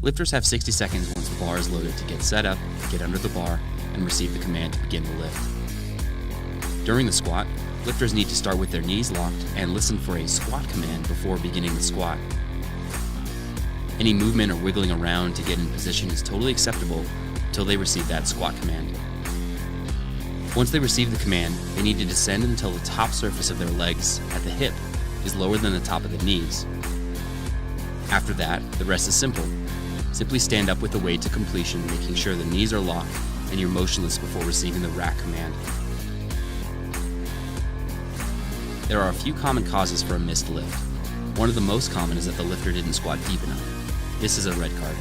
Lifters have 60 seconds once the bar is loaded to get set up, get under the bar, and receive the command to begin the lift. During the squat, lifters need to start with their knees locked and listen for a squat command before beginning the squat. Any movement or wiggling around to get in position is totally acceptable until they receive that squat command. Once they receive the command, they need to descend until the top surface of their legs at the hip is lower than the top of the knees. After that, the rest is simple. Simply stand up with the weight to completion, making sure the knees are locked and you're motionless before receiving the rack command. There are a few common causes for a missed lift. One of the most common is that the lifter didn't squat deep enough. This is a red card.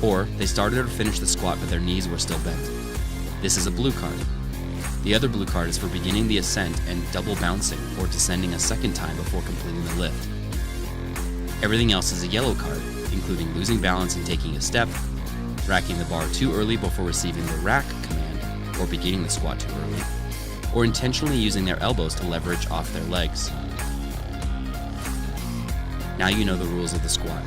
Or they started or finished the squat but their knees were still bent. This is a blue card. The other blue card is for beginning the ascent and double bouncing or descending a second time before completing the lift. Everything else is a yellow card, including losing balance and taking a step, racking the bar too early before receiving the rack command or beginning the squat too early, or intentionally using their elbows to leverage off their legs. Now you know the rules of the squat.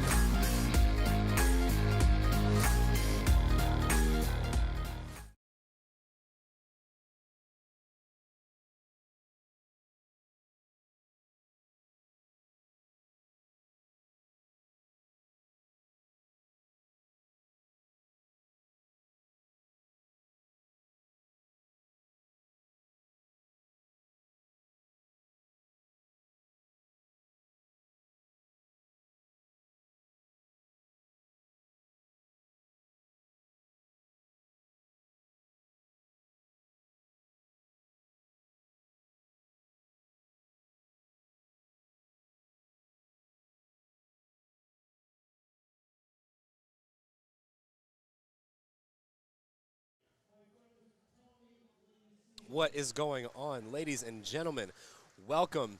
What is going on, ladies and gentlemen? Welcome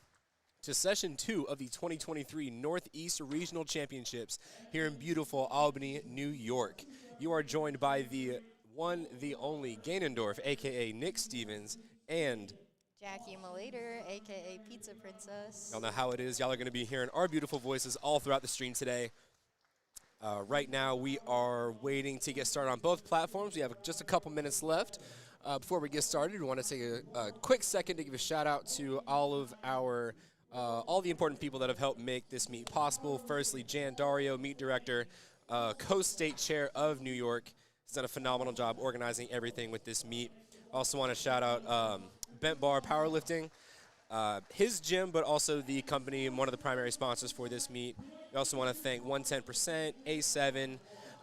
to Session 2 of the 2023 Northeast Regional Championships here in beautiful Albany, New York. You are joined by the one, the only Ganondorf, a.k.a. Nick Stevens, and Jackie Malater, aka Pizza Princess. y'all know how it is. Y'all are going to be hearing our beautiful voices all throughout the stream today. Right now, we are waiting to get started on both platforms. We have just a couple minutes left. Before we get started, we want to take a quick second to give a shout out to all of our all the important people that have helped make this meet possible. Firstly, Jan Dario, meet director, co-state chair of New York, has done a phenomenal job organizing everything with this meet. Also want to shout out Bent Bar Powerlifting, his gym, but also the company and one of the primary sponsors for this meet. We also want to thank 110%, A7,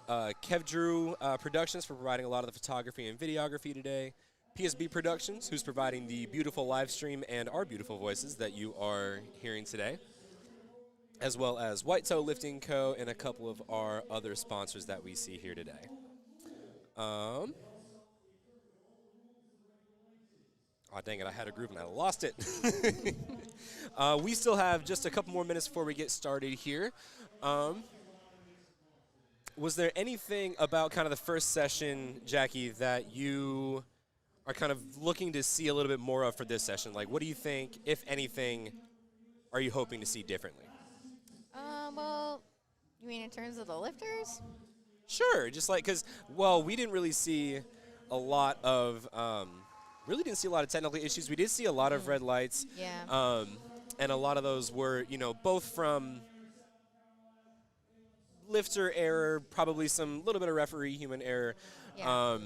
Kev Drew Productions for providing a lot of the photography and videography today, PSB Productions, who's providing the beautiful live stream and our beautiful voices that you are hearing today, as well as White Toe Lifting Co. and a couple of our other sponsors that we see here today. Oh, dang it, I had a groove and I lost it. We still have just a couple more minutes before we get started here. Was there anything about kind of the first session, Jackie, that you are kind of looking to see a little bit more of for this session? Like, what do you think, if anything, are you hoping to see differently? Well, you mean in terms of the lifters? Sure, just like, because, well, we didn't really see a lot of, really didn't see a lot of technical issues. We did see a lot of red lights. Yeah. And a lot of those were, you know, both from lifter error, probably some little bit of referee human error, Yeah.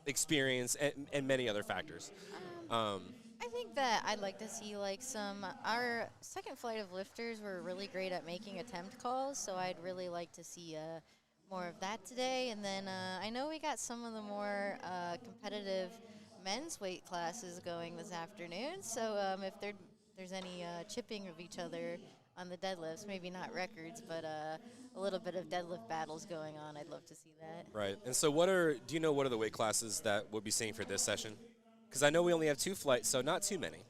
experience, and many other factors. I think that I'd like to see like our second flight of lifters were really great at making attempt calls, so I'd really like to see more of that today. And then I know we got some of the more competitive men's weight classes going this afternoon, so if there's any chipping of each other on the deadlifts, maybe not records, but a little bit of deadlift battles going on, I'd love to see that. Right. And so do you know what are the weight classes that we'll be seeing for this session? Because I know we only have 2 flights, so not too many.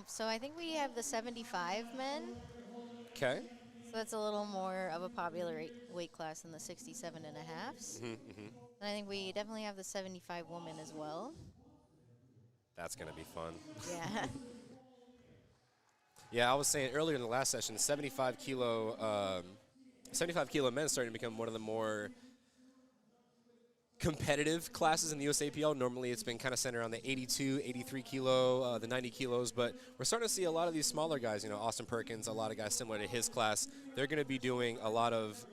So I think we have the 75 men. Okay. So that's a little more of a popular weight class than the 67 and a halves. And I think we definitely have the 75 women as well. That's going to be fun. Yeah. Yeah, I was saying earlier in the last session, 75 kilo 75 kilo men is starting to become one of the more competitive classes in the USAPL. Normally it's been kind of centered on the 82, 83 kilo, the 90 kilos, but we're starting to see a lot of these smaller guys, you know, Austin Perkins, a lot of guys similar to his class. They're going to be doing a lot of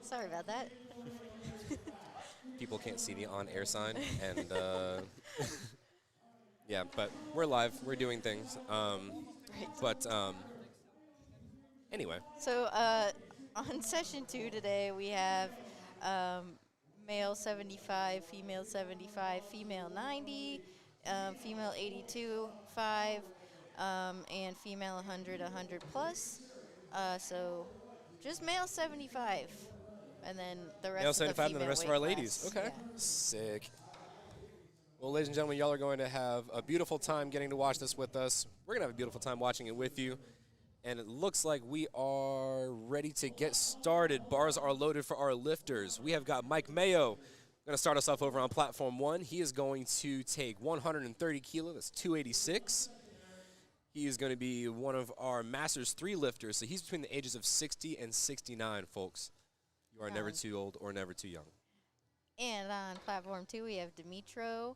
Sorry about that. people can't see the on-air sign, and yeah, but we're live, we're doing things. Right. But anyway, So on session 2 today, we have male 75, female 75, female 90, female 82, 5, and female 100, 100 plus. So just male 75, and then the rest male of the 75 and female then the rest of weight our ladies. class. Okay, Yeah. sick. Well, ladies and gentlemen, y'all are going to have a beautiful time getting to watch this with us. We're going to have a beautiful time watching it with you. And it looks like we are ready to get started. Bars are loaded for our lifters. We have got Mike Mayo going to start us off over on platform 1. He is going to take 130 kilo, that's 286. He is going to be one of our Masters 3 lifters, so he's between the ages of 60 and 69, folks. You are never too old or never too young. And on platform 2, we have Dimitro,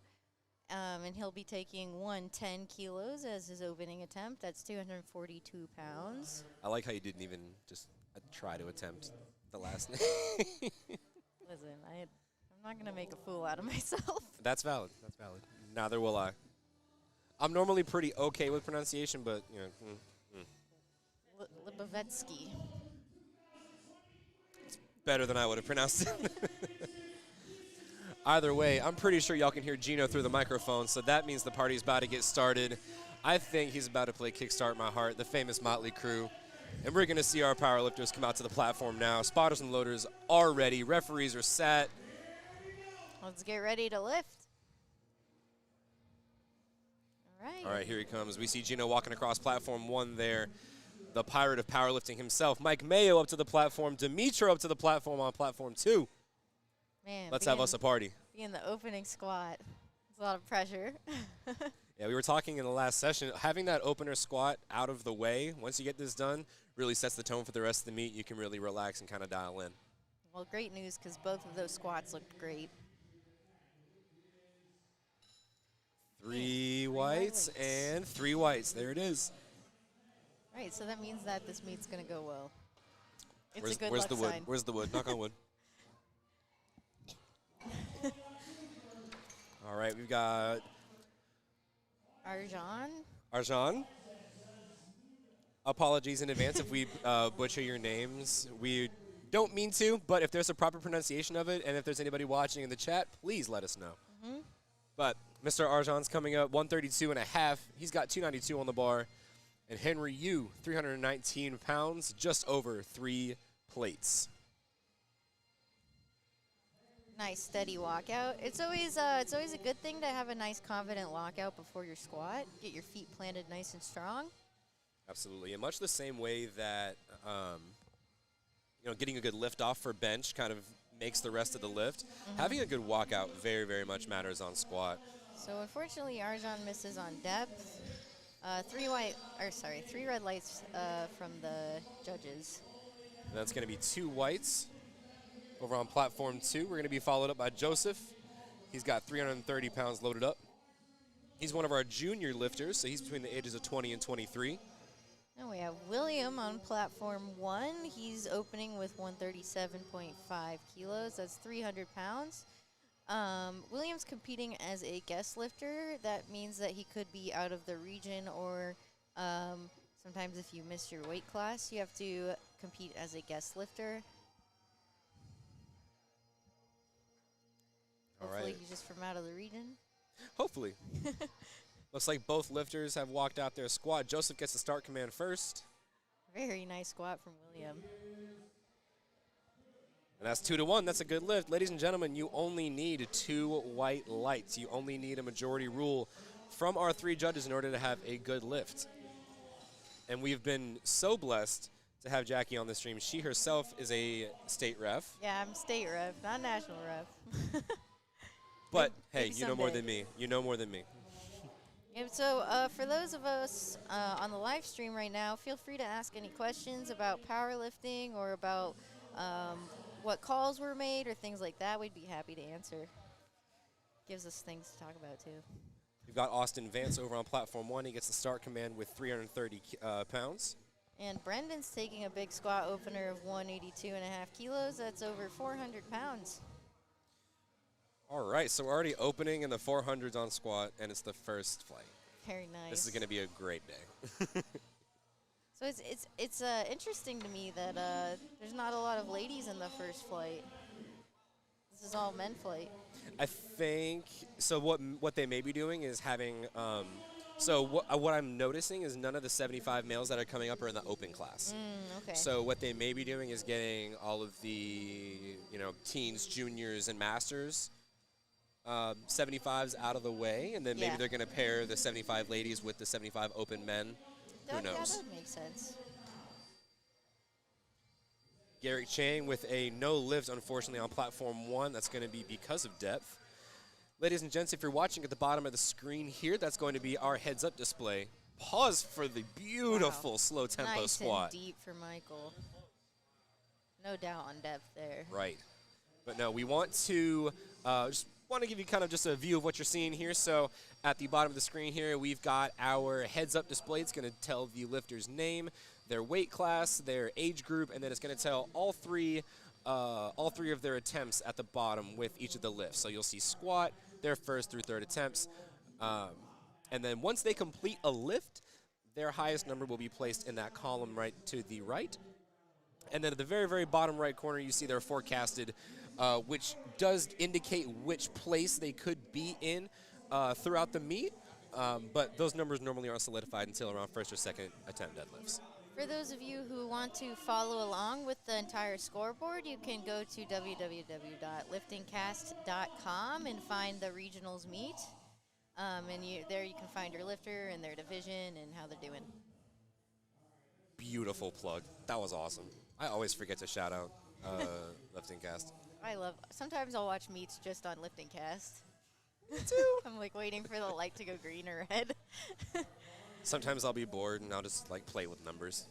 and he'll be taking 110 kilos as his opening attempt. That's 242 pounds. I like how you didn't even just try to attempt the last name. Listen, I'm not going to make a fool out of myself. That's valid. That's valid. Neither will I. I'm normally pretty okay with pronunciation, but, you know. Libovetsky. Better than I would have pronounced it. Either way, I'm pretty sure y'all can hear Gino through the microphone, so that means the party's about to get started. I think he's about to play Kickstart My Heart, the famous Motley Crue. And we're going to see our powerlifters come out to the platform now. Spotters and loaders are ready. Referees are set. Let's get ready to lift. All right. All right, here he comes. We see Gino walking across platform 1 there. The pirate of powerlifting himself. Mike Mayo up to the platform. Dimitro up to the platform on platform 2. Man, Let's have us a party. Being the opening squat. It's a lot of pressure. Yeah, we were talking in the last session, having that opener squat out of the way, once you get this done, really sets the tone for the rest of the meet. You can really relax and kind of dial in. Well, great news because both of those squats looked great. 3 whites and 3 whites. There it is. Right, so that means that this meet's going to go well. It's Where's, a good where's luck the wood? sign. Where's the wood? Knock on wood. All right, we've got Arjan. Apologies in advance if we butcher your names. We don't mean to, but if there's a proper pronunciation of it, and if there's anybody watching in the chat, please let us know. But Mr. Arjan's coming up, 132.5. He's got 292 on the bar. And Henry Yu, 319 pounds, just over 3 plates. Nice steady walkout. It's always a good thing to have a nice confident walkout before your squat. Get your feet planted nice and strong. Absolutely, and much the same way that getting a good lift off for bench kind of makes the rest of the lift. Having a good walkout very, very much matters on squat. So unfortunately, Arjan misses on depth. 3 red lights from the judges. And that's going to be 2 whites. Over on platform 2, we're going to be followed up by Joseph. He's got 330 pounds loaded up. He's one of our junior lifters, so he's between the ages of 20 and 23. And we have William on platform 1. He's opening with 137.5 kilos. That's 300 pounds. William's competing as a guest lifter. That means that he could be out of the region, or sometimes if you miss your weight class, you have to compete as a guest lifter. Hopefully he's just from out of the region. Hopefully. Looks like both lifters have walked out their squat. Joseph gets the start command first. Very nice squat from William. And that's 2 to 1. That's a good lift. Ladies and gentlemen, you only need 2 white lights. You only need a majority rule from our 3 judges in order to have a good lift. And we've been so blessed to have Jackie on the stream. She herself is a state ref. Yeah, I'm state ref, not national ref. But, hey, maybe you know more someday. than me. You know more than me. And so, for those of us on the live stream right now, feel free to ask any questions about powerlifting or about what calls were made or things like that. We'd be happy to answer. Gives us things to talk about, too. We've got Austin Vance over on platform 1. He gets the start command with 330 pounds. And Brendan's taking a big squat opener of 182.5 kilos. That's over 400 pounds. All right, so we're already opening in the 400s on squat, and it's the first flight. Very nice. This is going to be a great day. So it's interesting to me that there's not a lot of ladies in the first flight. This is all men flight. I think so. What they may be doing is having. So what I'm noticing is none of the 75 males that are coming up are in the open class. Okay. So what they may be doing is getting all of the teens, juniors, and masters 75s out of the way, and then maybe Yeah. they're going to pair the 75 ladies with the 75 open men. Who Yeah, knows? that would make sense. Garrick Chang with a no lift, unfortunately, on platform 1. That's going to be because of depth. Ladies and gents, if you're watching at the bottom of the screen here, that's going to be our heads-up display. Pause for the beautiful slow tempo Nice squat. and deep for Michael. No doubt on depth there. Right. But no, we want to just want to give you kind of just a view of what you're seeing here. So at the bottom of the screen here, we've got our heads-up display. It's going to tell the lifter's name, their weight class, their age group, and then it's going to tell all three of their attempts at the bottom with each of the lifts. So you'll see squat, their first through third attempts. And then once they complete a lift, their highest number will be placed in that column right to the right. And then at the very, very bottom right corner, you see their forecasted, which does indicate which place they could be in throughout the meet. But those numbers normally aren't solidified until around first or second attempt deadlifts. For those of you who want to follow along with the entire scoreboard, you can go to www.liftingcast.com and find the regionals meet. And there you can find your lifter and their division and how they're doing. Beautiful plug. That was awesome. I always forget to shout out Lifting Cast. Sometimes I'll watch meets just on Lifting Cast. Me too. I'm like waiting for the light to go green or red. Sometimes I'll be bored and I'll just like play with numbers.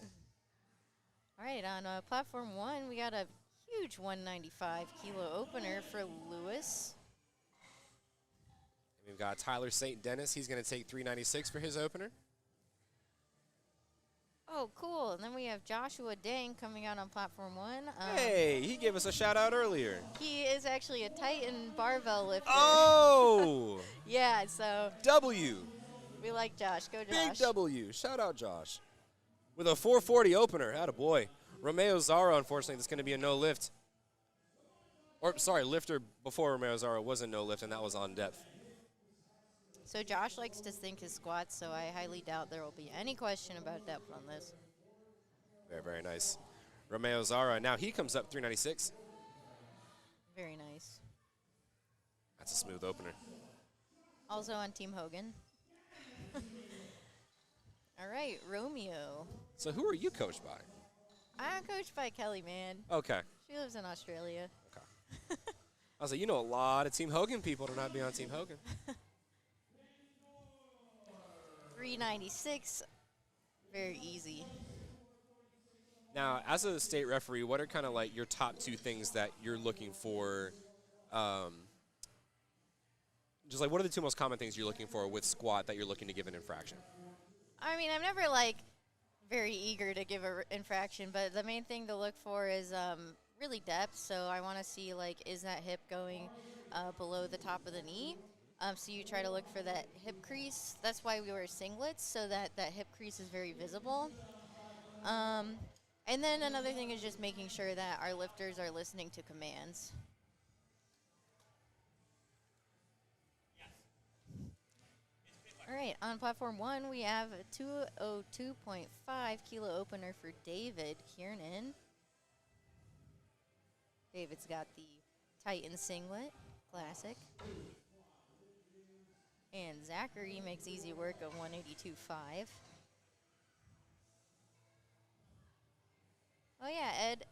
All right, on platform 1, we got a huge 195 kilo opener for Lewis. We've got Tyler St. Dennis. He's going to take 396 for his opener. Oh, cool. And then we have Joshua Dang coming out on platform 1. Hey, he gave us a shout out earlier. He is actually a Titan barbell lifter. Oh! Yeah, so W. we like Josh. Go Josh. Big W. Shout out Josh. With a 440 opener. Attaboy. Romeo Zara, unfortunately, that's going to be a no lift. Or, sorry, lifter before Romeo Zara was a no lift, and that was on depth. So Josh likes to sink his squats, so I highly doubt there will be any question about depth on this. Very, very nice. Romeo Zara, now he comes up 396. Very nice. That's a smooth opener. Also on Team Hogan. All right, Romeo. So who are you coached by? I'm coached by Kelly, man. Okay. She lives in Australia. Okay. I was like, you know a lot of Team Hogan people to not be on Team Hogan. 396, very easy. Now, as a state referee, what are kind of like your top 2 things that you're looking for? Just like, what are the 2 most common things you're looking for with squat that you're looking to give an infraction? I mean, I'm never like very eager to give an infraction, but the main thing to look for is really depth. So I want to see like, is that hip going below the top of the knee? So you try to look for that hip crease. That's why we wear singlets, so that that hip crease is very visible. And then another thing is just making sure that our lifters are listening to commands. All right, on platform 1, we have a 202.5 kilo opener for David Kiernan. David's got the Titan singlet, classic. And Zachary makes easy work of 182.5. Oh yeah, Ed,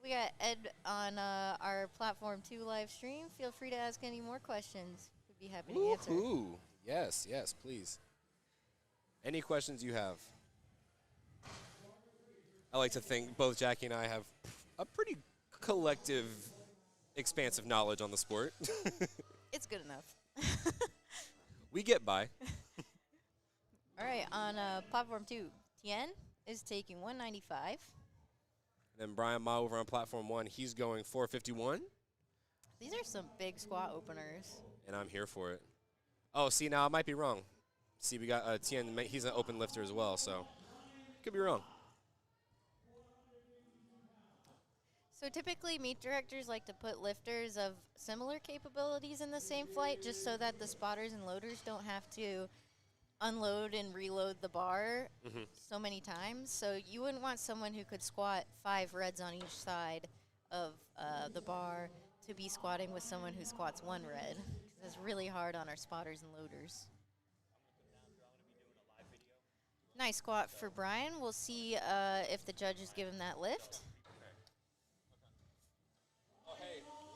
We got Ed on our Platform 2 live stream. Feel free to ask any more questions. We'd be happy to answer. Woohoo! Yes, yes, please. Any questions you have? I like to think both Jackie and I have a pretty collective, expansive knowledge on the sport. It's good enough. We get by. All right, on Platform 2, Tien is taking 195. And then Brian Ma over on Platform 1, he's going 451. These are some big squat openers. And I'm here for it. Oh, see, now I might be wrong. See, we got Tien, he's an open lifter as well, so could be wrong. So typically meet directors like to put lifters of similar capabilities in the same flight just so that the spotters and loaders don't have to unload and reload the bar so many times. So you wouldn't want someone who could squat 5 reds on each side of the bar to be squatting with someone who squats 1 red. 'Cause it's really hard on our spotters and loaders. Nice squat for Brian. We'll see if the judges give him that lift.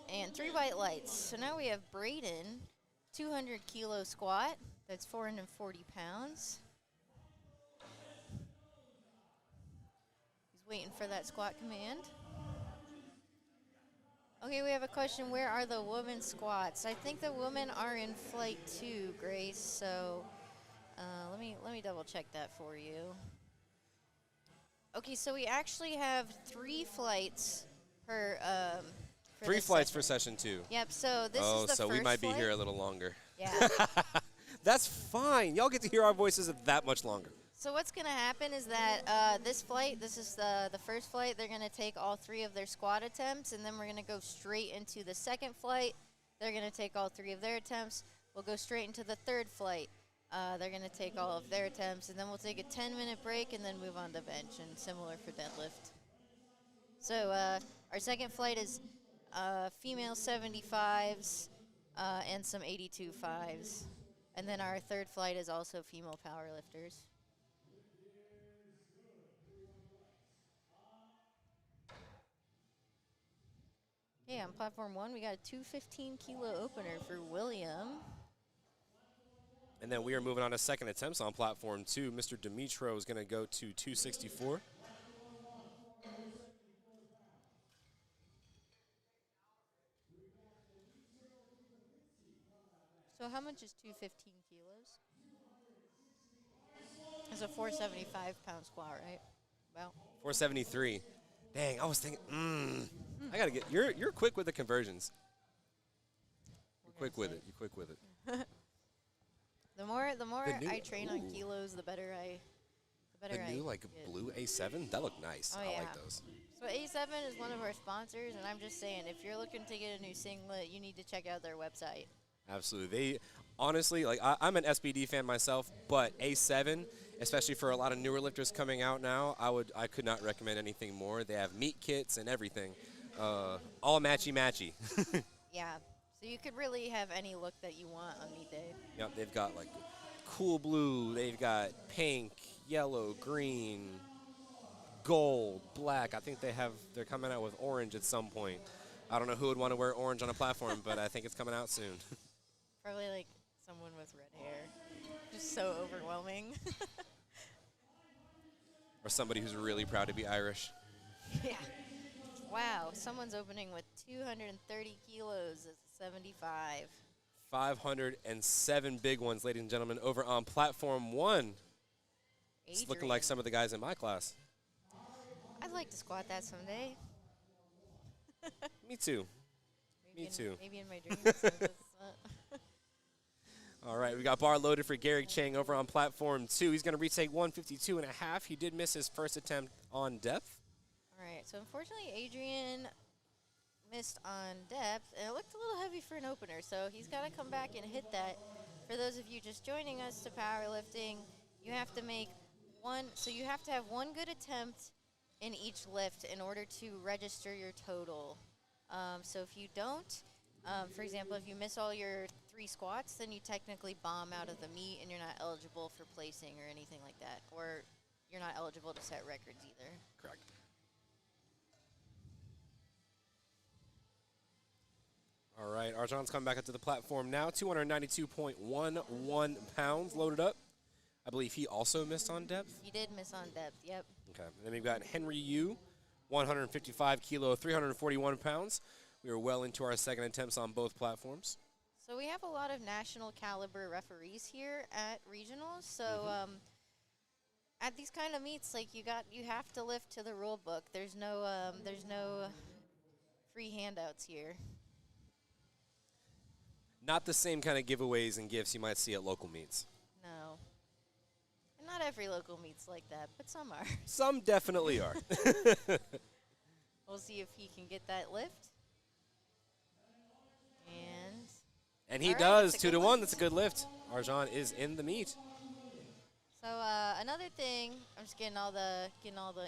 And 3 white lights. So now we have Braden, 200 kilo squat. That's 440 pounds. He's waiting for that squat command. Okay, we have a question. Where are the women's squats? I think the women are in flight 2, Grace. So let me double check that for you. Okay, so we actually have 3 flights per. For 3 this flights session. for session 2. Yep. So this Oh, is the so first we might be flight. here a little longer. Yeah. That's fine. Y'all get to hear our voices that much longer. So what's going to happen is that this flight, this is the first flight, they're going to take all 3 of their squat attempts, and then we're going to go straight into the second flight. They're going to take all 3 of their attempts. We'll go straight into the third flight. They're going to take all of their attempts, and then we'll take a 10-minute break and then move on to bench, and similar for deadlift. So our second flight is female 75s and some 82 5s. And then our third flight is also female powerlifters. Okay, on Platform 1, we got a 215 kilo opener for William. And then we are moving on to second attempts on Platform 2. Mr. Dimitro is going to go to 264. So how much is 215 kilos? It's a 475-pound squat, right? Well, 473. Dang, I was thinking, I got to get, you're quick with the conversions. You're quick with it. You're quick with it. the more The new- I train on ooh. kilos, the better I The new, like, get. blue A7, that looked nice. Oh, I yeah. like those. So A7 is one of our sponsors, and I'm just saying, if you're looking to get a new singlet, you need to check out their website. Absolutely. They, honestly, like, I'm an SBD fan myself, but A7, especially for a lot of newer lifters coming out now, I could not recommend anything more. They have meat kits and everything. All matchy-matchy. Yeah. So you could really have any look that you want on meet day. Yep, they've got, like, cool blue. They've got pink, yellow, green, gold, black. I think they're coming out with orange at some point. I don't know who would want to wear orange on a platform, but I think it's coming out soon. Probably like someone with red hair. Just so overwhelming. Or somebody who's really proud to be Irish. Yeah. Wow. Someone's opening with 230 kilos at 75. 507 big ones, ladies and gentlemen, over on Platform 1. It's looking like Adrian. some of the guys in my class. I'd like to squat that someday. Me too. Maybe Me in- too. Maybe in my dreams. That's, All right, we got bar loaded for Gary Chang over on Platform 2. He's going to retake 152 and a half. He did miss his first attempt on depth. All right. So unfortunately, Adrian missed on depth, and it looked a little heavy for an opener. So he's got to come back and hit that. For those of you just joining us to powerlifting, you have to make one. So you have to have one good attempt in each lift in order to register your total. So if you don't, for example, if you miss all your 3 squats, then you technically bomb out of the meet and you're not eligible for placing or anything like that. Or you're not eligible to set records either. Correct. Arjan's coming back up to the platform now. 292.11 pounds loaded up. I believe he also missed on depth. He did miss on depth, yep. Okay. And then we've got Henry Yu, 155 kilo, 341 pounds. We were well into our second attempts on both platforms. So we have a lot of national caliber referees here at regionals. So at these kind of meets, like you have to lift to the rule book. There's no free handouts here. Not the same kind of giveaways and gifts you might see at local meets. No. And not every local meet's like that, but some are. Some definitely are. We'll see if he can get that lift. And he all right, does. that's a 2 good to 1. lift. That's a good lift. Arjan is in the meet. So another thing, I'm just getting all the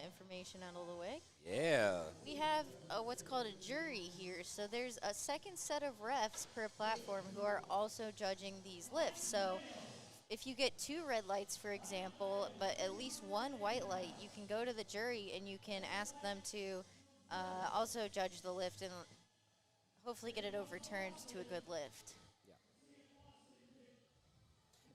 information out of the way. Yeah. We have what's called a jury here. So there's a second set of refs per platform who are also judging these lifts. So if you get 2 red lights, for example, but at least 1 white light, you can go to the jury and you can ask them to also judge the lift and hopefully get it overturned to a good lift.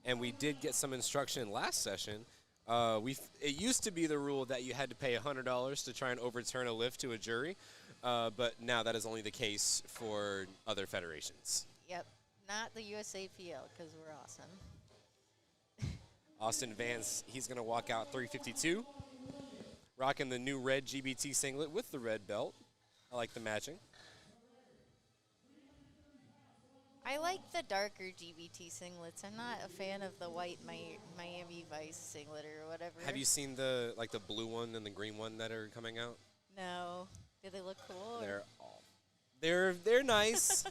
And we did get some instruction last session. It used to be the rule that you had to pay $100 to try and overturn a lift to a jury, but now that is only the case for other federations. Yep, not the USAPL because we're awesome. Austin Vance, he's going to walk out 352, rocking the new red GBT singlet with the red belt. I like the matching. I like the darker GBT singlets. I'm not a fan of the white Miami Vice singlet or whatever. Have you seen the blue one and the green one that are coming out? No. Do they look cool? They're nice.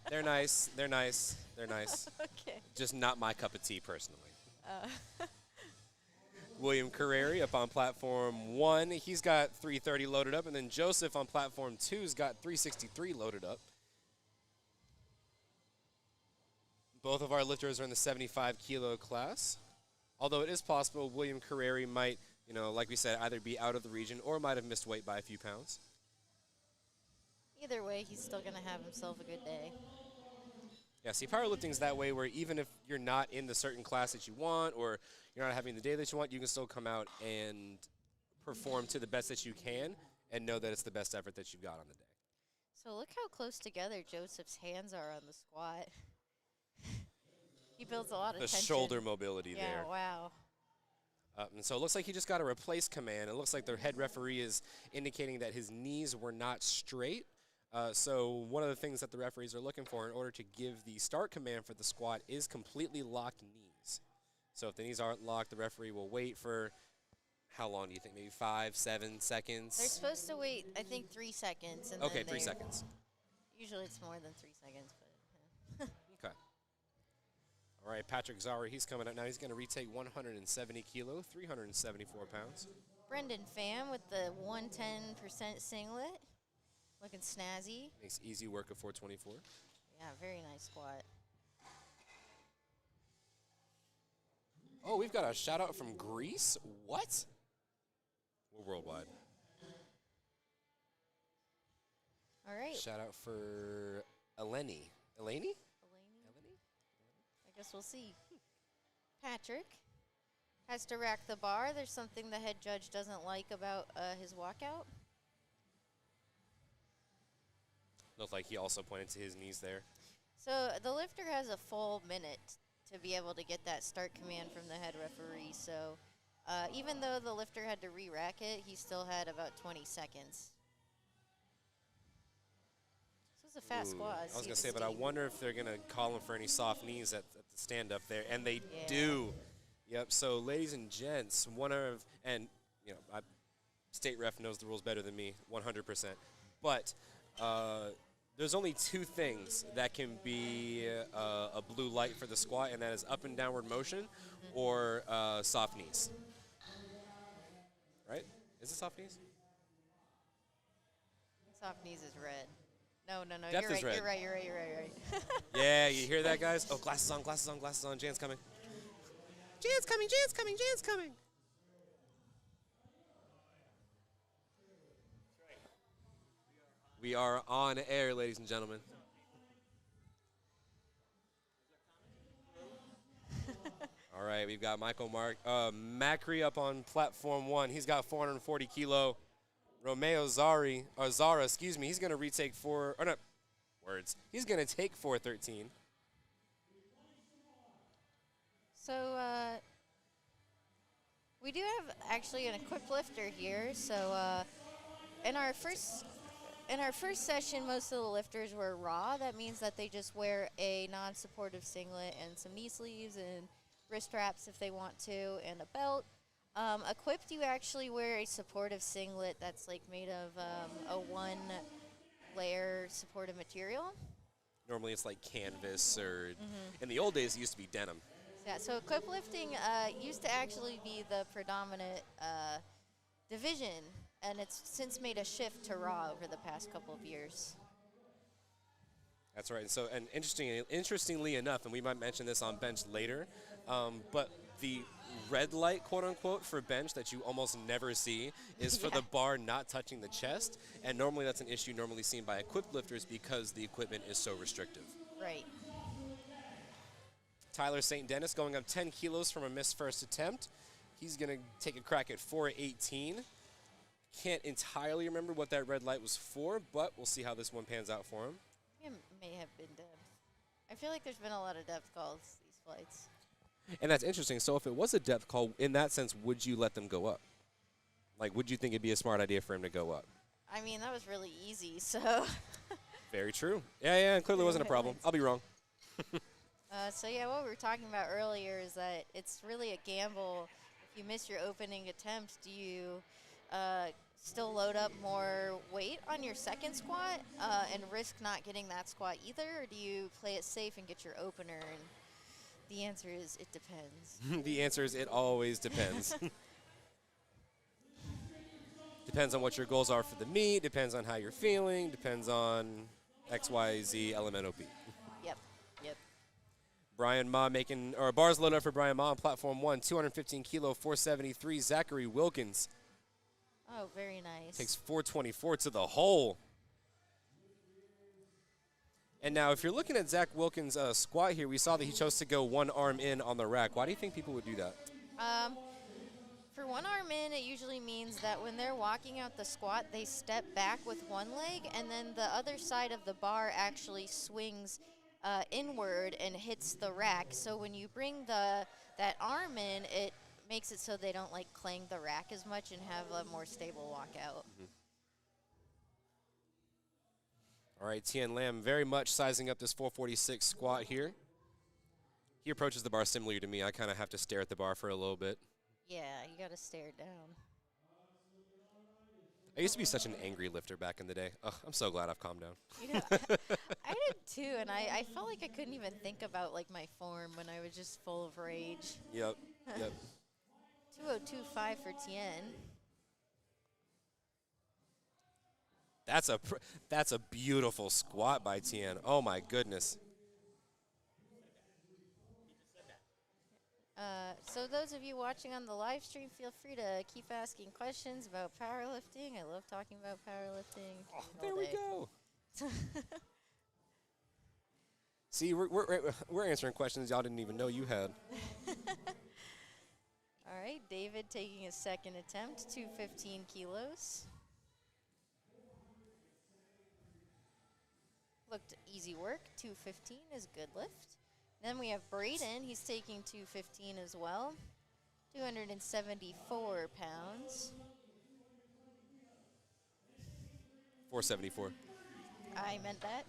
They're nice. They're nice. They're nice. Okay. Just not my cup of tea personally. William Carreri up on platform 1. He's got 330 loaded up, and then Joseph on platform 2's got 363 loaded up. Both of our lifters are in the 75 kilo class. Although it is possible William Carreri might, like we said, either be out of the region or might have missed weight by a few pounds. Either way, he's still going to have himself a good day. Yeah, see, powerlifting's that way where even if you're not in the certain class that you want or you're not having the day that you want, you can still come out and perform to the best that you can and know that it's the best effort that you've got on the day. So look how close together Joseph's hands are on the squat. He builds a lot of The tension. shoulder mobility yeah, there. Wow. And so it looks like he just got a replace command. It looks like the head referee is indicating that his knees were not straight. So one of the things that the referees are looking for in order to give the start command for the squat is completely locked knees. So if the knees aren't locked, the referee will wait for, how long do you think, maybe 5, 7 seconds? They're supposed to wait, I think, 3 seconds. And Okay, then 3 seconds. Usually it's more than 3 seconds, but. Okay. All right, Patrick Zara, he's coming up now. He's going to retake 170 kilo, 374 pounds. Brendan Pham with the 110% singlet. Looking snazzy. Makes easy work of 424. Yeah, very nice squat. Oh, we've got a shout out from Greece? What? We're worldwide. All right. Shout out for Eleni. Eleni? I guess we'll see. Patrick has to rack the bar. There's something the head judge doesn't like about his walkout. Looked like he also pointed to his knees there. So the lifter has a full minute to be able to get that start command from the head referee. So even though the lifter had to re-rack it, he still had about 20 seconds. This is a fast squat. I was going to say, but I wonder if they're going to call him for any soft knees at the stand-up there. And they do. Yep, so ladies and gents, state ref knows the rules better than me, 100%. But there's only 2 things that can be a blue light for the squat, and that is up and downward motion or soft knees. Right? Is it soft knees? Soft knees is red. No. Depth You're is red. You're right. Yeah, you hear that, guys? Oh, glasses on. Jan's coming. Jan's coming. We are on air, ladies and gentlemen. right, we've got Macri up on platform 1. He's got 440 kilo. Romeo Zara, excuse me, he's going to retake he's going to take 413. So we do have actually an equipped lifter here. So in our first session, most of the lifters were raw. That means that they just wear a non-supportive singlet and some knee sleeves and wrist wraps if they want to, and a belt. Equipped, you actually wear a supportive singlet that's like made of a one-layer supportive material. Normally it's like canvas, or in the old days it used to be denim. Yeah, so equipped lifting used to actually be the predominant division, and it's since made a shift to raw over the past couple of years. That's right. And interestingly enough, and we might mention this on bench later, but the red light, quote unquote, for bench that you almost never see is for the bar not touching the chest. And normally that's an issue normally seen by equipped lifters because the equipment is so restrictive. Right. Tyler St. Dennis going up 10 kilos from a missed first attempt. He's going to take a crack at 418. Can't entirely remember what that red light was for, but we'll see how this one pans out for him. It may have been depth. I feel like there's been a lot of depth calls these flights. And that's interesting. So if it was a depth call, in that sense, would you let them go up? Like, would you think it'd be a smart idea for him to go up? I mean, that was really easy, so. Very true. Yeah, and clearly wasn't a problem. I'll be wrong. So yeah, what we were talking about earlier is that it's really a gamble. If you miss your opening attempt, do you still load up more weight on your second squat and risk not getting that squat either, or do you play it safe and get your opener? And the answer is it depends. The answer is it always depends. Depends on what your goals are for the meet, depends on how you're feeling, depends on X, Y, Z, LMNOP. Yep. Brian Ma bars loaded up for Brian Ma on platform 1, 215 kilo, 473. Zachary Wilkins Oh, very nice. takes 424 to the hole. And now, if you're looking at Zach Wilkins' squat here, we saw that he chose to go one arm in on the rack. Why do you think people would do that? For one arm in, it usually means that when they're walking out the squat, they step back with one leg, and then the other side of the bar actually swings inward and hits the rack. So when you bring that arm in, it makes it so they don't like clang the rack as much and have a more stable walkout. All right, Tien Lam very much sizing up this 446 squat here. He approaches the bar similarly to me. I kind of have to stare at the bar for a little bit. Yeah, you got to stare down. I used to be such an angry lifter back in the day. Oh, I'm so glad I've calmed down. You know, I did too, and I felt like I couldn't even think about like my form when I was just full of rage. Yep. 2025 for Tien. That's a beautiful squat by Tien. Oh my goodness. So those of you watching on the live stream, feel free to keep asking questions about powerlifting. I love talking about powerlifting. Oh, there we go. See, we're answering questions y'all didn't even know you had. All right, David taking his second attempt, 215 kilos. Looked easy work, 215 is good lift. Then we have Braden, he's taking 215 as well, 274 pounds. 474. I meant that.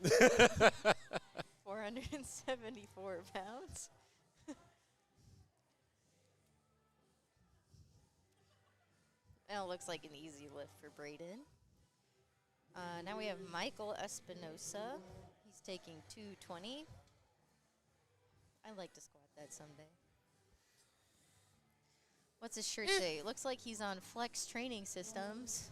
474 pounds. And it looks like an easy lift for Braden. Now we have Michael Espinosa. He's taking 220. I'd like to squat that someday. What's his shirt say? It looks like he's on Flex Training Systems.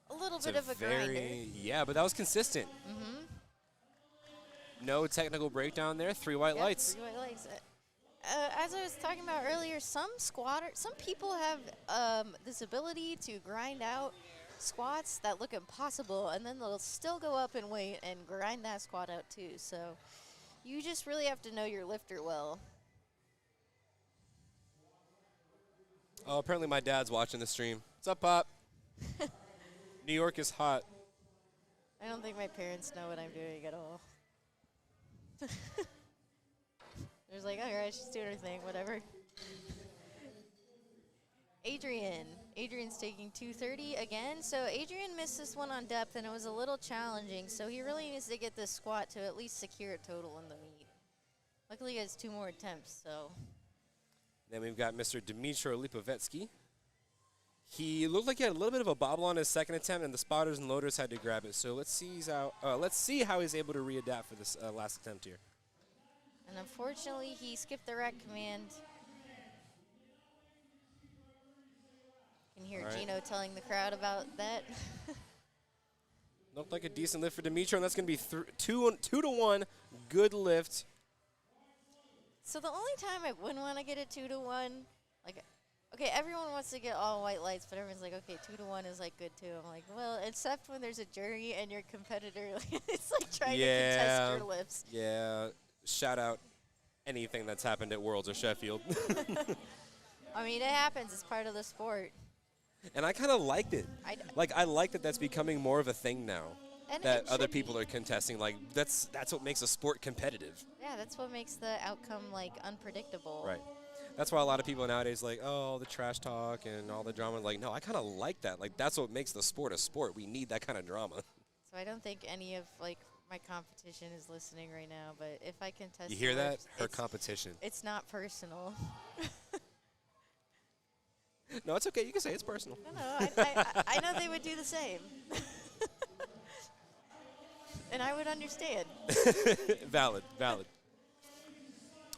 A little bit of a grinder. Yeah, but that was consistent. No technical breakdown there. 3 white lights. 3 white lights. As I was talking about earlier, some people have this ability to grind out squats that look impossible, and then they'll still go up and weight and grind that squat out too. So you just really have to know your lifter well. Oh, apparently my dad's watching the stream. What's up, Pop? New York is hot. I don't think my parents know what I'm doing at all. They're like, all right, she's doing her thing, whatever. Adrian's taking 230 again. So Adrian missed this one on depth, and it was a little challenging. So he really needs to get this squat to at least secure a total in the meet. Luckily, he has 2 more attempts, so. Then we've got Mr. Dmitro Lipovetsky. He looked like he had a little bit of a bobble on his second attempt, and the spotters and loaders had to grab it. So let's see how he's able to readapt for this last attempt here. And unfortunately, he skipped the rack command. You can hear Gino telling the crowd about that. Looked like a decent lift for Dmitro, and that's going to be 2 to 1. Good lift. So the only time I wouldn't want to get a 2 to 1, like, okay, everyone wants to get all white lights, but everyone's like, okay, 2 to 1 is like good too. I'm like, well, except when there's a jury and your competitor, it's like trying to contest your lifts. Yeah. Shout out anything that's happened at Worlds or Sheffield. I mean, it happens. It's part of the sport. And I kind of liked it. I like that that's becoming more of a thing now. And that other people are contesting. Like, that's what makes a sport competitive. Yeah, that's what makes the outcome, like, unpredictable. Right. That's why a lot of people nowadays like, oh, all the trash talk and all the drama. Like, no, I kind of like that. Like, that's what makes the sport a sport. We need that kind of drama. So I don't think any of, like, my competition is listening right now. But if I contest, You hear that? lifts, Her competition. It's not personal. No, it's okay. You can say it's personal. No, I know they would do the same. And I would understand. Valid.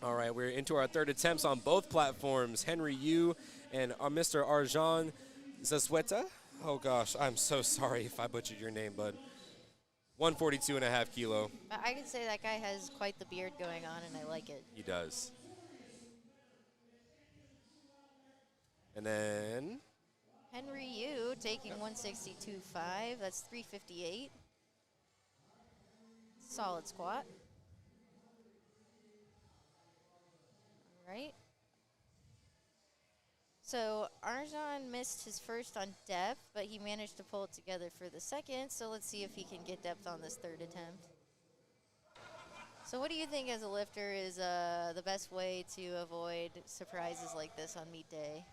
All right, we're into our third attempts on both platforms. Henry Yu and Mr. Arjan Zazweta. Oh, gosh, I'm so sorry if I butchered your name, bud. 142.5 kilo. I can say that guy has quite the beard going on, and I like it. He does. And then Henry Yu taking 162.5. That's 358. Solid squat. All right. So Arjan missed his first on depth, but he managed to pull it together for the second. So let's see if he can get depth on this third attempt. So what do you think as a lifter is the best way to avoid surprises like this on meet day?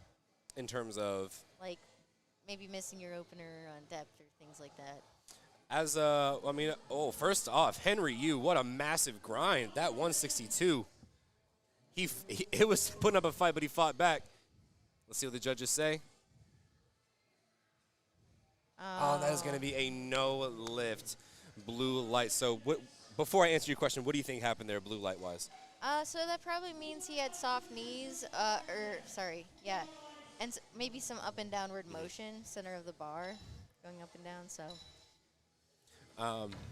in terms of? Like maybe missing your opener on depth or things like that. As I mean, first off, Henry Yu, what a massive grind. That 162. It was putting up a fight, but he fought back. Let's see what the judges say. That is going to be a no lift blue light. So before I answer your question, what do you think happened there blue light wise? So that probably means he had soft knees, and maybe some up and downward motion, center of the bar, going up and down. So.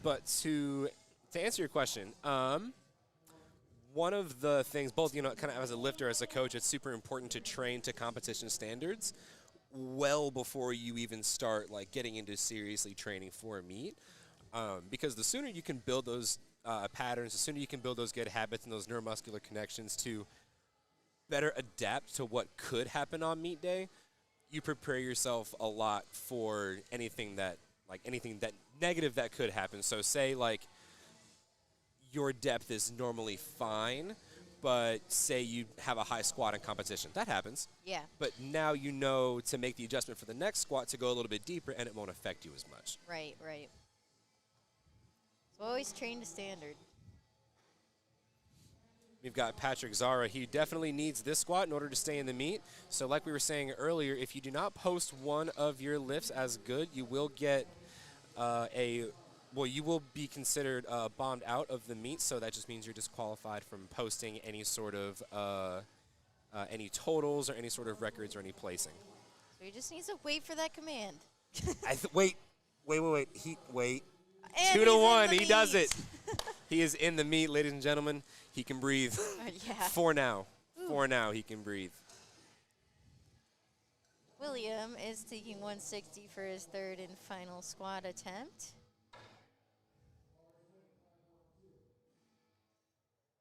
But to answer your question, one of the things, both kind of as a lifter, as a coach, it's super important to train to competition standards well before you even start getting into seriously training for a meet, because the sooner you can build those patterns, the sooner you can build those good habits and those neuromuscular connections to better adapt to what could happen on meet day, you prepare yourself a lot for anything that negative that could happen. So say your depth is normally fine, but say you have a high squat in competition. That happens. Yeah. But now you know to make the adjustment for the next squat to go a little bit deeper, and it won't affect you as much. Right. So always train to standard. We've got Patrick Zara. He definitely needs this squat in order to stay in the meet. So like we were saying earlier, if you do not post one of your lifts as good, you will get you will be considered bombed out of the meet. So that just means you're disqualified from posting any sort of any totals or any sort of records or any placing. So he just needs to wait for that command. Wait. And 2 to 1. He meet. does it. He is in the meet, ladies and gentlemen. He can breathe. Yeah. For now. Ooh. For now, he can breathe. William is taking 160 for his third and final squat attempt.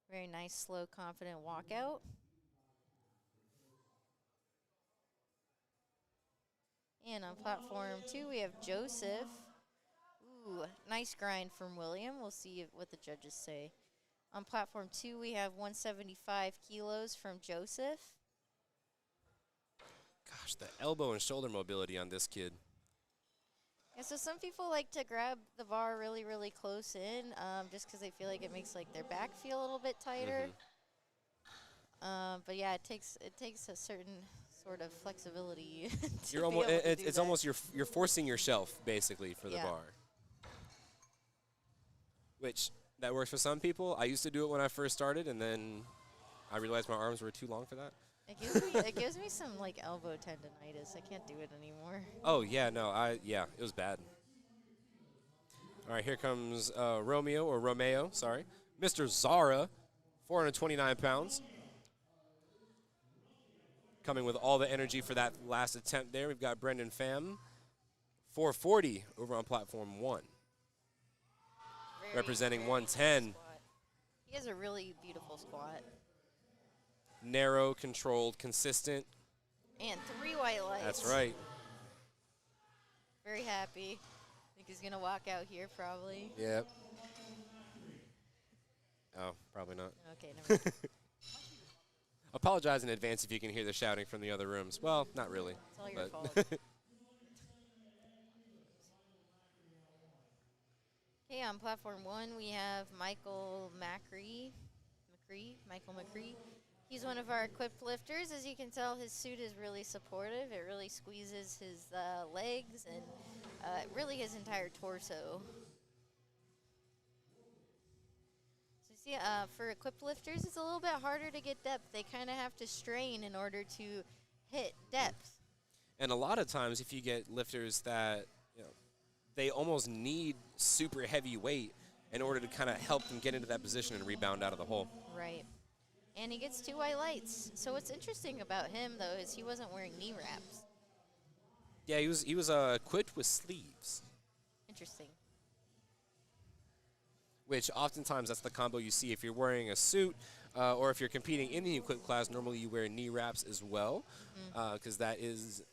Very nice, slow, confident walkout. And on platform 2, we have Joseph. Ooh, nice grind from William. We'll see what the judges say. On platform 2, we have 175 kilos from Joseph. Gosh, the elbow and shoulder mobility on this kid. Yeah, so some people like to grab the bar really, really close in, just because they feel like it makes like their back feel a little bit tighter. But yeah, it takes a certain sort of flexibility. You're almost it's almost you're forcing yourself basically for the bar. Which that works for some people. I used to do it when I first started, and then I realized my arms were too long for that. It gives me some like elbow tendonitis. I can't do it anymore. Oh yeah, no, it was bad. All right, here comes Romeo, sorry, Mr. Zara, 429 pounds. Coming with all the energy for that last attempt there. We've got Brendan Pham, 440 over on platform 1. Representing 110. He has a really beautiful squat. Narrow, controlled, consistent. And 3 white lights. That's right. Very happy. I think he's going to walk out here probably. Yep. Oh, probably not. Okay, never mind. Apologize in advance if you can hear the shouting from the other rooms. Well, not really. It's all your fault. Okay, on platform 1, we have Michael McCree. He's one of our equipped lifters. As you can tell, his suit is really supportive. It really squeezes his legs and really his entire torso. So see, for equipped lifters, it's a little bit harder to get depth. They kind of have to strain in order to hit depth. And a lot of times, if you get lifters that, they almost need super heavy weight in order to kind of help them get into that position and rebound out of the hole. Right. And he gets 2 white lights. So what's interesting about him, though, is he wasn't wearing knee wraps. Yeah, he was equipped with sleeves. Interesting. Which oftentimes that's the combo you see if you're wearing a suit or if you're competing in the equipped class. Normally you wear knee wraps as well because that is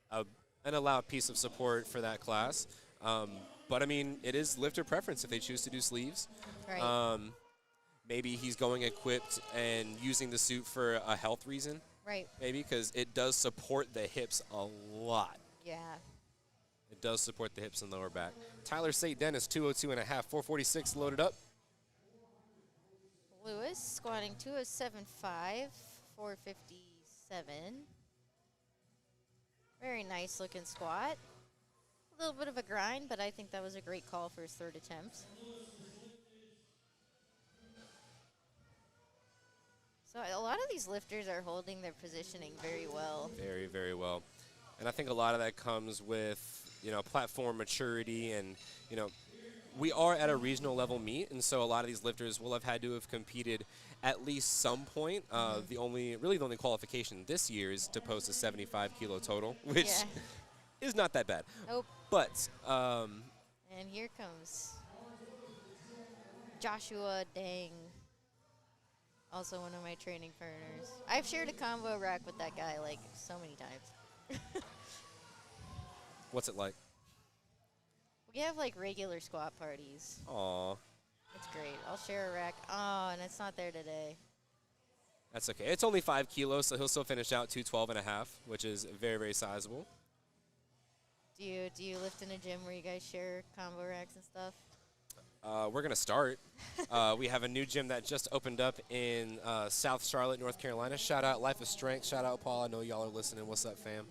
an allowed piece of support for that class. But, I mean, it is lifter preference if they choose to do sleeves. Right. Maybe he's going equipped and using the suit for a health reason. Right. Maybe because it does support the hips a lot. Yeah. It does support the hips and lower back. Tyler St. Dennis, 202.5, 446 loaded up. Lewis squatting 207.5, 457. Very nice looking squat. A little bit of a grind, but I think that was a great call for his third attempt. So a lot of these lifters are holding their positioning very well. Very, very well. And I think a lot of that comes with, platform maturity and, we are at a regional level meet, and so a lot of these lifters will have had to have competed at least some point. The only qualification this year is to post a 75 kilo total, which is not that bad. Nope. But and here comes Joshua Dang, also one of my training partners. I've shared a combo rack with that guy like so many times. What's it like? We have like regular squat parties. Aw. It's great. I'll share a rack. Oh, and it's not there today. That's okay. It's only 5 kilos, so he'll still finish out 212.5, which is very, very sizable. Do you lift in a gym where you guys share combo racks and stuff? We're going to start. We have a new gym that just opened up in South Charlotte, North Carolina. Shout out Life of Strength. Shout out Paul. I know y'all are listening. What's up, fam?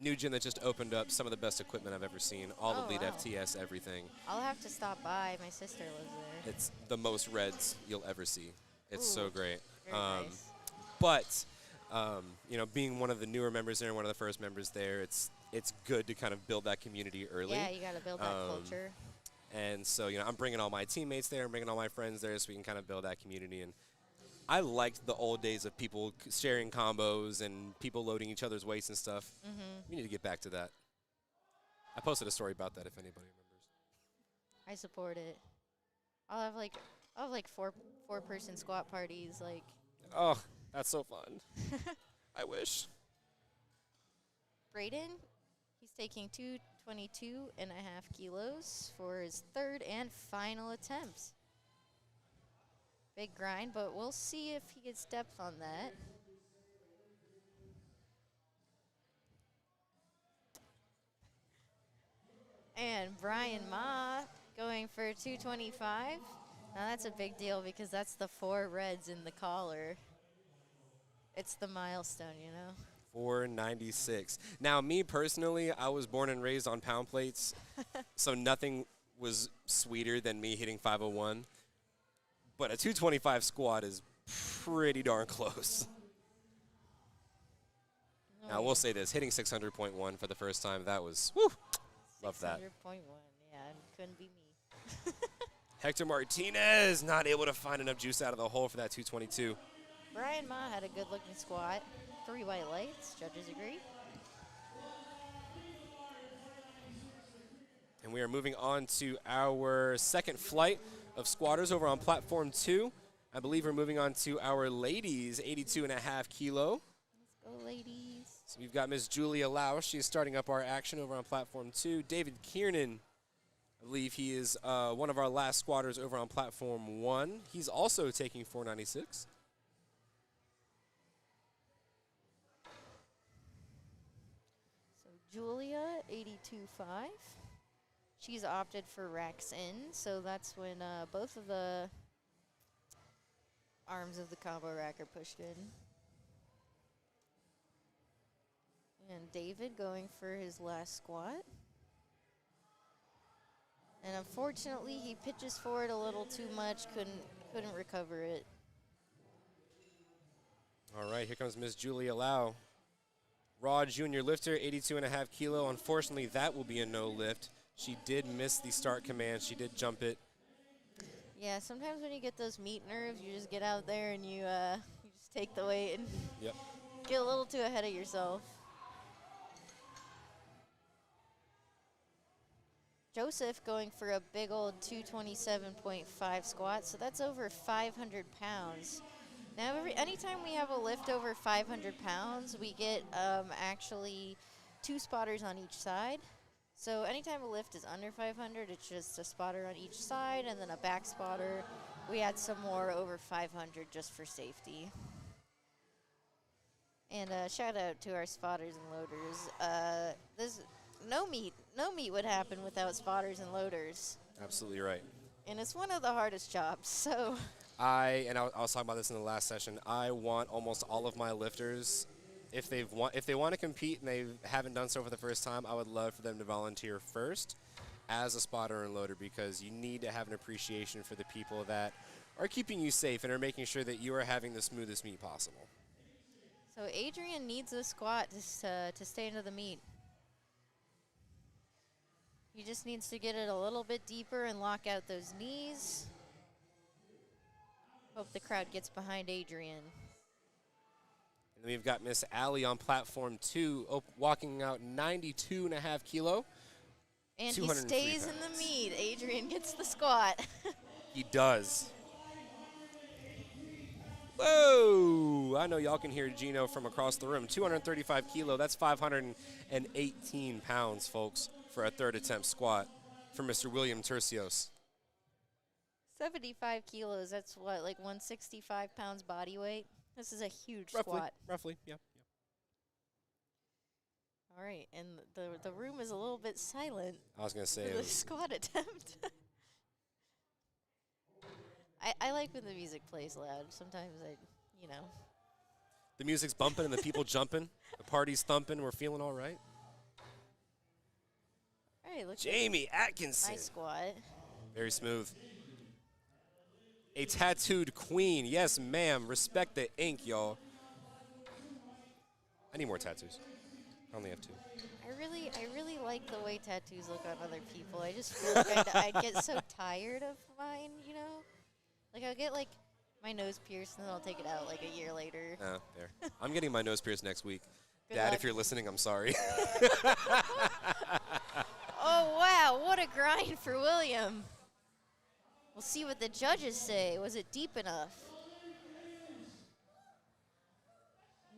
New gym that just opened up. Some of the best equipment I've ever seen. All the lead FTS, everything. I'll have to stop by. My sister lives there. It's the most reds you'll ever see. It's so great. Very nice. But, being one of the newer members there and one of the first members there, it's good to kind of build that community early. Yeah, you got to build that culture. And so, I'm bringing all my teammates there, I'm bringing all my friends there so we can kind of build that community. And I liked the old days of people sharing combos and people loading each other's weights and stuff. We need to get back to that. I posted a story about that if anybody remembers. I support it. I'll have like four-person squat parties. Like, Oh, that's so fun. I wish. Brayden, he's taking 222.5 kilos for his third and final attempt. Big grind, but we'll see if he gets depth on that. And Brian Ma going for 225. Now that's a big deal because that's the 4 reds in the collar. It's the milestone, you know. 496. Now, me personally, I was born and raised on pound plates, so nothing was sweeter than me hitting 501. But a 225 squat is pretty darn close. Now, we'll say this, hitting 600.1 for the first time, that was, whew, love that. 600.1, yeah, couldn't be me. Hector Martinez not able to find enough juice out of the hole for that 222. Brian Ma had a good-looking squat. 3 white lights, judges agree. And we are moving on to our second flight of squatters over on platform 2. I believe we're moving on to our ladies, 82.5 kilo. Let's go, ladies. So we've got Miss Julia Lau. She is starting up our action over on platform 2. David Kiernan, I believe he is one of our last squatters over on platform 1. He's also taking 496. So Julia, 82.5. She's opted for racks in, so that's when both of the arms of the combo rack are pushed in. And David going for his last squat. And unfortunately, he pitches forward a little too much, couldn't recover it. All right, here comes Miss Julia Lau. Raw junior lifter, 82.5 kilo. Unfortunately, that will be a no lift. She did miss the start command. She did jump it. Yeah, sometimes when you get those meat nerves, you just get out there and you just take the weight and get a little too ahead of yourself. Joseph going for a big old 227.5 squat, so that's over 500 pounds. Now, anytime we have a lift over 500 pounds, we get actually 2 spotters on each side. So anytime a lift is under 500, it's just a spotter on each side and then a back spotter. We add some more over 500 just for safety. And shout out to our spotters and loaders. No meat would happen without spotters and loaders. Absolutely right. And it's one of the hardest jobs, so. I was talking about this in the last session. I want almost all of my lifters, if they want to compete and they haven't done so for the first time, I would love for them to volunteer first as a spotter and loader, because you need to have an appreciation for the people that are keeping you safe and are making sure that you are having the smoothest meet possible. So Adrian needs a squat to stay into the meet. He just needs to get it a little bit deeper and lock out those knees. Hope the crowd gets behind Adrian. And then we've got Miss Allie on platform 2, walking out 92.5 kilo. And he stays in the meet. Adrian gets the squat. He does. Whoa! I know y'all can hear Gino from across the room. 235 kilo, that's 518 pounds, folks, for a third attempt squat for Mr. William Tercios. 75 kilos, that's what, like 165 pounds body weight? This is a huge squat. Roughly, yeah. All right, and the room is a little bit silent. I was going to say for the squat attempt. I like when the music plays loud. Sometimes the music's bumping and the people jumping. The party's thumping. We're feeling all right. All right, look. Jamie Atkinson. Nice squat. Very smooth. A tattooed queen. Yes, ma'am. Respect the ink, y'all. I need more tattoos. I only have 2. I really like the way tattoos look on other people. I just feel like I'd get so tired of mine, you know? Like, I'll get, like, my nose pierced, and then I'll take it out like a year later. There. I'm getting my nose pierced next week. Good Dad, luck. if you're listening, I'm sorry. Oh, wow, what a grind for William. We'll see what the judges say. Was it deep enough?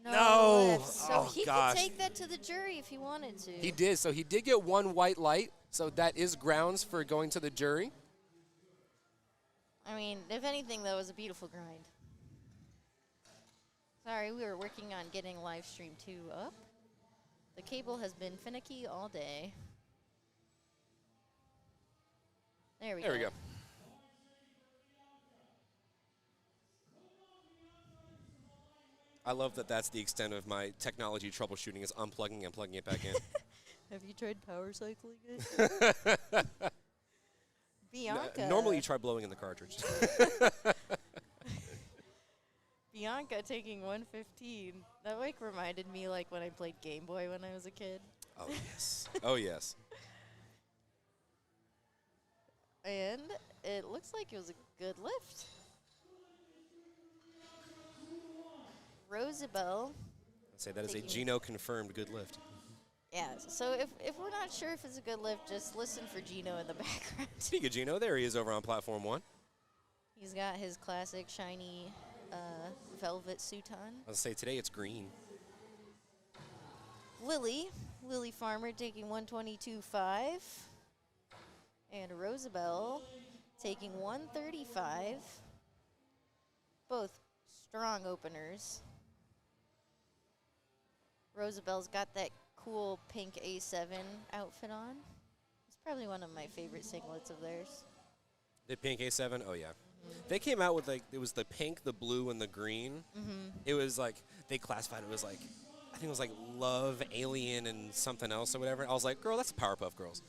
No. Left. So Oh, he gosh. could take that to the jury if he wanted to. He did. So he did get one white light. So that is grounds for going to the jury. I mean, if anything, though, it was a beautiful grind. Sorry, we were working on getting live stream 2 up. The cable has been finicky all day. There we go. There we go. I love that that's the extent of my technology troubleshooting is unplugging and plugging it back in. Have you tried power cycling it? Bianca. Normally you try blowing in the cartridge. Bianca taking 115. That like reminded me like when I played Game Boy when I was a kid. Oh, yes. Oh, yes. And it looks like it was a good lift. Rosabelle. I'd say that is a Taking- Gino-confirmed good lift. Yeah, so if we're not sure if it's a good lift, just listen for Gino in the background. Speaking of Gino, there he is over on platform 1. He's got his classic shiny velvet suit on. I'll say today it's green. Lily Farmer taking 122.5. And Rosabelle taking 135. Both strong openers. Rosabelle's got that cool pink A7 outfit on. It's probably one of my favorite singlets of theirs. The pink A7, oh yeah. They came out with like, it was the pink, the blue, and the green. It was like, they classified it was like, I think it was like Love, Alien, and something else or whatever. I was like, girl, that's Powerpuff Girls.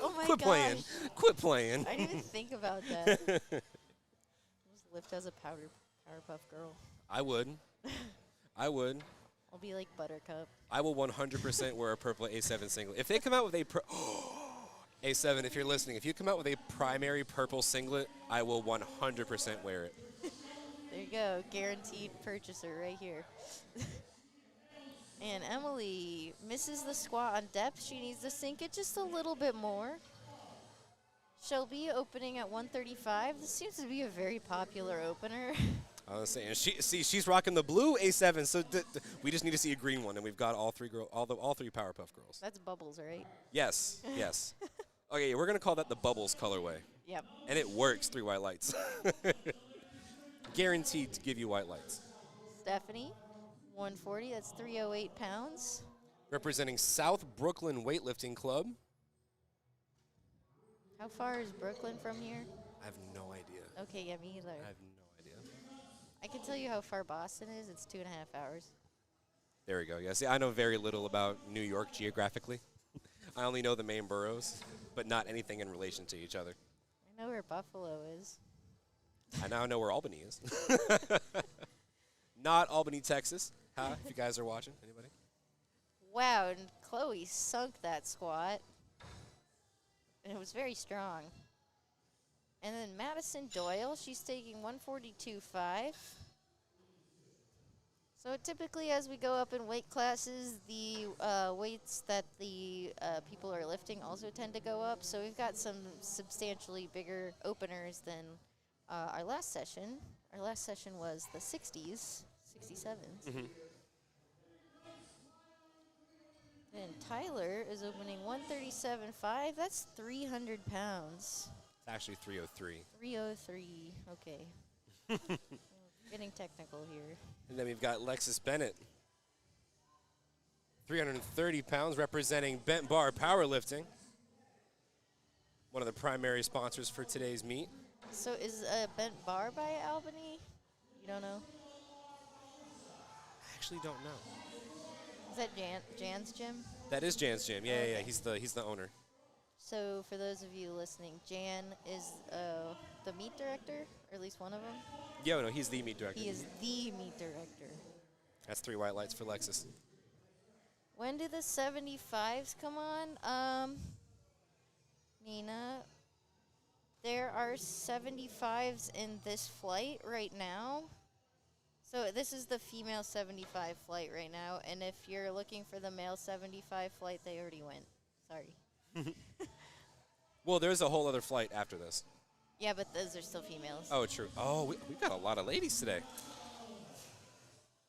Oh my Quit gosh. playing. Quit playing. I didn't even think about that. Just lift as a Powerpuff Girl. I would. I would. I'll be like Buttercup. I will 100% wear a purple A7 singlet. If they come out with a A7, if you're listening, if you come out with a primary purple singlet, I will 100% wear it. There you go, guaranteed purchaser right here. And Emily misses the squat on depth. She needs to sink it just a little bit more. Shelby opening at 135. This seems to be a very popular opener. I was saying, she's rocking the blue A7, so we just need to see a green one, and we've got all three Powerpuff Girls. That's Bubbles, right? Yes, yes. Okay, yeah, we're gonna call that the Bubbles colorway, Yep. and it works. 3 white lights, guaranteed to give you white lights. Stephanie, 140. That's 308 pounds. Representing South Brooklyn Weightlifting Club. How far is Brooklyn from here? I have no idea. Okay, yeah, me either. I have no idea. I can tell you how far Boston is. It's 2.5 hours. There we go. Yeah, see, I know very little about New York geographically. I only know the main boroughs, but not anything in relation to each other. I know where Buffalo is. I now know where Albany is. Not Albany, Texas. Huh? If you guys are watching, anybody? Wow, and Chloe sunk that squat. And it was very strong. And then Madison Doyle, she's taking 142.5. So typically as we go up in weight classes, the weights that the people are lifting also tend to go up. So we've got some substantially bigger openers than our last session. Our last session was the 60s, 67s. And Tyler is opening 137.5. That's 300 pounds. It's actually 303. 303. Okay. Getting technical here. And then we've got Lexus Bennett. 330 pounds, representing Bent Bar Powerlifting. One of the primary sponsors for today's meet. So is Bent Bar by Albany? You don't know? I actually don't know. Is that Jan's gym? That is Jan's gym. Yeah, Okay. yeah. He's the owner. So for those of you listening, Jan is the meet director, or at least one of them. Yeah, no, he's the meet director. He is the meet director. That's 3 white lights for Lexus. When do the 75s come on? Nina, There are 75s in this flight right now. So this is the female 75 flight right now, and if you're looking for the male 75 flight, they already went. Sorry. Well, there's a whole other flight after this. Yeah, but those are still females. Oh, true. Oh, we've got a lot of ladies today.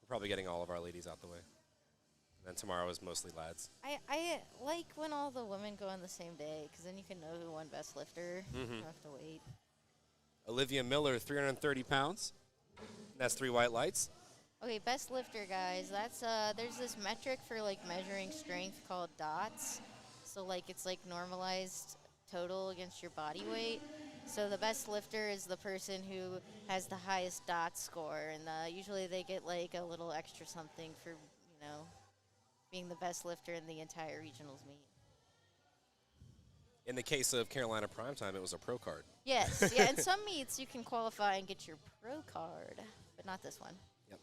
We're probably getting all of our ladies out the way. And then tomorrow is mostly lads. I like when all the women go on the same day, because then you can know who won best lifter. You don't have to wait. Olivia Miller, 330 pounds. That's 3 white lights. Okay, best lifter, guys. That's there's this metric for like measuring strength called dots. So like it's like normalized total against your body weight. So the best lifter is the person who has the highest dot score, and usually they get like a little extra something for being the best lifter in the entire regionals meet. In the case of Carolina Primetime, it was a pro card. Yes, yeah. In some meets you can qualify and get your pro card, but not this one. Yep.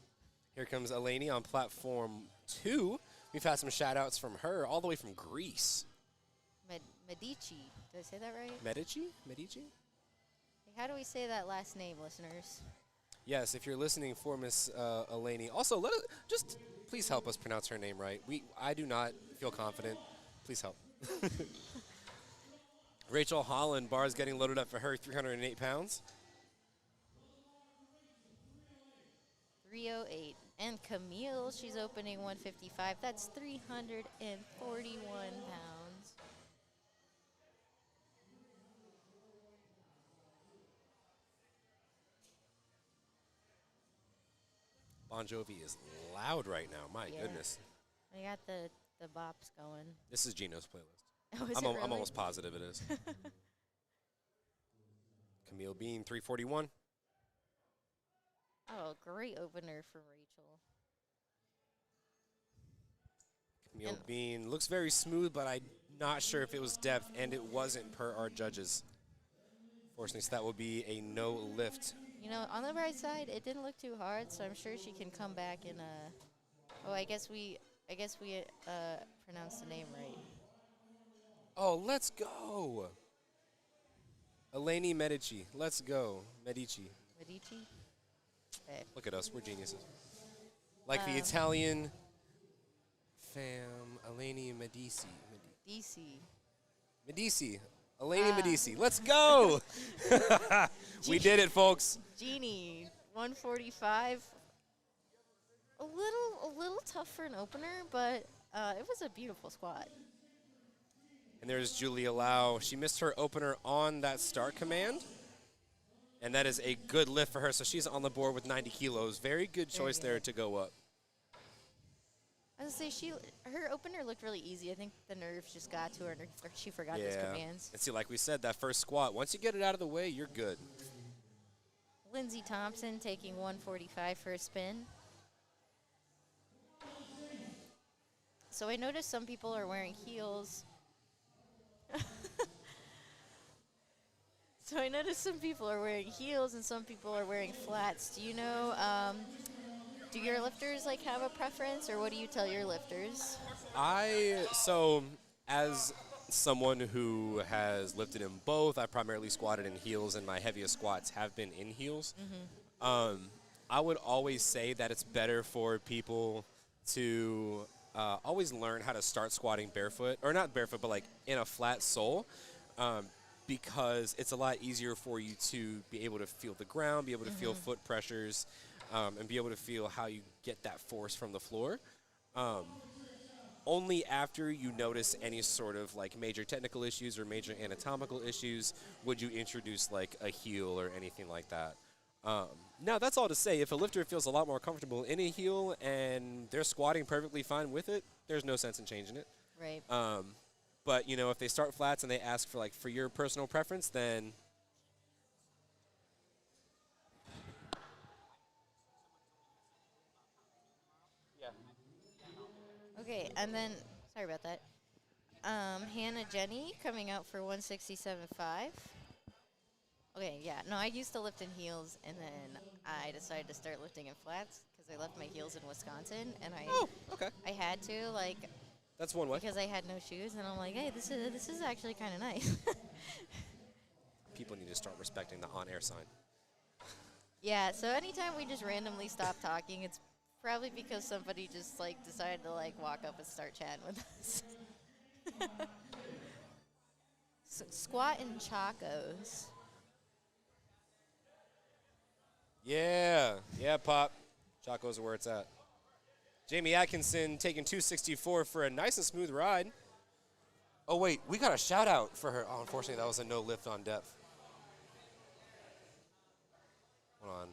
Here comes Eleni on platform 2. We've had some shout-outs from her all the way from Greece. Medici. Did I say that right? Medici? Medici? How do we say that last name, listeners? Yes, if you're listening for Miss Eleni. Also, just please help us pronounce her name right. I do not feel confident. Please help. Rachel Holland, bars getting loaded up for her, 308 pounds. 308. And Camille, she's opening 155. That's 341 pounds. Bon Jovi is loud right now. My Yeah. goodness. I got the bops going. This is Gino's playlist. Oh, is I'm it really? almost positive it is. Camille Bean, 341. Oh, great opener for Rachel. Camille And- Bean looks very smooth, but I'm not sure if it was depth, and it wasn't per our judges. Fortunately, so that will be a no lift. On the bright side, it didn't look too hard, so I'm sure she can come back and oh, I guess we pronounced the name right. Oh, let's go. Eleni Medici. Let's go. Medici. Medici? Okay. Look at us. We're geniuses. Like the Italian fam, Eleni Medici. DC. Medici. Eleni Medici. Let's go. We did it, folks. Genie, 145. A little tough for an opener, but it was a beautiful squat. And there's Julia Lau. She missed her opener on that start command. And that is a good lift for her. So she's on the board with 90 kilos. Very good choice there to go up. I was gonna say her opener looked really easy. I think the nerves just got to her, and she forgot those commands. And see, like we said, that first squat, once you get it out of the way, you're good. Lindsey Thompson taking 145 for a spin. So I noticed some people are wearing heels. So I noticed some people are wearing heels and some people are wearing flats. Do you know, do your lifters have a preference, or what do you tell your lifters? So as someone who has lifted in both, I primarily squatted in heels, and my heaviest squats have been in heels. I would always say that it's better for people to always learn how to start squatting barefoot, or not barefoot, but in a flat sole. Because it's a lot easier for you to be able to feel the ground, be able to feel foot pressures, and be able to feel how you get that force from the floor. Only after you notice any sort of major technical issues or major anatomical issues would you introduce a heel or anything like that. Now, that's all to say, if a lifter feels a lot more comfortable in a heel and they're squatting perfectly fine with it, there's no sense in changing it. Right. But, if they start flats and they ask for your personal preference, then Okay, and then, sorry about that. Hannah Jenny coming out for 167.5. Okay, yeah. No, I used to lift in heels, and then I decided to start lifting in flats because I left my heels in Wisconsin, and I had to, that's one way. because I had no shoes, and I'm like, hey, this is actually kind of nice. people need to start respecting the on-air sign. Yeah, so anytime we just randomly stop talking, it's probably because somebody just like decided to like walk up and start chatting with us. Squat and Chacos. Yeah, Pop. Chaco's where it's at. Jamie Atkinson taking 264 for a nice and smooth ride. Oh, wait, we got a shout-out for her. Oh, unfortunately, that was a no lift on depth. Hold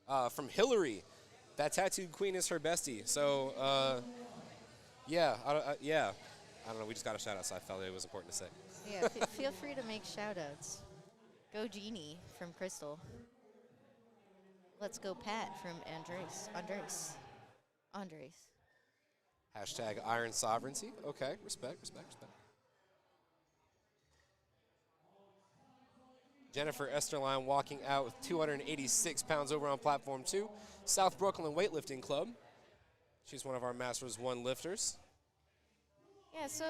on. From Hillary. That tattooed queen is her bestie. So, yeah. I don't know. We just got a shout-out, so I felt it was important to say. Yeah, feel free to make shout-outs. Go Jeannie from Crystal. Let's go Pat from Andres. Hashtag Iron Sovereignty. Okay, respect. Jennifer Esterline walking out with 286 pounds over on platform 2. South Brooklyn Weightlifting Club. She's one of our Masters 1 lifters. Yeah, so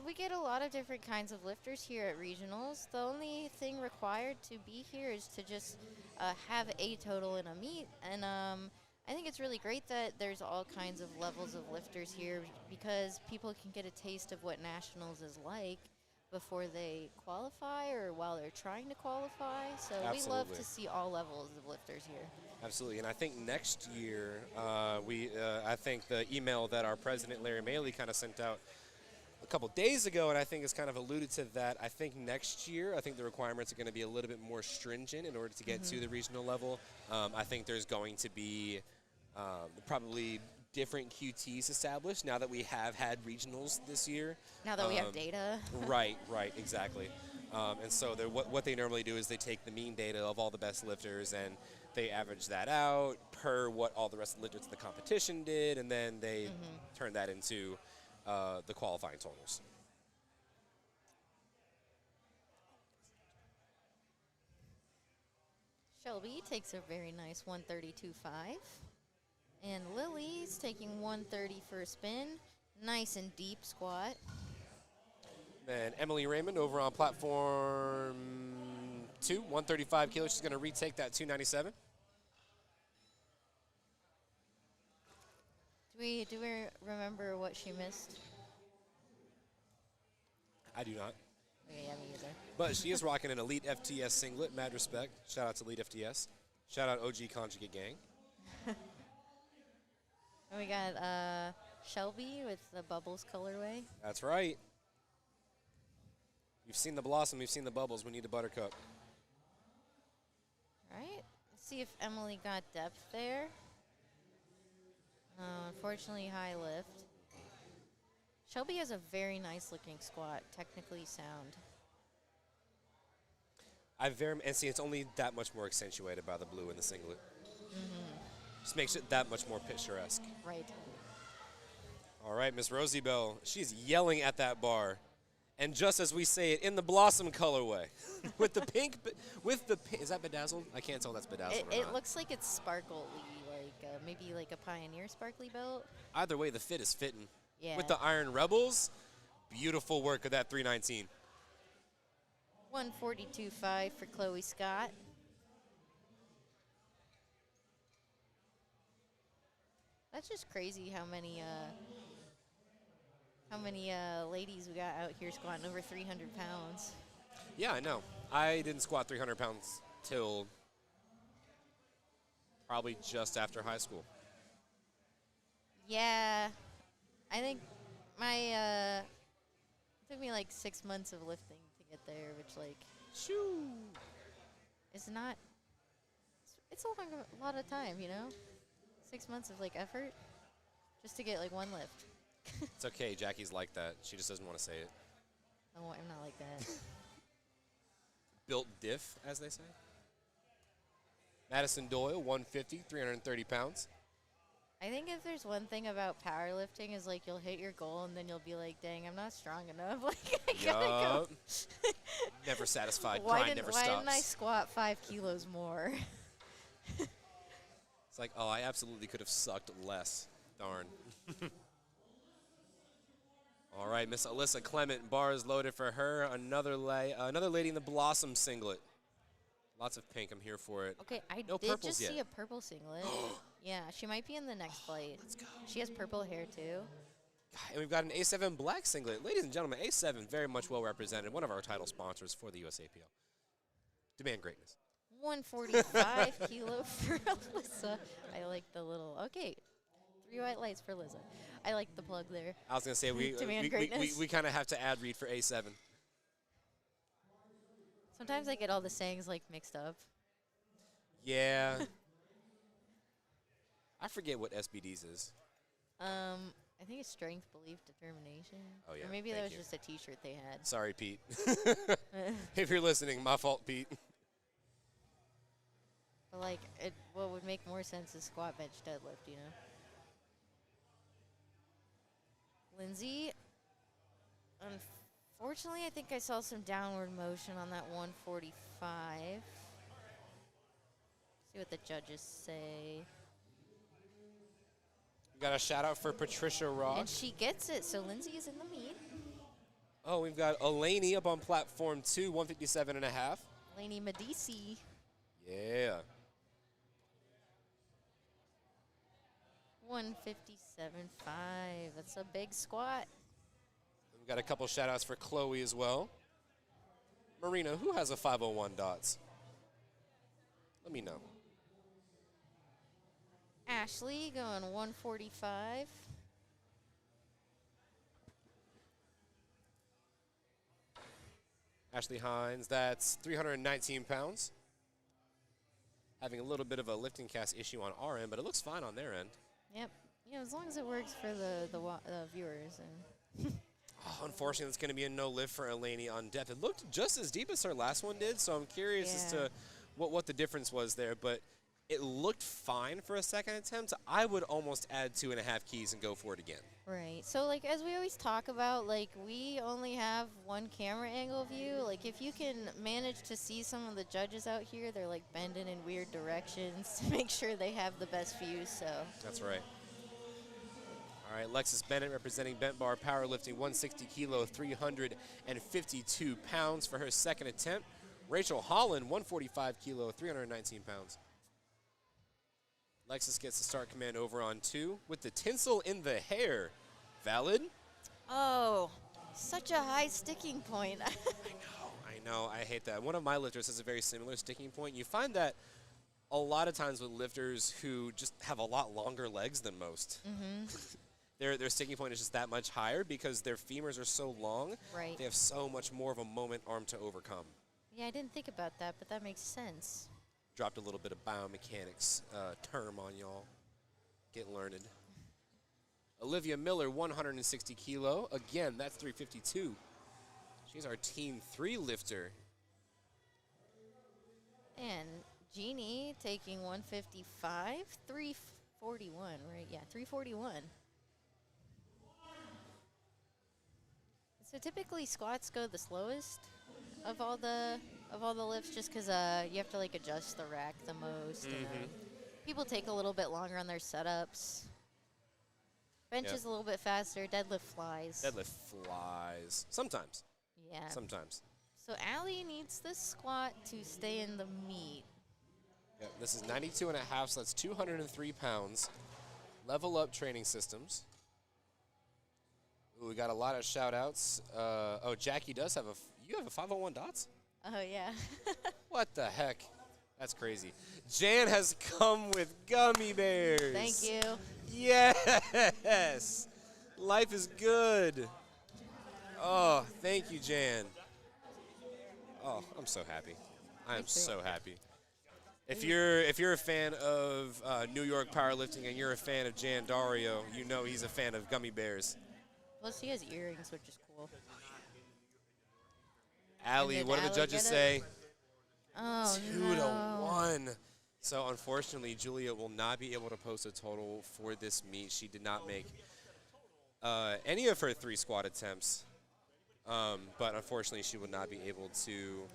we get a lot of different kinds of lifters here at regionals. The only thing required to be here is to just have a total in a meet. And I think it's really great that there's all kinds of levels of lifters here because people can get a taste of what nationals is like before they qualify or while they're trying to qualify. So Absolutely. we love to see all levels of lifters here. Absolutely, and I think next year, I think the email that our president, Larry Maley, kind of sent out a couple days ago, and I think it's kind of alluded to that. I think next year, I think the requirements are going to be a little bit more stringent in order to get to the regional level. I think there's going to be probably different QTs established now that we have had regionals this year. Now that we have data. Right, exactly. And so what they normally do is they take the mean data of all the best lifters and they average that out per what all the rest of the lifters in the competition did, and then they turn that into the qualifying totals. Shelby takes a very nice 132.5. And Lily's taking 130 for a spin. Nice and deep squat. And Emily Raymond over on platform 2, 135 kilos. She's going to retake that 297. Do we remember what she missed? I do not. Okay, yeah, me either. But she is rocking an Elite FTS singlet. Mad respect. Shout out to Elite FTS. Shout out OG Conjugate Gang. And we got Shelby with the Bubbles colorway. That's right. You've seen the blossom. You've seen the bubbles. We need a buttercup. All right. Let's see if Emily got depth there. Unfortunately, high lift. Shelby has a very nice looking squat, technically sound. And see, it's only that much more accentuated by the blue in the singlet. Just makes it that much more picturesque. Right. All right, Miss Rosie Bell, she's yelling at that bar. And just as we say it, in the blossom colorway. With the pink, is that bedazzled? I can't tell that's bedazzled or It not. looks like it's sparkly, like maybe like a Pioneer sparkly belt. Either way, the fit is fitting. Yeah. With the Iron Rebels, beautiful work of that 319. 142.5 for Chloe Scott. That's just crazy how many ladies we got out here squatting over 300 pounds. Yeah, I know. I didn't squat 300 pounds till probably just after high school. Yeah, I think it took me like 6 months of lifting to get there, which like, Shoo! it's not. It's a lot of time, you know. 6 months of like effort just to get like one lift. It's okay. Jackie's like that. She just doesn't want to say it. I'm not like that. Built diff, as they say. Madison Doyle, 150, 330 pounds. I think if there's one thing about powerlifting is like you'll hit your goal and then you'll be like, dang, I'm not strong enough. Like I gotta go. Never satisfied. Why Grind never didn't I stops. squat 5 kilos more? It's like, oh, I absolutely could have sucked less. Darn. All All right, Miss Alyssa Clement, bars loaded for her. Another lady in the Blossom singlet. Lots of pink. I'm here for it. Okay, I No did purples just yet. see a purple singlet. Yeah, she might be in the next flight. Let's go. She has purple hair too. And we've got an A7 black singlet. Ladies and gentlemen, A7 very much well represented. One of our title sponsors for the USAPL. Demand greatness. 145 kilo for Alyssa. I like the little, okay, 3 white lights for Alyssa. I like the plug there. I was going to say, Demand greatness. we kind of have to ad read for A7. Sometimes I get all the sayings like mixed up. Yeah. I forget what SBDs is. I think it's strength, belief, determination. Oh, yeah, Or maybe that thank was you. just a T-shirt they had. Sorry, Pete. If you're listening, my fault, Pete. But like, what would make more sense is squat, bench, deadlift. You know. Lindsay. Unfortunately, I think I saw some downward motion on that 145. See what the judges say. We got a shout out for Patricia And Ross. she gets it, so Lindsay is in the meet. Oh, we've got Elaney up on platform 2, 157.5. Lainey Medici. Yeah. 157.5. That's a big squat. We've got a couple shout outs for Chloe as well. Marina, who has a 501 dots? Let me know. Ashley going 145. Ashley Hines, that's 319 pounds. Having a little bit of a lifting cast issue on our end, but it looks fine on their end. Yep. Yeah, as long as it works for the viewers. And Oh, unfortunately, it's going to be a no lift for Elaney on depth. It looked just as deep as her last one did, so I'm curious as Yeah. to what the difference was there. But it looked fine for a second attempt. I would almost add 2.5 keys and go for it again. right. So like as we always talk about, like we only have one camera angle view. Like if you can manage to see some of the judges out here, they're like bending in weird directions to make sure they have the best view. So That's right. All right, Lexus Bennett representing Bent Bar Powerlifting, 160 kilo, 352 pounds for her second attempt. Rachel Holland, 145 kilo, 319 pounds. Lexus gets the start command over on 2 with the tinsel in the hair. Valid? oh, such a high sticking point. I know, I hate that. One of my lifters has a very similar sticking point. You find that a lot of times with lifters who just have a lot longer legs than most. Their sticking point is just that much higher because their femurs are so long. Right. They have so much more of a moment arm to overcome. Yeah, I didn't think about that, but that makes sense. Dropped a little bit of biomechanics term on y'all. Get learned. Olivia Miller, 160 kilo. Again, that's 352. She's our Team 3 lifter. And Jeannie taking 155, 341, right? Yeah, 341. So typically squats go the slowest of all the lifts, just because you have to like adjust the rack the most. And, people take a little bit longer on their setups. Bench Yep. is a little bit faster. Deadlift flies. Deadlift flies. Sometimes. Yeah. Sometimes. So Allie needs this squat to stay in the meet. Yep, this is 92.5, so that's 203 pounds. Level Up Training Systems. Ooh, we got a lot of shout outs. Oh, Jackie does have you have a 501 dots? Oh, yeah. What the heck? That's crazy. Jan has come with gummy bears. Thank you. Yes. Life is good. Oh, thank you, Jan. Oh, I'm so happy. I am Me too. so happy. If you're a fan of New York powerlifting and you're a fan of Jan Dario, you know he's a fan of gummy bears. Plus, he has earrings, which is cool. Allie, did what do the Allie judges get it? say? Oh, 2 to no. 1. So unfortunately, Julia will not be able to post a total for this meet. She did not make any of her 3 squat attempts, but unfortunately, she would not be able to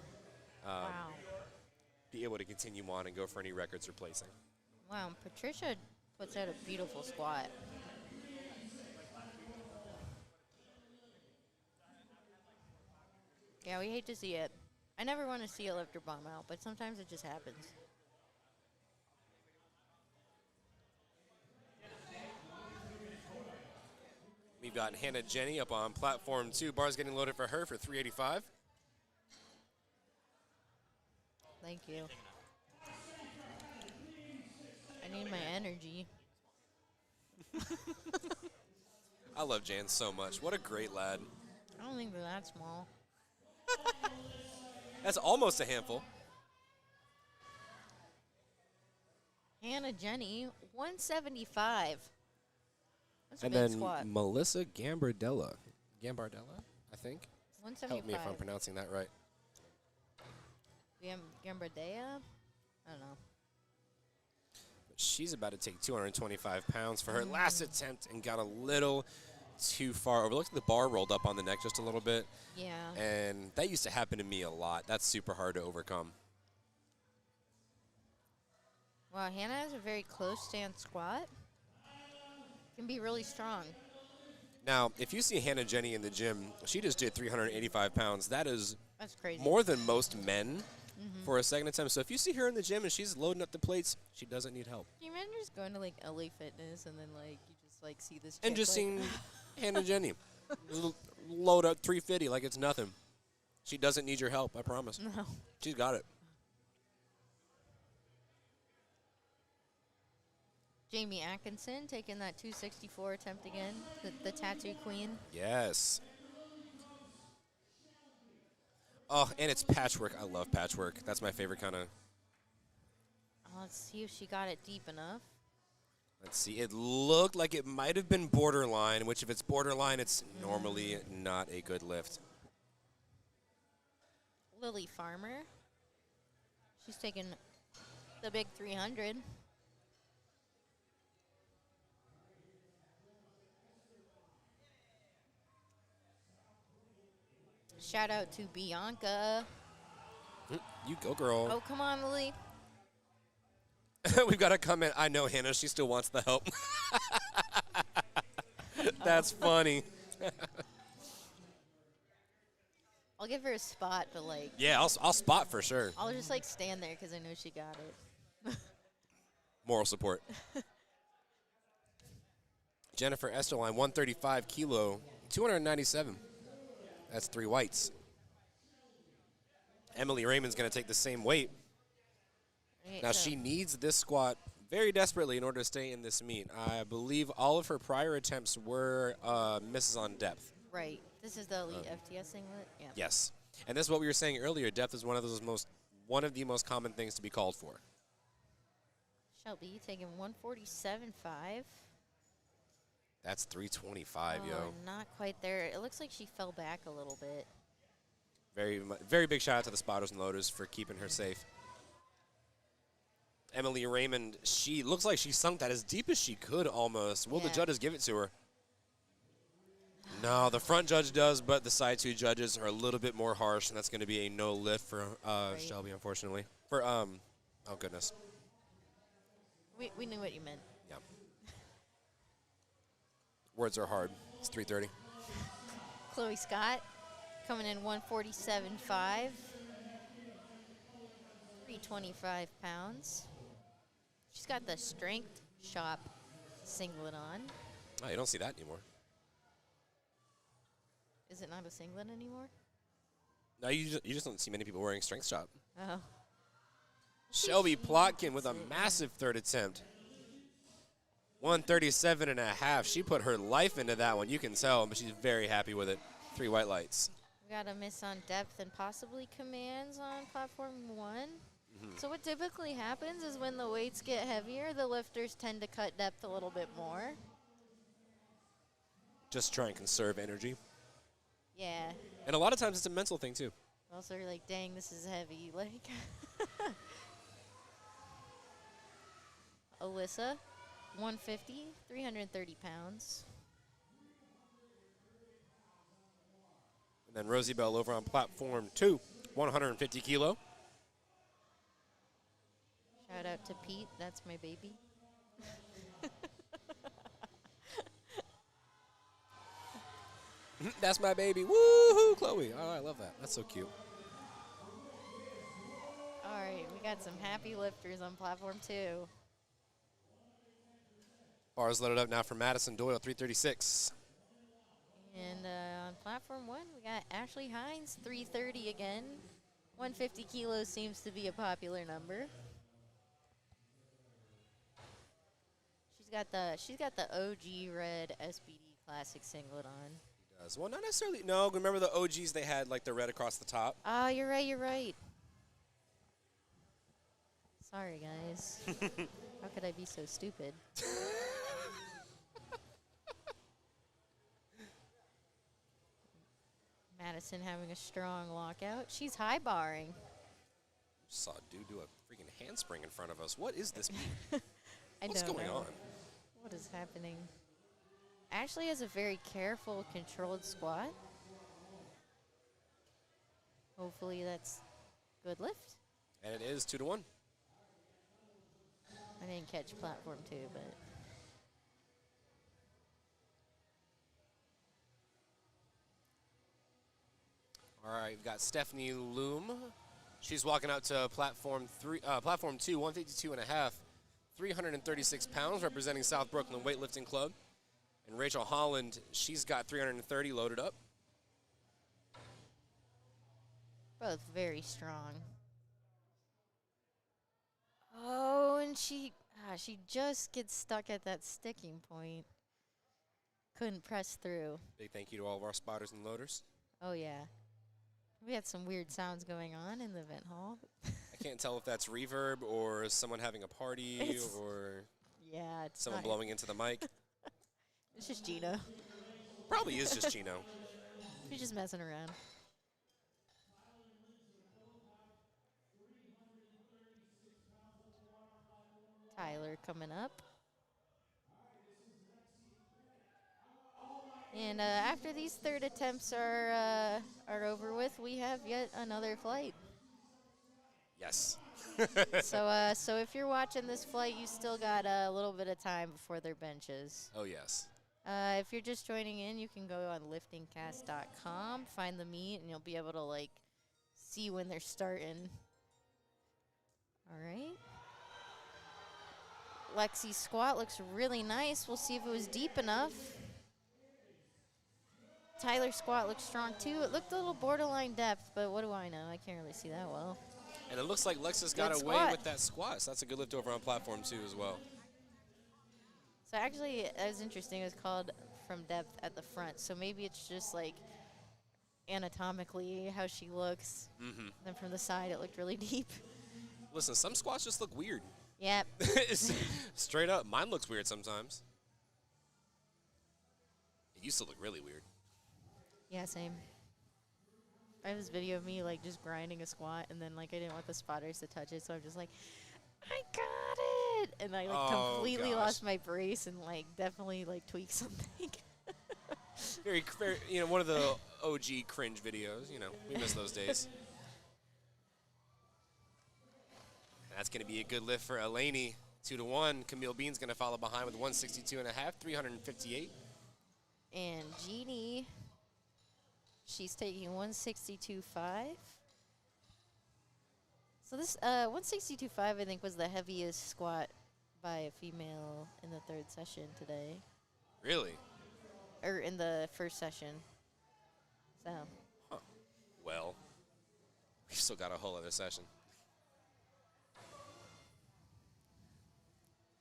Wow. continue on and go for any records or placing. Wow, Patricia puts out a beautiful squat. Yeah, we hate to see it. I never want to see a lifter bomb out, but sometimes it just happens. We've got Hannah Jenny up on platform 2. Bars getting loaded for her for 385. Thank you. I need my energy. I love Jan so much. What a great lad. I don't think they're that small. That's almost a handful. Hannah Jenny, 175. That's a And big then squat. Melissa Gambardella, I think. 175. Help me if I'm pronouncing that right. Gambardella? I don't know. She's about to take 225 pounds for her last attempt and got a little too far over. Looks like the bar rolled up on the neck just a little bit. Yeah. And that used to happen to me a lot. That's super hard to overcome. Wow, Hannah has a very close stance squat. Can be really strong. Now, if you see Hannah Jenny in the gym, she just did 385 pounds. That is That's crazy. more than most men for a second attempt. So if you see her in the gym and she's loading up the plates, she doesn't need help. Can you imagine just going to like LA Fitness and then like you just like see this And chick, just like, seeing Hannah Jenny load up 350 like it's nothing. She doesn't need your help, I promise. No. She's got it. Jamie Atkinson taking that 264 attempt again, the tattoo queen. Yes. Oh, and it's patchwork. I love patchwork. That's my favorite kind of. Let's see if she got it deep enough. Let's see. It looked like it might have been borderline, which if it's borderline, it's normally not a good lift. Lily Farmer. She's taking the big 300. Shout out to Bianca. You go, girl. Oh, come on, Lily. We've got a comment. I know, Hannah. She still wants the help. That's funny. I'll give her a spot, but like, Yeah, I'll spot for sure. I'll just like stand there because I know she got it. Moral support. Jennifer Esterline, 135 kilo, 297. That's 3 whites. Emily Raymond's going to take the same weight. Okay, Now, so she needs this squat very desperately in order to stay in this meet. I believe all of her prior attempts were misses on depth. right. This is the elite FTS singlet. Yeah. Yes. And this is what we were saying earlier. Depth is one of the most common things to be called for. Shelby taking 147.5. That's 325, yo. Not quite there. It looks like she fell back a little bit. Very big shout out to the spotters and loaders for keeping her safe. Emily Raymond, she looks like she sunk that as deep as she could almost. Will the Yeah. judges give it to her? No, the front judge does, but the side 2 judges are a little bit more harsh, and that's going to be a no lift for Shelby, unfortunately. For oh goodness. We knew what you meant. Yeah. Words are hard. It's 3:30. Chloe Scott coming in 147.5. 325 pounds. She's got the Strength Shop singlet on. Oh, you don't see that anymore. Is it not a singlet anymore? No, you just don't see many people wearing Strength Shop. Oh. Shelby Plotkin with a massive third attempt. 137.5. She put her life into that one. You can tell, but she's very happy with it. 3 white lights. We got a miss on depth and possibly commands on platform 1. So what typically happens is when the weights get heavier, the lifters tend to cut depth a little bit more. Just try and conserve energy. Yeah. And a lot of times it's a mental thing, too. Also, you're like, dang, this is heavy. Like, Alyssa, 150, 330 pounds. And then Rosie Bell over on platform 2, 150 kilo. Shout out to Pete. That's my baby. That's my baby. Woo-hoo, Chloe. Oh, I love that. That's so cute. All right, we got some happy lifters on platform 2. Bars loaded up now for Madison Doyle, 336. And on platform 1, we got Ashley Hines, 330 again. 150 kilos seems to be a popular number. She's got the OG red SBD Classic singlet on. He does. Well, not necessarily. No, remember the OGs, they had like the red across the top. Oh, you're right. Sorry, guys. How could I be so stupid? Madison having a strong lockout. She's high barring. Saw a dude do a freaking handspring in front of us. What is this? What's going on? What is happening? Ashley has a very careful, controlled squat. Hopefully that's good lift. And it is 2-1. I didn't catch platform 2, but All right, we've got Stephanie Loom. She's walking out to platform 2, 152 and a half, 336 pounds, representing South Brooklyn Weightlifting Club. And Rachel Holland, she's got 330 loaded up. both very strong. Oh, and she just gets stuck at that sticking point. Couldn't press through. Big thank you to all of our spotters and loaders. Oh, yeah. We had some weird sounds going on in the event hall. I can't tell if that's reverb or someone having a party or Yeah, it's someone not- blowing into the mic. It's just Gino. Probably is just Chino. He's just messing around. Tyler coming up. And after these third attempts are over with, we have yet another flight. Yes. So if you're watching this flight, you still got a little bit of time before their benches. Oh, yes. If you're just joining in, you can go on liftingcast.com, find the meet, and you'll be able to like see when they're starting. All right. Lexi's squat looks really nice. We'll see if it was deep enough. Tyler's squat looks strong too. It looked a little borderline depth, but what do I know? I can't really see that well. And it looks like Lexus got away with that squat, so that's a good lift over on platform 2 as well. So actually, that was interesting. It was called from depth at the front. So maybe it's just like anatomically how she looks. Mm-hmm. Then from the side, it looked really deep. Listen, some squats just look weird. Yep. Straight up. Mine looks weird sometimes. It used to look really weird. Yeah, same. I have this video of me like just grinding a squat, and then like I didn't want the spotters to touch it, so I'm just like, I got it, and I like completely lost my brace and like definitely like tweaked something. very, one of the OG cringe videos. We miss those days. That's going to be a good lift for Elaney, 2-1. Camille Bean's going to follow behind with 162 and a half, 358. And Jeannie, she's taking 162.5. So this 162.5, I think, was the heaviest squat by a female in the third session today. Really? Or in the first session. So. Huh. Well, we've still got a whole other session.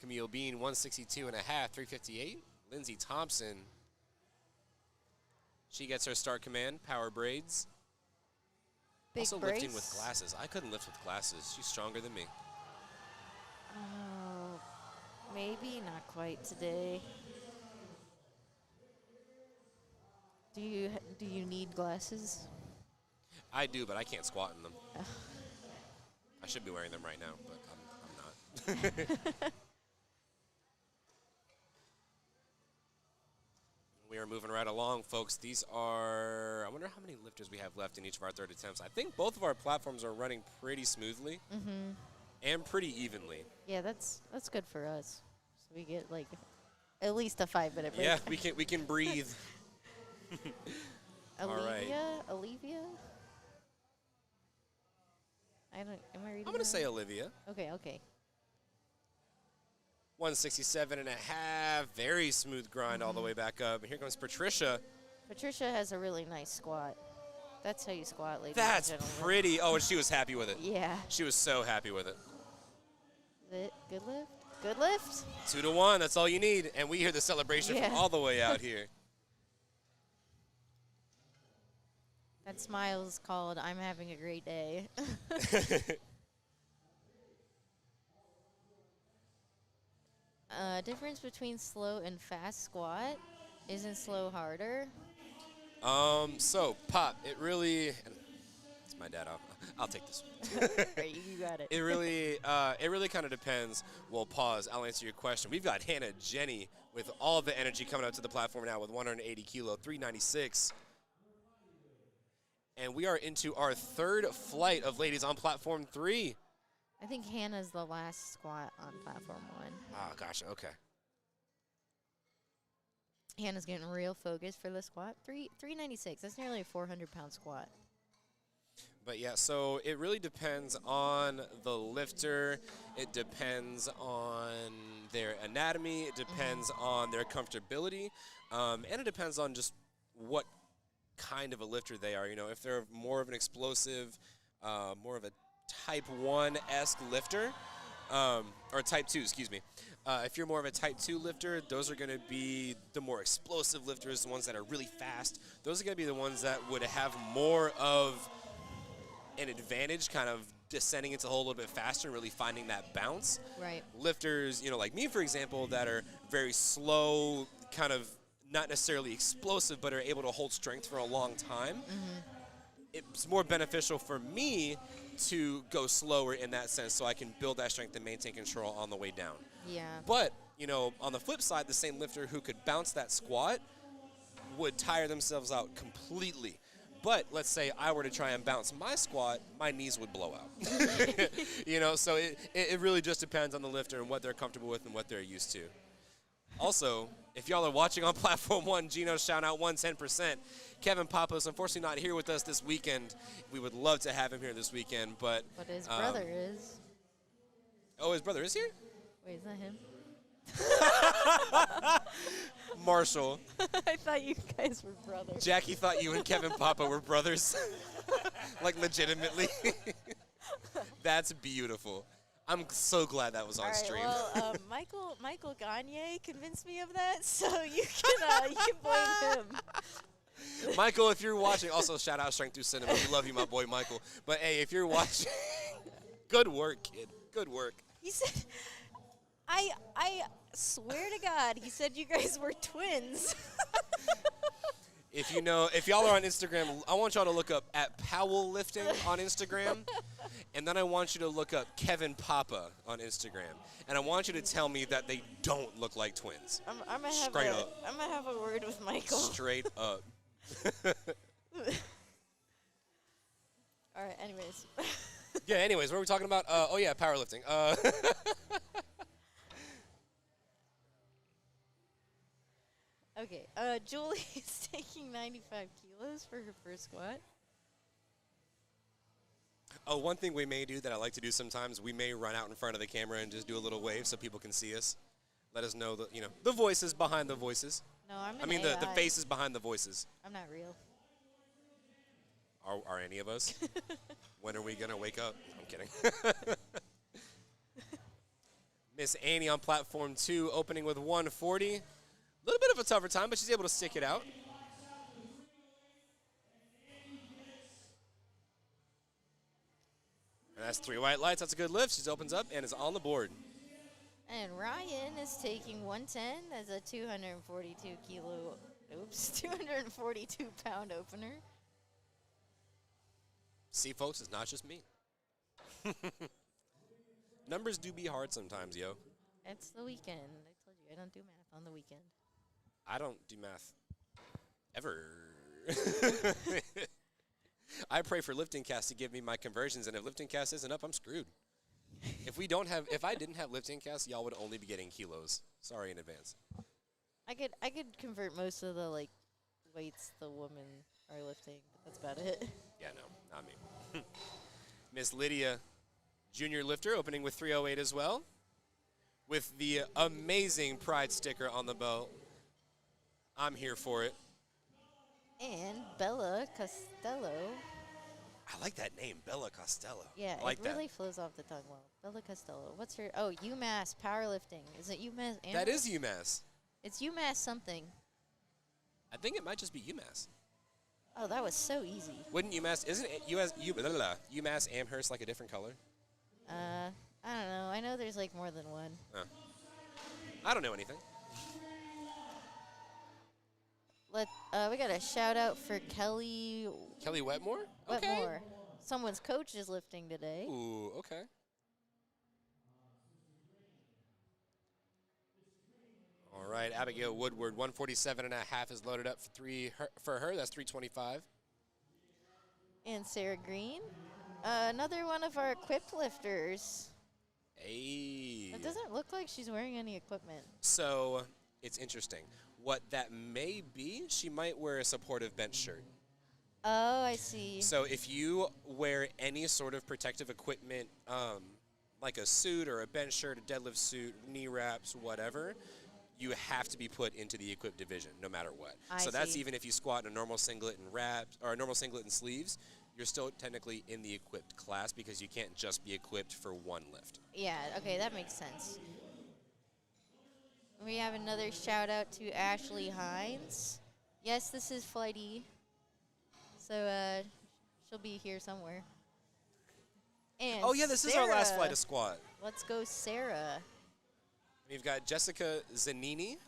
Camille Bean, 162 and a half, 358. Lindsay Thompson, she gets her start command, power braids. Big also brace. lifting with glasses. I couldn't lift with glasses. She's stronger than me. Oh, maybe not quite today. Do you need glasses? I do, but I can't squat in them. I should be wearing them right now, but I'm not. We are moving right along, folks. These are, I wonder how many lifters we have left in each of our third attempts. I think both of our platforms are running pretty smoothly and pretty evenly. Yeah, that's good for us. So we get like at least a 5-minute break. Yeah, we can breathe. All right. Olivia? I don't, am I reading I'm going to that say right? Olivia. Okay. 167 and a half. Very smooth grind all the way back up. And here comes Patricia. Patricia has a really nice squat. That's how you squat, ladies That's and gentlemen. pretty. Oh, and she was happy with it. Yeah. She was so happy with it. Good lift? Good lift? 2-1. That's all you need. And we hear the celebration from Yeah. all the way out here. That smile's called I'm having a great day. Difference between slow and fast squat. Isn't slow harder? So, Pop, it really, it's my dad, I'll take this one. Right, you got it. It really kind of depends. Well, pause, I'll answer your question. We've got Hannah Jenny with all the energy coming up to the platform now with 180 kilo, 396. And we are into our third flight of ladies on platform 3. I think Hannah's the last squat on platform 1. Oh, gosh, okay. Hannah's getting real focused for the squat. 396. That's nearly a 400-pound squat. But yeah, so it really depends on the lifter. It depends on their anatomy. It depends on their comfortability. And it depends on just what kind of a lifter they are. You know, if they're more of an explosive, more of a type 1-esque lifter, or type 2, excuse me. If you're more of a type 2 lifter, those are going to be the more explosive lifters, the ones that are really fast. Those are going to be the ones that would have more of an advantage, kind of descending into the hole a little bit faster and really finding that bounce. Right. Lifters, you know, like me, for example, that are very slow, kind of not necessarily explosive, but are able to hold strength for a long time. It's more beneficial for me to go slower in that sense so I can build that strength and maintain control on the way down. Yeah. But, you know, on the flip side, the same lifter who could bounce that squat would tire themselves out completely. But let's say I were to try and bounce my squat, my knees would blow out. You know, so it really just depends on the lifter and what they're comfortable with and what they're used to. Also, if y'all are watching on Platform 1, Gino shout out 110%. Kevin Papa's unfortunately not here with us this weekend. We would love to have him here this weekend, but His brother is. Oh, his brother is here? Wait, is that him? Marshall. I thought you guys were brothers. Jackie thought you and Kevin Papa were brothers. Like, legitimately. That's beautiful. I'm so glad that was on stream. Well, Michael Gagne convinced me of that, so you can blame him. Michael, if you're watching, also shout out Strength Through Cinema. We love you, my boy Michael. But hey, if you're watching, good work, kid. Good work. He said, I swear to God, he said you guys were twins. If y'all are on Instagram, I want y'all to look up at Powell Lifting on Instagram. And then I want you to look up Kevin Papa on Instagram. And I want you to tell me that they don't look like twins. I'm gonna have a word with Michael. Straight up. All right, anyways. Yeah, anyways, what are we talking about? Oh, yeah, powerlifting. Okay, Julie is taking 95 kilos for her first squat. Oh, one thing we may do that I like to do sometimes, we may run out in front of the camera and just do a little wave so people can see us. Let us know the voices behind the voices. No, I'm an I mean, AI. the faces behind the voices. I'm not real. Are any of us? When are we going to wake up? I'm kidding. Miss Annie on platform 2, opening with 140. A little bit of a tougher time, but she's able to stick it out. And that's 3 white lights. That's a good lift. She opens up and is on the board. And Ryan is taking 110 as a 242 pound opener. See, folks, it's not just me. Numbers do be hard sometimes, yo. It's the weekend. I told you I don't do math on the weekend. I don't do math ever. I pray for Lifting Cast to give me my conversions, and if Lifting Cast isn't up, I'm screwed. If I didn't have Lifting Cast, y'all would only be getting kilos. Sorry in advance. I could convert most of the weights the women powerlifting, but that's about it. Yeah, no, not me. Miss Lydia, junior lifter, opening with 308 as well, with the amazing Pride sticker on the belt. I'm here for it. And Bella Costello. I like that name, Bella Costello. Yeah, I like it really flows off the tongue well. Bella Costello. What's her? Oh, UMass powerlifting. Is it UMass? That is UMass. It's UMass something. I think it might just be UMass. Oh, that was so easy. Wouldn't UMass, isn't it UMass Amherst like a different color? I don't know. I know there's like more than one. I don't know anything. We got a shout out for Kelly Wetmore? Okay. Wetmore. Someone's coach is lifting today. Ooh, okay. All right, Abigail Woodward, 147.5 is loaded up for her. That's 325. And Sarah Green, another one of our equipped lifters. Hey. It doesn't look like she's wearing any equipment. So it's interesting. What that may be, she might wear a supportive bench shirt. Oh, I see. So if you wear any sort of protective equipment, like a suit or a bench shirt, a deadlift suit, knee wraps, whatever, you have to be put into the equipped division no matter what. I That's see. even if you squat in a normal singlet and wraps, or a normal singlet and sleeves, you're still technically in the equipped class because you can't just be equipped for one lift. Yeah, okay, that makes sense. We have another shout out to Ashley Hines. Yes, this is Flighty. So she'll be here somewhere. And Oh yeah, this is our last flight Sarah. of squat. Let's go, Sarah. We've got Jessica Zanini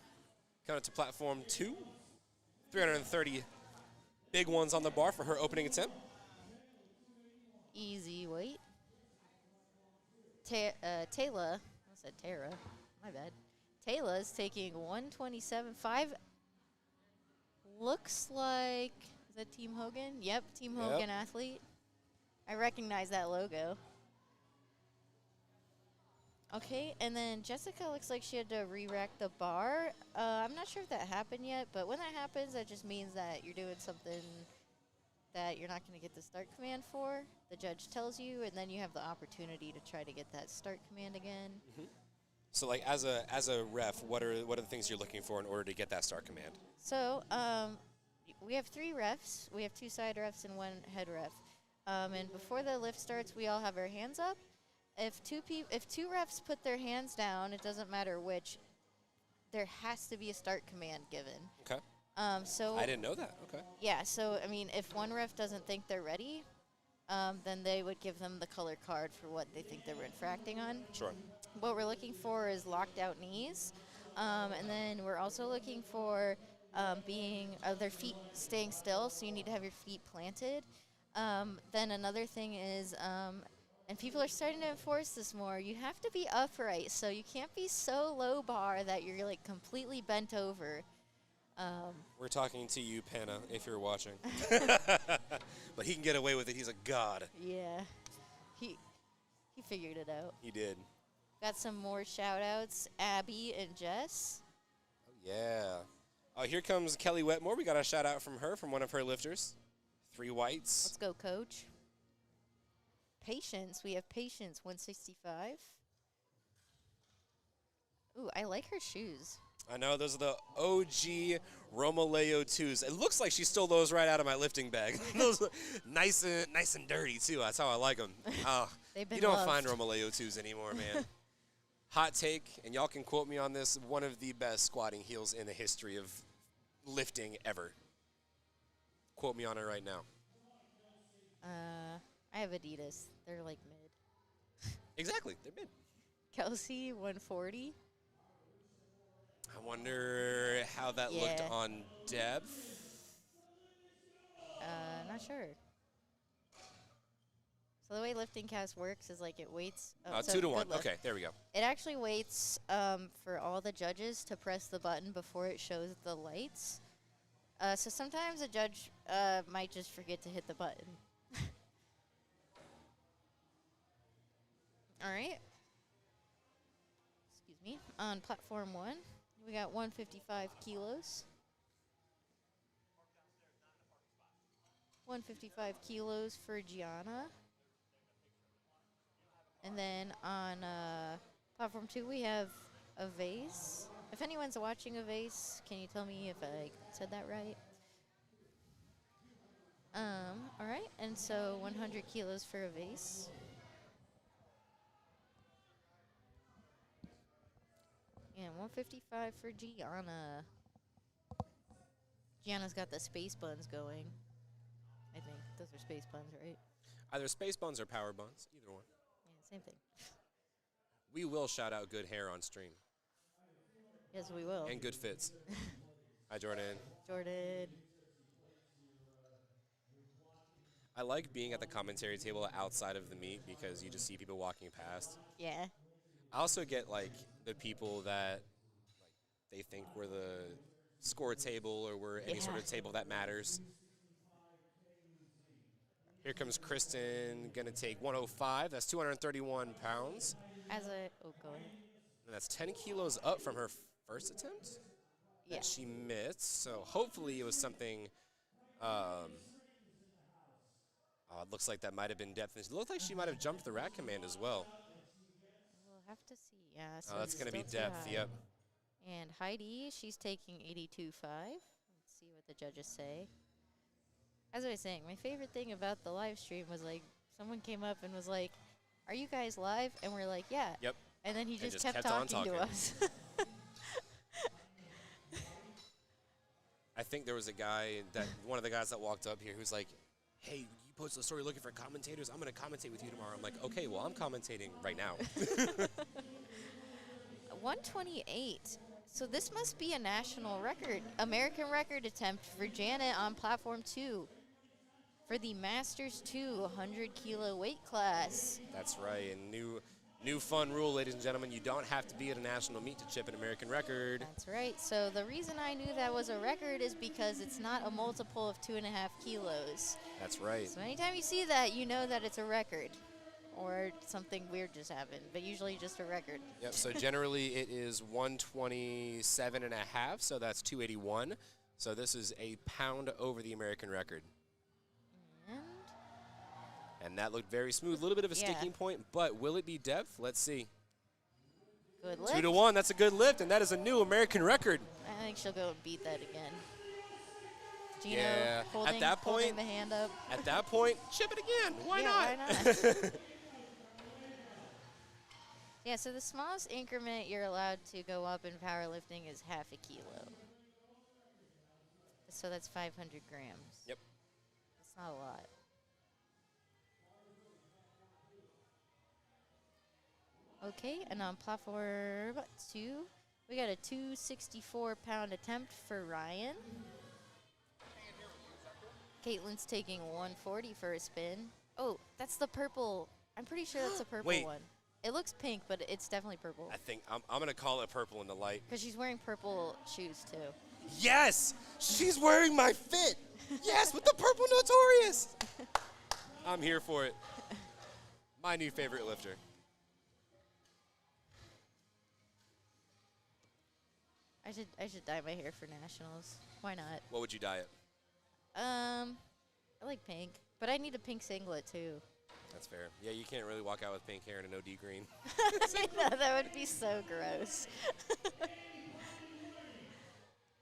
coming to platform 2. 330 big ones on the bar for her opening attempt. Easy weight. Taylor. I said Tara. My bad. Taylor's taking 127.5. Looks like, is that Team Hogan? Yep, Team Yep. Hogan athlete. I recognize that logo. Okay, and then Jessica looks like she had to re-rack the bar. I'm not sure if that happened yet, but when that happens, that just means that you're doing something that you're not going to get the start command for. The judge tells you, and then you have the opportunity to try to get that start command again. So, like, as a ref, what are the things you're looking for in order to get that start command? So, we have 3 refs. We have 2 side refs and 1 head ref. And before the lift starts, we all have our hands up. If two refs put their hands down, it doesn't matter which, there has to be a start command given. Okay. So I didn't know that. Okay. yeah, so I mean, if one ref doesn't think they're ready, then they would give them the color card for what they think they were infracting on. Sure. What we're looking for is locked out knees, and then we're also looking for their feet staying still. So you need to have your feet planted. Then another thing is, and people are starting to enforce this more, you have to be upright. So you can't be so low bar that you're like completely bent over. We're talking to you, Panna, if you're watching. But he can get away with it. He's a god. Yeah, he figured it out. He did. Got some more shout outs, Abby and Jess. Oh, yeah. Here comes Kelly Wetmore. We got a shout out from her, from one of her lifters. 3 whites. Let's go, coach. Patience. We have Patience, 165. Ooh, I like her shoes. I know, those are the OG Romaleo 2s. It looks like she stole those right out of my lifting bag. Those are nice and dirty, too. That's how I like them. They've been You don't loved. find Romaleo 2s anymore, man. Hot take, and y'all can quote me on this, one of the best squatting heels in the history of lifting ever. Quote me on it right now. I have Adidas. They're like mid. Exactly, they're mid. Kelsey, 140. I wonder how that looked Yeah. on depth. Not sure. So the way lifting cast works is like it waits. 2 to 1. good lift. Okay, there we go. It actually waits for all the judges to press the button before it shows the lights. So sometimes a judge might just forget to hit the button. All right. Excuse me. On platform 1, we got 155 kilos. 155 kilos for Gianna. And then on platform 2, we have a vase. If anyone's watching a vase, can you tell me if I said that right? All right, and so 100 kilos for a vase. And 155 for Gianna. Gianna's got the space buns going. I think those are space buns, right? Either space buns or power buns, either one. Yeah, same thing. We will shout out good hair on stream. Yes, we will. And good fits. Hi, Jordan. Jordan. I like being at the commentary table outside of the meet because you just see people walking past. Yeah. I also get, like, the people that, like, they think we're the score table or we're any sort of table that matters. Here comes Kristen, going to take 105. That's 231 pounds. Go ahead. And that's 10 kilos up from her first attempt Yeah. that she missed. So hopefully it was something, it looks like that might have been depth. It looked like she might have jumped the rack command as well. We'll have to see. Yeah. So That's going to be still too depth, high. yep. And Heidi, she's taking 82.5. Let's see what the judges say. As I was saying, my favorite thing about the live stream was, like, someone came up and was like, "Are you guys live?" And we're like, "Yeah." Yep. And then he just just kept kept on talking to talking. us. I think there was a guy, one of the guys that walked up here who's like, "Hey, you posted a story looking for commentators. I'm going to commentate with you tomorrow." I'm like, "Okay, well, I'm commentating right now." 128. So this must be a national record, American record attempt for Janet on platform 2 for the Masters 2 100 kilo weight class. That's right. And new fun rule, ladies and gentlemen, you don't have to be at a national meet to chip an American record. That's right. So the reason I knew that was a record is because it's not a multiple of 2.5 kilos. That's right. So anytime you see that, you know that it's a record. Or something weird just happened, but usually just a record. Yep, so generally it is 127.5, so that's 281. So this is a pound over the American record. And that looked very smooth. A little bit of a sticking point, but will it be depth? Let's see. Good lift. 2 to 1, that's a good lift, and that is a new American record. I think she'll go and beat that again. Gino Yeah, holding, at that holding point, the hand up. At that point, chip it again. Why Yeah, not? why not? Yeah, so the smallest increment you're allowed to go up in powerlifting is half a kilo. So that's 500 grams. Yep. That's not a lot. Okay, and on platform 2, we got a 264-pound attempt for Ryan. Caitlin's taking 140 for a spin. Oh, that's the purple. I'm pretty sure that's the purple Wait. one. It looks pink, but it's definitely purple. I think I'm going to call it purple in the light. Because she's wearing purple shoes, too. Yes! She's wearing my fit! Yes, with the purple Notorious! I'm here for it. My new favorite lifter. I should dye my hair for nationals. Why not? What would you dye it? I like pink, but I need a pink singlet, too. That's fair. Yeah, you can't really walk out with pink hair and an OD green. I know, that would be so gross.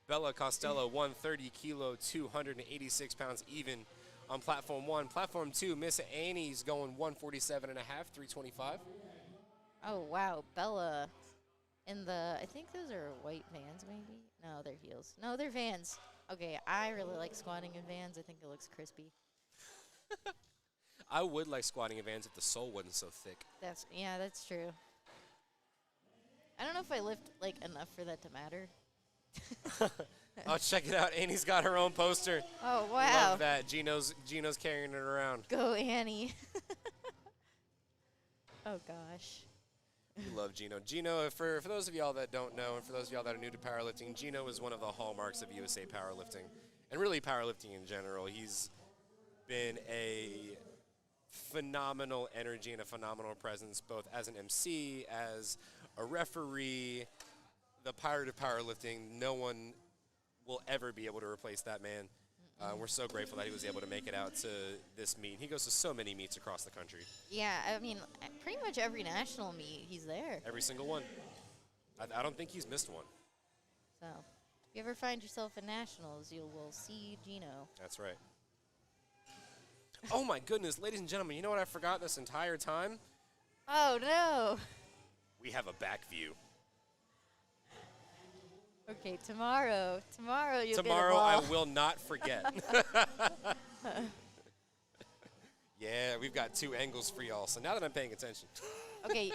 Bella Costello, 130 kilo, 286 pounds even on platform 1. Platform 2, Miss Annie's going 147.5, 325. Oh, wow. Bella in the, I think those are white Vans, maybe? No, they're heels. No, they're Vans. Okay, I really like squatting in Vans. I think it looks crispy. I would like squatting in Vans if the sole wasn't so thick. Yeah, that's true. I don't know if I lift, like, enough for that to matter. Oh, check it out. Annie's got her own poster. Oh, wow. Love that. Gino's carrying it around. Go, Annie. Oh, gosh. We love Gino. Gino, for those of y'all that don't know, and for those of y'all that are new to powerlifting, Gino is one of the hallmarks of USA powerlifting, and really powerlifting in general. He's been a phenomenal energy and a phenomenal presence, both as an MC, as a referee, the pirate of powerlifting. No one will ever be able to replace that man. We're so grateful that he was able to make it out to this meet. He goes to so many meets across the country. Yeah, I mean, pretty much every national meet, he's there. Every single one. I don't think he's missed one. So, if you ever find yourself in nationals, you will see Gino. That's right. Oh my goodness, ladies and gentlemen, you know what I forgot this entire time? Oh, no. We have a back view. Okay, tomorrow you'll Tomorrow get a I ball. will not forget. Yeah, we've got 2 angles for y'all. So now that I'm paying attention, Okay,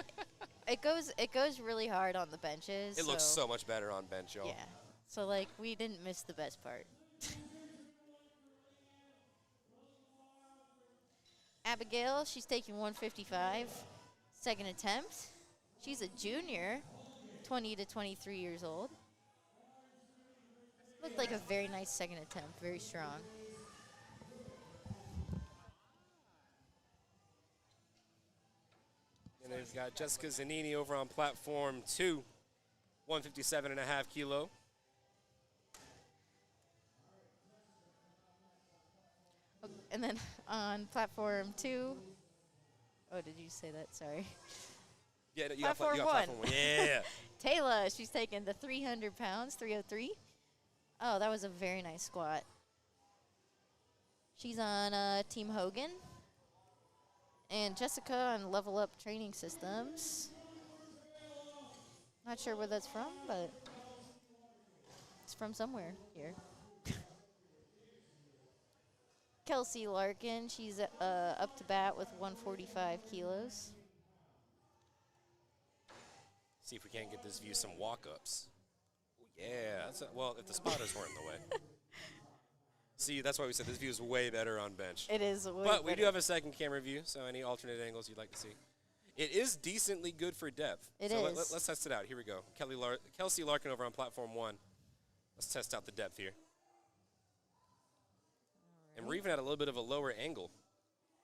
it goes really hard on the benches. it looks so much better on bench, y'all. Yeah. So like we didn't miss the best part. Abigail, she's taking 155, second attempt. She's a junior, 20 to 23 years old. Looked like a very nice second attempt, very strong. And then we've got Jessica Zanini over on platform 2, 157.5 kilo. And then on platform 2, oh, did you say that? Sorry. Yeah, you Platform got one. platform 1. Yeah. Taylor, she's taking the 300 pounds, 303. Oh, that was a very nice squat. She's on Team Hogan. And Jessica on Level Up Training Systems. Not sure where that's from, but it's from somewhere here. Kelsey Larkin, she's up to bat with 145 kilos. See if we can't get this view some walk-ups. Yeah, well, if the spotters weren't in the way. See, that's why we said this view is way better on bench. It is way But we better. do have a second camera view, so any alternate angles you'd like to see. It is decently good for depth. It so is. Let's test it out. Here we go. Kelsey Larkin over on platform 1. Let's test out the depth here. And we're even at a little bit of a lower angle.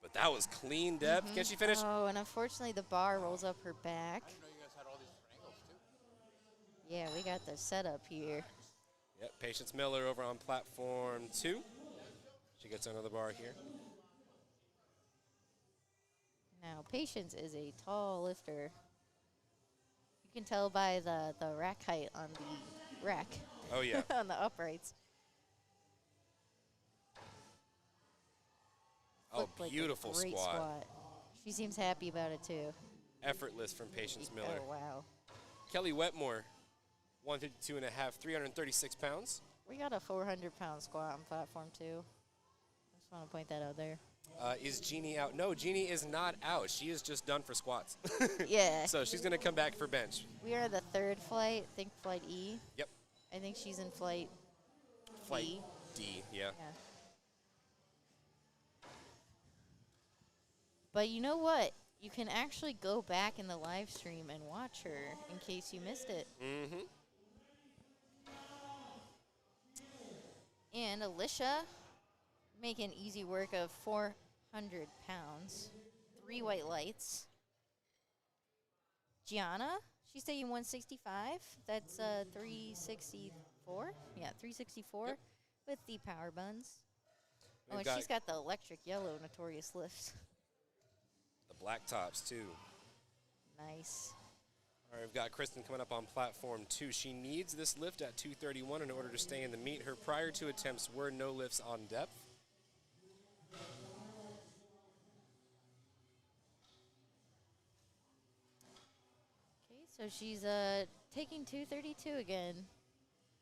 But that was clean depth. Can she finish? Oh, and unfortunately the bar rolls up her back. Yeah, we got the setup here. Yep, Patience Miller over on platform 2. She gets under the bar here. Now, Patience is a tall lifter. You can tell by the rack height on the rack. Oh, yeah. On the uprights. Oh, Looked like a beautiful great squat. She seems happy about it, too. Effortless from Patience Miller. Oh, wow. Kelly Wetmore, 152.5, 336 pounds. We got a 400-pound squat on platform 2. Just want to point that out there. Is Jeannie out? No, Jeannie is not out. She is just done for squats. Yeah. So she's going to come back for bench. We are the third flight, I think flight E. Yep. I think she's in flight Flight D. D, yeah. Yeah. But you know what? You can actually go back in the live stream and watch her in case you missed it. Mm-hmm. And Alicia making easy work of 400 pounds, 3 white lights. Gianna, she's taking 165. That's 364. Yeah, 364 Yep. with the power buns. Oh, We've and she's got the electric yellow notorious lifts. the black tops, too. Nice. All right, we've got Kristen coming up on platform 2. She needs this lift at 231 in order to stay in the meet. Her prior 2 attempts were no lifts on depth. Okay, so she's taking 232 again.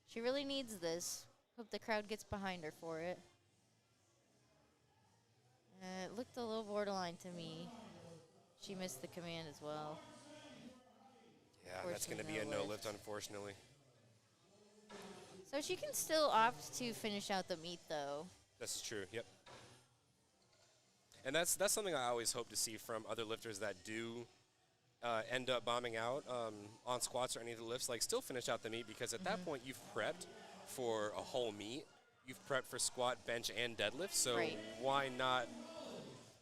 She really needs this. Hope the crowd gets behind her for it. It looked a little borderline to me. She missed the command as well. Yeah, that's going to be a no lift, unfortunately. So she can still opt to finish out the meet, though. That's true, yep. And that's something I always hope to see from other lifters that do end up bombing out on squats or any of the lifts. Like, still finish out the meet, because at that point you've prepped for a whole meet. You've prepped for squat, bench, and deadlift. So why not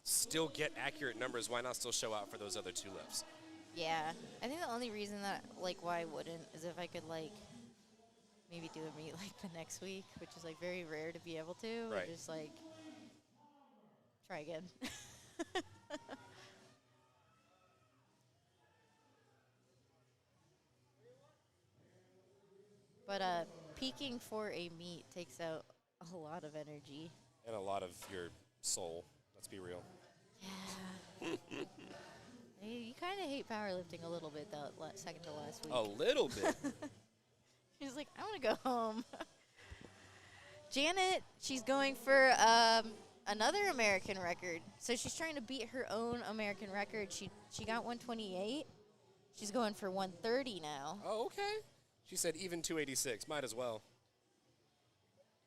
still get accurate numbers? Why not still show out for those other 2 lifts? Yeah. I think the only reason that, like, why I wouldn't is if I could, like, maybe do a meet like the next week, which is like very rare to be able to. Right. Or just like try again. But peaking for a meet takes out a lot of energy. And a lot of your soul. Let's be real. Yeah. You kind of hate powerlifting a little bit that second to last week. A little bit. She's like, I want to go home. Janet, she's going for another American record. So she's trying to beat her own American record. She got 128. She's going for 130 now. Oh, okay. She said even 286. Might as well.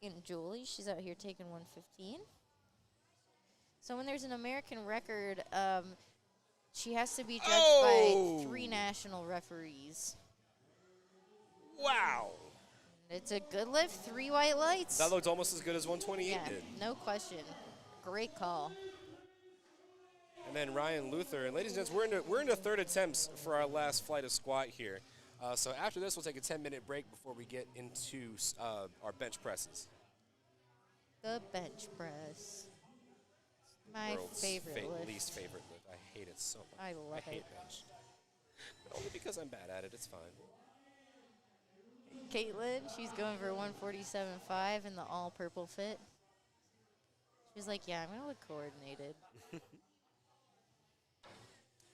And Julie, she's out here taking 115. So when there's an American record, she has to be judged by 3 national referees. Wow. It's a good lift, 3 white lights. That looked almost as good as 128 did. No question. Great call. And then Ryan Luther. And ladies and gents, we're into third attempts for our last flight of squat here. So after this, we'll take a 10-minute break before we get into our bench presses. The bench press. My World's favorite lift. least favorite lift. I hate it so much. I love hate it. bench. But only because I'm bad at it. It's fine. Caitlin, she's going for 147.5 in the all-purple fit. She's like, yeah, I'm going to look coordinated.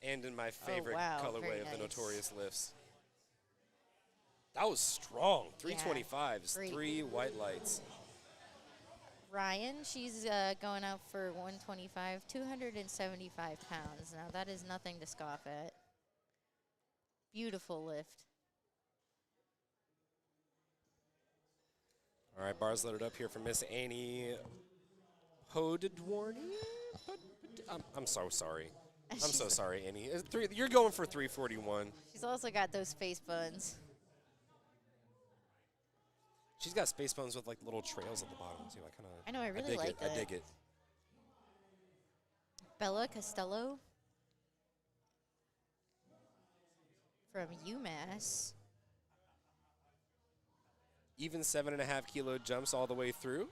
And in my favorite wow, colorway very of the nice. notorious lifts. That was strong. 325s, great. 3 white lights. Ryan, she's going out for 125, 275 pounds. Now, that is nothing to scoff at. Beautiful lift. All right, bars loaded up here for Miss Annie Podedwarny. I'm so sorry. I'm so sorry, Annie. You're going for 341. She's also got those face buns. She's got space bones with like little trails at the bottom too. I know, I really dig like it. that. I dig it. Bella Costello from UMass. Even 7.5 kilo jumps all the way through.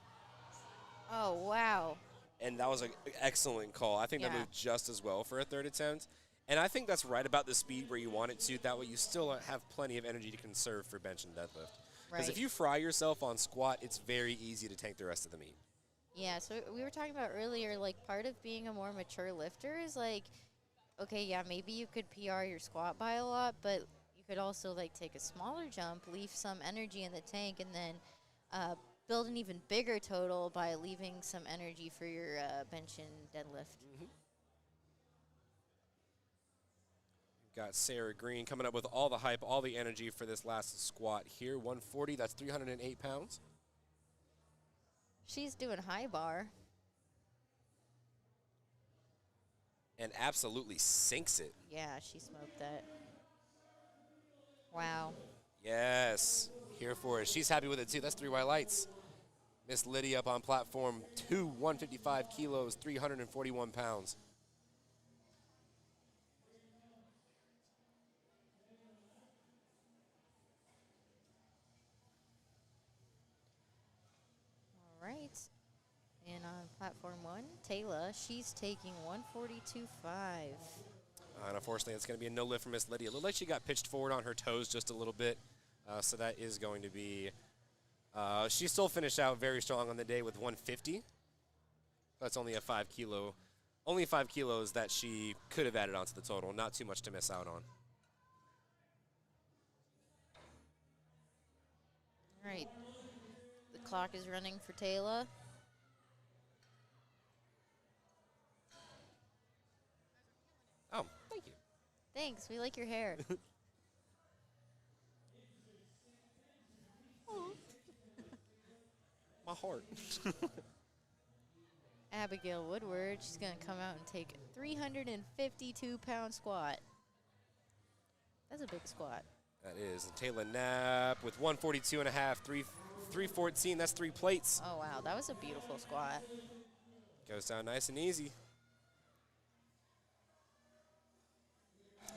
Oh, wow. And that was an excellent call. I think that Yeah. moved just as well for a third attempt. And I think that's right about the speed where you want it to. That way you still have plenty of energy to conserve for bench and deadlift. Because Right. if you fry yourself on squat, it's very easy to tank the rest of the meet. Yeah, so we were talking about earlier, like, part of being a more mature lifter is, like, okay, yeah, maybe you could PR your squat by a lot, but you could also, like, take a smaller jump, leave some energy in the tank, and then build an even bigger total by leaving some energy for your bench and deadlift. Got Sarah Green coming up with all the hype, all the energy for this last squat here. 140, that's 308 pounds. She's doing high bar. And absolutely sinks it. Yeah, she smoked that. Wow. Yes, here for it. She's happy with it too. That's 3 white lights. Miss Lydia up on platform 2, 155 kilos, 341 pounds. All right. And on platform 1, Taylor, she's taking 142.5. And unfortunately, it's going to be a no lift for Miss Lydia. It looked like she got pitched forward on her toes just a little bit. So that is going to be, she still finished out very strong on the day with 150. That's only a 5 kilo, only 5 kilos that she could have added onto the total. Not too much to miss out on. All right. The clock is running for Taylor. Oh, thank you. Thanks. We like your hair. My heart. Abigail Woodward, she's going to come out and take 352-pound squat. That's a big squat. That is. And Taylor Knapp with 142 and a half, 314. That's 3 plates. Oh, wow. That was a beautiful squat. Goes down nice and easy.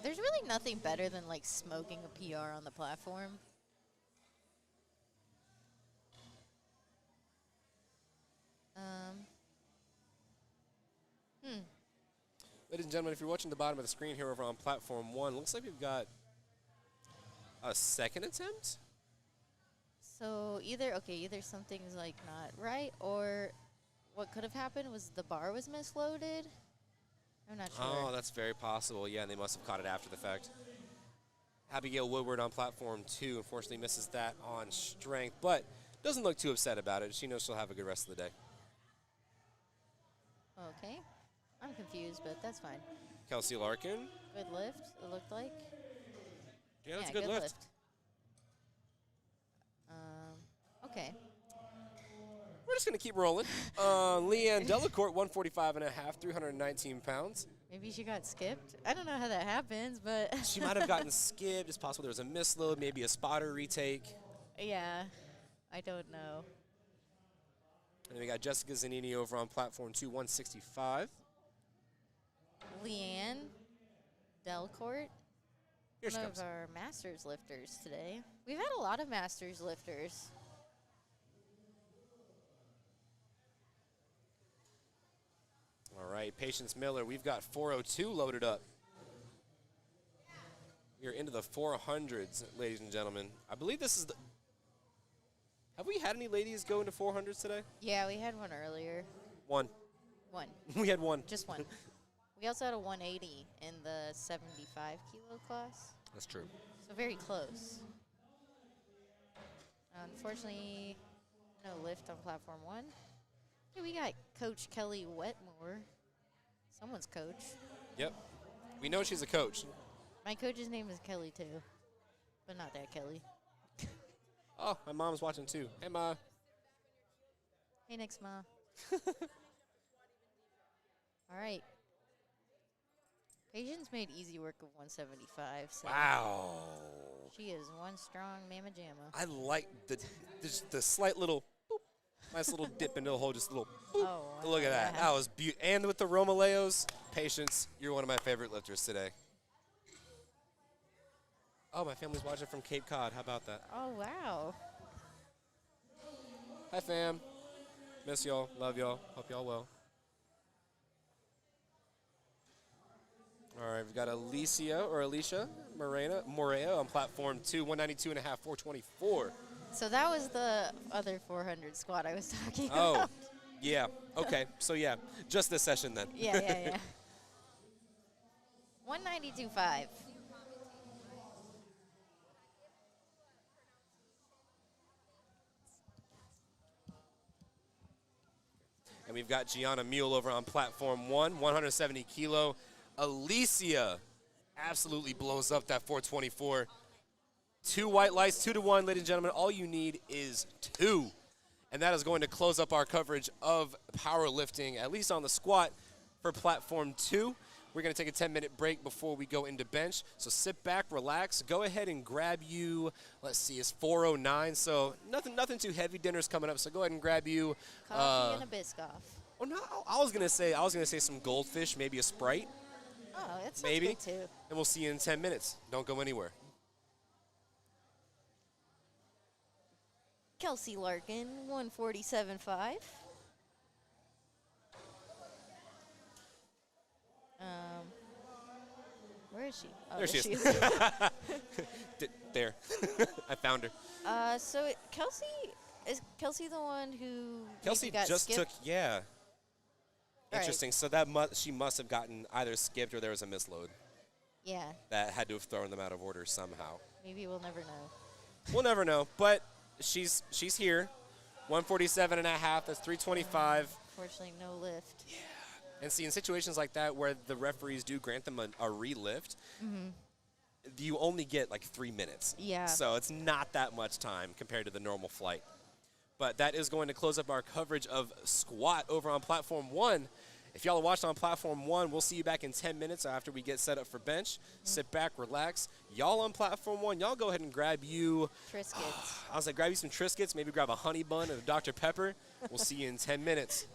There's really nothing better than, like, smoking a PR on the platform. and gentlemen, if you're watching the bottom of the screen here over on platform 1, looks like we've got a second attempt. So either something's like not right, or what could have happened was the bar was misloaded. I'm not sure. Oh, that's very possible. Yeah, and they must have caught it after the fact. Abigail Woodward on platform 2 unfortunately misses that on strength, but doesn't look too upset about it. She knows she'll have a good rest of the day. Okay. I'm confused, but that's fine. Kelsey Larkin. Good lift, it looked like. Yeah, that's a good lift. Okay. We're just going to keep rolling. Leanne Delacourt, 145.5, 319 pounds. Maybe she got skipped. I don't know how that happens, but. She might have gotten skipped. It's possible there was a misload, maybe a spotter retake. Yeah, I don't know. And then we got Jessica Zanini over on platform 2, 165. Leanne Delcourt, Here she one comes. of our Masters lifters today. We've had a lot of Masters lifters. All right, Patience Miller, we've got 402 loaded up. We're into the 400s, ladies and gentlemen. I believe this is the... Have we had any ladies go into 400s today? Yeah, we had one earlier. One. One. We had one. Just one. We also had a 180 in the 75 kilo class. That's true. So very close. Unfortunately, no lift on platform 1. Hey, we got Coach Kelly Wetmore. Someone's coach. Yep. We know she's a coach. My coach's name is Kelly, too. But not that Kelly. Oh, my mom's watching too. Hey, Ma. Hey, Nick's Ma. All right. Patience made easy work of 175. So Wow. she is one strong mamma jamma. I like the slight little boop, nice little dip into the hole, just a little boop. Oh, Look at that. yeah. That was beautiful. And with the Romaleos, Patience, you're one of my favorite lifters today. Oh, my family's watching from Cape Cod. How about that? Oh, wow. Hi, fam. Miss y'all. Love y'all. Hope y'all well. All right, we've got Alicia Morea on platform 2, 192.5, 424. So that was the other 400 squat I was talking Oh, about. yeah. Okay, so yeah, just this session then. Yeah. 192.5. And we've got Gianna Mule over on platform 1, 170 kilo. Alicia absolutely blows up that 424. 2 white lights, 2 to 1, ladies and gentlemen. All you need is 2. And that is going to close up our coverage of powerlifting, at least on the squat for platform 2. We're going to take a 10-minute break before we go into bench. So sit back, relax. Go ahead and grab you, let's see, it's 4:09. So nothing too heavy. Dinner's coming up. So go ahead and grab you. Coffee and a Biscoff. Oh no, I was gonna say some goldfish, maybe a Sprite, Oh, that sounds maybe. good too. And we'll see you in 10 minutes. Don't go anywhere. Kelsey Larkin, 147.5. Where is she? Oh, There she is. There, I found her. So is Kelsey the one who Kelsey maybe got just skipped? took, yeah. Right. Interesting. So she must have gotten either skipped or there was a misload Yeah, that had to have thrown them out of order somehow. maybe we'll never know. We'll never know, but she's here. 147.5. That's 325. Unfortunately, no lift. And see, in situations like that where the referees do grant them a relift, you only get like 3 minutes. Yeah. So it's not that much time compared to the normal flight. But that is going to close up our coverage of squat over on platform 1. If y'all are watching on platform 1, we'll see you back in 10 minutes after we get set up for bench. Sit back, relax. Y'all on platform 1, y'all go ahead and grab you. Triscuits. I was like, grab you some Triscuits, maybe grab a honey bun and a Dr. Pepper. We'll see you in 10 minutes.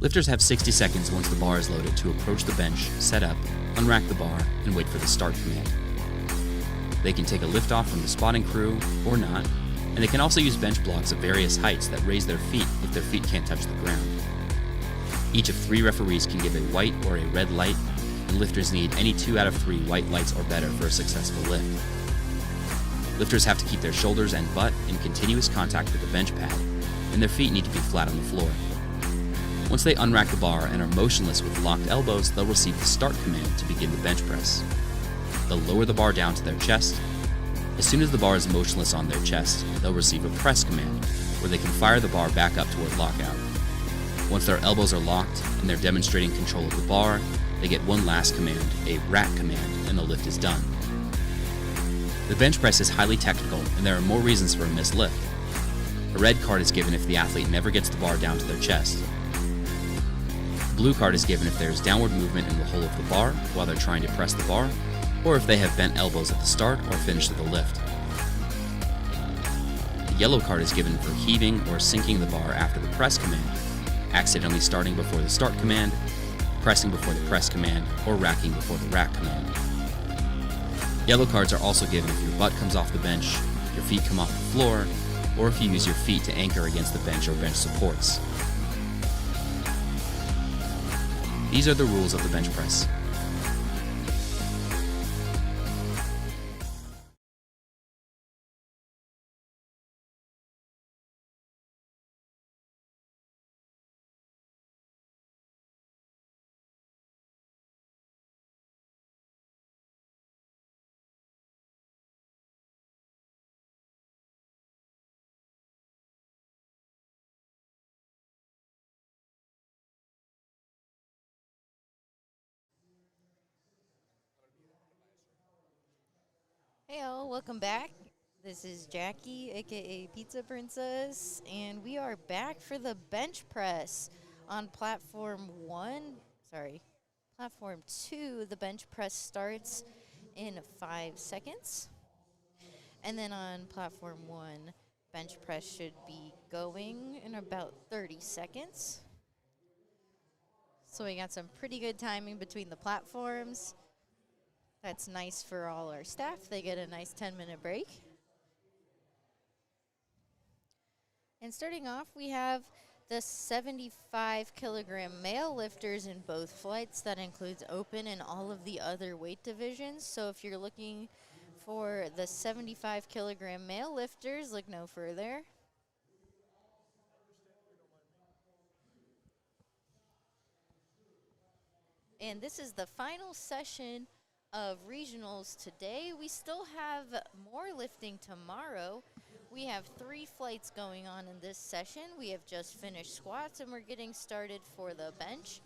Lifters have 60 seconds once the bar is loaded to approach the bench, set up, unrack the bar, and wait for the start command. They can take a lift off from the spotting crew, or not, and they can also use bench blocks of various heights that raise their feet if their feet can't touch the ground. Each of 3 referees can give a white or a red light, and lifters need any 2 out of 3 white lights or better for a successful lift. Lifters have to keep their shoulders and butt in continuous contact with the bench pad, and their feet need to be flat on the floor. Once they unrack the bar and are motionless with locked elbows, they'll receive the start command to begin the bench press. They'll lower the bar down to their chest. As soon as the bar is motionless on their chest, they'll receive a press command, where they can fire the bar back up toward lockout. Once their elbows are locked and they're demonstrating control of the bar, they get one last command, a rack command, and the lift is done. The bench press is highly technical, and there are more reasons for a missed lift. A red card is given if the athlete never gets the bar down to their chest. A blue card is given if there is downward movement in the hole of the bar while they're trying to press the bar, or if they have bent elbows at the start or finish of the lift. The yellow card is given for heaving or sinking the bar after the press command, accidentally starting before the start command, pressing before the press command, or racking before the rack command. Yellow cards are also given if your butt comes off the bench, your feet come off the floor, or if you use your feet to anchor against the bench or bench supports. These are the rules of the bench press. Hey all, welcome back. This is Jackie, aka Pizza Princess, and we are back for the bench press on platform 2. The bench press starts in 5 seconds. And then on platform 1, bench press should be going in about 30 seconds. So we got some pretty good timing between the platforms. That's nice for all our staff. They get a nice 10-minute break. And starting off, we have the 75-kilogram male lifters in both flights. That includes open and all of the other weight divisions. So if you're looking for the 75-kilogram male lifters, look no further. And this is the final session of regionals today. We still have more lifting tomorrow. We have 3 flights going on in this session. We have just finished squats and we're getting started for the bench.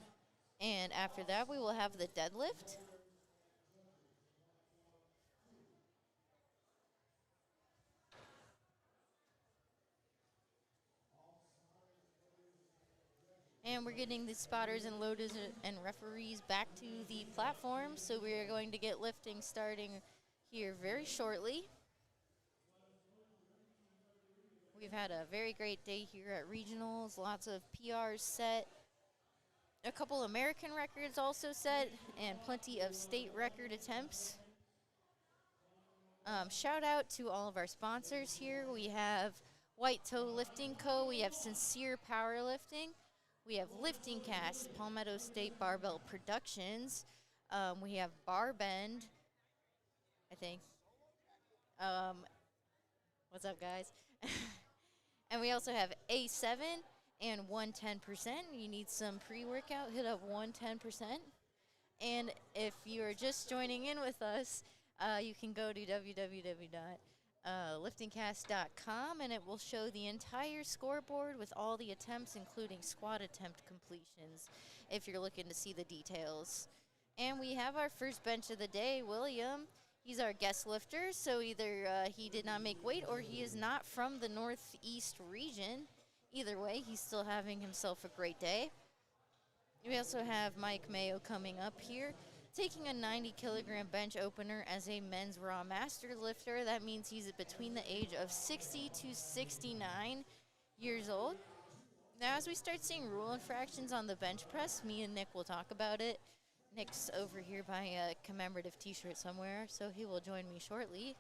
And after that, we will have the deadlift. And we're getting the spotters and loaders and referees back to the platform. So we are going to get lifting starting here very shortly. We've had a very great day here at regionals. Lots of PRs set. A couple American records also set, and plenty of state record attempts. Shout out to all of our sponsors here. We have White Toe Lifting Co. We have Sincere Powerlifting. We have Lifting Cast, Palmetto State Barbell Productions. We have Bar Bend, I think. What's up, guys? And we also have A7 and 110%. You need some pre-workout, hit up 110%. And if you're just joining in with us, you can go to www.liftingcast.com and it will show the entire scoreboard with all the attempts, including squat attempt completions, if you're looking to see the details. And we have our first bench of the day, William. He's our guest lifter, so either he did not make weight or he is not from the Northeast region. Either way, he's still having himself a great day. We also have Mike Mayo coming up here, taking a 90-kilogram bench opener as a men's raw master lifter. That means he's between the age of 60 to 69 years old. Now, as we start seeing rule infractions on the bench press, me and Nick will talk about it. Nick's over here buying a commemorative T-shirt somewhere, so he will join me shortly.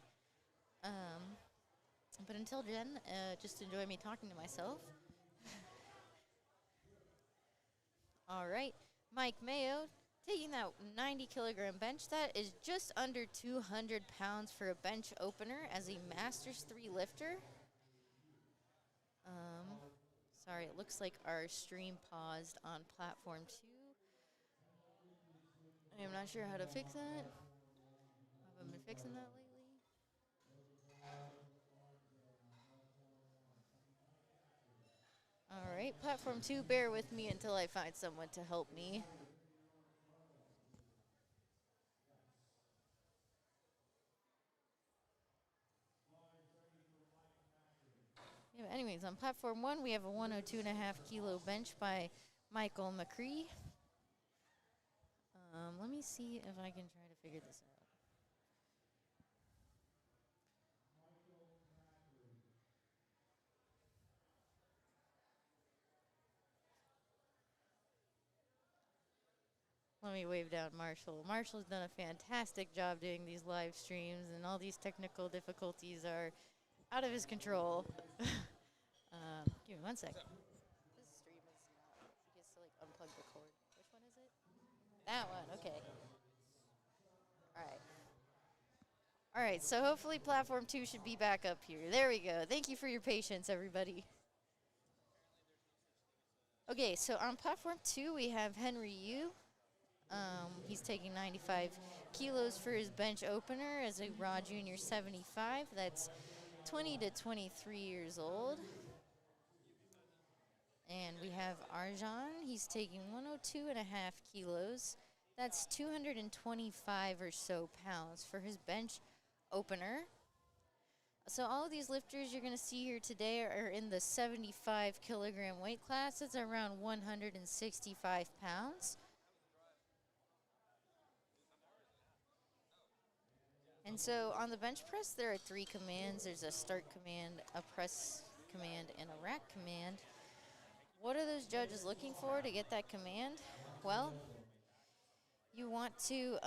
But until then, just enjoy me talking to myself. All right, Mike Mayo taking that 90-kilogram bench. That is just under 200 pounds for a bench opener as a Masters 3 lifter. Sorry, it looks like our stream paused on platform 2. I'm not sure how to fix that. I haven't been fixing that lately. All right, platform 2, bear with me until I find someone to help me. Yeah, but anyways, on platform 1, we have a 102.5 kilo bench by Michael McCree. Let me see if I can try to figure this out. Let me wave down Marshall. Marshall's done a fantastic job doing these live streams, and all these technical difficulties are out of his control. Give me 1 second. This stream is not. He gets to like unplug the cord. Which one is it? That one. Okay. All right. All right. So hopefully platform 2 should be back up here. There we go. Thank you for your patience, everybody. Okay. So on platform 2, we have Henry Yu. He's taking 95 kilos for his bench opener as a Raw Junior 75. That's 20 to 23 years old. And we have Arjan. He's taking 102.5 kilos. That's 225 or so pounds for his bench opener. So all of these lifters you're going to see here today are in the 75 kilogram weight class. That's around 165 pounds. And so on the bench press, there are 3 commands. There's a start command, a press command, and a rack command. What are those judges looking for to get that command? Well, you want to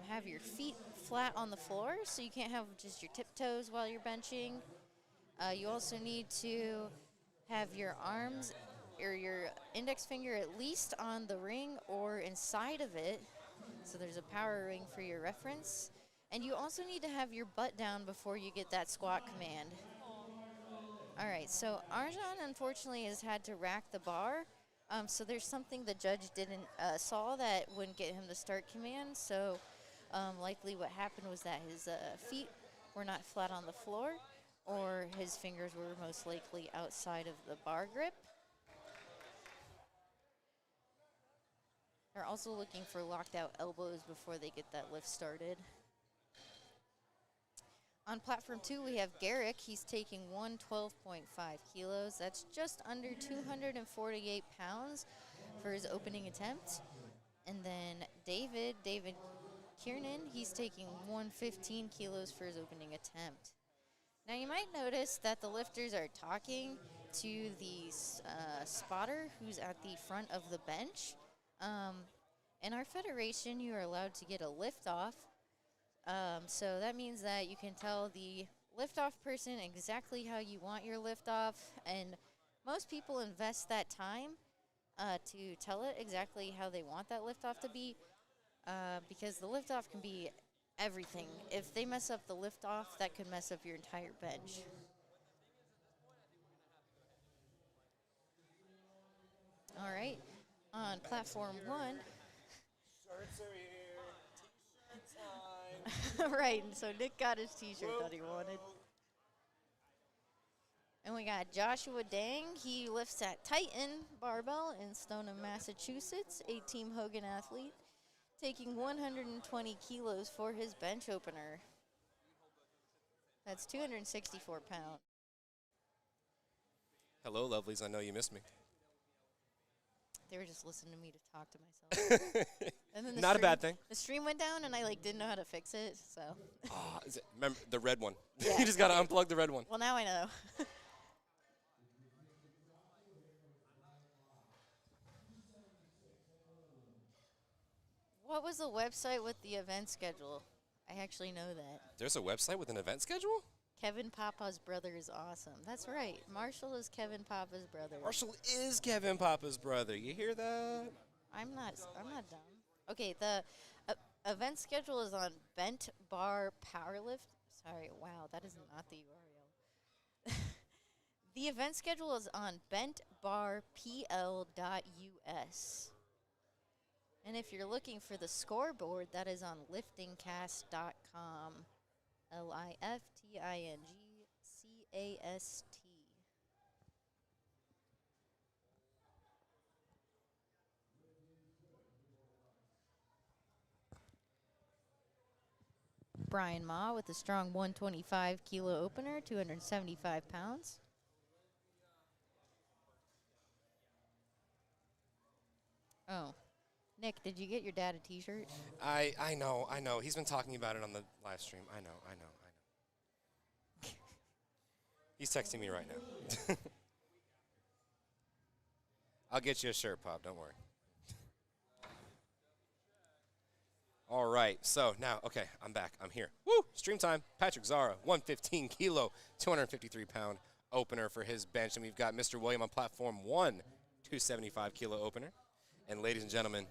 have your feet flat on the floor, so you can't have just your tiptoes while you're benching. You also need to have your arms or your index finger at least on the ring or inside of it. So there's a power ring for your reference. And you also need to have your butt down before you get that squat command. All right, so Arjan unfortunately has had to rack the bar. So there's something the judge didn't saw that wouldn't get him the start command. So likely what happened was that his feet were not flat on the floor, or his fingers were most likely outside of the bar grip. They're also looking for locked out elbows before they get that lift started. On platform 2, we have Garrick. He's taking 112.5 kilos. That's just under 248 pounds for his opening attempt. And then David Kiernan, he's taking 115 kilos for his opening attempt. Now you might notice that the lifters are talking to the spotter who's at the front of the bench. In our federation, you are allowed to get a lift off. So that means that you can tell the liftoff person exactly how you want your liftoff, and most people invest that time to tell it exactly how they want that liftoff to be, because the liftoff can be everything. If they mess up the liftoff, that could mess up your entire bench. All right, on platform 1. Shirts are here. T-shirt time. Right, so Nick got his T-shirt that he wanted. And we got Joshua Dang. He lifts at Titan Barbell in Stoneham, Massachusetts, a Team Hogan athlete, taking 120 kilos for his bench opener. That's 264 pounds. Hello, lovelies. I know you missed me. They were just listening to me to talk to myself. And then Not a bad thing. The stream went down, and I didn't know how to fix it. So. Remember the red one? Yeah. You just gotta unplug the red one. Well, now I know. What was the website with the event schedule? I actually know that. There's a website with an event schedule? Kevin Papa's brother is awesome. That's right. Marshall is Kevin Papa's brother. Marshall is Kevin Papa's brother. You hear that? I'm not dumb. Okay, the event schedule is on Bent Bar Powerlift. Sorry, wow, that is not the URL. The event schedule is on bentbarpl.us. And if you're looking for the scoreboard, that is on liftingcast.com. LIFTINGCAST. Brian Ma with a strong 125 kilo opener, 275 pounds. Oh. Nick, did you get your dad a t-shirt? I know. He's been talking about it on the live stream. I know. He's texting me right now. I'll get you a shirt, Pop. Don't worry. All right. So now, okay, I'm back. I'm here. Woo! Stream time. Patrick Zara, 115 kilo, 253 pound opener for his bench. And we've got Mr. William on platform 1, 275 kilo opener. And ladies and gentlemen,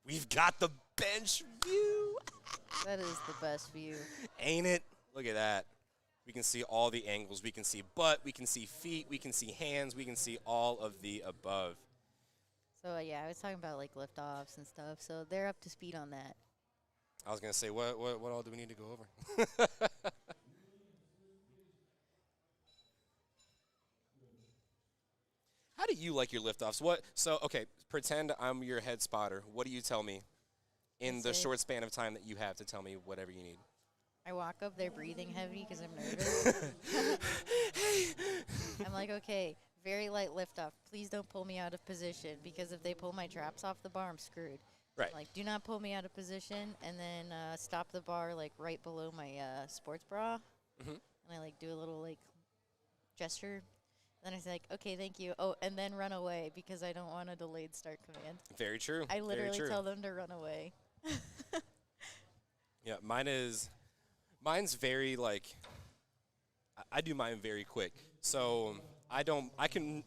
we've got the bench view. That is the best view. Ain't it? Look at that. We can see all the angles. We can see butt. We can see feet. We can see hands. We can see all of the above. So, yeah, I was talking about, like, lift-offs and stuff. So they're up to speed on that. I was going to say, what all do we need to go over? How do you like your liftoffs? So, okay, pretend I'm your head spotter. What do you tell me in the short span of time that you have to tell me whatever you need? I walk up there breathing heavy because I'm nervous. I'm like, okay, very light liftoff. Please don't pull me out of position because if they pull my traps off the bar, I'm screwed. Right. I'm like, do not pull me out of position, and then stop the bar like right below my sports bra. And I like do a little like gesture. Then I was like, okay, thank you. Oh, and then run away because I don't want a delayed start command. Very true. I literally Very true. tell them to run away. Yeah, mine's very like, I do mine very quick. So I'm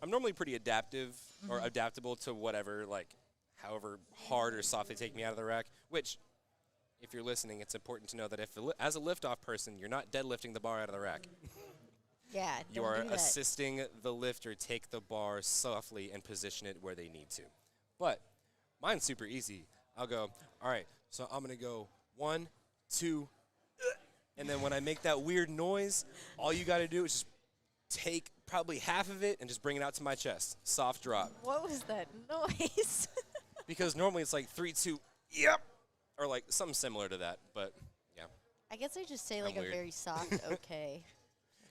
normally pretty adaptive or adaptable to whatever, like, however hard or soft they take me out of the rack, which, if you're listening, it's important to know that as a liftoff person, you're not deadlifting the bar out of the rack. Yeah, You don't are do that. assisting the lifter take the bar softly and position it where they need to. But mine's super easy. I'll go, all right, so I'm going to go 1, 2, and then when I make that weird noise, all you got to do is just take probably half of it and just bring it out to my chest. Soft drop. What was that noise? Because normally it's like 3, 2, yep, or like something similar to that. But, yeah. I guess I just say like weird. a very soft okay.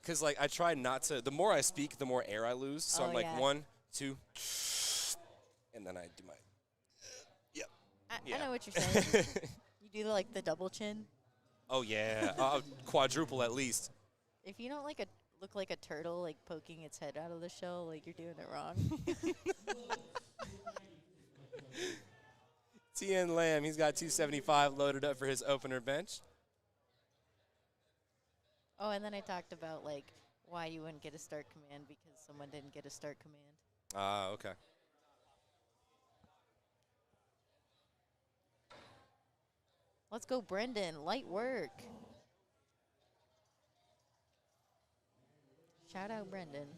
Because, like, I try not to. The more I speak, the more air I lose. So Oh, I'm like, yeah. 1, 2, and then I do my. Yep. I know what you're saying. You do like the double chin. Oh yeah, quadruple at least. If you don't look like a turtle like poking its head out of the shell, like you're doing it wrong. Tien Lam, he's got 275 loaded up for his opener bench. Oh, and then I talked about like why you wouldn't get a start command because someone didn't get a start command. Okay. Let's go, Brendan. Light work. Shout out, Brendan.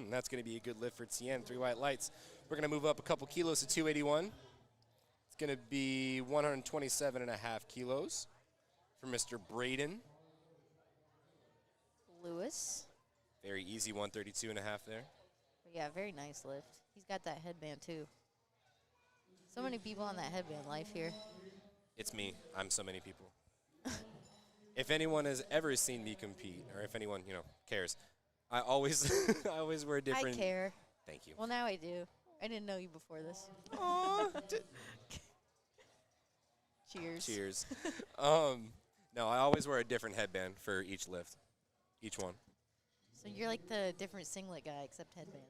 That's going to be a good lift for Tien. 3 white lights. We're going to move up a couple kilos to 281. It's going to be 127.5 kilos for Mr. Braden. Lewis. Very easy 132.5 there. Yeah, very nice lift. He's got that headband too. So many people on that headband life here. It's me. I'm so many people. If anyone has ever seen me compete, or if anyone, cares, I always I always wear different. I care. Thank you. Well, now I do. I didn't know you before this. Aw, Cheers. Cheers. No, I always wear a different headband for each lift, each one. So you're like the different singlet guy except headbands.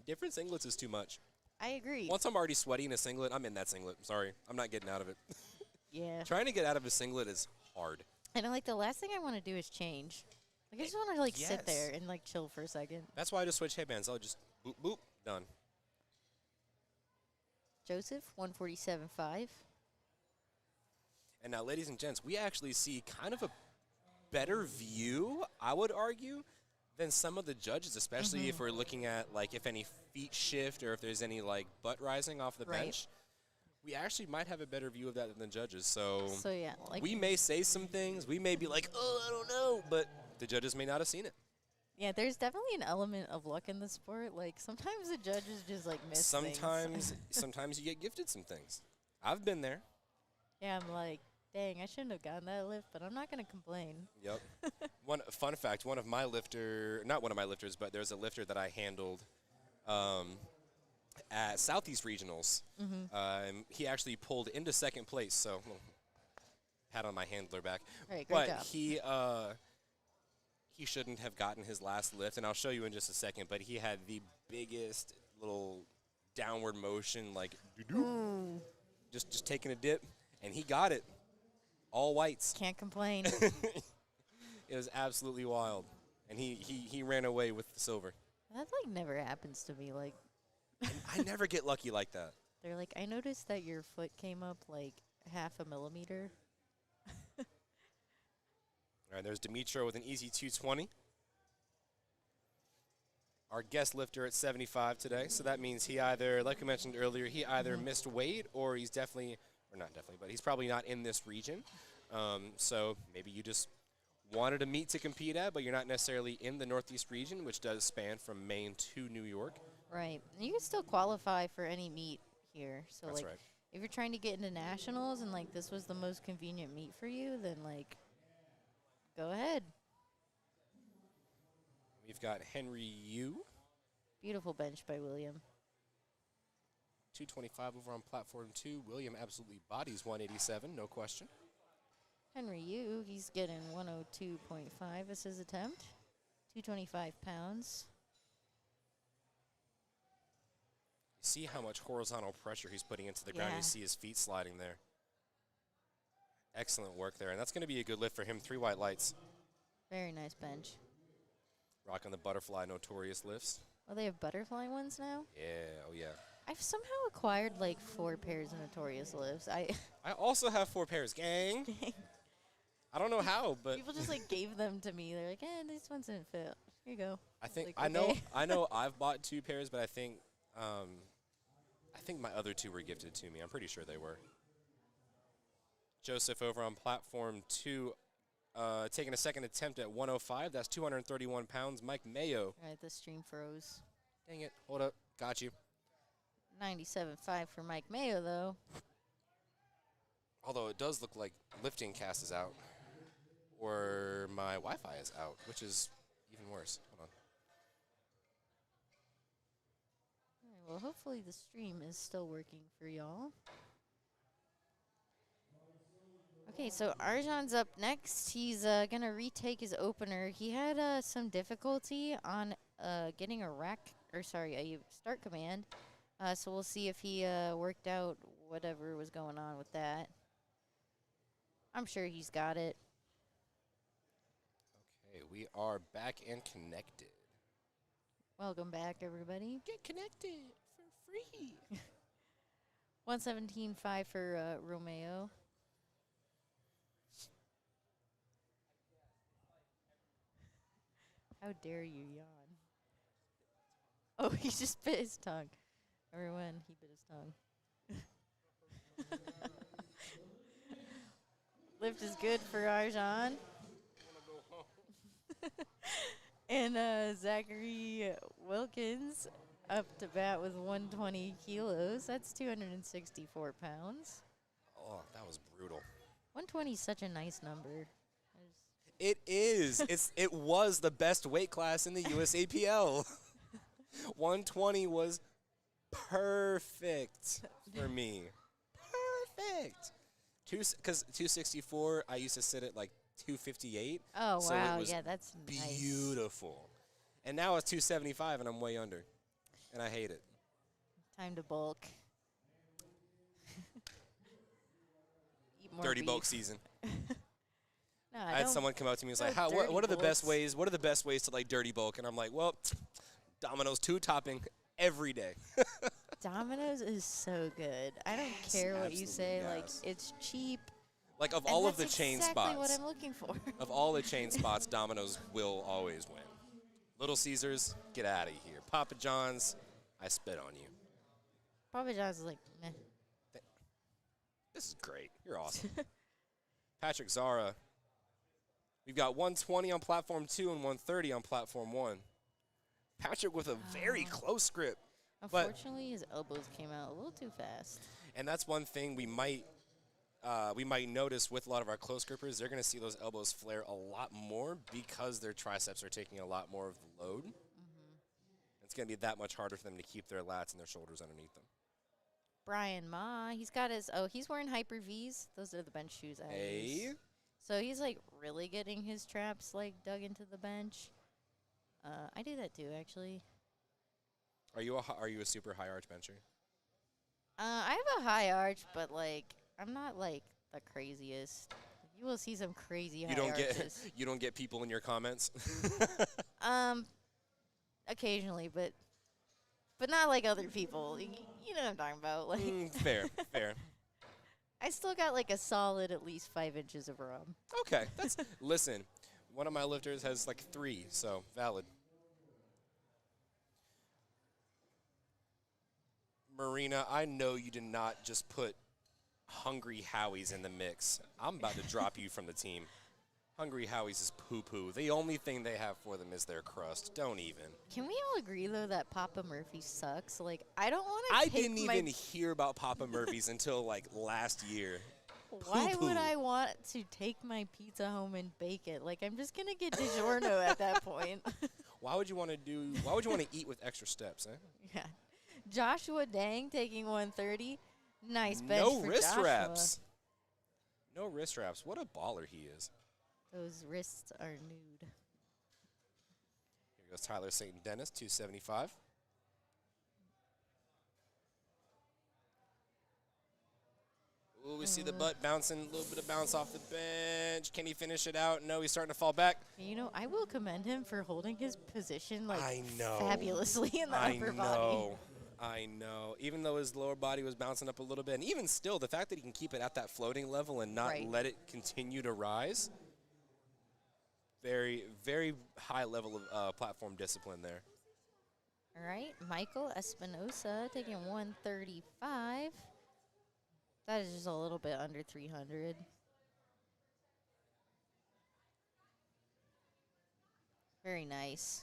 Different singlets is too much. I agree. Once I'm already sweaty in a singlet, I'm in that singlet. Sorry, I'm not getting out of it. Yeah. Trying to get out of a singlet is hard. And like the last thing I want to do is change. Like I just want to like sit there Yes. and like chill for a second. That's why I just switch headbands. I'll just boop, boop, done. Joseph, 147.5. And now, ladies and gents, we actually see kind of a better view, I would argue, than some of the judges, especially if we're looking at, like, if any feet shift or if there's any, like, butt rising off the Right. bench. We actually might have a better view of that than the judges. So Yeah, like we may say some things. We may be like, oh, I don't know. But the judges may not have seen it. yeah, there's definitely an element of luck in the sport. Like sometimes the judges just like miss things. Sometimes you get gifted some things. I've been there. Yeah, I'm like, dang, I shouldn't have gotten that lift, but I'm not gonna complain. Yep. One fun fact, not one of my lifters, but there's a lifter that I handled at Southeast Regionals. He actually pulled into second place, so pat on my handler back. Right, great but job. he shouldn't have gotten his last lift, and I'll show you in just a second, but he had the biggest little downward motion, like just taking a dip, and he got it. All whites. Can't complain. It was absolutely wild. And he ran away with the silver. That like never happens to me. Like I never get lucky like that. they're like, I noticed that your foot came up like half a millimeter. All right, there's Dimitro with an easy 220. Our guest lifter at 75 today. So that means he either, like I mentioned earlier, he either missed weight or he's definitely, or not definitely, but he's probably not in this region. So maybe you just wanted a meet to compete at, but you're not necessarily in the Northeast region, which does span from Maine to New York. Right. And you can still qualify for any meet here. So That's like right. if you're trying to get into nationals and like this was the most convenient meet for you, then like go ahead. We've got Henry Yu, Beautiful bench by William. 225 over on platform 2. William absolutely bodies 187, no question. Henry Yu, he's getting 102.5 as his attempt. 225 pounds. You see how much horizontal pressure he's putting into the ground. Yeah. You see his feet sliding there. Excellent work there, and that's going to be a good lift for him. 3 white lights. Very nice bench. Rocking the butterfly notorious lifts. Oh, they have butterfly ones now? Yeah, oh yeah. I've somehow acquired like 4 pairs of notorious lifts. I also have 4 pairs, gang. I don't know how, but People just like gave them to me. They're like, these ones didn't fit. Here you go. I think Like, I know okay. I know I've bought 2 pairs, but I think my other 2 were gifted to me. I'm pretty sure they were. Joseph over on platform 2, taking a second attempt at 105. That's 231 pounds. Mike Mayo. All right, the stream froze. Dang it. Hold up. Got you. 97.5 for Mike Mayo, though. Although it does look like lifting cast is out. Or my Wi-Fi is out, which is even worse. Hold on. All right, well, hopefully the stream is still working for y'all. Okay, so Arjan's up next. He's going to retake his opener. He had some difficulty on getting a start command. So we'll see if he worked out whatever was going on with that. I'm sure he's got it. Okay, we are back and connected. Welcome back, everybody. Get connected for free. 117.5 for Romeo. How dare you yawn? Oh, he just bit his tongue. Everyone, he bit his tongue. Lift is good for Arjan. And Zachary Wilkins up to bat with 120 kilos. That's 264 pounds. Oh, that was brutal. 120 is such a nice number. It is. It was the best weight class in the USAPL. 120 was perfect for me. Perfect. Because 264, I used to sit at like 258. Oh, so wow. it was Yeah, that's nice. beautiful. And now it's 275, and I'm way under. And I hate it. Time to bulk. Eat more Dirty beef. bulk season. No, I had someone come up to me and was like, no dirty what are the best bulks. ways? What are the best ways to like dirty bulk? And I'm like, well, Domino's 2 topping every day. Domino's is so good. I don't care what you say. Absolutely, Like, yes. it's cheap. Like of and all of the that's chain exactly what spots, I'm looking for. of all the chain spots, Domino's will always win. Little Caesars, get out of here. Papa John's, I spit on you. Papa John's is like, meh. This is great. You're awesome. Patrick Zara. We've got 120 on platform 2 and 130 on platform 1. Patrick with a very close grip. Unfortunately, his elbows came out a little too fast. And that's one thing we might notice with a lot of our close grippers. They're going to see those elbows flare a lot more because their triceps are taking a lot more of the load. It's going to be that much harder for them to keep their lats and their shoulders underneath them. Brian Ma, he's got his, he's wearing Hyper Vs. Those are the bench shoes I use. Hey. So he's like really getting his traps like dug into the bench. I do that too, actually. Are you a super high arch bencher? I have a high arch, but like I'm not like the craziest. You will see some crazy high arches. You don't get people in your comments. Occasionally, but not like other people. You know what I'm talking about. Like Fair. I still got like a solid at least 5 inches of rub. Okay, listen. One of my lifters has like 3, so valid. Marina, I know you did not just put Hungry Howie's in the mix. I'm about to drop you from the team. Hungry Howie's is poo-poo. The only thing they have for them is their crust. Don't even. Can we all agree though that Papa Murphy sucks? Like I don't want to. I didn't even hear about Papa Murphy's until like last year. Why Poo-poo. would I want to take my pizza home and bake it? Like I'm just gonna get DiGiorno at that point. Why would you want to eat with extra steps, eh? Yeah. Joshua Dang taking 130. Nice bench No for wrist Joshua. wraps. No wrist wraps. What a baller he is. Those wrists are nude. Here goes Tyler St. Dennis, 275. Ooh, we see the butt bouncing, a little bit of bounce off the bench. Can he finish it out? No, he's starting to fall back. You know, I will commend him for holding his position like I know. fabulously in the upper body. I know. Even though his lower body was bouncing up a little bit, and even still, the fact that he can keep it at that floating level and not let it continue to rise, very, very high level of platform discipline there. All right, Michael Espinosa taking 135. That is just a little bit under 300. Very nice.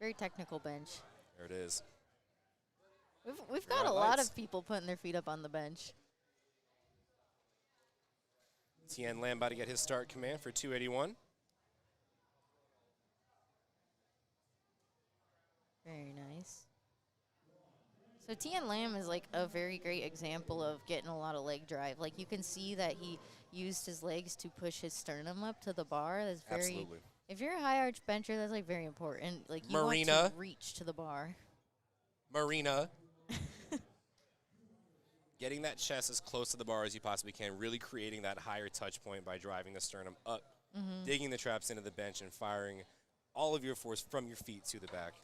Very technical bench. There it is. We've got a lot of people putting their feet up on the bench. Tien Lam about to get his start command for 281. Very nice. So Tien Lam is like a very great example of getting a lot of leg drive. Like you can see that he used his legs to push his sternum up to the bar. That's very. Absolutely. If you're a high arch bencher, that's like very important. Like you Marina. want to reach to the bar. Marina. Getting that chest as close to the bar as you possibly can, really creating that higher touch point by driving the sternum up, digging the traps into the bench, and firing all of your force from your feet to the back.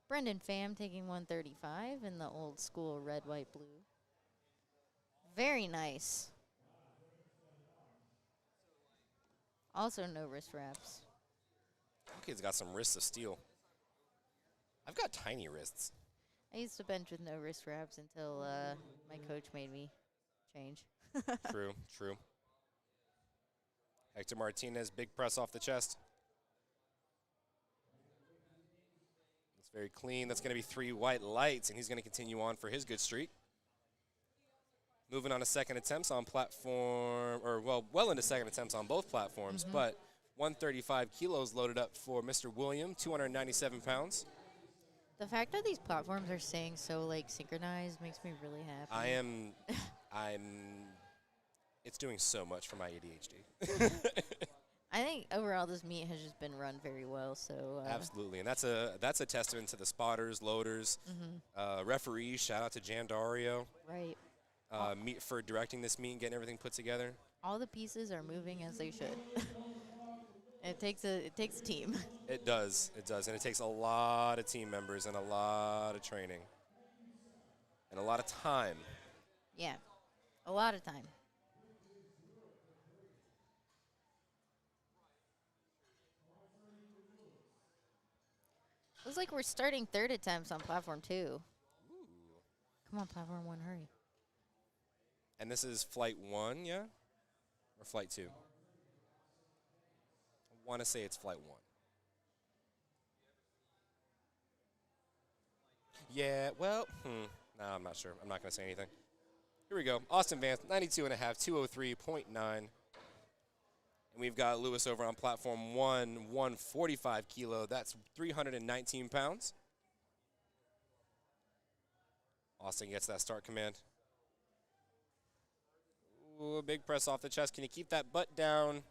Brendan Pham taking 135 in the old school red, white, blue. Very nice. Also no wrist wraps. Kid's got some wrists of steel. I've got tiny wrists. I used to bench with no wrist wraps until my coach made me change. True. Hector Martinez, big press off the chest. It's very clean. That's going to be 3 white lights, and he's going to continue on for his good streak. Moving on to second attempts on platform, or well into second attempts on both platforms, but 135 kilos loaded up for Mr. William, 297 pounds. The fact that these platforms are staying so like synchronized makes me really happy. It's doing so much for my ADHD. I think overall this meet has just been run very well. So Absolutely, and that's a testament to the spotters, loaders, referees. Shout out to Jan Dario right, for directing this meet and getting everything put together. all the pieces are moving as they should. It takes a team. It does, and it takes a lot of team members and a lot of training and a lot of time. Yeah, a lot of time. Looks like we're starting third attempts on platform 2. Come on, platform 1, hurry. And this is flight 1, yeah, or flight 2. I want to say it's flight 1. Yeah, well, no, I'm not sure. I'm not going to say anything. Here we go. Austin Vance, 92.5, 203.9. And we've got Lewis over on platform 1, 145 kilo. That's 319 pounds. Austin gets that start command. Ooh, a big press off the chest. Can you keep that butt down?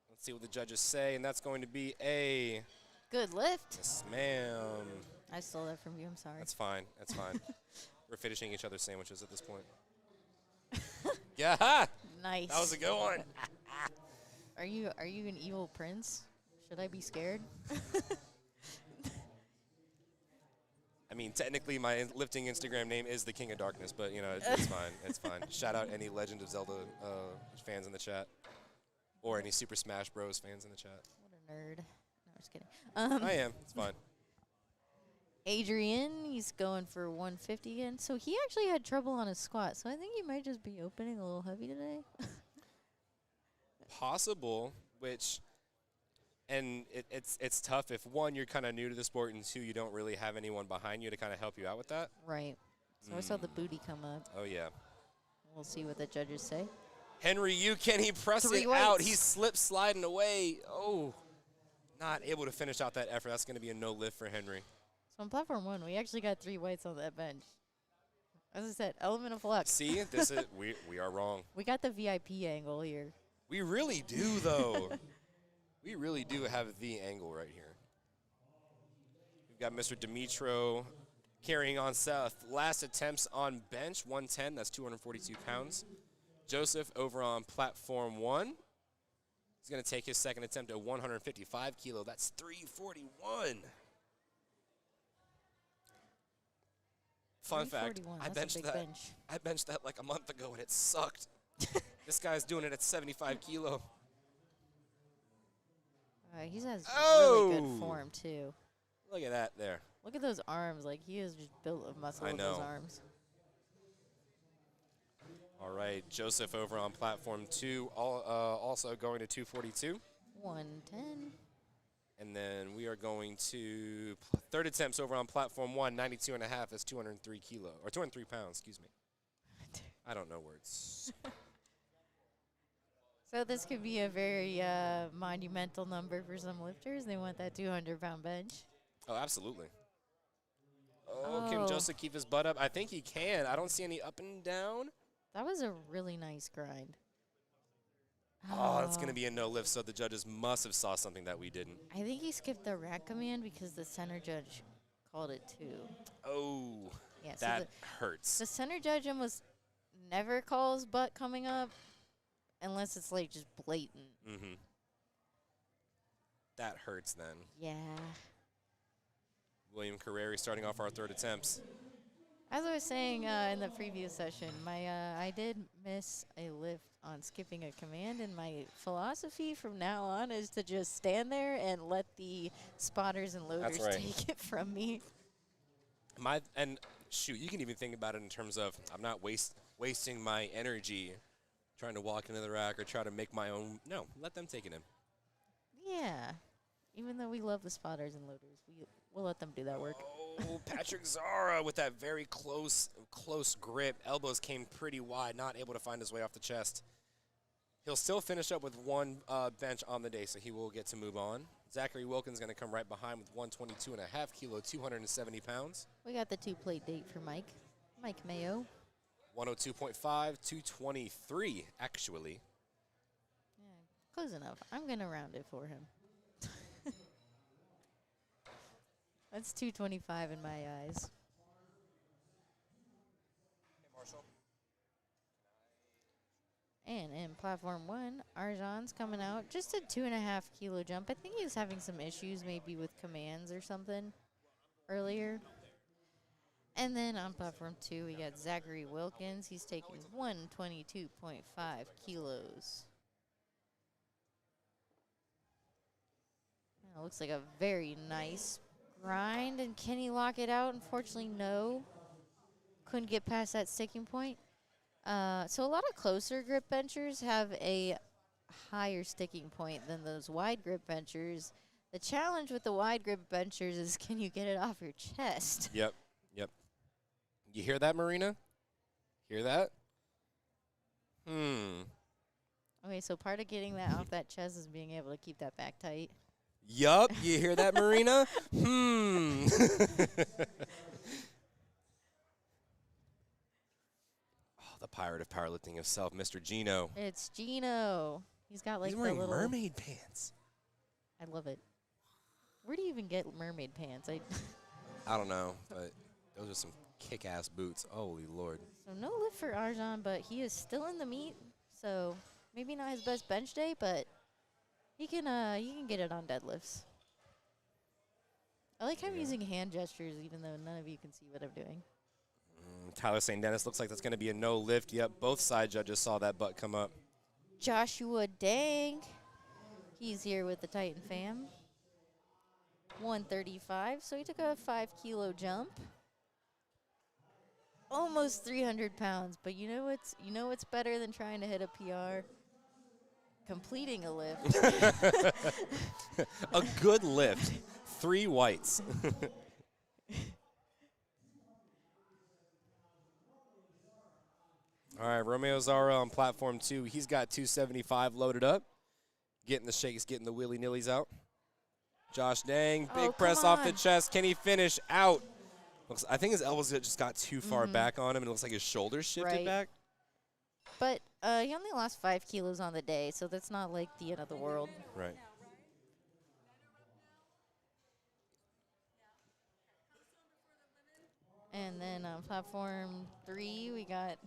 Let's see what the judges say, and that's going to be a... Good lift. Yes, ma'am. I stole that from you. I'm sorry. That's fine. That's fine. We're finishing each other's sandwiches at this point. Yeah, Nice. that was a good one. Are you an evil prince? Should I be scared? I mean, technically, my lifting Instagram name is the King of Darkness, but, you know, it's fine. It's fine. Shout out any Legend of Zelda fans in the chat, or any Super Smash Bros. Fans in the chat. What a nerd. No, just kidding. I am. It's fine. Adrian, he's going for 150 again. So he actually had trouble on his squat. So I think he might just be opening a little heavy today. Possible, which, and it's tough if, one, you're kind of new to the sport, and two, you don't really have anyone behind you to kind of help you out with that. Right. So I saw the booty come up. Oh, yeah. We'll see what the judges say. Henry, can he press Three it out? weights. He's slip sliding away. Oh, not able to finish out that effort. That's going to be a no lift for Henry. So on platform 1, we actually got 3 weights on that bench. As I said, element of flux. See, this is we are wrong. We got the VIP angle here. We really do, though. We really do have the angle right here. We've got Mr. Dimitro carrying on Seth. Last attempts on bench, 110. That's 242 pounds. Joseph over on platform 1. He's going to take his second attempt at 155 kilo. That's 341. Fun fact, 341, I that's a benched big that. bench. I benched that like a month ago, and it sucked. This guy's doing it at 75 kilo. He has Oh! really good form, too. Look at that there. Look at those arms. Like, he has just built a muscle I with those know. arms. All right, Joseph over on platform 2, also going to 242. 110. And then we are going to third attempts over on platform 1, 92 and a half. That's 203 kilo, or 203 pounds, excuse me. I don't know words. So this could be a very monumental number for some lifters. They want that 200-pound bench. Oh, absolutely. Oh, can Oh. Joseph keep his butt up? I think he can. I don't see any up and down. That was a really nice grind. Oh, that's going to be a no lift, so the judges must have saw something that we didn't. I think he skipped the rack command because the center judge called it too. Oh, Yeah, so that hurts. the center judge almost never calls butt coming up unless it's like just blatant. Mm-hmm. That hurts then. Yeah. William Carreri starting off our third attempts. As I was saying in the previous session, I did miss a lift on skipping a command, and my philosophy from now on is to just stand there and let the spotters and loaders right. take it from me. And shoot, you can even think about it in terms of I'm not wasting my energy trying to walk into the rack or try to make my own. No, let them take it in. Yeah. Even though we love the spotters and loaders, we'll let them do that work. Oh, Patrick Zara with that very close grip. Elbows came pretty wide, not able to find his way off the chest. He'll still finish up with one bench on the day, so he will get to move on. Zachary Wilkins going to come right behind with 122.5 kilo, 270 pounds. We got the 2-plate date for Mike Mayo. 102.5, 223, actually. Yeah, Close enough. I'm going to round it for him. That's 225 in my eyes. And in platform 1, Arjan's coming out. Just a 2.5 kilo jump. I think he was having some issues maybe with commands or something earlier. And then on platform 2, we got Zachary Wilkins. He's taking 122.5 kilos. That looks like a very nice grind. And can he lock it out? Unfortunately, no. Couldn't get past that sticking point. So a lot of closer grip benchers have a higher sticking point than those wide grip benchers. The challenge with the wide grip benchers is, can you get it off your chest? Yep. You hear that, Marina? Hear that? Okay, so part of getting that off that chest is being able to keep that back tight. Yup. You hear that, Marina? The pirate of powerlifting himself, Mr. Gino. It's Gino. He's got like He's wearing the little mermaid pants. I love it. Where do you even get mermaid pants? I don't know, but those are some kick-ass boots. Holy Lord. So no lift for Arjan, but he is still in the meet. So maybe not his best bench day, but he can get it on deadlifts. I like how I'm using hand gestures, even though none of you can see what I'm doing. Tyler St. Dennis looks like that's going to be a no lift. Yep, both side judges saw that butt come up. Joshua Dang, he's here with the Titan fam. 135, so he took a 5 kilo jump. Almost 300 pounds, but you know what's better than trying to hit a PR? Completing a lift. A good lift. 3 whites. All right, Romeo Zara on platform 2. He's got 275 loaded up. Getting the shakes, getting the willy-nillys out. Josh Dang, big press off the chest. Can he finish out? I think his elbows just got too far back on him, and it looks like his shoulders shifted back. But he only lost 5 kilos on the day, so that's not like the end of the world. Right. And then on platform 3, we got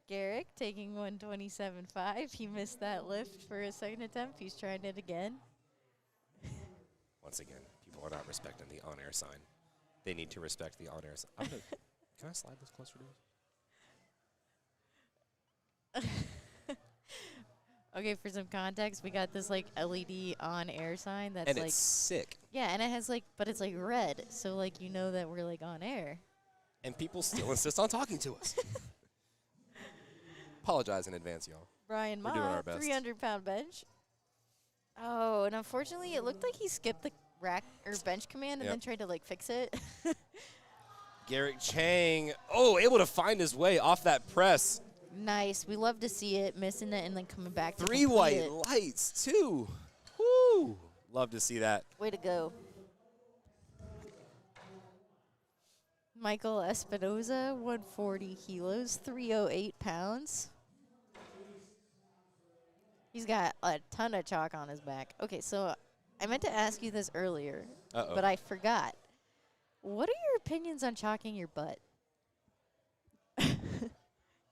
Garrick taking 127.5. He missed that lift for his second attempt. He's trying it again. Once again, people are not respecting the on-air sign. They need to respect the on-air sign. Can I slide this closer to us? Okay, for some context, we got this like LED on-air sign that's and like it's sick. Yeah, and it has like, but it's like red, so like you know that we're like on air. And people still insist on talking to us. Apologize in advance, y'all. Brian We're doing Ma, our best. 300-pound bench. Oh, and unfortunately, it looked like he skipped the rack or bench command and then tried to like fix it. Garrick Chang, able to find his way off that press. Nice. We love to see it, missing it and then coming back. 3 white lights too. Woo! Love to see that. Way to go. Michael Espinoza, 140 kilos, 308 pounds. He's got a ton of chalk on his back. Okay, so I meant to ask you this earlier, but I forgot. What are your opinions on chalking your butt?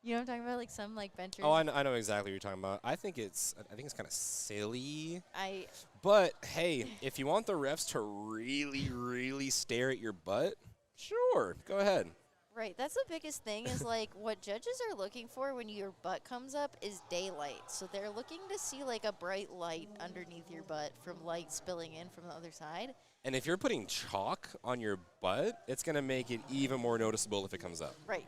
You know what I'm talking about? Like some like benchers. Oh, I know exactly what you're talking about. I think it's kind of silly. I But, hey, if you want the refs to really, really stare at your butt, sure, go ahead. Right. That's the biggest thing is, like, what judges are looking for when your butt comes up is daylight. So they're looking to see, like, a bright light underneath your butt from light spilling in from the other side. And if you're putting chalk on your butt, it's going to make it even more noticeable if it comes up. Right.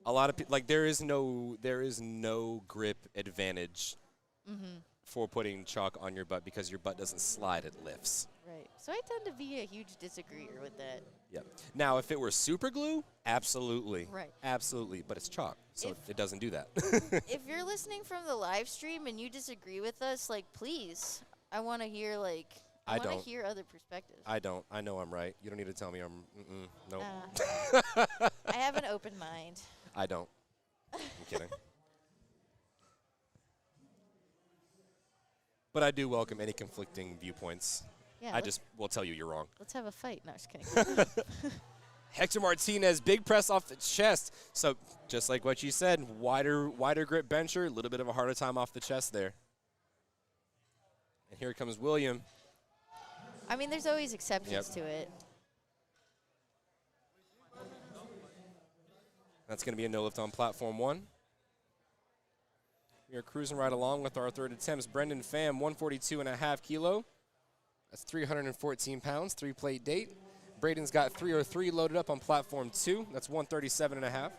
A lot of people, like, there is no grip advantage for putting chalk on your butt because your butt doesn't slide, it lifts. Right. So I tend to be a huge disagreeer with that. Yep. Now, if it were super glue, absolutely. Right. Absolutely. But it's chalk, so it doesn't do that. If you're listening from the live stream and you disagree with us, like, please, I want to hear, like, I want to hear other perspectives. I don't. I know I'm right. You don't need to tell me I'm, nope. I have an open mind. I don't. I'm kidding. But I do welcome any conflicting viewpoints. Yeah, I just will tell you you're wrong. let's have a fight. No, just kidding. Hector Martinez, big press off the chest. So just like what you said, wider grip bencher, a little bit of a harder time off the chest there. And here comes William. I mean, there's always exceptions to it. That's going to be a no lift on platform 1. We are cruising right along with our third attempts. Brendan Pham, 142.5 kilo. That's 314 pounds, 3-plate date. Braden's got 303 loaded up on platform 2. That's 137.5.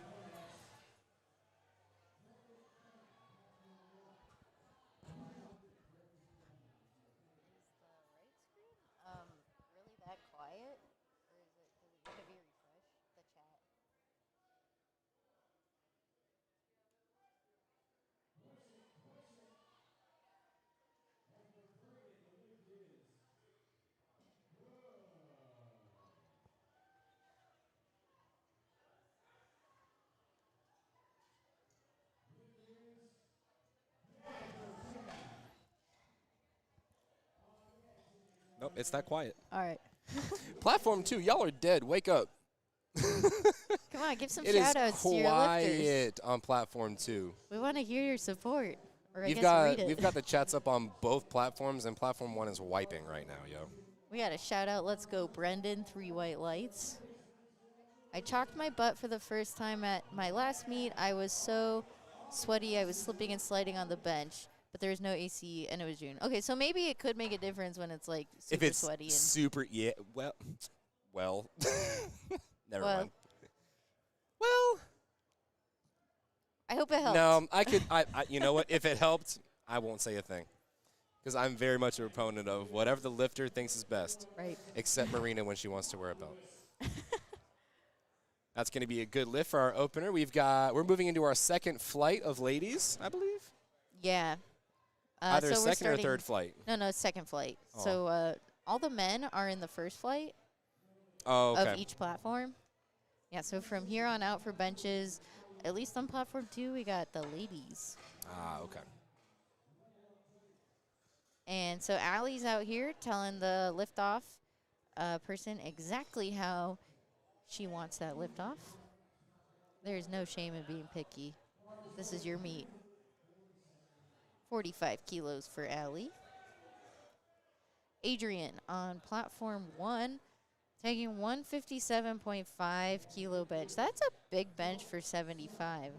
Really that quiet? Or is it, have you refreshed the chat? Nope, it's that quiet. All right. Platform 2, y'all are dead. Wake up. Come on, give some It is shout outs to your lifters. quiet on platform 2. We want to hear your support. Or I We've guess got read it. we've got the chats up on both platforms, and platform 1 is wiping right now, yo. We got a shout out. Let's go, Brendan. 3 white lights. I chalked my butt for the first time at my last meet. I was so sweaty. I was slipping and sliding on the bench, but there was no AC, and it was June. Okay, so maybe it could make a difference when it's like super If it's sweaty. And super, yeah, well, never Well. mind. Well, I hope it helps. no, I you know what? If it helped, I won't say a thing. Because I'm very much a proponent of whatever the lifter thinks is best. Right. Except Marina when she wants to wear a belt. That's going to be a good lift for our opener. We're moving into our second flight of ladies, I believe. Yeah. Either so we're second or starting- third flight. No, second flight. Oh. So all the men are in the first flight Oh, okay. of each platform. Yeah, so from here on out for benches, at least on platform 2, we got the ladies. Ah, okay. And so Allie's out here telling the liftoff person exactly how she wants that liftoff. There's no shame in being picky. This is your meet. 45 kilos for Allie. Adrian on platform 1, taking 157.5 kilo bench. That's a big bench for 75.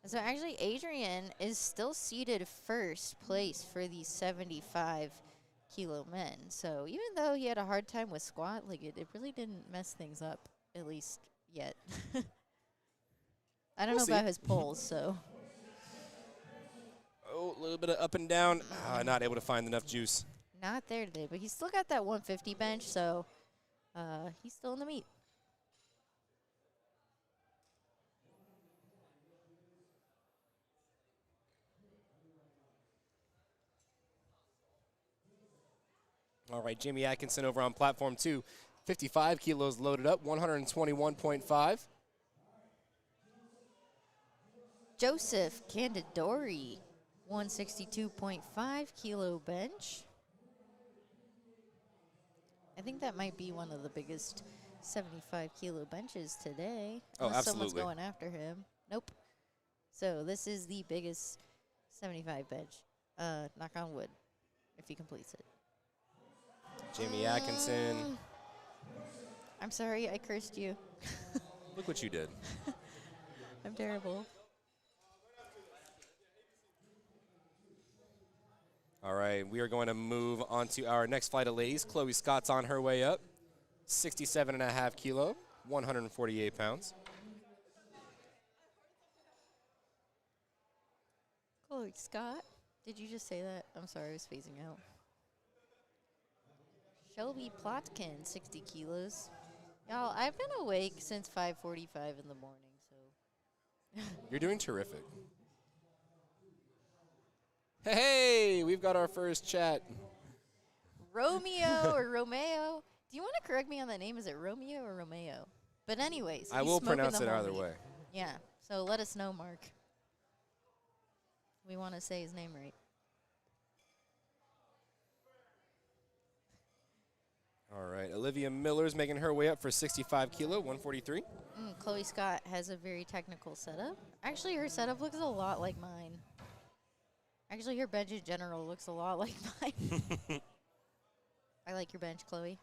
So actually, Adrian is still seated first place for the 75 kilo men. So even though he had a hard time with squat, like it really didn't mess things up, at least yet. I don't We'll know see. about his polls, so. Oh, a little bit of up and down. Not able to find enough juice. Not there today, but he's still got that 150 bench, so he's still in the meet. All right, Jamie Atkinson over on platform 2. 55 kilos loaded up, 121.5. Joseph Candidori, 162.5 kilo bench. I think that might be one of the biggest 75 kilo benches today. Oh, Unless someone's absolutely. going after him. Nope. So this is the biggest 75 bench. Knock on wood, if he completes it. Jamie Atkinson. I'm sorry, I cursed you. Look what you did. I'm terrible. All right, we are going to move on to our next flight of ladies. Chloe Scott's on her way up. 67.5 kilo, 148 pounds. Chloe Scott, did you just say that? I'm sorry, I was phasing out. Shelby Plotkin, 60 kilos. Y'all, I've been awake since 5:45 in the morning, so. You're doing terrific. Hey, we've got our first chat. Romeo or Romeo. Do you want to correct me on that name? Is it Romeo or Romeo? But anyways, I he's will smoking pronounce the it whole either meat. way. Yeah, so let us know, Mark. We want to say his name right. All right, Olivia Miller's making her way up for 65 kilo, 143. Chloe Scott has a very technical setup. Actually, her setup looks a lot like mine. Actually, her bench in general looks a lot like mine. I like your bench, Chloe.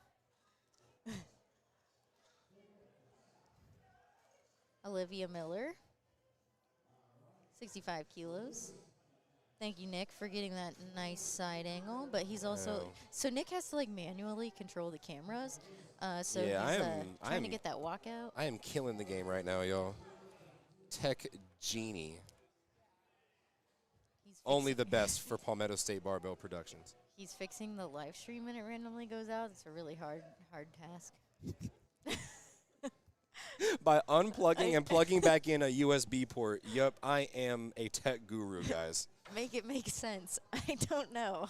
Olivia Miller, 65 kilos. Thank you, Nick, for getting that nice side angle. But he's also so Nick has to like manually control the cameras. So Yeah, he's trying I'm to get that walkout. I am killing the game right now, y'all. Tech Genie. Only the best for Palmetto State Barbell Productions. He's fixing the live stream when it randomly goes out. It's a really hard task. By unplugging and plugging back in a USB port, yep, I am a tech guru, guys. Make it make sense. I don't know.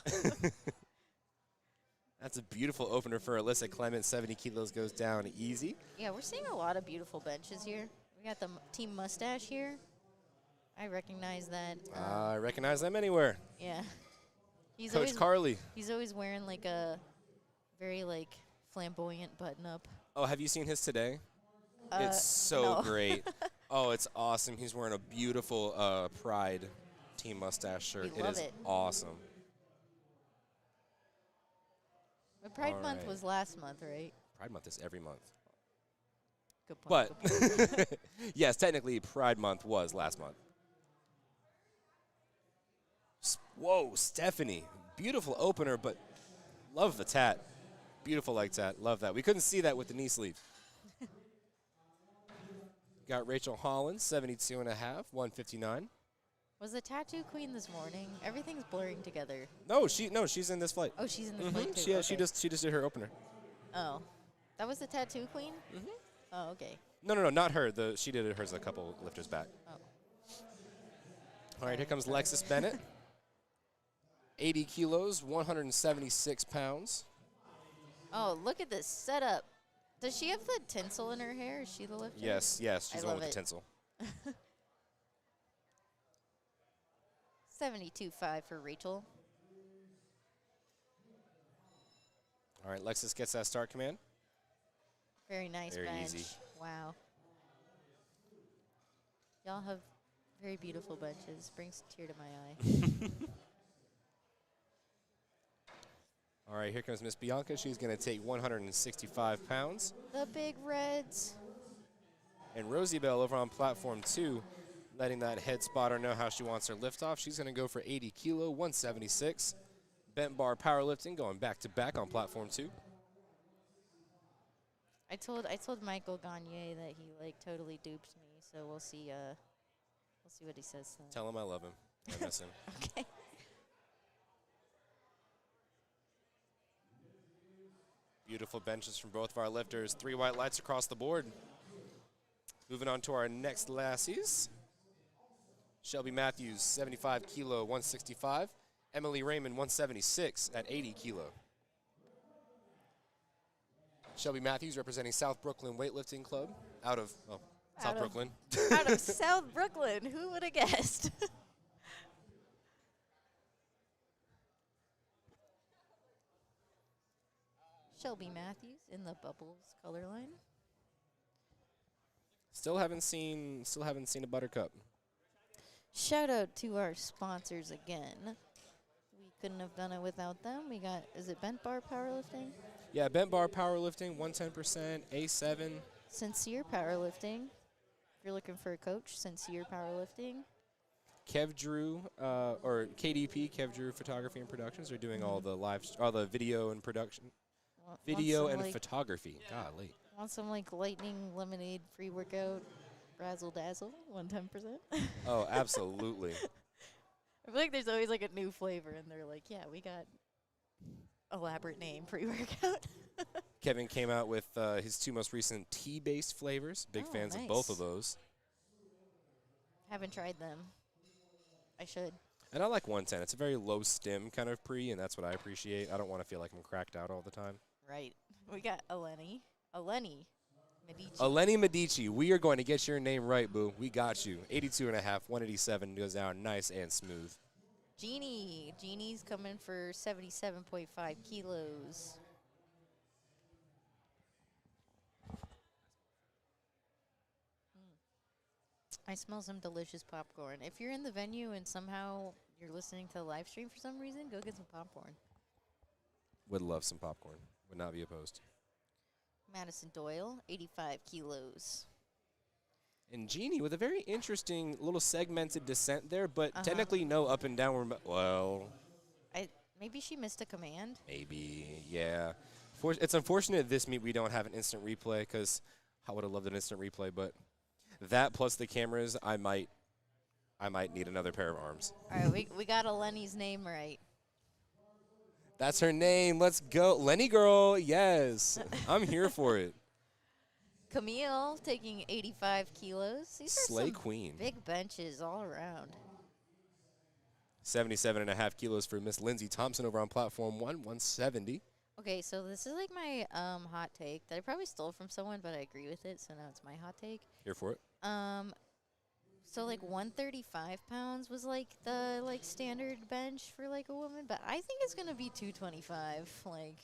That's a beautiful opener for Alyssa Clement. 70 kilos goes down easy. Yeah, we're seeing a lot of beautiful benches here. We got the Team Mustache here. I recognize that. I recognize them anywhere. Yeah. He's Coach always, Carly. He's always wearing like a very like flamboyant button up. Oh, have you seen his today? It's so no. great. Oh, it's awesome. He's wearing a beautiful Pride Team Mustache shirt. We love is it. awesome. But Pride All Month right. was last month, right? Pride Month is every month. Good point. But, good point. yes, technically Pride Month was last month. Whoa, Stephanie. Beautiful opener, but love the tat. Beautiful leg tat. Love that. We couldn't see that with the knee sleeve. Got Rachel Holland, 72 and a half, 159. Was the tattoo queen this morning? Everything's blurring together. No, she's in this flight. Oh, she's in the flight too. She Okay. just did her opener. Oh, that was the tattoo queen. Mm-hmm. Oh, okay. No, not her. She did hers a couple lifters back. Oh. All right, here comes Lexus Bennett. 80 kilos, 176 pounds. Oh, look at this setup. Does she have the tinsel in her hair? Is she the lifter? Yes, she's the one with love the tinsel. 72.5 for Rachel. All right, Lexus gets that start command. Very nice Very bench. easy. Wow. Y'all have very beautiful benches. Brings a tear to my eye. All right, here comes Miss Bianca. She's going to take 165 pounds. The big reds. And Rosie Bell over on platform 2, letting that head spotter know how she wants her lift off. She's going to go for 80 kilo, 176. Bent bar powerlifting going back to back on platform 2. I told Michael Gagne that he like totally duped me, so we'll see what he says then. Tell him I love him. I miss him. Okay. Beautiful benches from both of our lifters. 3 white lights across the board. Moving on to our next lassies. Shelby Matthews, 75 kilo, 165. Emily Raymond, 176 at 80 kilo. Shelby Matthews representing South Brooklyn Weightlifting Club out of South Brooklyn. Out of South Brooklyn. Who would have guessed? Shelby Matthews in the bubbles color line. Still haven't seen a buttercup. Shout out to our sponsors again. We couldn't have done it without them. We got, is it Bent Bar Powerlifting? Yeah, bent bar powerlifting, 110%, A7. Sincere Powerlifting. If you're looking for a coach, Sincere Powerlifting. Kev Drew, or KDP, Kev Drew Photography and Productions, are doing all the video and production. Video and photography. Golly. Want some like lightning lemonade free workout, razzle dazzle, 110%. Oh, absolutely. I feel like there's always like a new flavor, and they're like, yeah, we got elaborate name pre workout. Kevin came out with his 2 most recent tea-based flavors. Big Oh, fans of nice. both of those. Haven't tried them. I should. And I like 110. It's a very low stim kind of pre, and that's what I appreciate. I don't want to feel like I'm cracked out all the time. Right. We got Eleni. Medici. Eleni Medici, we are going to get your name right, boo. We got you. 82.5, 187 goes down nice and smooth. Jeannie. Jeannie's coming for 77.5 kilos. I smell some delicious popcorn. If you're in the venue and somehow you're listening to the live stream for some reason, go get some popcorn. Would love some popcorn. Would not be opposed. Madison Doyle, 85 kilos. And Jeannie with a very interesting little segmented descent there, but technically no up and down. Well, Maybe she missed a command. maybe, yeah. It's unfortunate this meet we don't have an instant replay because I would have loved an instant replay, but that plus the cameras, I might need another pair of arms. All right, we got Eleni's name right. That's her name. Let's go. Lenny girl, yes. I'm here for it. Camille taking 85 kilos. These are Slay some queen. big benches all around. 77.5 kilos for Miss Lindsay Thompson over on platform 170. Okay, so this is like my hot take that I probably stole from someone, but I agree with it, so now it's my hot take. Here for it. So like 135 pounds was like the standard bench for like a woman, but I think it's gonna be 225. Like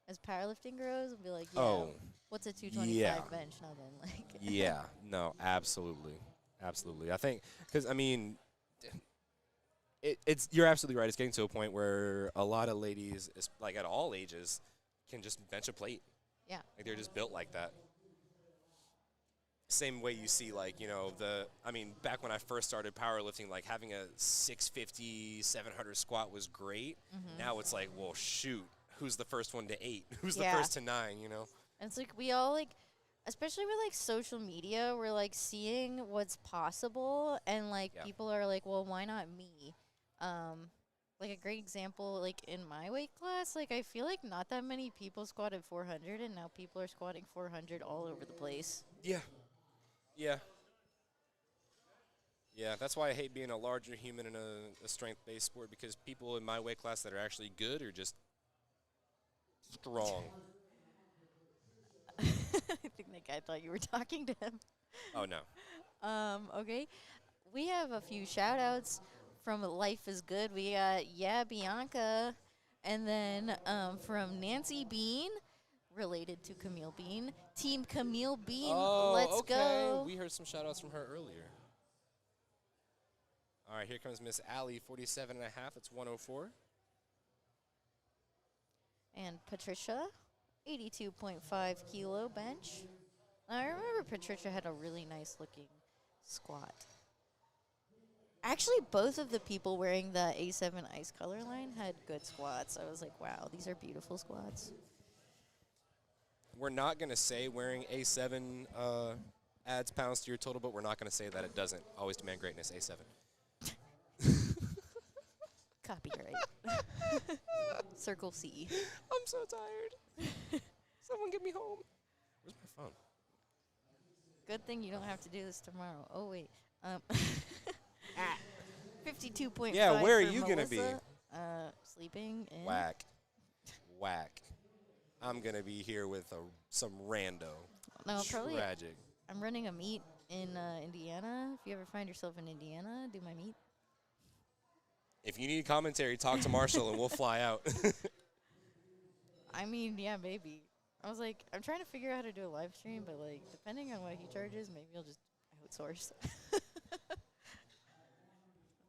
as powerlifting grows, I'll be like, yeah, Oh, what's a 225 yeah. bench? Nothing. Like Yeah, no, absolutely. Absolutely. I think, because, I mean, it's you're absolutely right. It's getting to a point where a lot of ladies, like at all ages, can just bench a plate. Yeah. Like they're just built like that. Same way you see, like, you know, back when I first started powerlifting, like having a 650, 700 squat was great. Now it's like, well, shoot, who's the first one to 8? Who's the first to 9, you know? And it's like we all like, especially with like social media, we're like seeing what's possible, and like people are like, well, why not me? Like a great example, like in my weight class, like I feel like not that many people squatted 400, and now people are squatting 400 all over the place. Yeah. Yeah. Yeah, that's why I hate being a larger human in a strength-based sport, because people in my weight class that are actually good are just strong. I think that guy thought you were talking to him. Oh, no. Okay. We have a few shout-outs from Life is Good. We got, Bianca. And then from Nancy Bean, related to Camille Bean. Team Camille Bean, let's go. We heard some shout-outs from her earlier. All right, here comes Miss Allie, 47.5. It's 104. And Patricia, 82.5 kilo bench. I remember Patricia had a really nice looking squat. Actually, both of the people wearing the A7 Ice Color line had good squats. I was like, wow, these are beautiful squats. We're not going to say wearing A7 adds pounds to your total, but we're not going to say that it doesn't. Always demand greatness, A7. Copyright. Circle C. I'm so tired. Someone get me home. Where's my phone? Good thing you don't have to do this tomorrow. Oh, wait. 52.5. Yeah, where are for you going to be? Melissa. Sleeping. In. Whack. Whack. I'm going to be here with some rando. No, probably. Tragic. I'm running a meet in Indiana. If you ever find yourself in Indiana, do my meet. If you need commentary, talk to Marshall and we'll fly out. I mean, yeah, maybe. I was like, I'm trying to figure out how to do a live stream, but like, depending on what he charges, maybe I'll just outsource.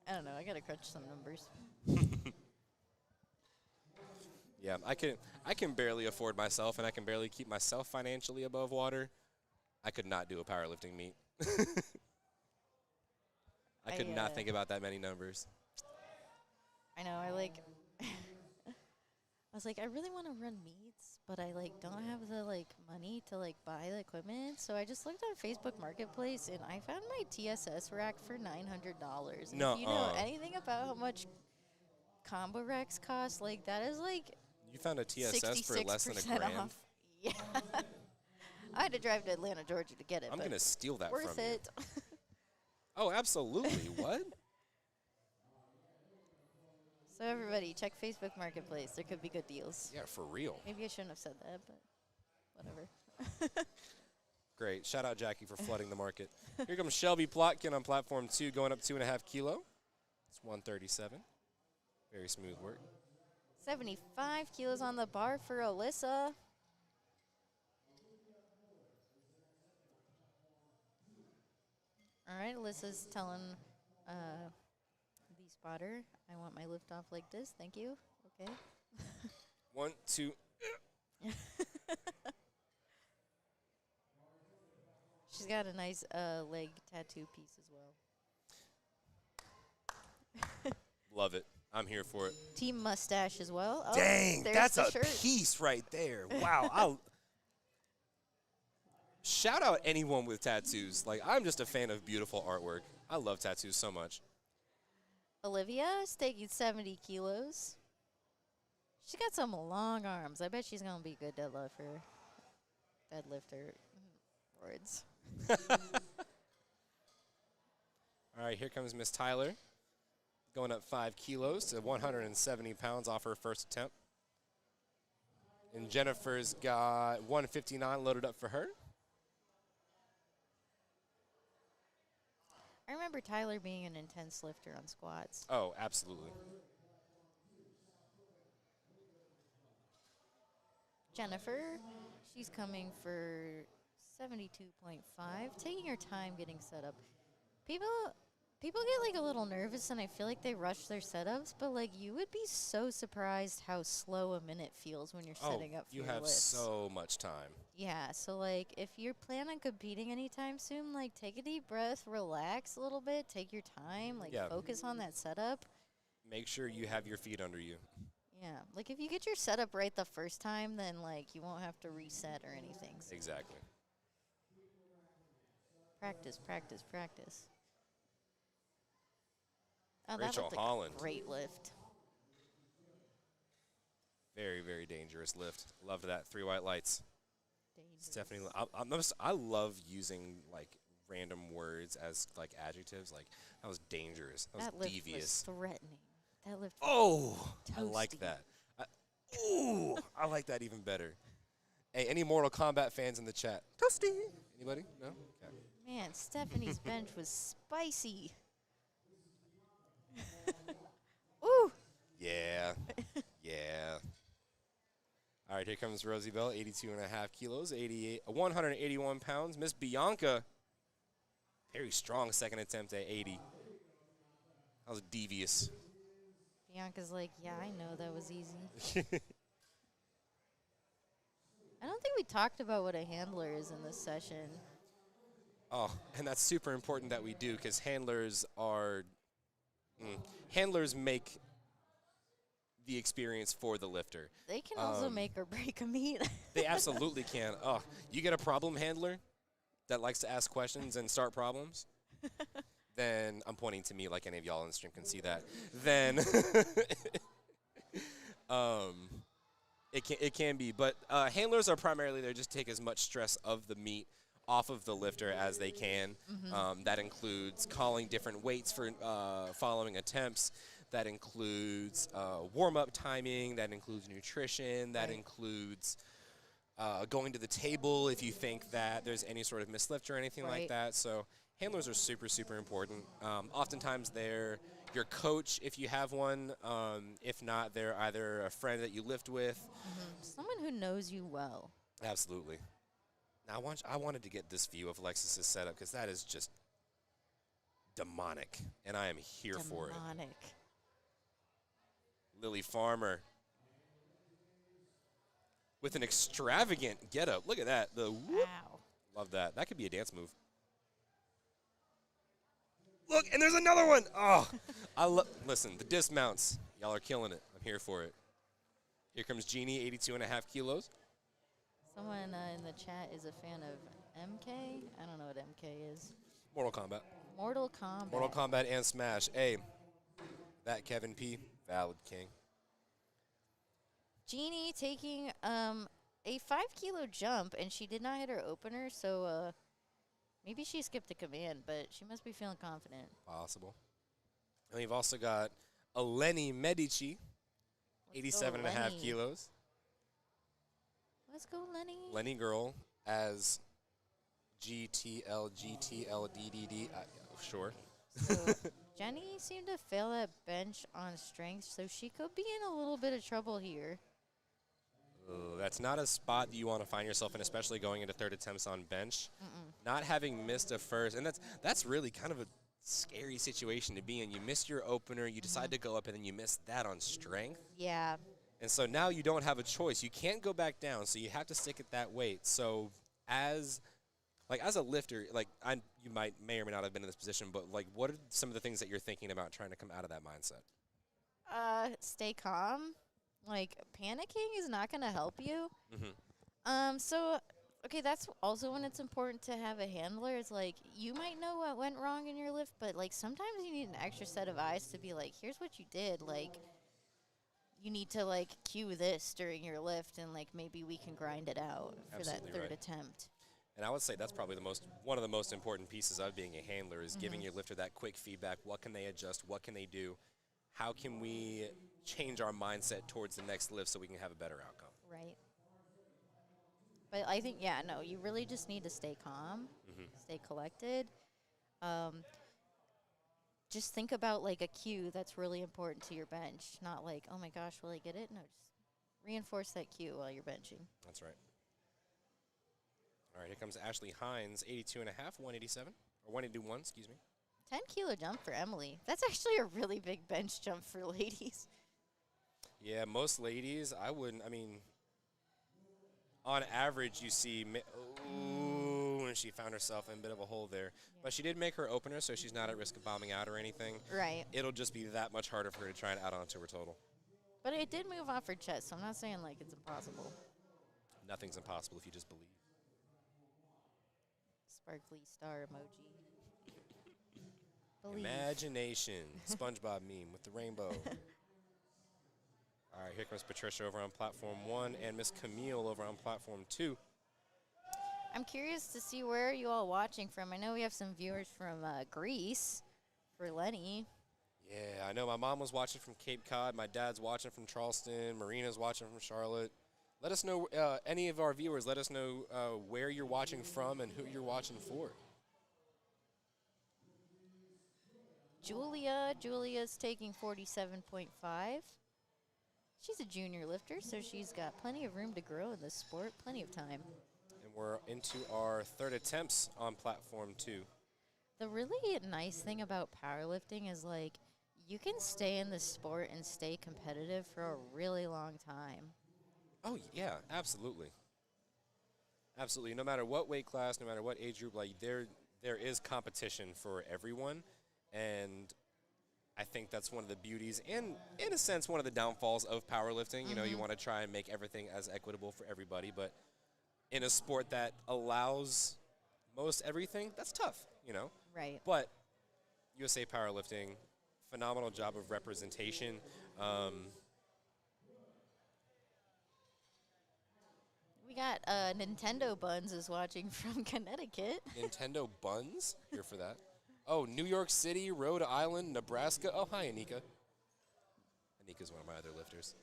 I don't know. I gotta crunch some numbers. Yeah, I can barely afford myself, and I can barely keep myself financially above water. I could not do a powerlifting meet. I could not think about that many numbers. I know. I was like, I really want to run meets, but I like don't have the like money to like buy the equipment. So I just looked on Facebook Marketplace and I found my TSS rack for $900. No, if you know anything about how much combo racks cost, like that is like you found a TSS for less than $1,000. Off. Yeah. I had to drive to Atlanta, Georgia to get it. I'm gonna steal that worth from it. you. Oh, absolutely. What? So everybody, check Facebook Marketplace. There could be good deals. Yeah, for real. Maybe I shouldn't have said that, but whatever. Great. Shout out Jackie for flooding the market. Here comes Shelby Plotkin on platform 2, going up 2.5 kilo. It's 137. Very smooth work. 75 kilos on the bar for Alyssa. All right, Alyssa's telling the spotter, I want my lift off like this. Thank you. Okay. 1, 2. She's got a nice leg tattoo piece as well. Love it. I'm here for it. Team mustache as well. Oh, Dang, there's that's the a shirt. piece right there. Wow. Shout out anyone with tattoos. Like, I'm just a fan of beautiful artwork. I love tattoos so much. Olivia is taking 70 kilos. She's got some long arms. I bet she's going to be a good deadlifter. Words. All right, here comes Miss Tyler. Going up 5 kilos to 170 pounds off her first attempt. And Jennifer's got 159 loaded up for her. I remember Tyler being an intense lifter on squats. Oh, absolutely. Jennifer, she's coming for 72.5, taking her time getting set up. People get like a little nervous, and I feel like they rush their setups, but like you would be so surprised how slow a minute feels when you're setting up for you your have lifts. so much time. Yeah, so like if you're planning on competing anytime soon, like take a deep breath, relax a little bit, take your time, like focus on that setup. Make sure you have your feet under you. Yeah, like if you get your setup right the first time, then like you won't have to reset or anything. So Exactly. practice, practice, practice. Oh, Rachel that looked Holland. like a great lift. Very, very dangerous lift. Loved that. 3 white lights. Dangerous. Stephanie, I love using like random words as like adjectives. Like that was dangerous. That was lift devious. was threatening. That lift. Oh, I like Toasty. that. I like that even better. Hey, any Mortal Kombat fans in the chat? Toasty. Anybody? No? Okay. Man, Stephanie's bench was spicy. Ooh. Yeah. Yeah. All right, here comes Rosie Bell, 82.5 kilos, 181 pounds. Miss Bianca, very strong second attempt at 80. That was devious. Bianca's like, yeah, I know that was easy. I don't think we talked about what a handler is in this session. Oh, and that's super important that we do because handlers are handlers make the experience for the lifter. They can also make or break a meet. They absolutely can. Oh, you get a problem handler that likes to ask questions and start problems, then I'm pointing to me like any of y'all on the stream can see that. Then it can be, but handlers are primarily there just to take as much stress of the meet off of the lifter as they can. That includes calling different weights for following attempts. That includes warm-up timing. That includes nutrition. That includes going to the table if you think that there's any sort of mislift or anything like that. So handlers are super, super important. Oftentimes they're your coach if you have one. If not, they're either a friend that you lift with. Someone who knows you well. Absolutely. Now I wanted to get this view of Alexis's setup because that is just demonic, and I am here for it. Demonic. Lily Farmer with an extravagant getup. Look at that. The whoop. Wow. Love that. That could be a dance move. Look, and there's another one. Oh, listen, the dismounts. Y'all are killing it. I'm here for it. Here comes Jeannie, 82.5 kilos. Someone in the chat is a fan of MK. I don't know what MK is. Mortal Kombat. Mortal Kombat. Mortal Kombat and Smash. Hey, that Kevin P. Valid king. Jeannie taking a 5-kilo jump, and she did not hit her opener, so maybe she skipped a command, but she must be feeling confident. Possible. And we've also got Eleni Medici, 87.5 kilos. Let's go, Lenny. Lenny girl, as GTL, sure. So Jenny seemed to fail that bench on strength, so she could be in a little bit of trouble here. Ooh, that's not a spot that you want to find yourself in, especially going into third attempts on bench. Not having missed a first, and that's really kind of a scary situation to be in. You missed your opener, you decide to go up, and then you miss that on strength. Yeah. And so now you don't have a choice. You can't go back down, so you have to stick at that weight. So as a lifter, you may or may not have been in this position, but what are some of the things that you're thinking about trying to come out of that mindset? Stay calm. Panicking is not going to help you. Okay, that's also when it's important to have a handler. It's you might know what went wrong in your lift, but sometimes you need an extra set of eyes to be here's what you did. You need to cue this during your lift, and maybe we can grind it out for Absolutely that third right. attempt. And I would say that's probably one of the most important pieces of being a handler is giving your lifter that quick feedback. What can they adjust? What can they do? How can we change our mindset towards the next lift so we can have a better outcome? Right. But I think, you really just need to stay calm, stay collected. Just think about a cue that's really important to your bench. Not oh my gosh, will I get it? No, just reinforce that cue while you're benching. That's right. All right, here comes Ashley Hines, 82.5, 187, or 181, excuse me. 10-kilo jump for Emily. That's actually a really big bench jump for ladies. Yeah, most ladies, on average, you see, and she found herself in a bit of a hole there. Yeah. But she did make her opener, so she's not at risk of bombing out or anything. Right. It'll just be that much harder for her to try and add on to her total. But it did move off her chest, so I'm not saying it's impossible. Nothing's impossible if you just believe. Sparkly star emoji. Believe. Imagination. SpongeBob meme with the rainbow. All right, here comes Patricia over on platform 1 and Miss Camille over on platform 2. I'm curious to see where you all watching from. I know we have some viewers from Greece for Lenny. Yeah, I know my mom was watching from Cape Cod. My dad's watching from Charleston. Marina's watching from Charlotte. Let us know, any of our viewers, let us know where you're watching from and who you're watching for. Julia's taking 47.5. She's a junior lifter, so she's got plenty of room to grow in this sport, plenty of time. And we're into our third attempts on platform 2. The really nice thing about powerlifting is you can stay in this sport and stay competitive for a really long time. Oh, yeah, absolutely. Absolutely. No matter what weight class, no matter what age group, there is competition for everyone. And I think that's one of the beauties and, in a sense, one of the downfalls of powerlifting. You know, you want to try and make everything as equitable for everybody. But in a sport that allows most everything, that's tough, Right. But USA Powerlifting, phenomenal job of representation. We got Nintendo Buns is watching from Connecticut. Nintendo Buns, here for that. Oh, New York City, Rhode Island, Nebraska. Oh, hi, Anika. Anika's one of my other lifters.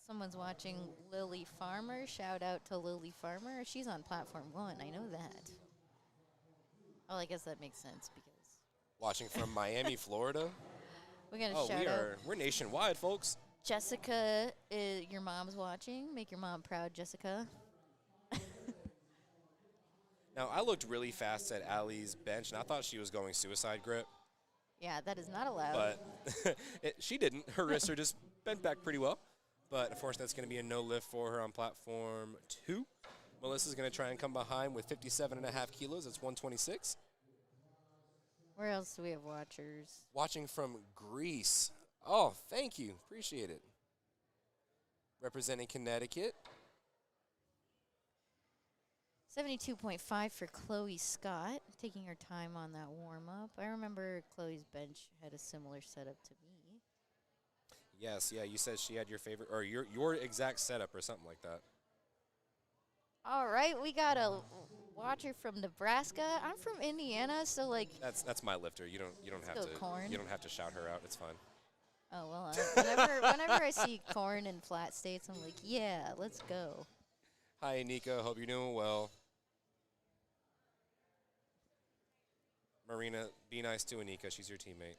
Someone's watching Lily Farmer. Shout out to Lily Farmer. She's on platform 1. I know that. Oh, I guess that makes sense because watching from Miami, Florida. We got a shout out. We're nationwide, folks. Jessica, your mom's watching. Make your mom proud, Jessica. Now, I looked really fast at Allie's bench, and I thought she was going suicide grip. Yeah, that is not allowed. But she didn't. Her wrists are just bent back pretty well. But, of course, that's going to be a no lift for her on platform 2. Melissa's going to try and come behind with 57.5 kilos. That's 126. Where else do we have watchers? Watching from Greece. Oh, thank you. Appreciate it. Representing Connecticut. 72.5 for Chloe Scott, taking her time on that warm-up. I remember Chloe's bench had a similar setup to me. Yes, yeah, you said she had your favorite, or your exact setup or something like that. All right, we got a watcher from Nebraska. I'm from Indiana, so that's my lifter. You don't have to Corn. You don't have to shout her out. It's fine. Oh well, whenever I see corn in flat states, I'm like, yeah, let's go. Hi, Anika. Hope you're doing well. Marina, be nice to Anika. She's your teammate.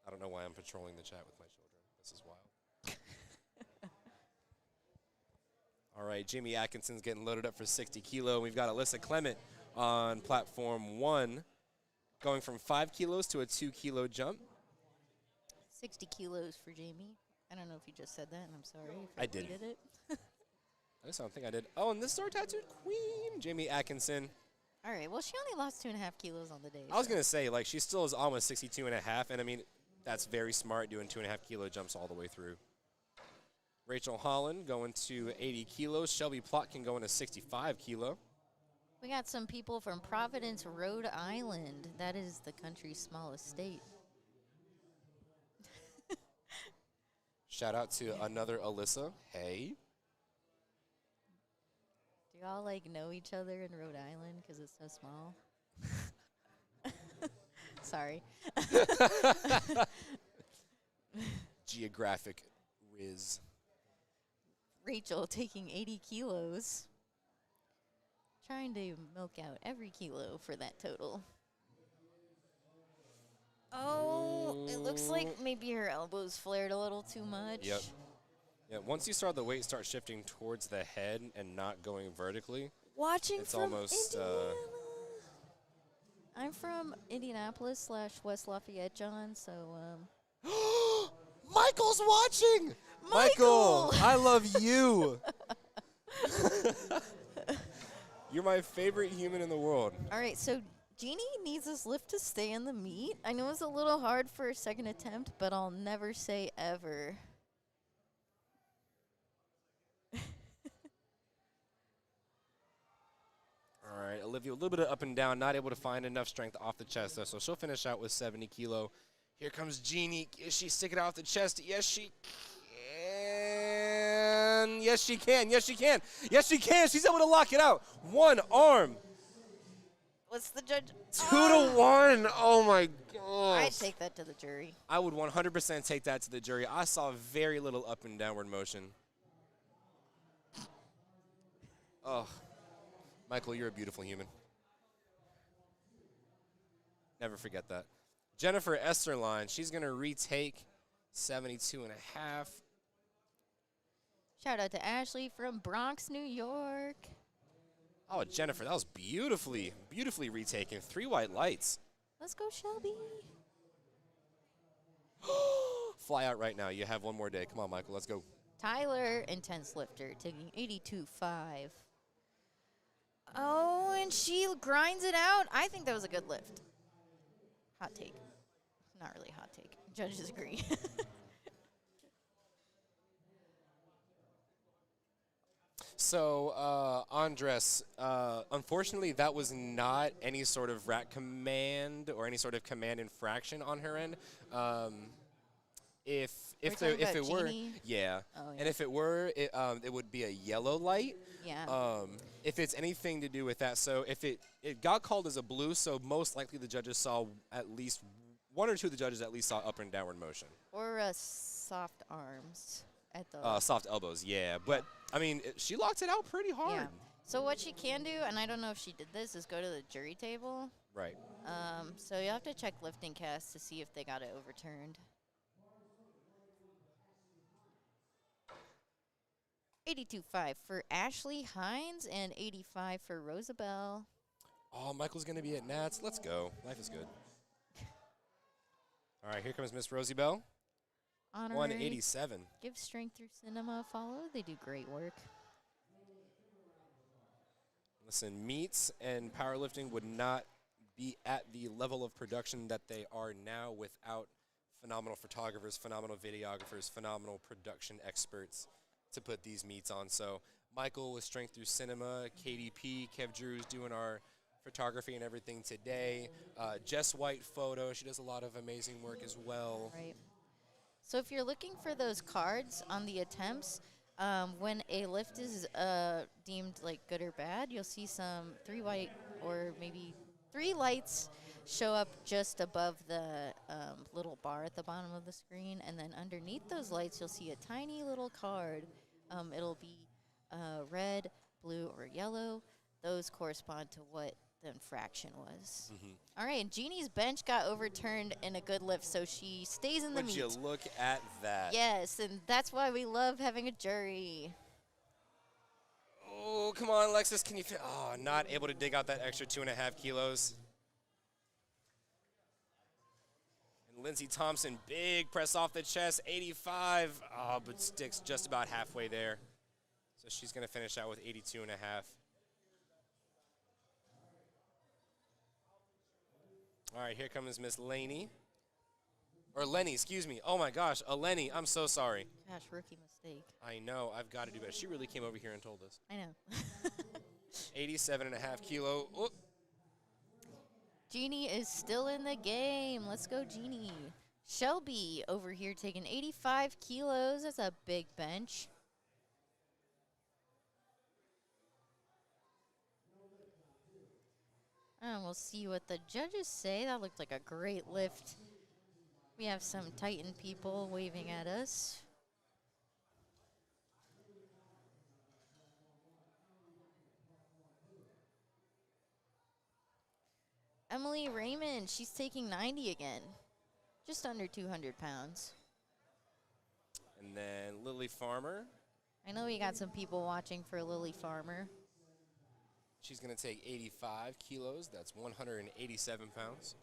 I don't know why I'm patrolling the chat with my children. This is wild. All right, Jamie Atkinson's getting loaded up for 60 kilo. We've got Alyssa Clement on platform 1, going from 5 kilos to a 2 kilo jump. 60 kilos for Jamie. I don't know if you just said that, and I'm sorry if I did. repeated it. I just don't think I did. Oh, and this is our tattooed queen, Jamie Atkinson. All right, well, she only lost 2.5 kilos on the day. I was going to say, like, she still is almost 62 and a half, and I mean, that's very smart doing 2.5 kilo jumps all the way through. Rachel Holland going to 80 kilos. Shelby Plotkin going to 65 kilo. We got some people from Providence, Rhode Island. That is the country's smallest state. Shout out to another Alyssa. Hey. Do y'all, like, know each other in Rhode Island because it's so small? Sorry. Geographic whiz. Rachel taking 80 kilos. Trying to milk out every kilo for that total. Oh, it looks like maybe her elbows flared a little too much. Yep. Yeah, once you start the weight start shifting towards the head and not going vertically, Watching it's from almost Indiana. I'm from Indianapolis / West Lafayette, John, so Michael's watching. Michael! I love you. You're my favorite human in the world. all right, so Jeannie needs this lift to stay in the meet. I know it's a little hard for a second attempt, but I'll never say ever. All right, Olivia, a little bit of up and down, not able to find enough strength off the chest, though, so she'll finish out with 70 kilo. Here comes Jeannie. Is she sticking out the chest? Yes, she can. Yes, she can. Yes, she can. Yes, she can. She's able to lock it out. One arm. What's the judge? 2 to 1. Oh, my gosh. I'd take that to the jury. I would 100% take that to the jury. I saw very little up and downward motion. Oh, Michael, you're a beautiful human. Never forget that. Jennifer Esterline, she's going to retake 72 and a half. Shout out to Ashley from Bronx, New York. Oh, Jennifer, that was beautifully retaken. 3 white lights. Let's go, Shelby. Fly out right now. You have one more day. Come on, Michael. Let's go. Tyler, intense lifter, taking 82.5. Oh, and she grinds it out. I think that was a good lift. Hot take. Not really hot take. Judges agree. So, Andres, unfortunately, that was not any sort of rack command or any sort of command infraction on her end. If it were, yeah. Oh, yeah. And if it were, it would be a yellow light. Yeah. If it's anything to do with that, so if it got called as a blue, so most likely the judges saw at least one or two of the judges at least saw up and downward motion. Or soft arms at the. Soft elbows, yeah. But I mean, she locked it out pretty hard. Yeah. So what she can do, and I don't know if she did this, is go to the jury table. Right. So you have to check lifting casts to see if they got it overturned. 82.5 for Ashley Hines and 85 for Rosabelle. Oh, Michael's going to be at Nats. Let's go. Life is good. All right, here comes Miss Rosie Bell. Honorary. 187. Give Strength Through Cinema a follow. They do great work. Listen, meets and powerlifting would not be at the level of production that they are now without phenomenal photographers, phenomenal videographers, phenomenal production experts to put these meets on. So Michael with Strength Through Cinema, KDP, Kev Drew's doing our photography and everything today. Jess White Photo, she does a lot of amazing work as well. Right. So if you're looking for those cards on the attempts, when a lift is deemed like good or bad, you'll see some 3 white or maybe 3 lights show up just above the little bar at the bottom of the screen, and then underneath those lights you'll see a tiny little card. It'll be red, blue, or yellow. Those correspond to what the infraction was. Mm-hmm. All right, and Jeannie's bench got overturned in a good lift, so she stays in the Would meet. you look at that? Yes, and that's why we love having a jury. Oh, come on, Alexis. Can you? Oh, not able to dig out that extra 2.5 kilos. And Lindsey Thompson, big press off the chest, 85. Oh, but sticks just about halfway there. So she's going to finish out with 82.5. All right, here comes Miss Laney. Or Lenny, excuse me. Oh my gosh, Lenny. I'm so sorry. Gosh, rookie mistake. I know. I've got to do better. She really came over here and told us. I know. 87.5 kilo. Oh. Jeannie is still in the game. Let's go, Jeannie. Shelby over here taking 85 kilos. That's a big bench. And we'll see what the judges say. That looked like a great lift. We have some Titan people waving at us. Emily Raymond, she's taking 90 again. Just under 200 pounds. And then Lily Farmer. I know we got some people watching for Lily Farmer. She's going to take 85 kilos. That's 187 pounds.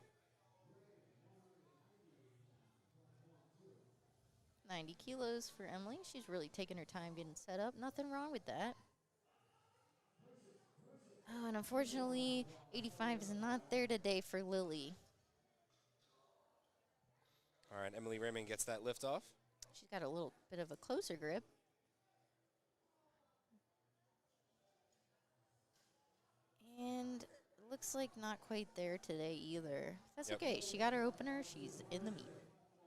90 kilos for Emily. She's really taking her time getting set up. Nothing wrong with that. Oh, and unfortunately, 85 is not there today for Lily. All right, Emily Raymond gets that lift off. She's got a little bit of a closer grip. And it looks like not quite there today either. That's Yep. okay. She got her opener. She's in the meet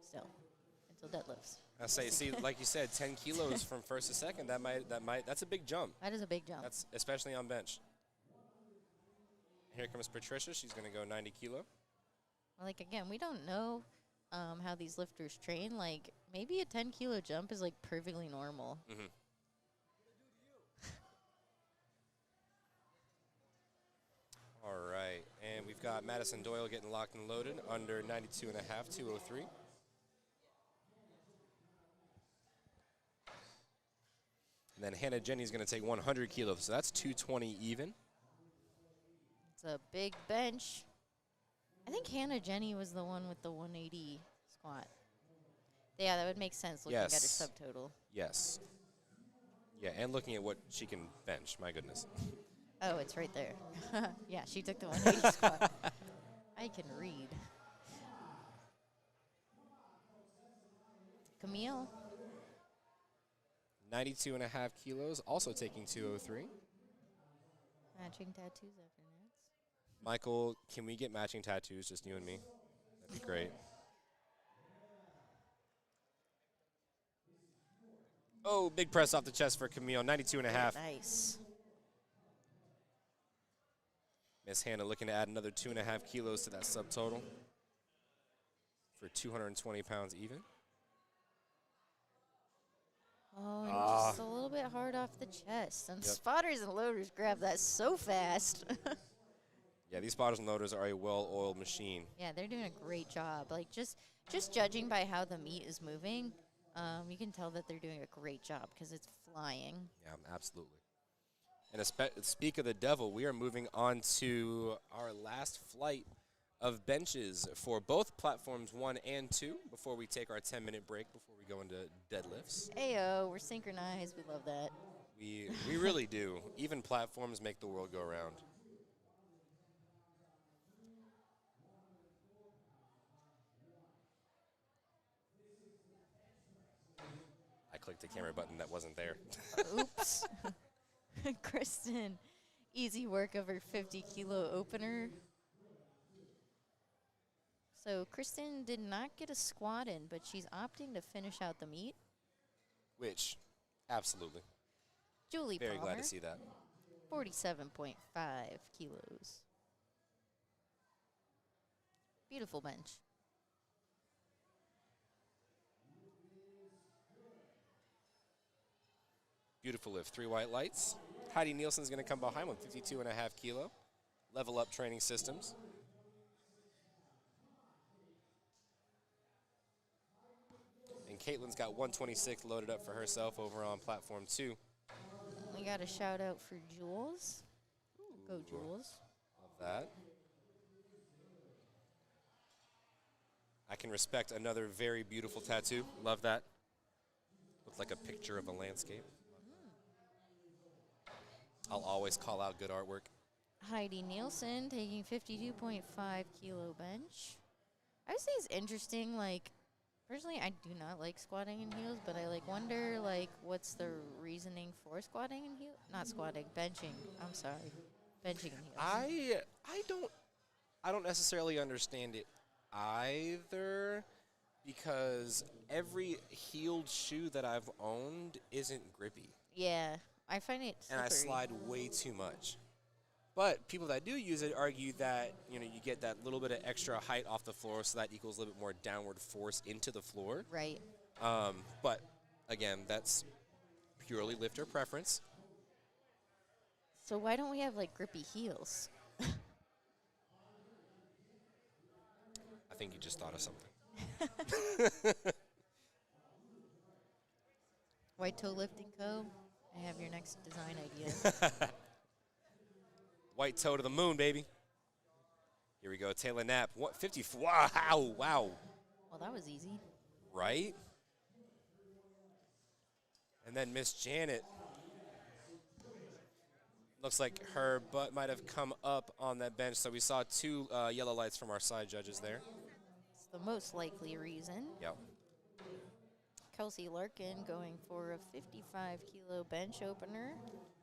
still until deadlifts. I say, see, like you said, 10 kilos from first to second. That's a big jump. That is a big jump. That's especially on bench. Here comes Patricia. She's going to go 90 kilo. Like, again, we don't know how these lifters train. Like, maybe a 10-kilo jump is, like, perfectly normal. Mm-hmm. All right, and we've got Madison Doyle getting locked and loaded under 92.5, 203. And then Hannah Jenny's going to take 100 kilos, so that's 220 even. It's a big bench. I think Hannah Jenny was the one with the 180 squat. Yeah, that would make sense looking at her Yes. subtotal. Yes. Yeah, and looking at what she can bench, my goodness. Oh, it's right there. Yeah, she took the 180 squat. I can read. Camille. 92.5 kilos, also taking 203. Matching tattoos after Nats. Michael, can we get matching tattoos, just you and me? That'd be great. Oh, big press off the chest for Camille, 92.5. Nice. Miss Hannah looking to add another 2.5 kilos to that subtotal for 220 pounds even. Oh, and just a little bit hard off the chest. And Yep. spotters and loaders grab that so fast. Yeah, these spotters and loaders are a well-oiled machine. Yeah, they're doing a great job. Like, just judging by how the meat is moving, you can tell that they're doing a great job because it's flying. Yeah, absolutely. And speak of the devil, we are moving on to our last flight of benches for both platforms 1 and 2 before we take our 10-minute break before we go into deadlifts. Ayo, we're synchronized. We love that. We really do. Even platforms make the world go around. I clicked a camera button that wasn't there. Oops. Kristen, easy work of her 50-kilo opener. So Kristen did not get a squat in, but she's opting to finish out the meet. Which, absolutely. Julie Very Palmer, glad to see that. 47.5 kilos. Beautiful bench. Beautiful lift. 3 white lights. Heidi Nielsen's going to come behind with 52.5 kilo. Level Up Training Systems. And Caitlin's got 126 loaded up for herself over on platform 2. We got a shout out for Jules. Go Jules. Love that. I can respect another very beautiful tattoo. Love that. Looks like a picture of a landscape. I'll always call out good artwork. Heidi Nielsen taking 52.5 kilo bench. I would say it's interesting. Like, personally, I do not like squatting in heels, but I wonder what's the reasoning for squatting in heels? Not squatting, benching. I'm sorry, benching in heels. I don't necessarily understand it either, because every heeled shoe that I've owned isn't grippy. Yeah, I find it slippery. And I slide way too much. But people that do use it argue that, you get that little bit of extra height off the floor, so that equals a little bit more downward force into the floor. Right. But again, that's purely lifter preference. So why don't we have grippy heels? I think you just thought of something. White Toe Lifting Co. I have your next design idea. White toe to the moon, baby. Here we go, Taylor Knapp. 50. Wow. Well, that was easy. Right? And then Miss Janet. Looks like her butt might have come up on that bench, so we saw 2 yellow lights from our side judges there. It's the most likely reason. Yep. Kelsey Larkin going for a 55-kilo bench opener.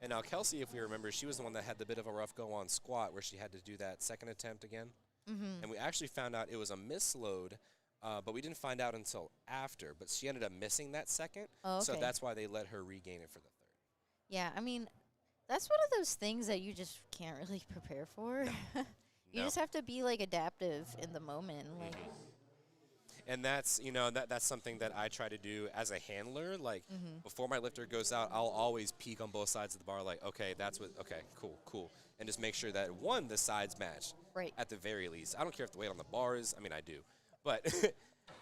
And now Kelsey, if we remember, she was the one that had the bit of a rough go on squat where she had to do that second attempt again. Mm-hmm. And we actually found out it was a misload, but we didn't find out until after. But she ended up missing that second, Oh, okay. so that's why they let her regain it for the third. Yeah, I mean, that's one of those things that you just can't really prepare for. You No. just have to be adaptive in the moment. And that's, that's something that I try to do as a handler. Before my lifter goes out, I'll always peek on both sides of the bar, okay, okay, cool. And just make sure that, one, the sides match. Right. At the very least. I don't care if the weight on the bar is, I do. But if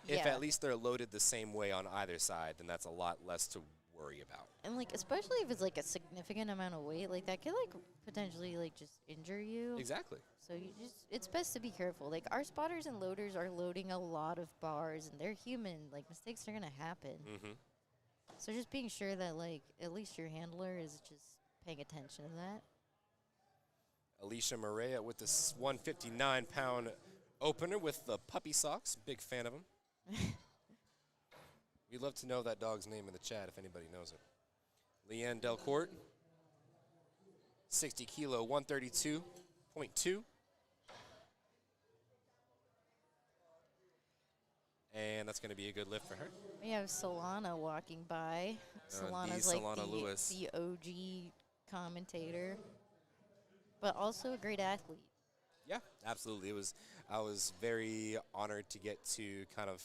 Yeah. at least they're loaded the same way on either side, then that's a lot less to worry about. And especially if it's a significant amount of weight, that could potentially just injure you. Exactly. So it's best to be careful. Our spotters and loaders are loading a lot of bars, and they're human. Mistakes are gonna happen. Mm-hmm. So just being sure that at least your handler is just paying attention to that. Alicia Maria with this 159-pound opener with the puppy socks. Big fan of them. We'd love to know that dog's name in the chat if anybody knows it. Leanne Delcourt, 60 kilo, 132.2. And that's going to be a good lift for her. We have Solana walking by. Solana's Solana Lewis. the OG commentator, but also a great athlete. Yeah, absolutely. I was very honored to get to kind of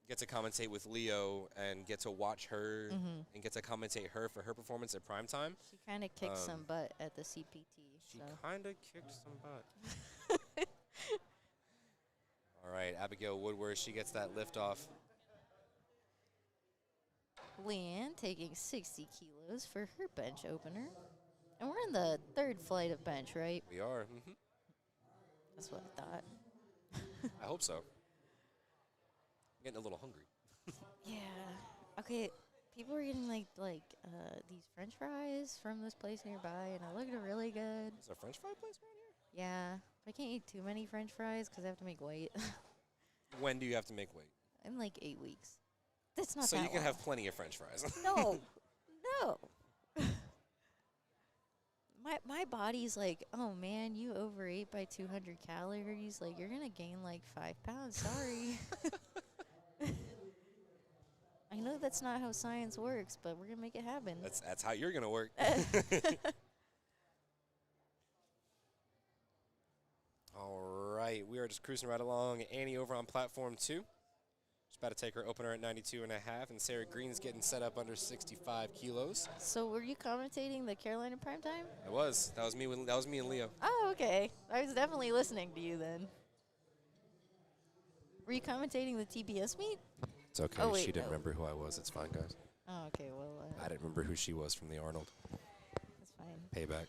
get to commentate with Leo and get to watch her and get to commentate her for her performance at prime time. She kind of kicked some butt at the CPT. She so. kind of kicked some butt. All right, Abigail Woodward, she gets that lift off. Leanne taking 60 kilos for her bench opener. And we're in the third flight of bench, right? We are. Mm-hmm. That's what I thought. I hope so. I'm getting a little hungry. Yeah. Okay, people are getting these French fries from this place nearby, and it looked really good. Is there a French fry place around here? Yeah. I can't eat too many French fries because I have to make weight. When do you have to make weight? In 8 weeks. That's not So that you can long. have plenty of French fries. No. My body's oh man, you overate by 200 calories. You're gonna gain 5 pounds. Sorry. I know that's not how science works, but we're gonna make it happen. That's how you're gonna work. All right, we are just cruising right along. Annie over on platform 2. Just about to take her opener at 92 and a half, and Sarah Green's getting set up under 65 kilos. So were you commentating the Carolina primetime? It was. That was me. That was me and Leo. Oh, okay. I was definitely listening to you then. Were you commentating the TBS meet? It's okay. Oh, wait, she didn't no. remember who I was. It's fine, guys. Oh, okay. Well, I didn't remember who she was from the Arnold. that's fine. Payback.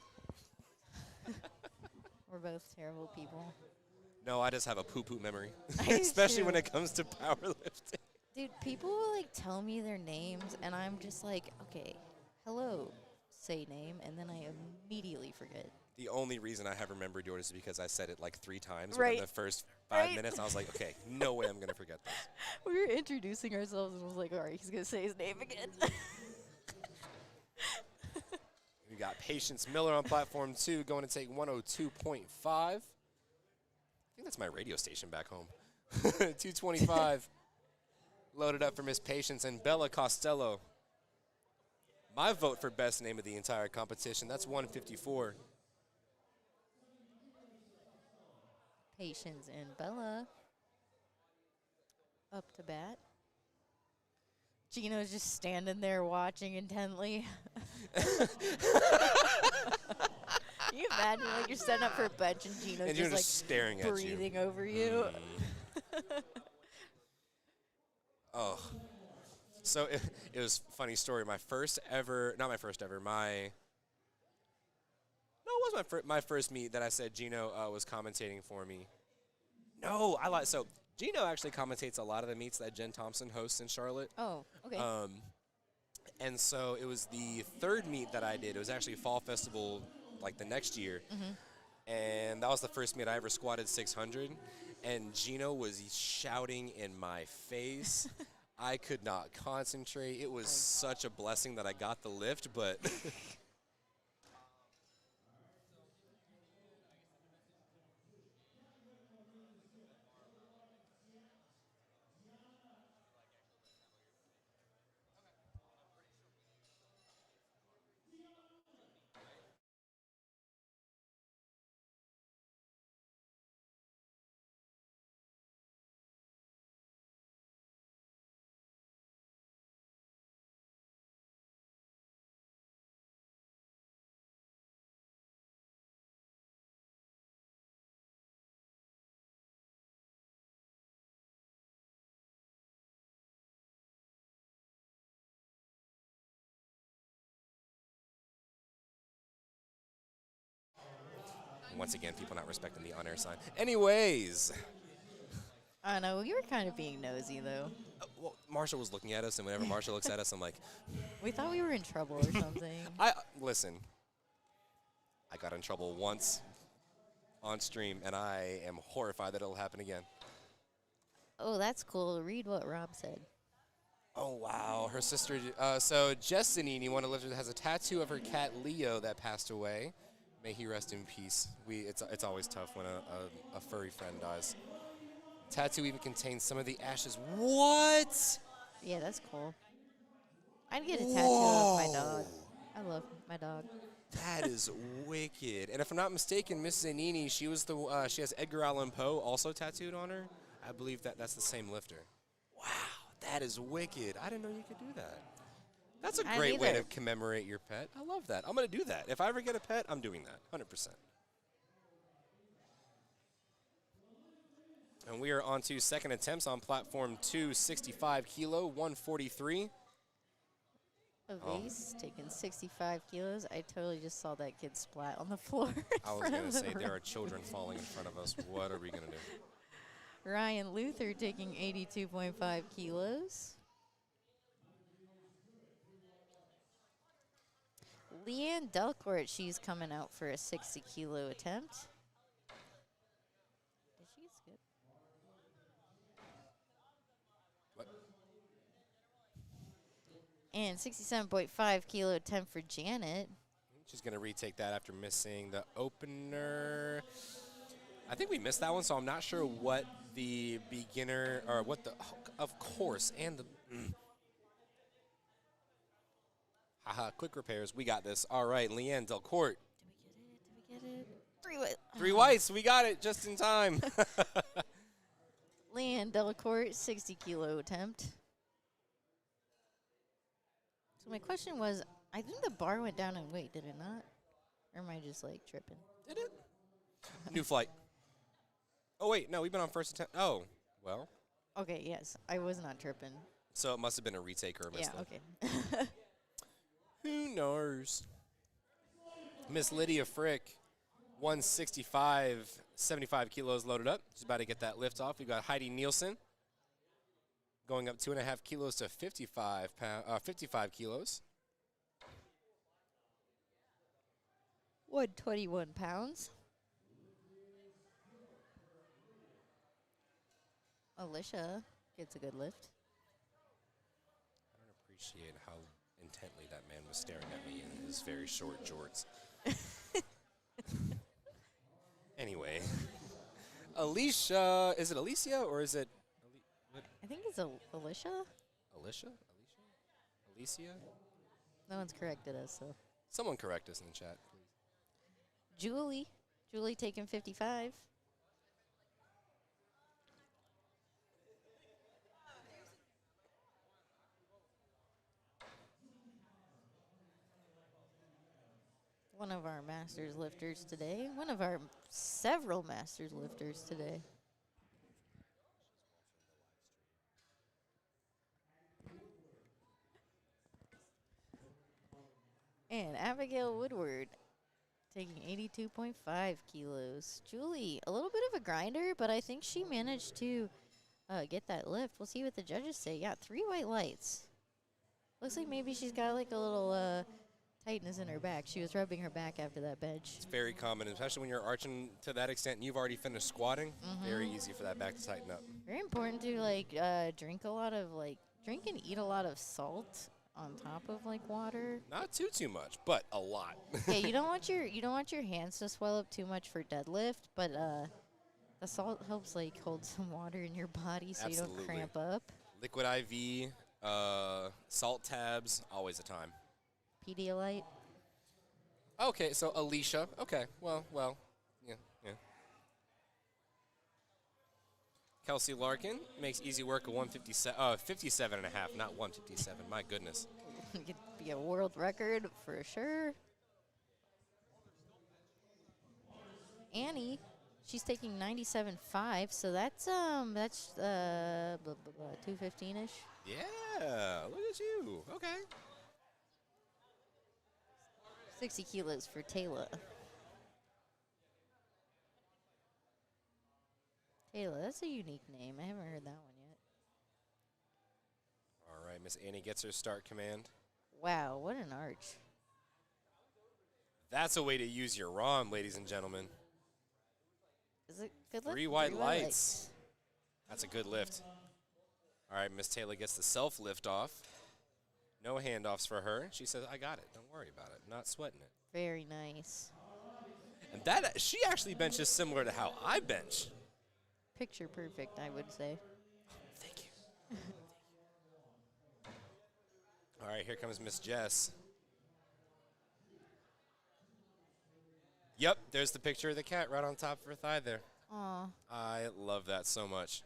We're both terrible people. No, I just have a poo-poo memory, I do especially when too. it comes to powerlifting. Dude, people will, like, tell me their names, and I'm just like, okay, hello, say name, and then I immediately forget. The only reason I have remembered yours is because I said it like 3 times Right. within the first 5 Right. minutes. I was like, okay, no way I'm going to forget this. We were introducing ourselves, and I was like, all right, he's going to say his name again. We got Patience Miller on platform 2 going to take 102.5. I think that's my radio station back home. 225 loaded up for Miss Patience, and Bella Costello. My vote for best name of the entire competition. That's 154. Patience and Bella up to bat. Gino's just standing there watching intently. Can you imagine, like, you're setting up for a bench and Gino's And you're just, like, just staring at you. breathing over you? Oh. So it was a funny story. My first ever, not my first ever, it was my first meet that I said Gino was commentating for me. No, I like, so Gino actually commentates a lot of the meets that Jen Thompson hosts in Charlotte. Oh, okay. And so it was the 3rd meet that I did. It was actually Fall Festival like the next year. And that was the first meet I ever squatted 600. And Gino was shouting in my face. I could not concentrate. It was such a blessing that I got the lift, but once again, people not respecting the on-air sign. Anyways, I know, you were kind of being nosy, though. well, Marshall was looking at us, and whenever Marshall looks at us, I'm like, We thought we were in trouble or something. listen, I got in trouble once on stream, and I am horrified that it'll happen again. Oh, that's cool. Read what Rob said. Oh, wow. Her sister, so Jess Zanini, one of the lifters, has a tattoo of her cat Leo that passed away. May he rest in peace. It's always tough when a furry friend dies. Tattoo even contains some of the ashes. What? Yeah, that's cool. I'd get a tattoo of my dog. I love my dog. That is wicked. And if I'm not mistaken, Miss Zanini, she has Edgar Allan Poe also tattooed on her. I believe that's the same lifter. Wow, that is wicked. I didn't know you could do that. That's a great way to commemorate your pet. I love that. I'm going to do that. If I ever get a pet, I'm doing that, 100%. And we are on to second attempts on platform 2, 65 kilo, 143. Vase taking 65 kilos. I totally just saw that kid splat on the floor. I was going to say, there are children falling in front of us. What are we going to do? Ryan Luther taking 82.5 kilos. Leanne Delcourt, she's coming out for a 60 kilo attempt. She's good. What? And 67.5 kilo attempt for Janet. She's going to retake that after missing the opener. I think we missed that one, so I'm not sure what the beginner, or what the, of course, and the, haha, quick repairs. We got this. All right, Leanne Delcourt. Did we get it? 3 white. 3 whites. We got it just in time. Leanne Delacourt, 60 kilo attempt. So my question was, I think the bar went down in weight, did it not? Or am I just like tripping? Did it? New flight. Oh, wait. No, we've been on first attempt. Oh, well. Okay, yes, I was not tripping. So it must have been a retake or a miss. Yeah, then. okay. Who knows? Miss Lydia Frick, 165, 75 kilos loaded up. She's about to get that lift off. We got Heidi Nielsen going up 2.5 kilos to 55 kilos. 121 pounds. Alicia gets a good lift. I don't appreciate how intently that man was staring at me in his very short jorts. Anyway, Alicia, is it Alicia or is it I think it's Alicia. Alicia? Alicia? No one's corrected us, so. Someone correct us in the chat, please. Julie taking 55. One of our masters lifters today. One of our several masters lifters today. And Abigail Woodward taking 82.5 kilos. Julie, a little bit of a grinder, but I think she managed to get that lift. We'll see what the judges say. Yeah, 3 white lights. Looks like maybe she's got like a little tightness in her back. She was rubbing her back after that bench. It's very common, especially when you're arching to that extent and you've already finished squatting. Very easy for that back to tighten up. Very important to like drink and eat a lot of salt on top of like water. Not too much, but a lot. Yeah, you don't want your hands to swell up too much for deadlift, but the salt helps like hold some water in your body so Absolutely. you don't cramp up. Liquid IV, salt tabs, always a time. Pedialyte. Okay, so Alicia. Okay, well, yeah. Kelsey Larkin makes easy work of 57 and a half, not 157. My goodness. It could be a world record for sure. Annie, she's taking 97.5, so that's 215-ish. Yeah, look at you. Okay. 60 kilos for Taylor. Taylor, that's a unique name. I haven't heard that one yet. All right, Miss Annie gets her start command. Wow, what an arch. That's a way to use your ROM, ladies and gentlemen. Is it good lift? 3 white lights. That's a good lift. All right, Miss Taylor gets the self lift off. No handoffs for her. She says, I got it. Don't worry about it. Not sweating it. Very nice. And that she actually benches similar to how I bench. Picture perfect, I would say. Thank you. All right, here comes Miss Jess. Yep, there's the picture of the cat right on top of her thigh there. Aw, I love that so much.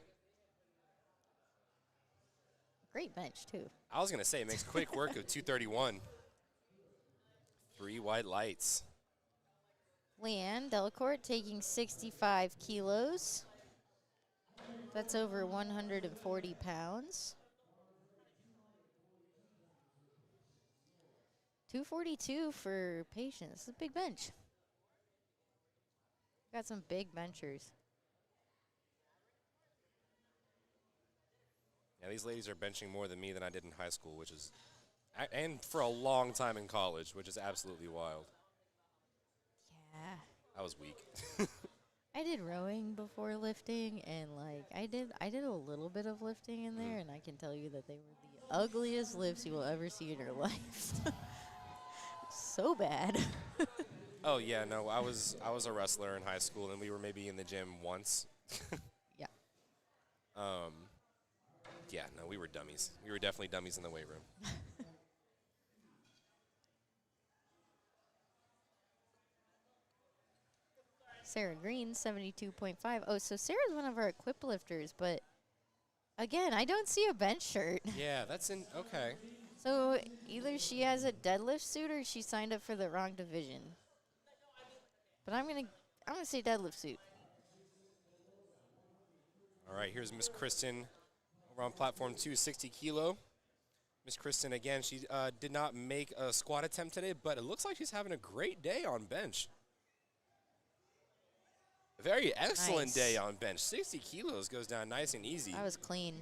great bench, too. I was going to say, it makes quick work of 231. 3 white lights. Leanne Delacourt taking 65 kilos. That's over 140 pounds. 242 for Patience. It's a big bench. Got some big benchers. Yeah, these ladies are benching more than me than I did in high school, which is, and for a long time in college, which is absolutely wild. Yeah. I was weak. I did rowing before lifting, and like I did a little bit of lifting in there, and I can tell you that they were the ugliest lifts you will ever see in your life. So bad. Oh yeah, no, I was a wrestler in high school, and we were maybe in the gym once. Yeah. Yeah, no, we were dummies. We were definitely dummies in the weight room. Sarah Green, 72.5. Oh, so Sarah's one of our equip lifters, but Again, I don't see a bench shirt. Yeah, that's in. Okay. So either she has a deadlift suit or she signed up for the wrong division. But I'm gonna say deadlift suit. All right, here's Miss Kristen over on platform 2, 60 kilo. Miss Kristen, again, she did not make a squat attempt today, but it looks like she's having a great day on bench. A very excellent Nice. day on bench. 60 kilos goes down nice and easy. I was clean.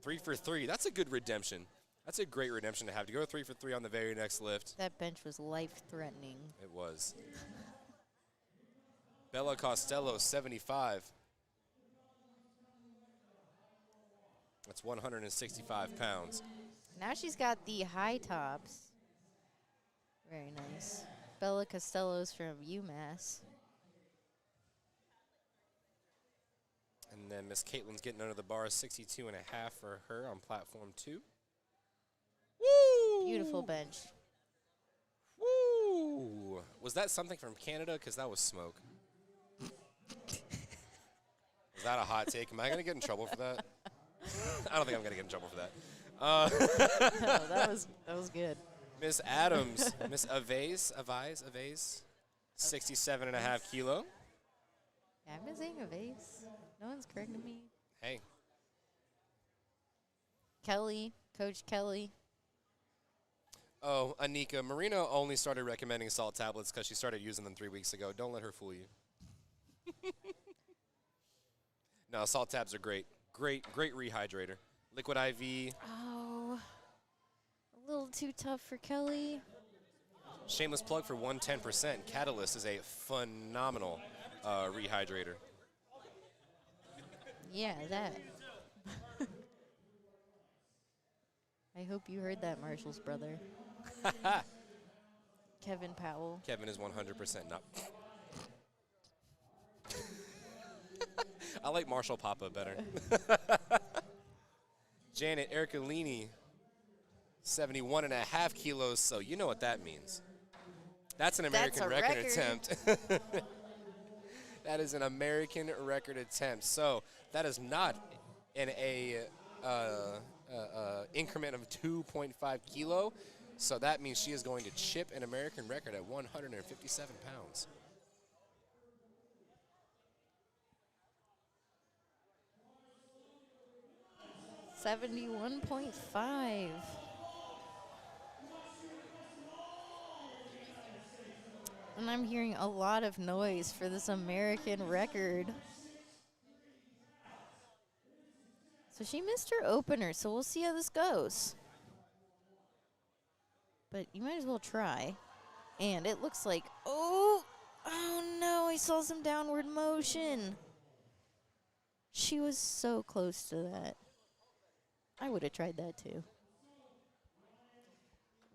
3 for 3. That's a good redemption. That's a great redemption to have. To go 3 for 3 on the very next lift. That bench was life-threatening. It was. Bella Costello, 75. That's 165 pounds. Now she's got the high tops. Very nice. Bella Costello's from UMass. And then Miss Caitlin's getting under the bar, 62 and a half for her on platform 2. Woo! Beautiful bench. Woo! Was that something from Canada? Because that was smoke. Was that a hot take? Am I going to get in trouble for that? I don't think I'm going to get in trouble for that. No, that was good. Miss Adams, Miss Avais, 67 and a half kilo. Yeah, I've been saying a vase. No one's correcting me. Hey, Kelly, Coach Kelly. oh, Anika, Marina only started recommending salt tablets because she started using them 3 weeks ago. Don't let her fool you. No, salt tabs are great. Great rehydrator. Liquid IV. Oh, a little too tough for Kelly. Shameless plug for 110%. Catalyst is a phenomenal rehydrator. Yeah, that. I hope you heard that, Marshall's brother. Kevin Powell. Kevin is 100% not. I like Marshall Papa better. Janet Ercolini, 71 and a half kilos, so you know what that means. That's an American That's a record record. attempt. That is an American record attempt. So that is not in a increment of 2.5 kilo. So that means she is going to chip an American record at 157 pounds. $71.5. And I'm hearing a lot of noise for this American record. So she missed her opener, so we'll see how this goes. But you might as well try. And it looks like, oh no, I saw some downward motion. She was so close to that. I would have tried that too.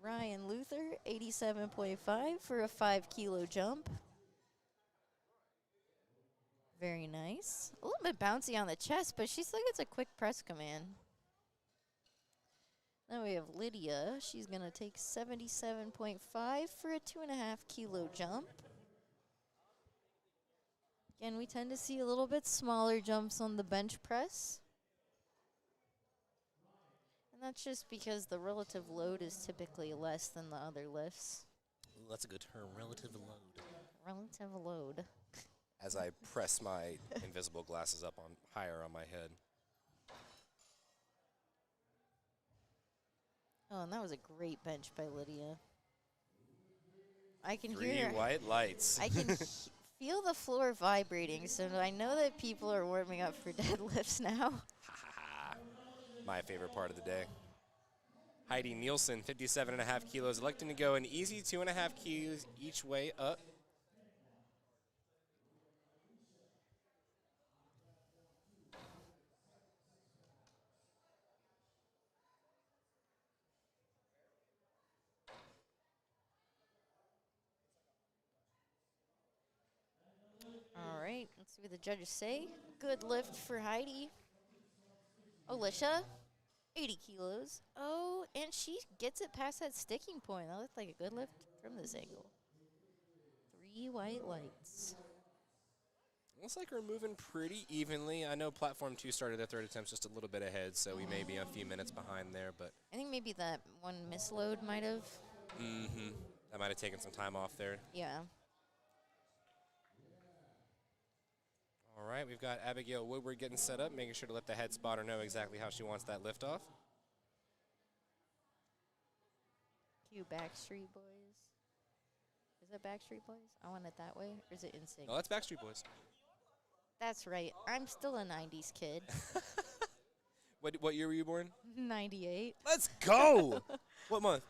Ryan Luther, 87.5 for a 5 kilo jump. Very nice. A little bit bouncy on the chest, but she's like it's a quick press command. Then we have Lydia. She's going to take 77.5 for a 2.5 kilo jump. Again, we tend to see a little bit smaller jumps on the bench press. And that's just because the relative load is typically less than the other lifts. Ooh, that's a good term, relative load. Relative load. As I press my invisible glasses up on higher on my head. Oh, and that was a great bench by Lydia. I can 3 hear. white lights. I can feel the floor vibrating, so I know that people are warming up for deadlifts now. My favorite part of the day. Heidi Nielsen, 57 and a half kilos, electing to go an easy 2.5 kilos each way up. All right, let's see what the judges say. Good lift for Heidi. Alicia, 80 kilos. Oh, and she gets it past that sticking point. That looked like a good lift from this angle. 3 white lights. Looks like we're moving pretty evenly. I know Platform 2 started their third attempt just a little bit ahead, so we may be a few minutes behind there, but I think maybe that one misload might have. that might have taken some time off there. Yeah. All right, we've got Abigail Woodward getting set up, making sure to let the head spotter know exactly how she wants that lift off. Cue Backstreet Boys. Is it Backstreet Boys? I want it that way. Or is it NSYNC? Oh, that's Backstreet Boys. That's right. I'm still a 90s kid. What year were you born? 98. Let's go! What month?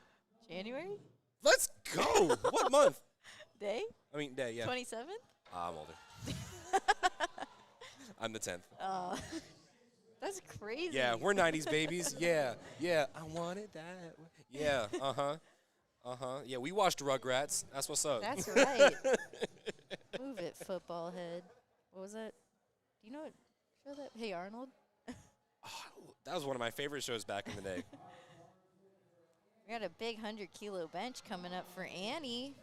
January? Let's go! What month? Day? I mean, day, yeah. 27th? I'm older. I'm the 10th. That's crazy. Yeah, we're 90s babies. Yeah, yeah. I want it that way. Yeah, uh-huh. Yeah, we watched Rugrats. That's what's up. That's right. Move it, football head. What was that? Do you know what show that? Hey, Arnold? That was one of my favorite shows back in the day. We got a big 100-kilo bench coming up for Annie.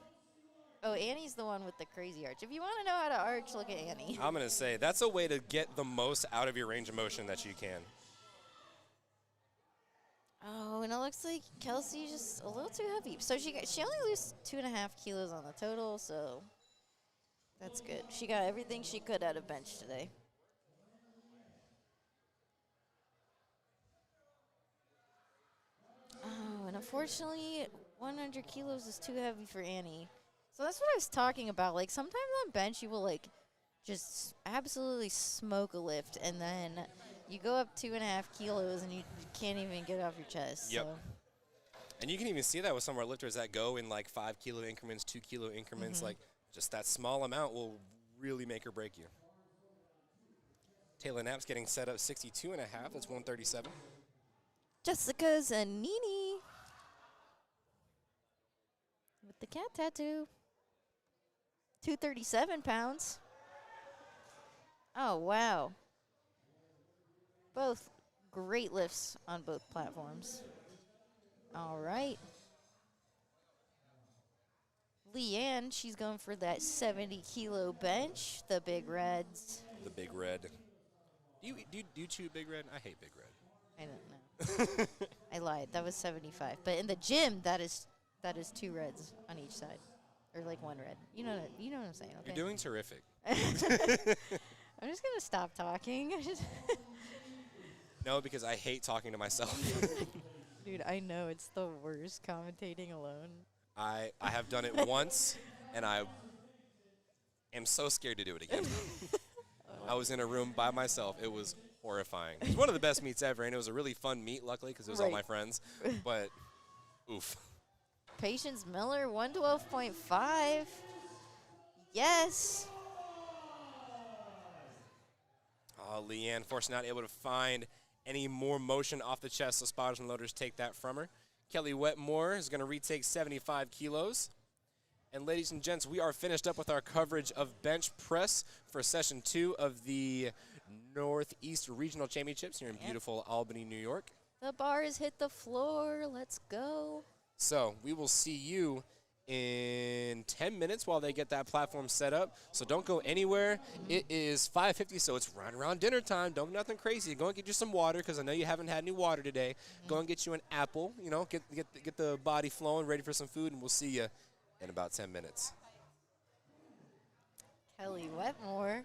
Oh, Annie's the one with the crazy arch. If you want to know how to arch, look at Annie. I'm going to say that's a way to get the most out of your range of motion that you can. Oh, and it looks like Kelsey's just a little too heavy. So she only lost 2.5 kilos on the total, so that's good. She got everything she could out of bench today. Oh, and unfortunately, 100 kilos is too heavy for Annie. So that's what I was talking about. Like, sometimes on bench, you will, like, just absolutely smoke a lift, and then you go up 2.5 kilos, and you can't even get it off your chest. Yep. So. And you can even see that with some of our lifters that go in, like, 5-kilo increments, 2-kilo increments. Like, just that small amount will really make or break you. Taylor Knapp's getting set up 62.5. That's 137. Jessica Zanini with the cat tattoo. 237 pounds. Oh, wow. Both great lifts on both platforms. All right. Leanne, she's going for that 70-kilo bench, the Big Reds. The Big Red. Do you chew Big Red? I hate Big Red. I don't know. I lied. That was 75. But in the gym, that is 2 reds on each side. Or like 1 red. You know what I'm saying, okay? You're doing terrific. I'm just going to stop talking. No, because I hate talking to myself. Dude, I know. It's the worst commentating alone. I have done it once, and I am so scared to do it again. I was in a room by myself. It was horrifying. It was one of the best meets ever, and it was a really fun meet, luckily, because it was all my friends. But, oof. Patience Miller, 112.5. Yes. Leanne, fortunately not able to find any more motion off the chest, so spotters and loaders take that from her. Kelly Wetmore is going to retake 75 kilos. And ladies and gents, we are finished up with our coverage of bench press for session 2 of the Northeast Regional Championships here in beautiful Albany, New York. The bar has hit the floor. Let's go. So we will see you in 10 minutes while they get that platform set up. So don't go anywhere. It is 5:50, so it's right around dinner time. Don't do nothing crazy. Go and get you some water, because I know you haven't had any water today. Go and get you an apple. You know, get the body flowing, ready for some food, and we'll see you in about 10 minutes. Kelly Wetmore.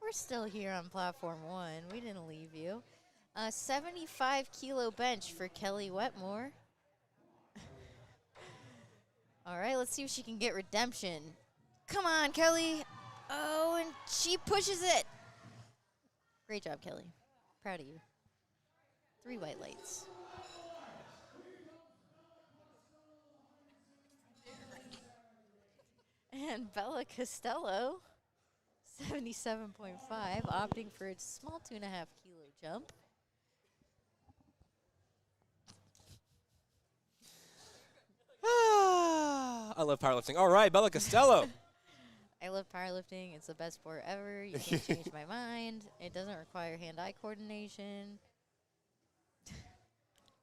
We're still here on platform 1. We didn't leave you. 75-kilo bench for Kelly Wetmore. All right, let's see if she can get redemption. Come on, Kelly. Oh, and she pushes it. Great job, Kelly. Proud of you. 3 white lights. And Bella Costello, 77.5, opting for its small 2.5-kilo jump. I love powerlifting. All right, Bella Costello. I love powerlifting. It's the best sport ever. You can't change my mind. It doesn't require hand-eye coordination.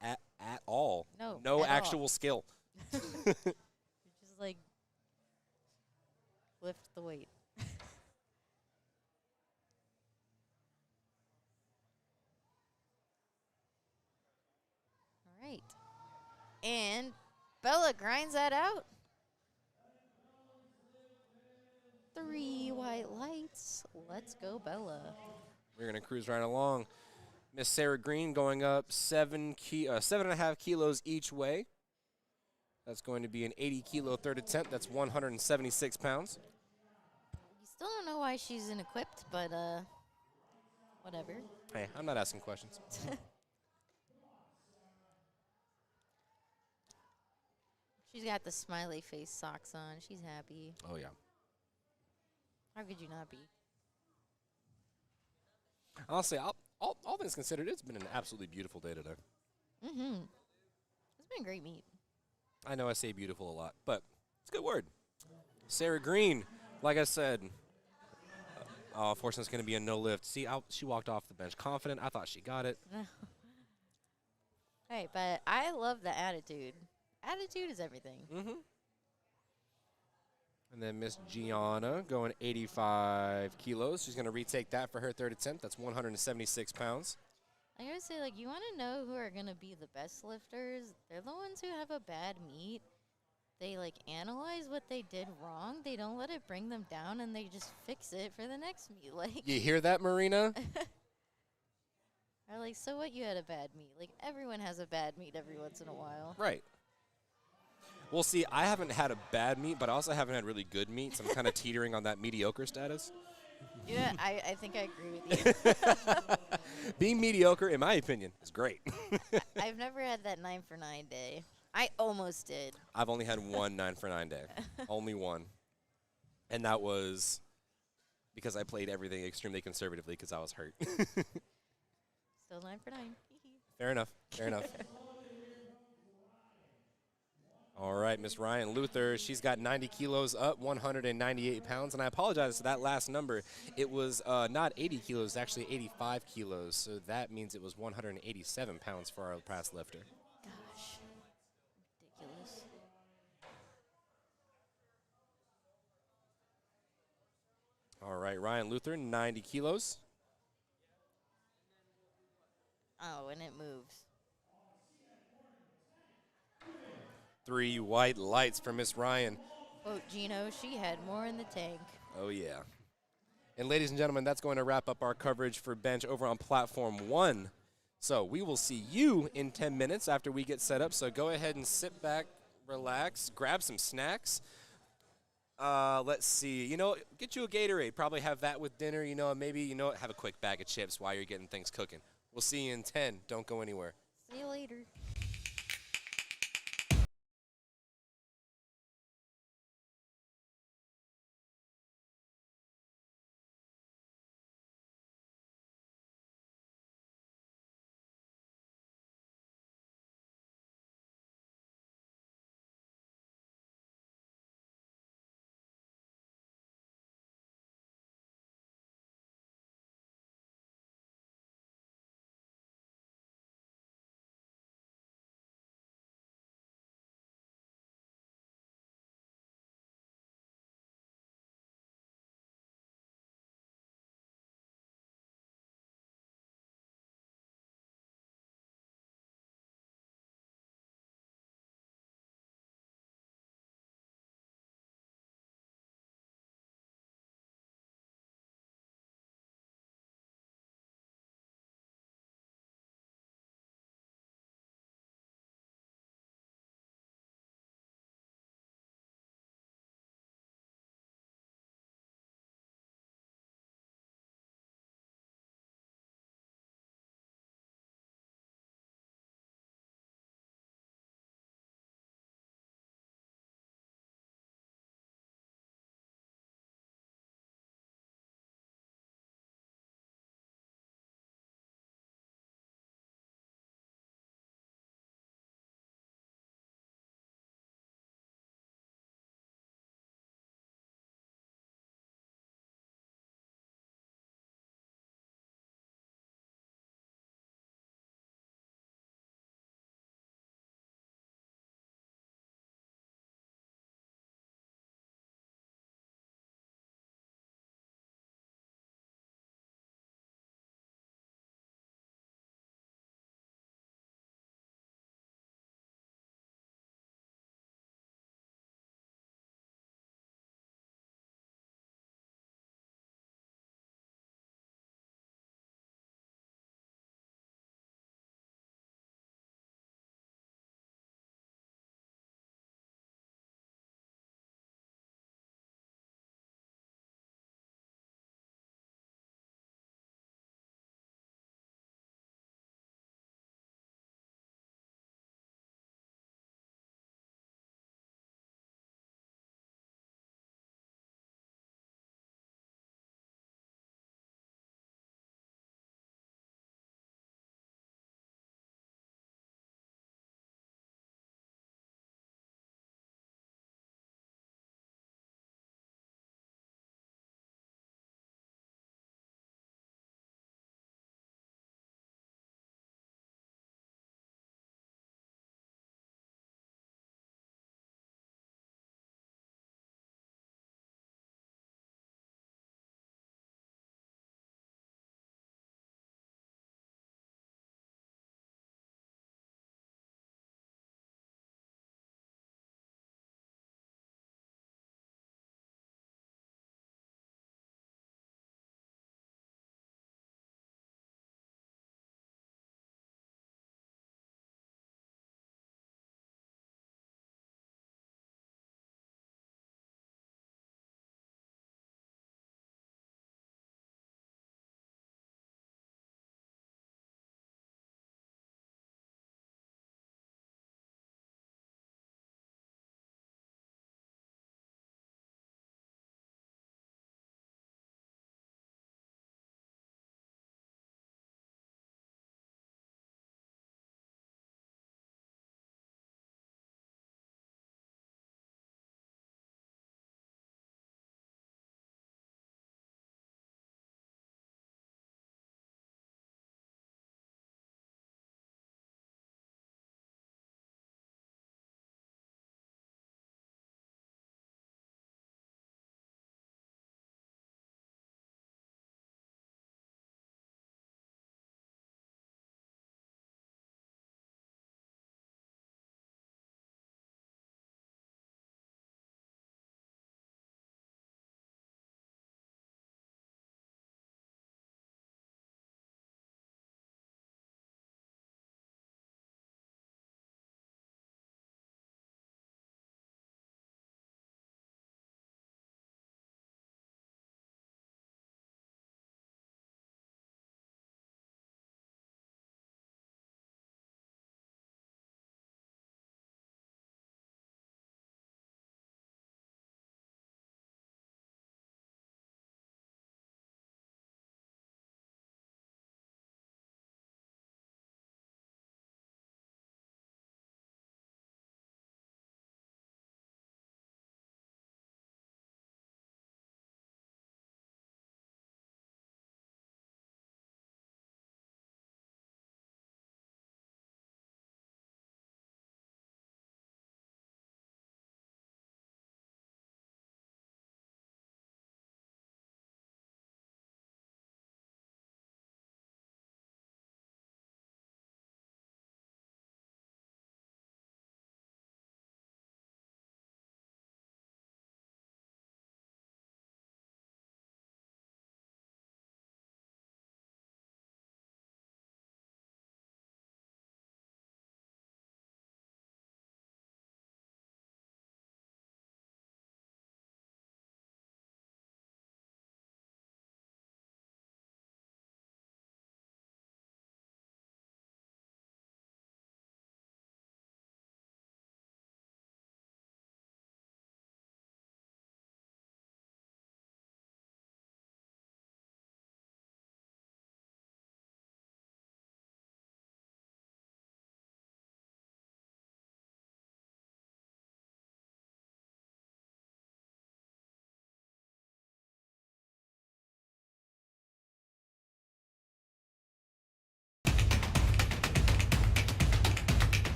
At all. No, at actual all. skill. You just, like, lift the weight. And Bella grinds that out. 3 white lights. Let's go, Bella. We're going to cruise right along. Miss Sarah Green going up 7.5 kilos each way. That's going to be an 80 kilo third attempt. That's 176 pounds. We still don't know why she's unequipped, but whatever. Hey, I'm not asking questions. She's got the smiley face socks on. She's happy. Oh, yeah. How could you not be? Honestly, all things considered, it's been an absolutely beautiful day today. Mm-hmm. It's been great meat. I know I say beautiful a lot, but it's a good word. Sarah Green, like I said, fortunately it's going to be a no lift. See, she walked off the bench confident. I thought she got it. Hey, but I love the attitude. Attitude is everything. Mm-hmm. And then Miss Gianna going 85 kilos. She's going to retake that for her third attempt. That's 176 pounds. I gotta say, like, you want to know who are gonna be the best lifters? They're the ones who have a bad meet. They like analyze what they did wrong. They don't let it bring them down, and they just fix it for the next meet. Like, You hear that, Marina? or like, so what? You had a bad meet. Like, everyone has a bad meet every once in a while. Right. Well, see, I haven't had a bad meet, but I also haven't had really good meets. I'm kind of teetering on that mediocre status. Yeah, I think I agree with you. Being mediocre, in my opinion, is great. I've never had that 9 for 9 day. I almost did. I've only had one 9 for 9 day. Only one. And that was because I played everything extremely conservatively because I was hurt. Still 9 for 9. Fair enough. Fair enough. All right, Miss Ryan Luther, she's got 90 kilos up, 198 pounds. And I apologize for that last number. It was not 80 kilos, actually 85 kilos. So that means it was 187 pounds for our past lifter. Gosh, ridiculous. All right, Ryan Luther, 90 kilos. Oh, and it moves. 3 white lights for Miss Ryan. Quote Gino, she had more in the tank. Oh, yeah. And ladies and gentlemen, that's going to wrap up our coverage for bench over on platform 1. So we will see you in 10 minutes after we get set up. So go ahead and sit back, relax, grab some snacks. Let's see. Get you a Gatorade. Probably have that with dinner. Maybe, have a quick bag of chips while you're getting things cooking. We'll see you in 10. Don't go anywhere. See you later.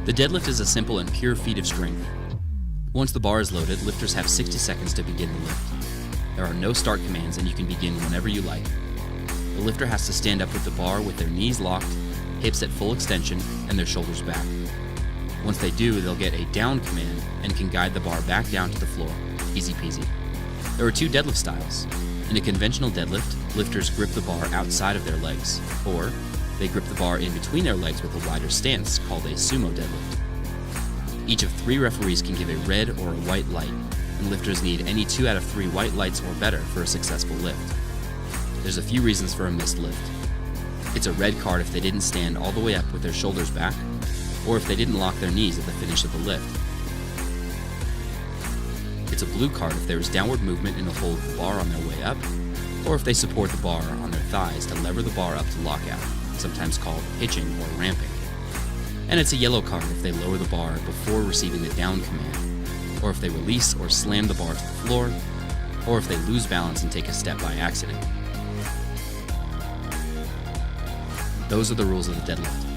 The deadlift is a simple and pure feat of strength. Once the bar is loaded, lifters have 60 seconds to begin the lift. There are no start commands and you can begin whenever you like. The lifter has to stand up with the bar with their knees locked, hips at full extension, and their shoulders back. Once they do, they'll get a down command and can guide the bar back down to the floor. Easy peasy. There are 2 deadlift styles. In a conventional deadlift, lifters grip the bar outside of their legs, or they grip the bar in between their legs with a wider stance called a sumo deadlift. Each of 3 referees can give a red or a white light, and lifters need any 2 out of 3 white lights or better for a successful lift. There's a few reasons for a missed lift. It's a red card if they didn't stand all the way up with their shoulders back, or if they didn't lock their knees at the finish of the lift. It's a blue card if there is downward movement in the hold of the bar on their way up, or if they support the bar on their thighs to lever the bar up to lockout, sometimes called hitching or ramping. And it's a yellow card if they lower the bar before receiving the down command, or if they release or slam the bar to the floor, or if they lose balance and take a step by accident. Those are the rules of the deadlift.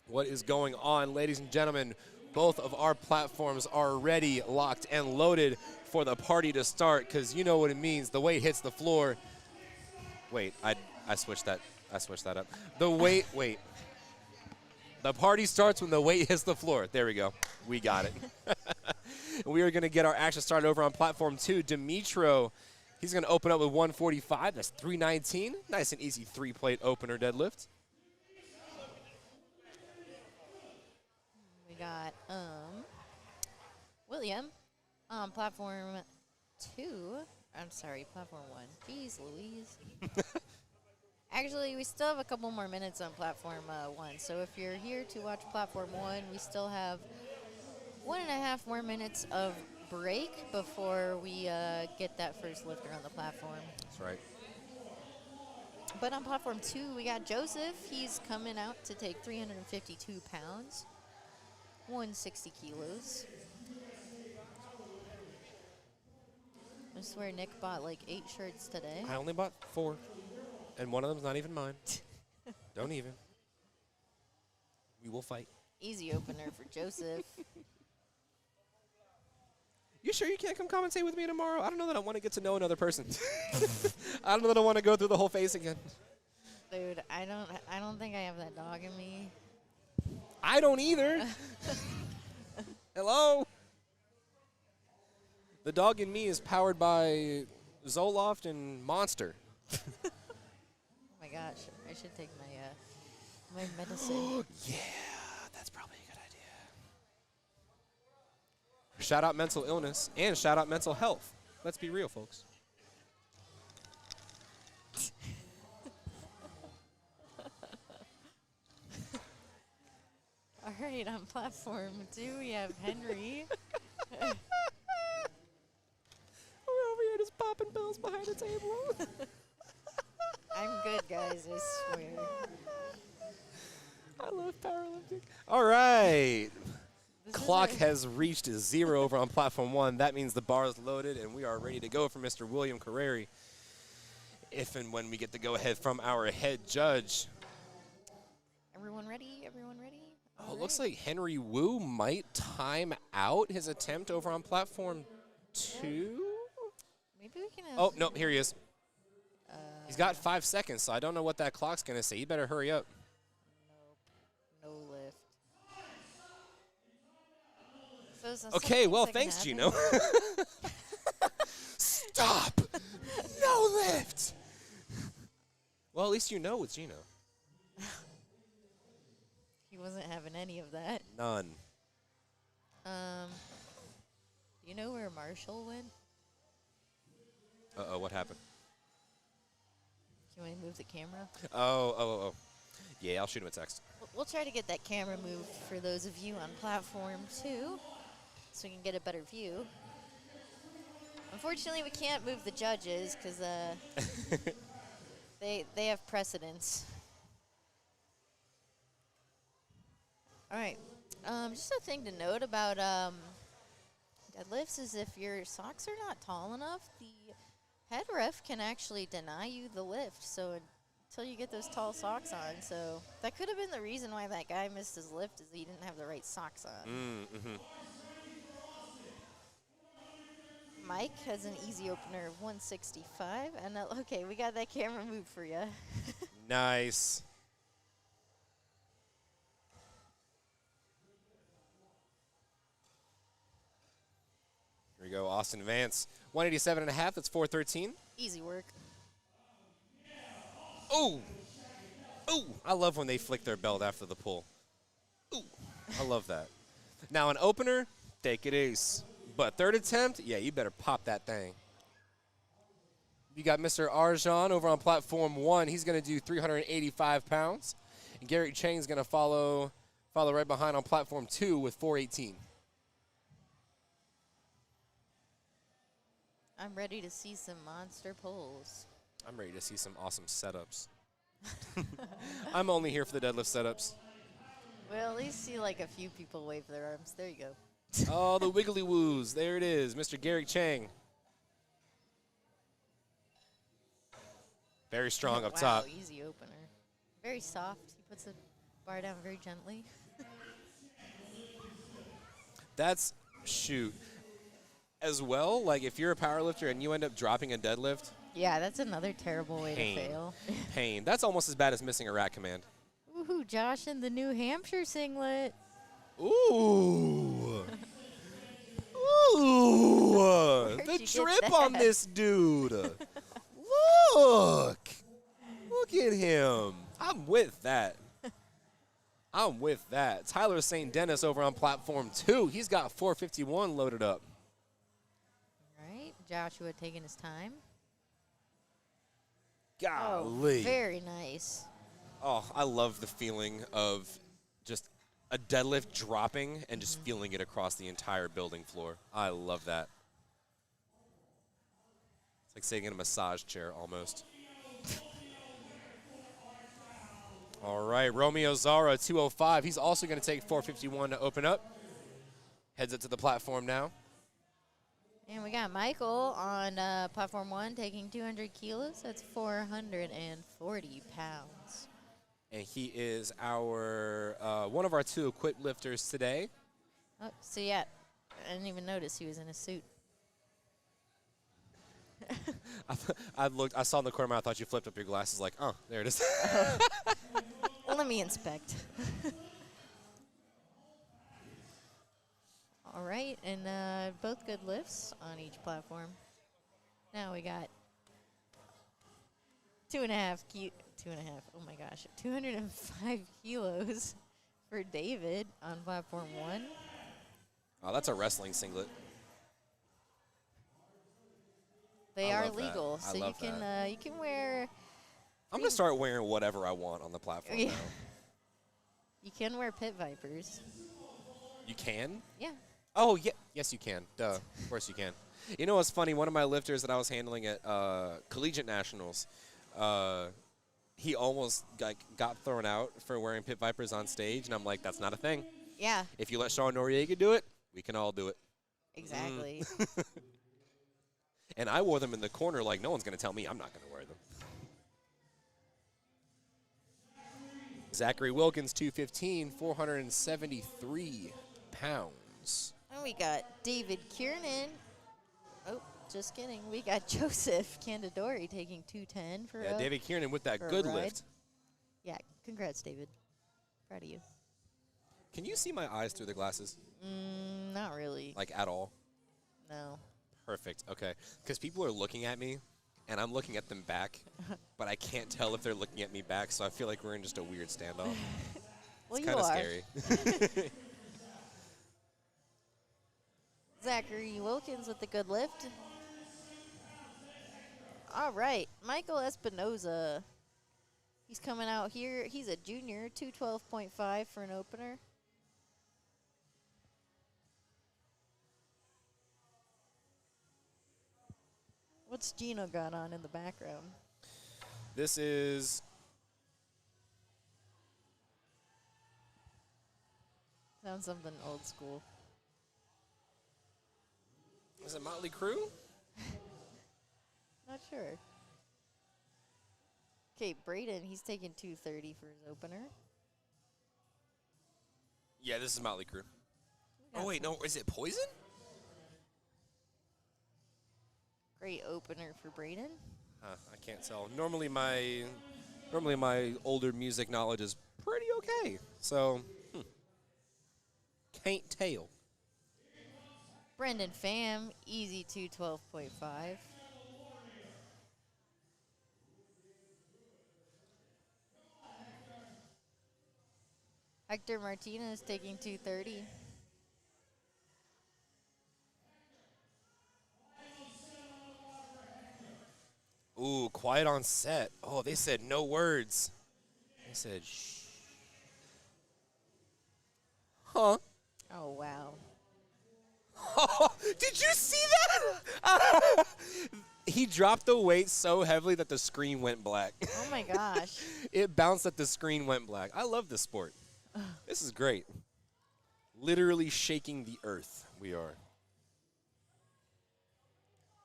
What is going on, ladies and gentlemen? Both of our platforms are ready, locked, and loaded for the party to start, because you know what it means. The weight hits the floor. Wait, I switched that. I switched that up. Wait. The party starts when the weight hits the floor. There we go. We got it. We are going to get our action started over on platform 2. Dimitro, he's going to open up with 145. That's 319. Nice and easy 3-plate opener deadlift. We got William on platform 2. I'm sorry, platform 1. Jeez Louise. Actually, we still have a couple more minutes on platform 1. So if you're here to watch platform 1, we still have 1.5 more minutes of break before we get that first lifter on the platform. That's right. But on platform 2, we got Joseph. He's coming out to take 352 pounds, 160 kilos. I swear Nick bought like 8 shirts today. I only bought 4, and one of them's not even mine. Don't even. We will fight. Easy opener for Joseph. You sure you can't come commentate with me tomorrow? I don't know that I want to get to know another person. I don't know that I want to go through the whole face again. Dude, I don't think I have that dog in me. I don't either. Hello? The dog in me is powered by Zoloft and Monster. Oh my gosh, I should take my medicine. Yeah, that's probably a good idea. Shout out mental illness and shout out mental health. Let's be real, folks. All right, on platform 2, we have Henry. We're over here just popping pills behind the table. I'm good, guys, I swear. I love powerlifting. All right. Clock has reached 0 over on platform 1. That means the bar is loaded, and we are ready to go for Mr. William Carreri. If and when we get the go-ahead from our head judge. Everyone ready? Everyone ready? Oh, it looks like Henry Wu might time out his attempt over on platform 2. Maybe we can have Oh, no, here he is. He's got 5 seconds, so I don't know what that clock's going to say. You better hurry up. no lift. So Okay, well, thanks, Gino. Stop! No lift! Well, at least you know with Gino. He wasn't having any of that. None. You know where Marshall went? Uh-oh, what happened? Can we move the camera? Oh. Yeah, I'll shoot him a text. We'll try to get that camera moved for those of you on platform 2 so we can get a better view. Unfortunately, we can't move the judges because they have precedence. All right. Just a thing to note about deadlifts is if your socks are not tall enough, the head ref can actually deny you the lift. So until you get those tall socks on, so that could have been the reason why that guy missed his lift is he didn't have the right socks on. Mm-hmm. Mike has an easy opener of 165, and okay, we got that camera move for you. Nice. Here we go, Austin Vance. 187 and a half, that's 413. Easy work. Ooh! Ooh! I love when they flick their belt after the pull. Ooh! I love that. Now an opener, take it ace. But third attempt, yeah, you better pop that thing. You got Mr. Arjan over on platform 1. He's going to do 385 pounds. And Garrett Chang's going to follow right behind on platform 2 with 418. I'm ready to see some monster pulls. I'm ready to see some awesome setups. I'm only here for the deadlift setups. Well, at least see like a few people wave their arms. There you go. Oh, the wiggly woos. There it is, Mr. Garrett Chang. Very strong up top. Wow, easy opener. Very soft. He puts the bar down very gently. That's, shoot. As well, like if you're a powerlifter and you end up dropping a deadlift, Yeah, that's another terrible way Pain. to fail. pain. That's almost as bad as missing a rack command. Ooh, Josh in the New Hampshire singlet. Ooh. Ooh. Where'd The you get drip on that? this dude. Look. Look at him. I'm with that. I'm with that. Tyler St. Dennis over on platform 2. He's got 451 loaded up. Right, Joshua taking his time. Golly. Oh, very nice. Oh, I love the feeling of just a deadlift dropping and just feeling it across the entire building floor. I love that. It's like sitting in a massage chair almost. All right, Romeo Zara, 205. He's also going to take 451 to open up. Heads up to the platform now. And we got Michael on platform 1 taking 200 kilos. That's 440 pounds. And he is our one of our 2 equipped lifters today. Oh, so yeah, I didn't even notice he was in a suit. I saw in the corner of my eye, I thought you flipped up your glasses like, oh, there it is. Well, let me inspect. All right, and both good lifts on each platform. Now we got 2.5, oh my gosh, 205 kilos for David on platform 1. Oh, that's a wrestling singlet. They I are love that. legal, I so love you can wear I'm going to start wearing whatever I want on the platform Yeah. now. you can wear pit vipers. You can? Yeah. Oh, yeah. Yes, you can. Duh. Of course you can. You know what's funny? One of my lifters that I was handling at Collegiate Nationals, he almost got thrown out for wearing pit vipers on stage, and I'm like, that's not a thing. Yeah, If you let Sean Noriega do it, we can all do it. exactly. And I wore them in the corner like no one's going to tell me I'm not going to wear them. Zachary Wilkins, 215, 473 pounds. And we got David Kiernan. Oh, just kidding. We got Joseph Candidori taking 210 for Yeah, a, David Kiernan with that for a good ride. lift. Yeah, congrats, David. Proud of you. Can you see my eyes through the glasses? Not really. Like at all? No. Perfect. Okay. Because people are looking at me, and I'm looking at them back, but I can't tell if they're looking at me back, so I feel like we're in just a weird standoff. Well, It's you kind of are. scary. Zachary Wilkins with the good lift. All right, Michael Espinoza. He's coming out here. He's a junior, 212.5 for an opener. What's Gino got on in the background? This is Sounds something old school. it Motley Crue? Not sure. Okay, Braden, he's taking 230 for his opener. Yeah, this is Motley Crue. got Oh wait, no, is it Poison? Great opener for Braden. I can't tell. Normally my older music knowledge is pretty okay. So, can't tell. Brendan Pham, easy 212.5. Hector Martinez taking 230. Ooh, quiet on set. Oh, they said no words. They said shh. Huh? Oh, wow. Did you see that? He dropped the weight so heavily that the screen went black. Oh, my gosh. It bounced that the screen went black. I love this sport. This is great. Literally shaking the earth, we are.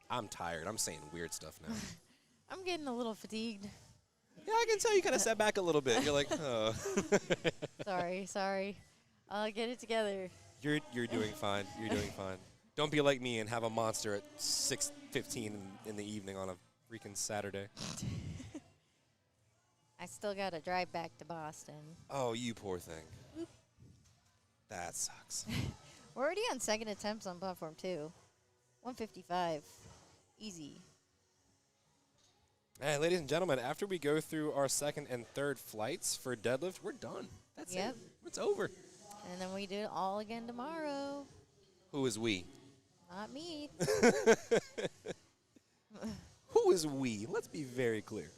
I'm tired. I'm saying weird stuff now. I'm getting a little fatigued. Yeah, I can tell you kind of sat back a little bit. You're like, oh. Sorry. I'll get it together. You're doing fine. You're doing fine. Don't be like me and have a monster at 6:15 in the evening on a freaking Saturday. I still got to drive back to Boston. Oh, you poor thing. That sucks. We're already on second attempts on platform 2. 155. Easy. Hey, ladies and gentlemen, after we go through our second and third flights for deadlift, we're done. That's Yep. it. It's over. And then we do it all again tomorrow. Who is we? Not me. Who is we? Let's be very clear.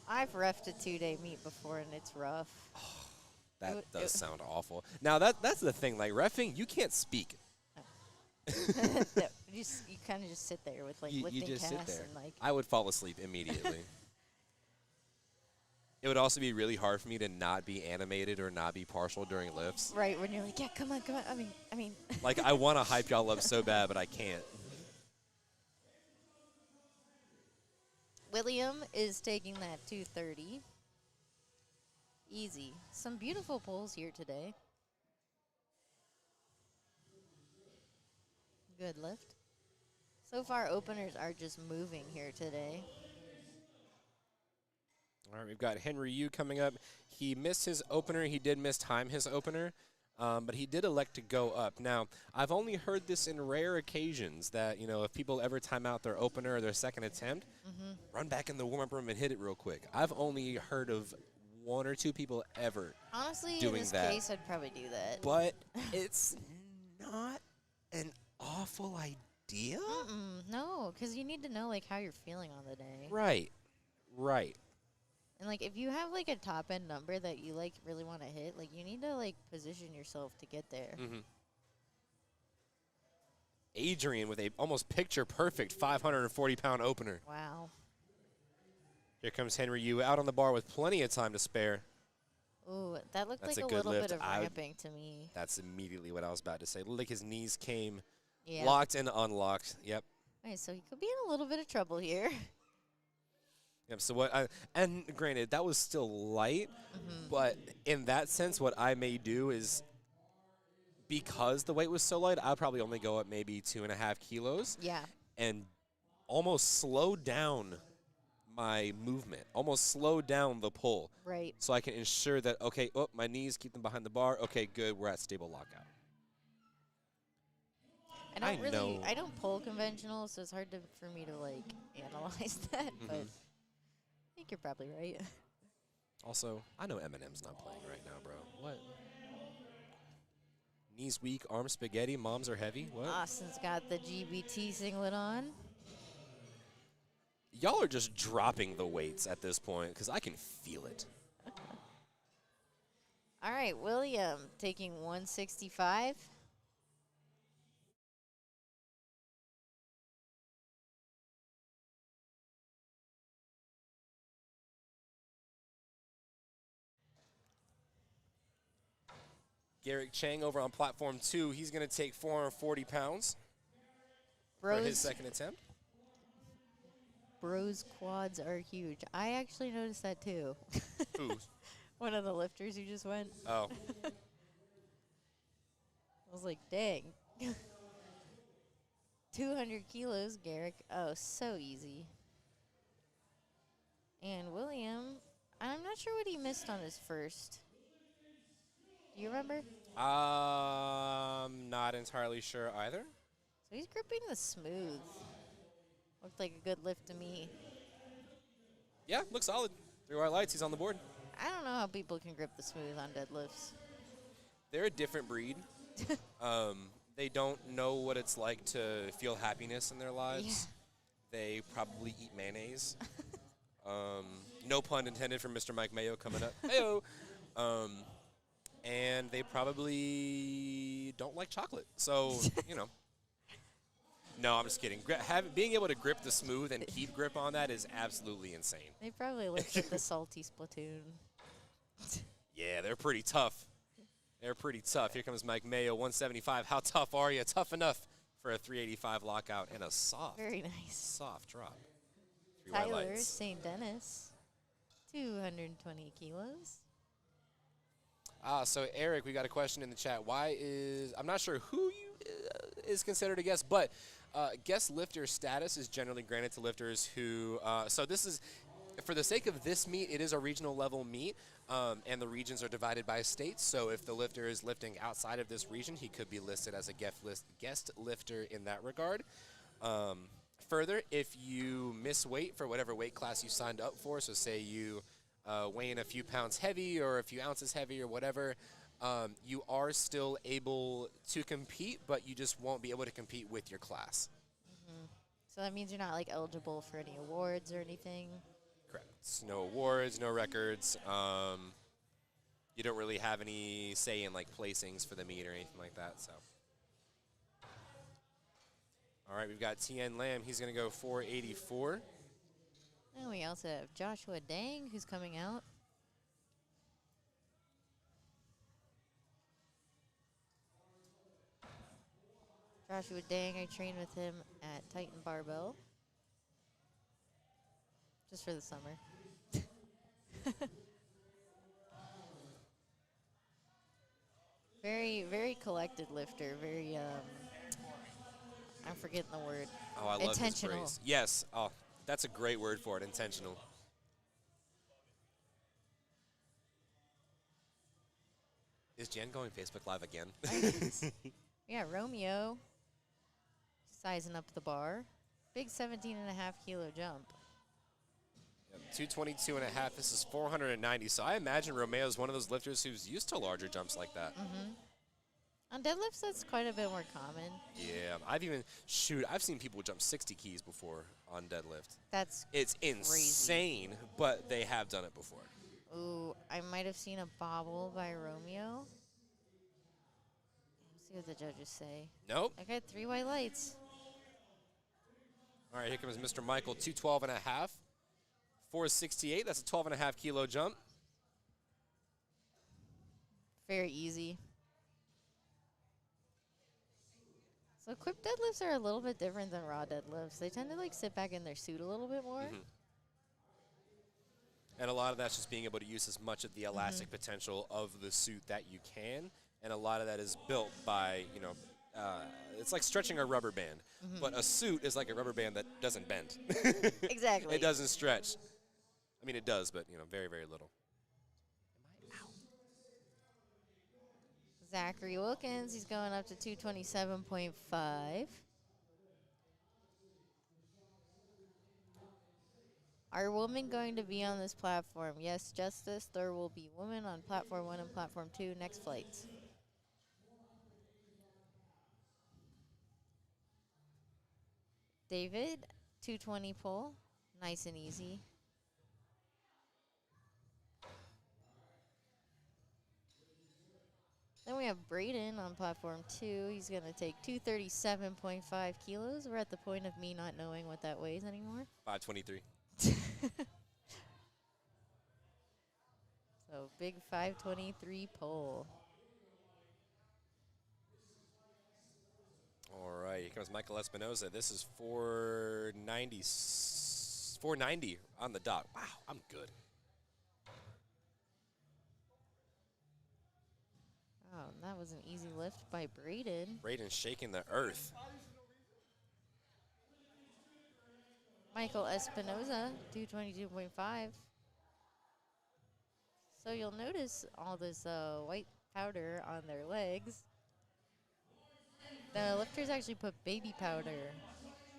I've refed a 2-day meet before, and it's rough. That does sound awful. Now, that's the thing. Like, reffing, you can't speak. You kind of just sit there with, like, You lifting just casts sit there. and, like... I would fall asleep immediately. It would also be really hard for me to not be animated or not be partial during lifts. Right, when you're like, yeah, come on. I mean... Like, I want to hype y'all up so bad, but I can't. William is taking that 230. Easy. Some beautiful pulls here today. Good lift. So far, openers are just moving here today. All right, we've got Henry Yu coming up. He missed his opener. He did miss time his opener, but he did elect to go up. Now, I've only heard this in rare occasions that, if people ever time out their opener or their second attempt, run back in the warm-up room and hit it real quick. I've only heard of one or two people ever Honestly, doing in this that. case, I'd probably do that. But it's not an awful idea. No, because you need to know, like, how you're feeling on the day. Right. And, like, if you have, like, a top-end number that you, like, really want to hit, like, you need to, like, position yourself to get there. Adrian with a almost picture-perfect 540-pound opener. Wow. Here comes Henry Yu out on the bar with plenty of time to spare. Ooh, that looked That's like a a good little lift. bit of I would- ramping to me. That's immediately what I was about to say. Look, his knees came Yeah. locked and unlocked. Yep. Okay, so he could be in a little bit of trouble here. Yep. So and granted, that was still light, but in that sense, what I may do is, because the weight was so light, I'll probably only go up maybe 2.5 kilos Yeah. and almost slow down my movement, almost slow down the pull. Right. So I can ensure that, okay, my knees, keep them behind the bar. Okay, good, we're at stable lockout. I don't pull conventional, so it's hard for me to, like, analyze that, but I think you're probably right. Also, I know Eminem's not playing right now, bro. What? Knees weak, arms spaghetti, moms are heavy. What? Austin's got the GBT singlet on. Y'all are just dropping the weights at this point because I can feel it. All right, William taking 165. Garrick Chang over on platform 2. He's going to take 440 pounds for his Bros, second attempt. bros quads are huge. I actually noticed that too. Who's? One of the lifters who just went. Oh. I was like, dang. 200 kilos, Garrick. Oh, so easy. And William, I'm not sure what he missed on his first. Do you remember? Not entirely sure either. So he's gripping the smooth. Looked like a good lift to me. Yeah, looks solid. 3 white lights. He's on the board. I don't know how people can grip the smooth on deadlifts. They're a different breed. They don't know what it's like to feel happiness in their lives. They probably eat mayonnaise. No pun intended from Mr. Mike Mayo coming up. Heyo. And they probably don't like chocolate. So, you know. No, I'm just kidding. Being able to grip the smooth and keep grip on that is absolutely insane. They probably lifted the salty Splatoon. Yeah, they're pretty tough. They're pretty tough. Here comes Mike Mayo, 175. How tough are you? Tough enough for a 385 lockout and a Very nice. soft drop. 3 white Tyler lights. St. Dennis, 220 kilos. So Eric, we got a question in the chat. I'm not sure who is considered a guest, but guest lifter status is generally granted to lifters who, so this is, for the sake of this meet, it is a regional level meet, and the regions are divided by states. So if the lifter is lifting outside of this region, he could be listed as a guest lifter in that regard. Further, if you miss weight for whatever weight class you signed up for, so say you weigh in a few pounds heavy or a few ounces heavy or whatever, you are still able to compete, but you just won't be able to compete with your class. So that means you're not like eligible for any awards or anything. Correct. No awards, no records. You don't really have any say in like placings for the meet or anything like that. So, all right, we've got Tien Lam. He's going to go 484. And we also have Joshua Dang, who's coming out. Joshua Dang, I trained with him at Titan Barbell. Just for the summer. Very, very collected lifter. Very, I'm forgetting the word. Oh, I love his Intentional. phrase. Yes. Oh, that's a great word for it, intentional. Is Jen going Facebook Live again? Yeah, Romeo sizing up the bar. Big 17.5 kilo jump. 222 and a half. This is 490. So I imagine Romeo is one of those lifters who's used to larger jumps like that. On deadlifts, that's quite a bit more common. Yeah, I've seen people jump 60 keys before on deadlift. That's It's insane, but they have done it before. Ooh, I might have seen a bobble by Romeo. Let's see what the judges say. Nope. I got 3 white lights. All right, here comes Mr. Michael, 212 and a half. 468, that's a 12 and a half kilo jump. Very easy. So equipped deadlifts are a little bit different than raw deadlifts. They tend to like sit back in their suit a little bit more. And a lot of that's just being able to use as much of the elastic potential of the suit that you can. And a lot of that is built by, it's like stretching a rubber band. But a suit is like a rubber band that doesn't bend. Exactly. It doesn't stretch. I mean, it does, but, very, very little. Zachary Wilkins, he's going up to 227.5. Are women going to be on this platform? Yes, Justice. There will be women on Platform 1 and Platform 2 next flights. David, 220 pull. Nice and easy. Then we have Braden on Platform 2. He's going to take 237.5 kilos. We're at the point of me not knowing what that weighs anymore. 523. So big 523 pull. All right, here comes Michael Espinoza. This is 490, 490 on the dot. Wow, I'm good. Oh, that was an easy lift by Braden. Braden shaking the earth. Michael Espinoza, 222.5. So you'll notice all this white powder on their legs. The lifters actually put baby powder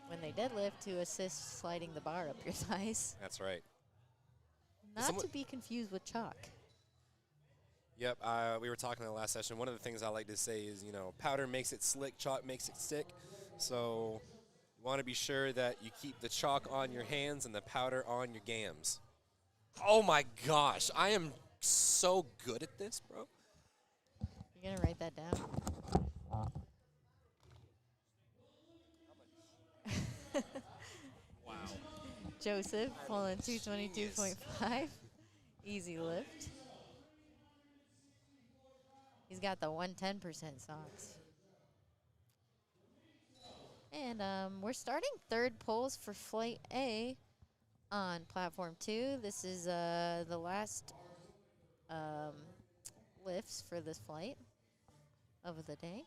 when they deadlift to assist sliding the bar up your thighs. That's right. Not to be confused with chalk. Yep, we were talking in the last session. One of the things I like to say is, powder makes it slick, chalk makes it stick. So you want to be sure that you keep the chalk on your hands and the powder on your gams. Oh my gosh, I am so good at this, bro. You're going to write that down? Wow. Joseph pulling 222.5. Easy lift. He's got the 110% socks. And we're starting third pulls for Flight A on Platform 2. This is the last lifts for this flight of the day.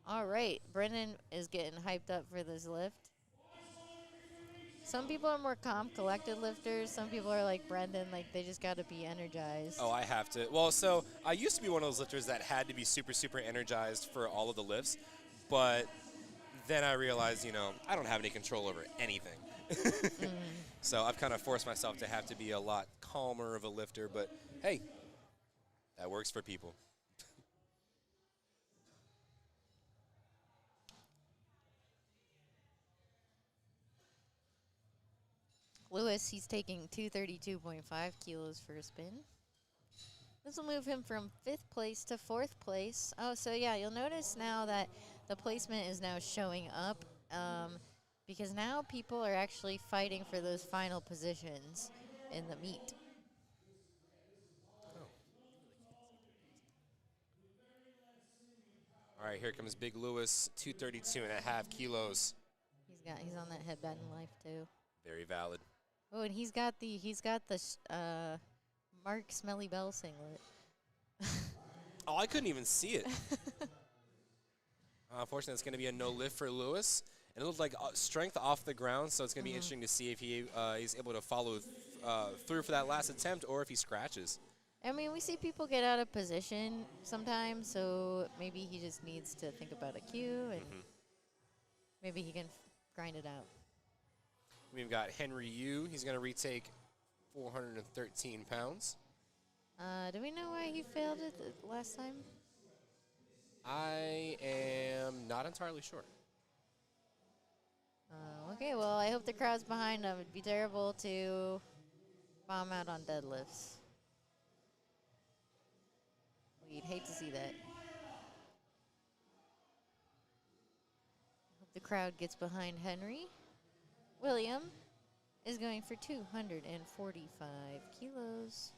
All right, Brendan is getting hyped up for this lift. Some people are more calm, collected lifters. Some people are like Brendan, like they just got to be energized. Oh, I have to. Well, so I used to be one of those lifters that had to be super, super energized for all of the lifts. But then I realized, I don't have any control over anything. So I've kind of forced myself to have to be a lot calmer of a lifter. But hey, that works for people. Lewis, he's taking 232.5 kilos for a spin. This will move him from 5th place to 4th place. Oh, so yeah, you'll notice now that the placement is now showing up because now people are actually fighting for those final positions in the meet. All right, here comes Big Lewis, 232.5 kilos. He's on that headband in life too. Very valid. Oh, and he's got the Mark Smelly Bell singlet. Oh, I couldn't even see it. Unfortunately, it's going to be a no lift for Lewis. And it looked like strength off the ground, so it's going to be interesting to see if he's able to follow through for that last attempt or if he scratches. I mean, we see people get out of position sometimes, so maybe he just needs to think about a cue, and maybe he can grind it out. We've got Henry Yu. He's going to retake 413 pounds. Do we know why he failed it last time? I am not entirely sure. Okay, well, I hope the crowd's behind him. It'd be terrible to bomb out on deadlifts. We'd hate to see that. Hope the crowd gets behind Henry. William is going for 245 kilos.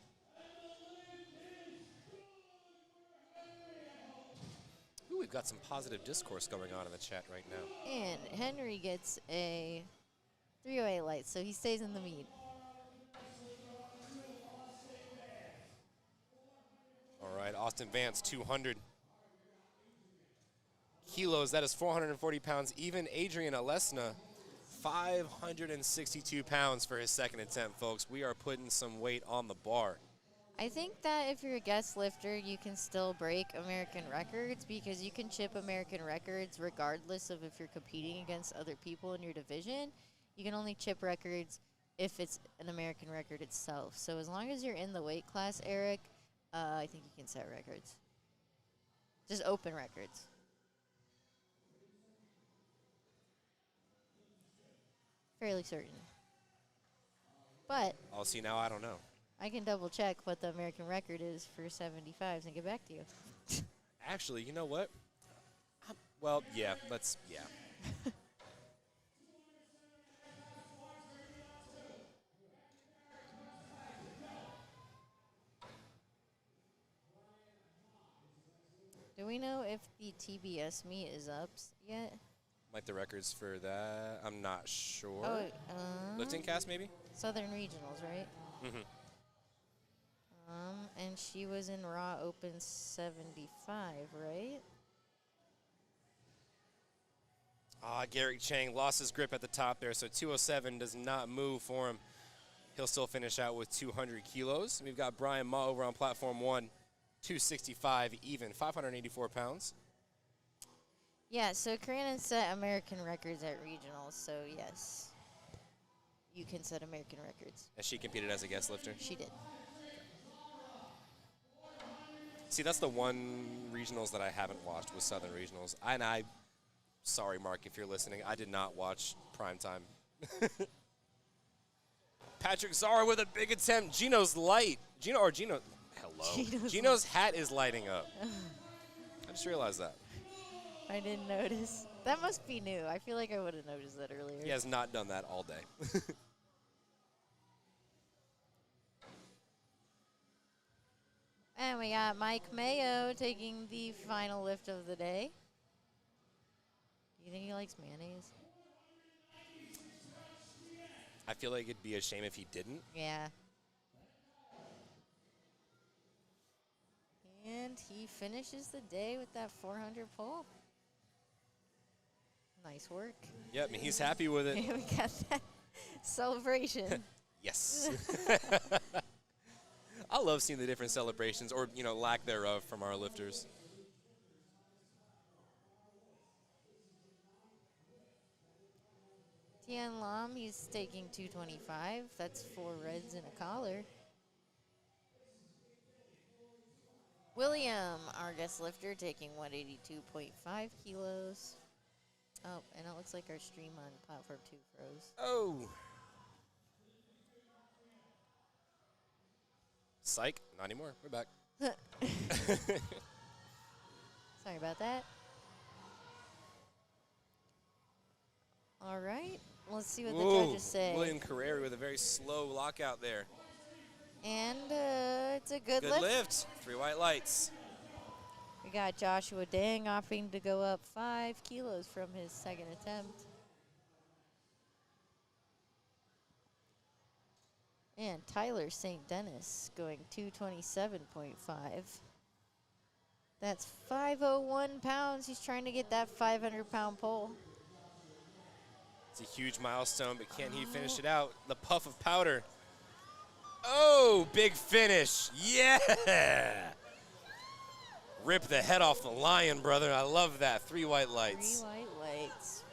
Ooh, we've got some positive discourse going on in the chat right now. And Henry gets a 308 light, so he stays in the meet. All right, Austin Vance, 200 kilos. That is 440 pounds. Even Adrian Alesna, 562 pounds for his second attempt, folks. We are putting some weight on the bar. I think that if you're a guest lifter, you can still break American records because you can chip American records regardless of if you're competing against other people in your division. You can only chip records if it's an American record itself. So as long as you're in the weight class, Eric, I think you can set records. Just open records. Fairly certain. But I'll see now, I don't know. I can double check what the American record is for 75s and get back to you. Actually, you know what? Well, yeah, yeah. Do we know if the TBS meet is up yet? Like the records for that, I'm not sure. Oh, Lifting cast, maybe? Southern Regionals, right? Mm-hmm. And she was in Raw Open 75, right? Garrick Chang lost his grip at the top there, so 207 does not move for him. He'll still finish out with 200 kilos. We've got Brian Ma over on platform 1, 265 even, 584 pounds. Yeah, so Karina set American records at regionals, so yes. You can set American records. And she competed as a guest lifter. She did. See, that's the one regionals that I haven't watched was Southern Regionals. Sorry, Mark, if you're listening, I did not watch Primetime. Patrick Zara with a big attempt. Gino's light. Hello. Gino's hat is lighting up. I just realized that. I didn't notice. That must be new. I feel like I would have noticed that earlier. He has not done that all day. And we got Mike Mayo taking the final lift of the day. Do you think he likes mayonnaise? I feel like it'd be a shame if he didn't. Yeah. And he finishes the day with that 400 pull. Nice work. Yep, and he's happy with it. We got that celebration. Yes. I love seeing the different celebrations or, lack thereof from our lifters. Tian Lam, he's taking 225. That's 4 reds and a collar. William, our guest lifter, taking 182.5 kilos. Oh, and it looks like our stream on platform 2 froze. Oh. Psych, not anymore. We're back. Sorry about that. All right, let's see what the judges say. William Carreri with a very slow lockout there. And it's a good Good lift. 3 white lights. We got Joshua Dang opting to go up 5 kilos from his second attempt. And Tyler St. Dennis going 227.5. That's 501 pounds. He's trying to get that 500-pound pull. It's a huge milestone, but can he finish it out? The puff of powder. Oh, big finish. Yeah! Rip the head off the lion, brother. I love that. 3 white lights. 3 white lights.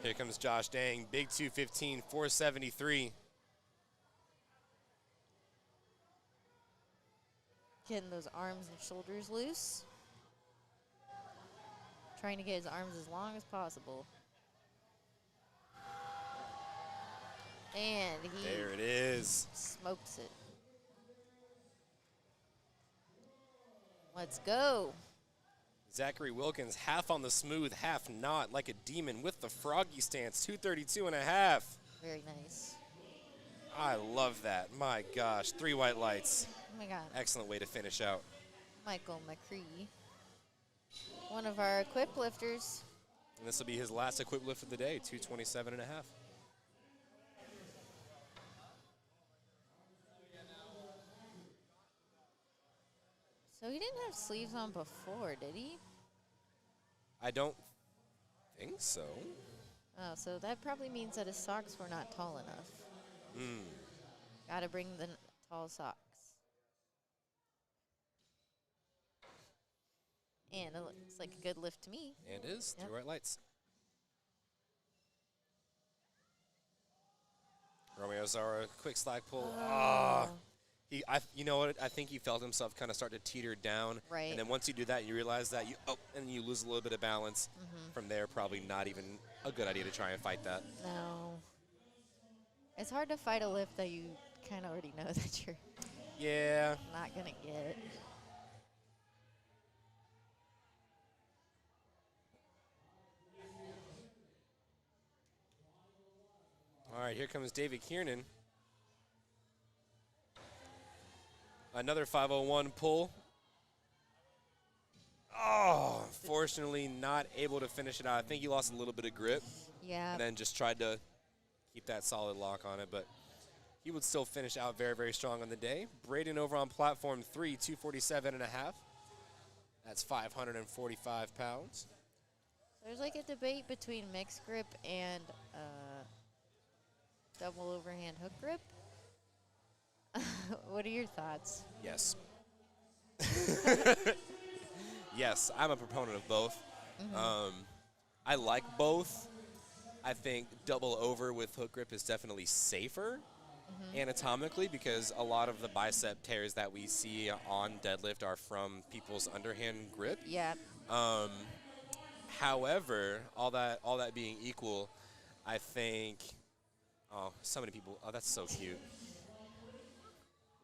Here comes Josh Dang. Big 215, 473. Getting those arms and shoulders loose. Trying to get his arms as long as possible. And he There it is. smokes it. Let's go. Zachary Wilkins, half on the smooth, half not, like a demon with the froggy stance, 232 and a half. Very nice. I love that. My gosh, 3 white lights. Oh my God. Excellent way to finish out. Michael McCree. One of our equip lifters. And this will be his last equip lift of the day, 227 and a half. So he didn't have sleeves on before, did he? I don't think so. Oh, so that probably means that his socks were not tall enough. Gotta bring the tall socks. And it looks like a good lift to me. And it is. Yep. 3 white lights. Romeo Zara, quick slack pull. You know what? I think he felt himself kind of start to teeter down. Right. And then once you do that, you realize that and you lose a little bit of balance. From there, probably not even a good idea to try and fight that. No. It's hard to fight a lift that you kind of already know that you're not going to get. All right, here comes David Kiernan. Another 501 pull. Oh, fortunately not able to finish it out. I think he lost a little bit of grip Yeah. and then just tried to keep that solid lock on it, but he would still finish out very, very strong on the day. Braden over on platform 3, 247.5. That's 545 pounds. There's like a debate between mixed grip and double overhand hook grip. What are your thoughts? Yes. Yes, I'm a proponent of both. I like both. I think double over with hook grip is definitely safer anatomically because a lot of the bicep tears that we see on deadlift are from people's underhand grip. Yeah. However, all that being equal, I think, oh, so many people, oh, that's so cute.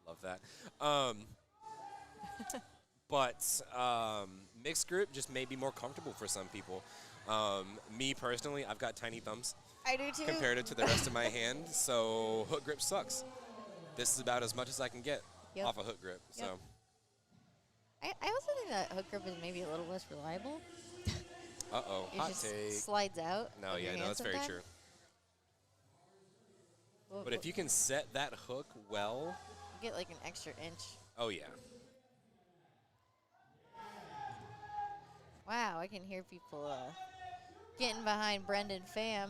Love that. But mixed grip just may be more comfortable for some people. Me personally, I've got tiny thumbs I do too. compared to the rest of my hand, so hook grip sucks. This is about as much as I can get Yep. off a hook grip. Yep. So, I also think that hook grip is maybe a little less reliable. uh-oh, It hot just take. slides out. No, of your yeah, no, hand that's very sometimes. true. Well, But if you can set that hook well, you get like an extra inch. oh yeah. Wow, I can hear people getting behind Brendan Pham.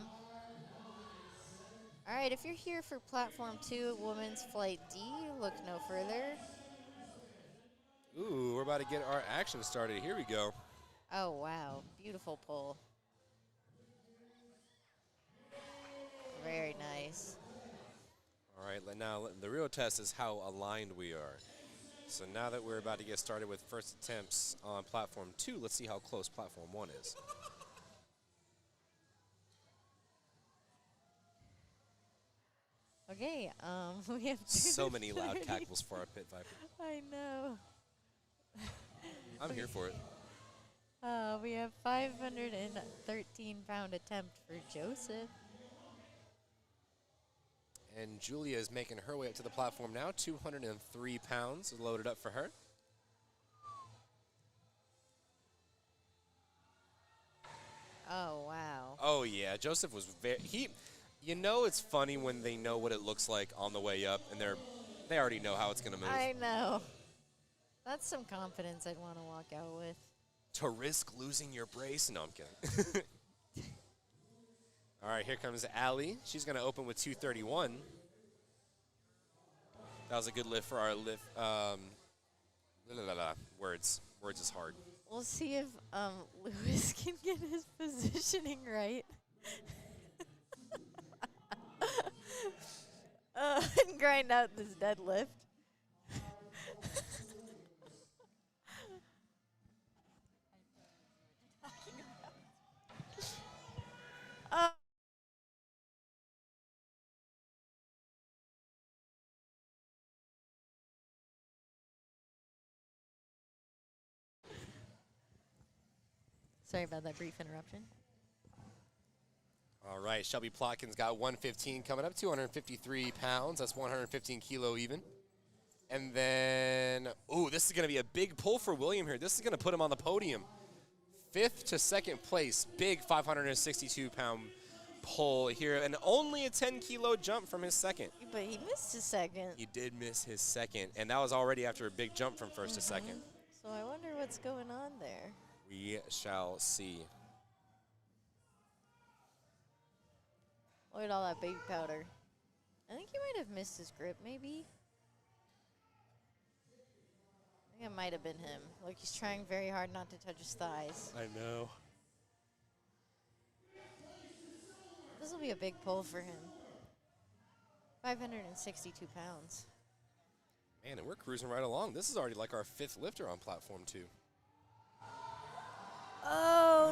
All right, if you're here for Platform 2, Women's Flight D, look no further. Ooh, we're about to get our action started. Here we go. Oh, wow. Beautiful pull. Very nice. All right, now the real test is how aligned we are. So now that we're about to get started with first attempts on platform 2, let's see how close platform 1 is. Okay, we have So many loud cackles for our pit viper. I know. I'm here for it. We have 513-pound attempt for Joseph. And Julia is making her way up to the platform now. 203 pounds loaded up for her. Oh, wow. Oh yeah, Joseph was very you know it's funny when they know what it looks like on the way up and they already know how it's going to move. I know. That's some confidence I'd want to walk out with. To risk losing your brace? No, I'm kidding. All right, here comes Allie. She's going to open with 231. That was a good lift for our lift. Words. Words is hard. We'll see if Lewis can get his positioning right. And grind out this deadlift. Sorry about that brief interruption. All right, Shelby Plotkin's got 115 coming up, 253 pounds. That's 115 kilo even. And then, ooh, this is going to be a big pull for William here. This is going to put him on the podium. 5th to 2nd place, big 562-pound pull here, and only a 10-kilo jump from his second. But he missed his second. He did miss his second, and that was already after a big jump from first to second. So I wonder what's going on there. We shall see. Look at all that baby powder. I think he might have missed his grip, maybe. I think it might have been him. Like he's trying very hard not to touch his thighs. I know. This will be a big pull for him. 562 pounds. Man, and we're cruising right along. This is already like our 5th lifter on platform 2. Oh,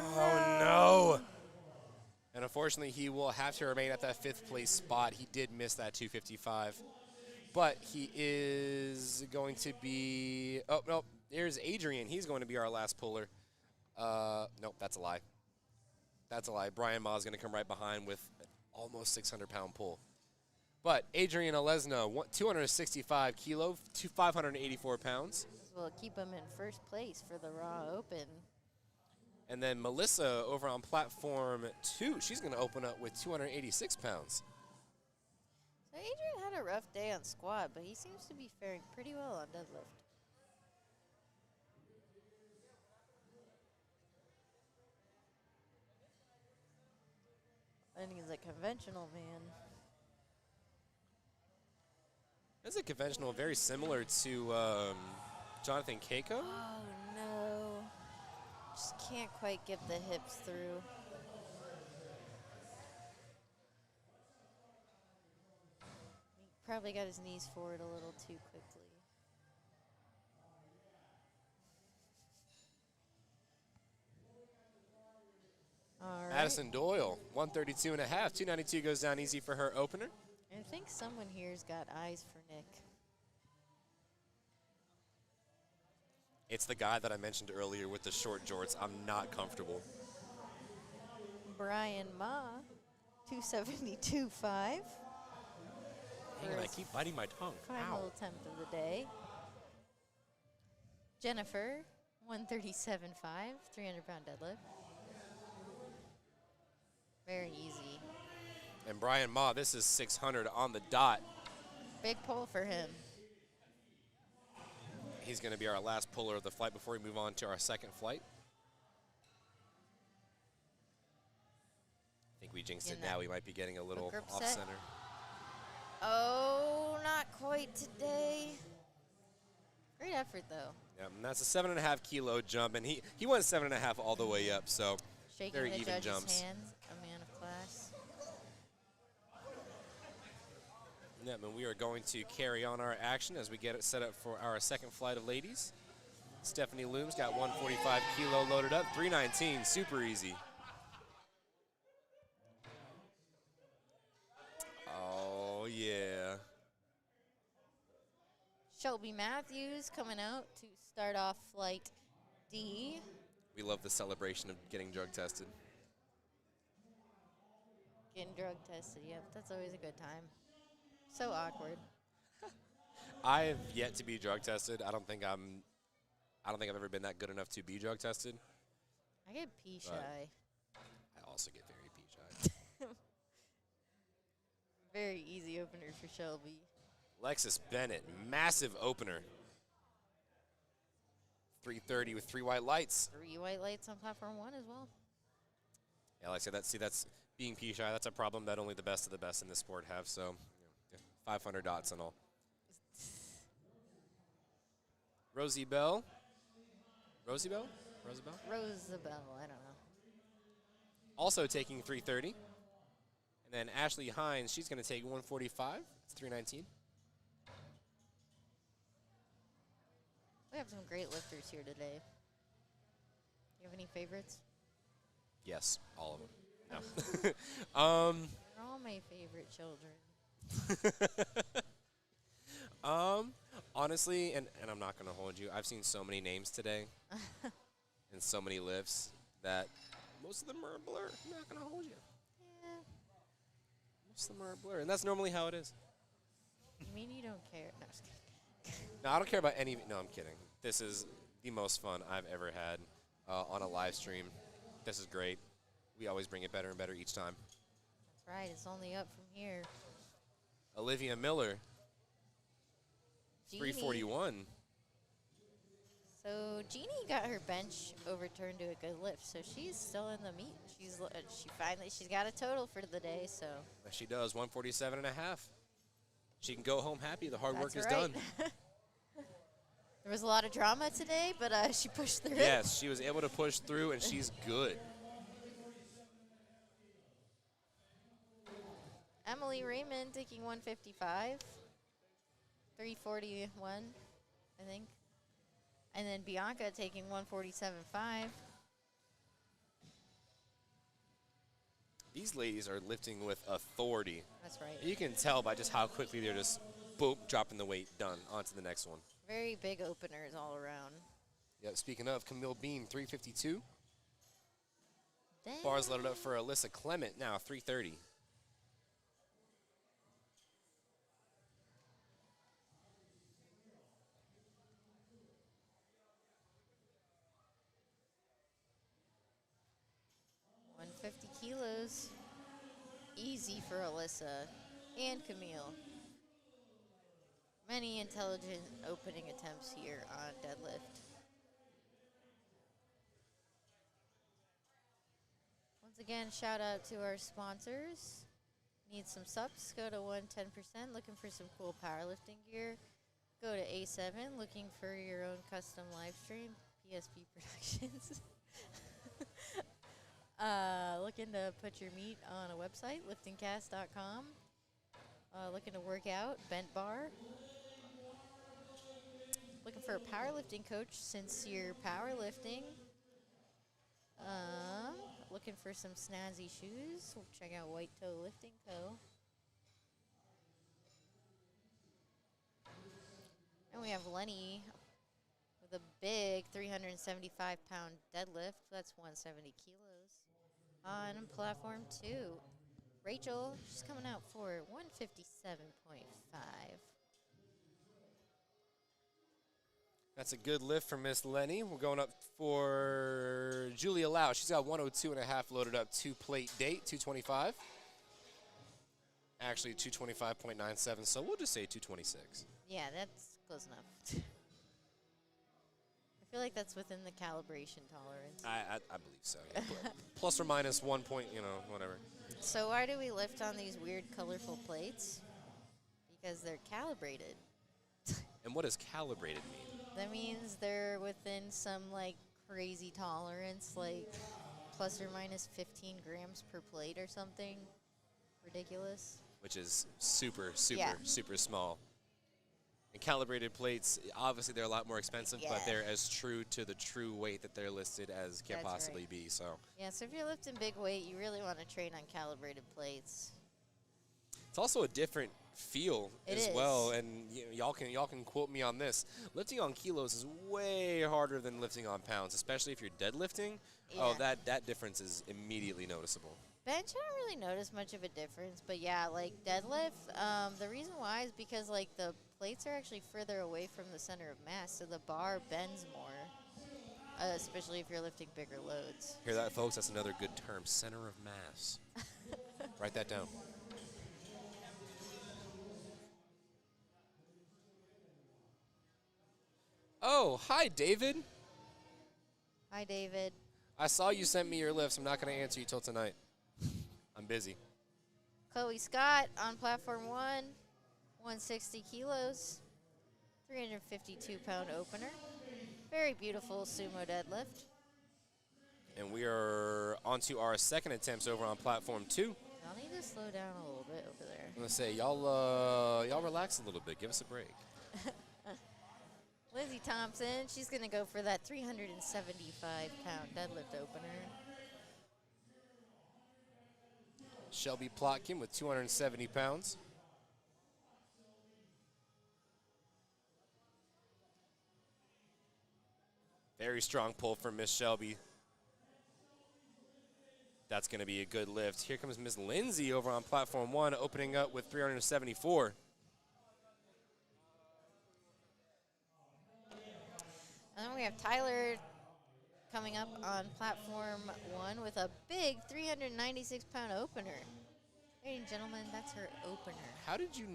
no. And unfortunately, he will have to remain at that 5th place spot. He did miss that 255. But he is going to be, oh, no, there's Adrian. He's going to be our last puller. Nope, that's a lie. That's a lie. Brian Ma is going to come right behind with an almost 600-pound pull. But Adriana Lesna, 265 kilo, 584 pounds. This will keep him in first place for the Raw Open. And then Melissa over on platform 2, she's going to open up with 286 pounds. So Adrian had a rough day on squat, but he seems to be faring pretty well on deadlift. And he's a conventional man. That's a conventional, very similar to Jonathan Keiko. Oh, no. Just can't quite get the hips through. He probably got his knees forward a little too quickly. All right. Addison Doyle, 132.5. 292 goes down easy for her opener. I think someone here's got eyes for Nick. It's the guy that I mentioned earlier with the short jorts. I'm not comfortable. Brian Ma, 272.5. Hang on, I keep biting my tongue. Final Ow. attempt of the day. Jennifer, 137.5, 300-pound deadlift. Very easy. And Brian Ma, this is 600 on the dot. Big pull for him. He's going to be our last puller of the flight before we move on to our second flight. I think we jinxed it now. We might be getting a little grip set. off-center. Oh, not quite today. Great effort, though. Yeah, and that's a 7.5 kilo jump, and he went 7.5 all the way up, so Shaking very the even judge's jumps. hands, a man of class. Yeah, and we are going to carry on our action as we get it set up for our second flight of ladies. Stephanie Looms got 145 kilo loaded up, 319, super easy. Oh, yeah. Shelby Matthews coming out to start off flight D. We love the celebration of getting drug tested. Getting drug tested, yep, that's always a good time. So awkward. I have yet to be drug tested. I don't think I've ever been that good enough to be drug tested. I get pee shy. I also get very pee shy. Very easy opener for Shelby. Lexus Bennett, massive opener. 330 with 3 white lights. 3 white lights on platform 1 as well. Yeah, like I said, that's being pee shy. That's a problem that only the best of the best in this sport have. So, 500 dots and all. Rosie Bell. Rosie Bell? Rosabelle? Rosabelle, I don't know. Also taking 330. And then Ashley Hines, she's going to take 145. It's 319. We have some great lifters here today. You have any favorites? Yes, all of them. No. They're all my favorite children. Honestly, and I'm not going to hold you, I've seen so many names today and so many lifts that most of them are a blur. I'm not going to hold you. Yeah. Most of them are a blur, and that's normally how it is. You mean you don't care? No, just kidding. No, I don't care about any. No, I'm kidding. This is the most fun I've ever had on a live stream. This is great. We always bring it better and better each time. That's right. It's only up from here. Olivia Miller, Jeannie. 341. So Jeannie got her bench overturned to a good lift, so she's still in the meet. She's got a total for the day. So She does 147 and a half. She can go home happy. The hard work that's is right. done. There was a lot of drama today, but she pushed through. Yes, she was able to push through, and she's good. Emily Raymond taking 155, 341, I think. And then Bianca taking 147.5. These ladies are lifting with authority. That's right. You can tell by just how quickly they're just, boom, dropping the weight, done, on to the next one. Very big openers all around. Yeah, speaking of, Camille Bean, 352. Dang. Bars loaded up for Alyssa Clement now, 330. kilos. Easy for Alyssa and Camille. Many intelligent opening attempts here on deadlift. Once again, shout out to our sponsors. Need some subs? Go to 110%. Looking for some cool powerlifting gear? Go to A7. Looking for your own custom live stream? PSP Productions. Looking to put your meat on a website? Liftingcast.com. Looking to work out? Bent Bar. Looking for a powerlifting coach since you're powerlifting? Looking for some snazzy shoes? Check out White Toe Lifting Co. And we have Lenny with a big 375-pound deadlift. That's 170 kilos. On platform 2. Rachel, she's coming out for 157.5. That's a good lift for Miss Lenny. We're going up for Julia Lau. She's got 102.5 loaded up, 2-plate date, 225. Actually, 225.97, so we'll just say 226. Yeah, that's close enough. I feel like that's within the calibration tolerance. I believe so, yeah. Plus or minus 1 point, whatever. So why do we lift on these weird, colorful plates? Because they're calibrated. And what does calibrated mean? That means they're within some, crazy tolerance, plus or minus 15 grams per plate or something. Ridiculous. Which is super, super, Yeah. super small. And calibrated plates, obviously they're a lot more expensive, but Yeah. they're as true to the true weight that they're listed as can That's possibly right. be. So Yeah, so if you're lifting big weight, you really want to train on calibrated plates. it's also a different feel It as is. well. And y'all can quote me on this. Lifting on kilos is way harder than lifting on pounds, especially if you're deadlifting. Oh, Yeah. that difference is immediately noticeable. Bench, I don't really notice much of a difference, but yeah, deadlift, the reason why is because, the plates are actually further away from the center of mass, so the bar bends more, especially if you're lifting bigger loads. Hear that, folks? That's another good term, center of mass. Write that down. Oh, hi, David. Hi, David. I saw you sent me your lifts. I'm not going to answer you till tonight. I'm busy. Chloe Scott on platform 1, 160 kilos, 352-pound opener. Very beautiful sumo deadlift. And we are on to our second attempts over on platform 2. Y'all need to slow down a little bit over there. I'm going to say, y'all relax a little bit. Give us a break. Lizzie Thompson, she's going to go for that 375-pound deadlift opener. Shelby Plotkin with 270 pounds. Very strong pull from Miss Shelby. That's going to be a good lift. Here comes Miss Lindsay over on platform 1, opening up with 374. And then we have Tyler coming up on platform 1 with a big 396-pound opener. Ladies and gentlemen, that's her opener. How did you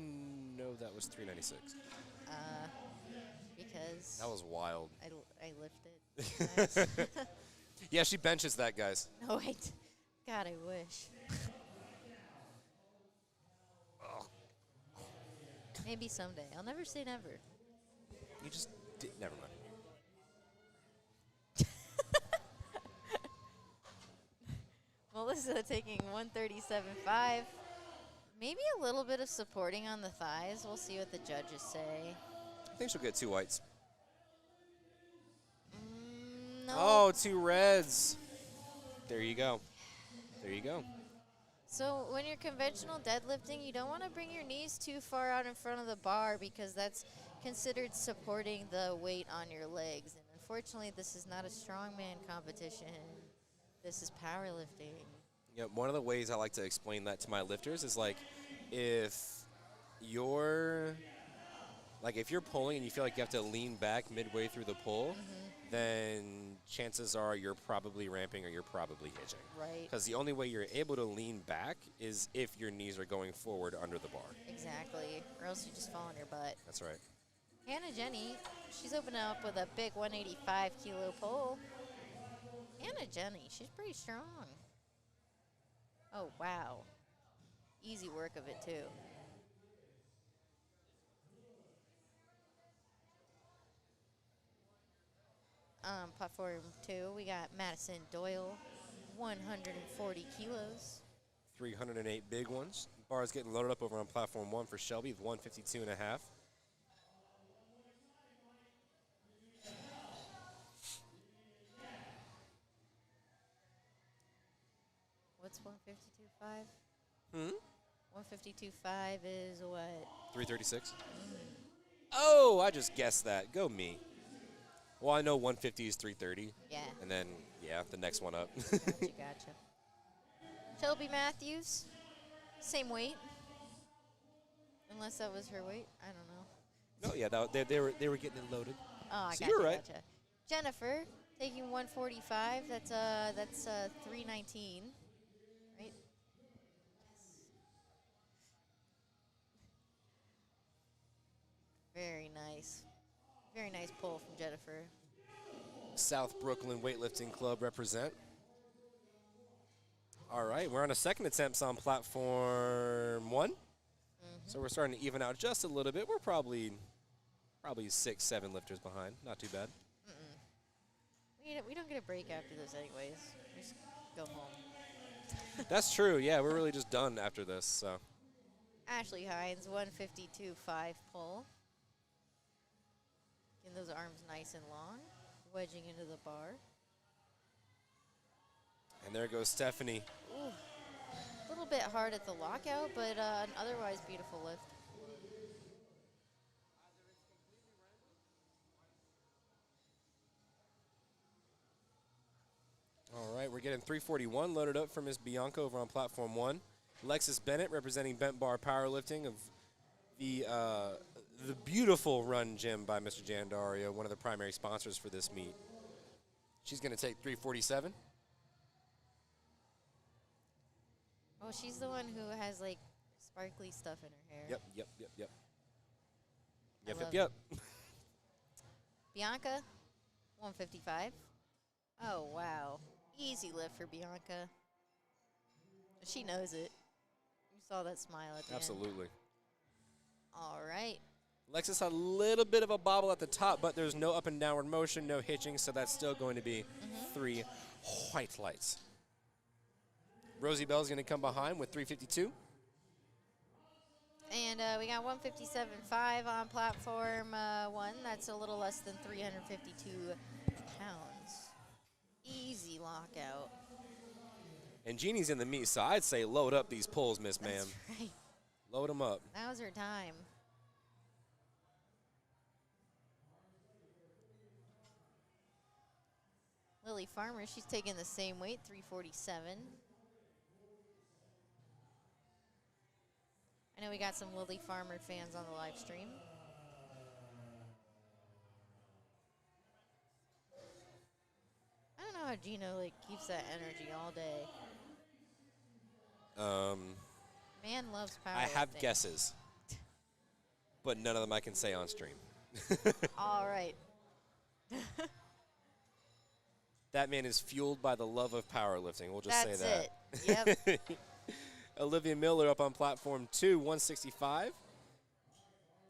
know that was 396? Because That was wild. I lifted. Yeah, she benches that, guys. No, wait. God, I wish. Maybe someday. I'll never say never. You just did. Never mind. Melissa taking 137.5. Maybe a little bit of supporting on the thighs. We'll see what the judges say. I think she'll get 2 whites. No. Oh, 2 reds. There you go. There you go. So when you're conventional deadlifting, you don't want to bring your knees too far out in front of the bar because that's considered supporting the weight on your legs. And unfortunately, this is not a strongman competition. This is powerlifting. Yeah, one of the ways I like to explain that to my lifters is if you're pulling and you feel like you have to lean back midway through the pull, then chances are you're probably ramping or you're probably hitching. Right. Because the only way you're able to lean back is if your knees are going forward under the bar. Exactly. Or else you just fall on your butt. That's right. Hannah Jenny, she's opening up with a big 185 kilo pole. Hannah Jenny, she's pretty strong. Oh, wow. Easy work of it, too. Platform 2, we got Madison Doyle, 140 kilos. 308 big ones. Bar is getting loaded up over on platform 1 for Shelby with 152 and a half. What's 152.5? 152.5 is what? 336. Oh, I just guessed that. Go me. Well, I know 150 is 330. Yeah. And then, yeah, the next one up. Gotcha. Shelby Matthews, same weight. Unless that was her weight. I don't know. No, yeah, they were getting it loaded. Oh, I So gotcha, you're right. gotcha. Jennifer taking 145. That's 319. Right? Yes. Very nice. Very nice pull from Jennifer. South Brooklyn Weightlifting Club represent. All right, we're on a second attempt on platform 1. So we're starting to even out just a little bit. We're probably 6, 7 lifters behind. Not too bad. We don't get a break after this anyways. We just go home. That's true. Yeah, we're really just done after this. So Ashley Hines, 152.5 pull. Getting those arms nice and long. Wedging into the bar. and there goes Stephanie. Ooh. A little bit hard at the lockout, but an otherwise beautiful lift. All right, we're getting 341 loaded up for Miss Bianca over on platform 1. Alexis Bennett representing Bent Bar Powerlifting of the beautiful run gym by Mr. Jandario, one of the primary sponsors for this meet. She's going to take 347. Oh, she's the one who has like sparkly stuff in her hair. Yep. I love Yep. Bianca, 155. Oh, wow. Easy lift for Bianca. She knows it. You saw that smile at the end. Absolutely. All right. Alexis, a little bit of a bobble at the top, but there's no up and downward motion, no hitching, so that's still going to be 3 white lights. Rosie Bell's going to come behind with 352. And we got 157.5 on platform 1. That's a little less than 352 pounds. Easy lockout. And Jeannie's in the meet, so I'd say load up these pulls, Miss Ma'am. That's right. Load them up. Now's her time. Lily Farmer, she's taking the same weight, 347. I know we got some Lily Farmer fans on the live stream. I don't know how Gino like keeps that energy all day. Man loves power. I have guesses, but none of them I can say on stream. All right. That man is fueled by the love of powerlifting. We'll just That's say it. that. Yep. Olivia Miller up on platform 2, 165.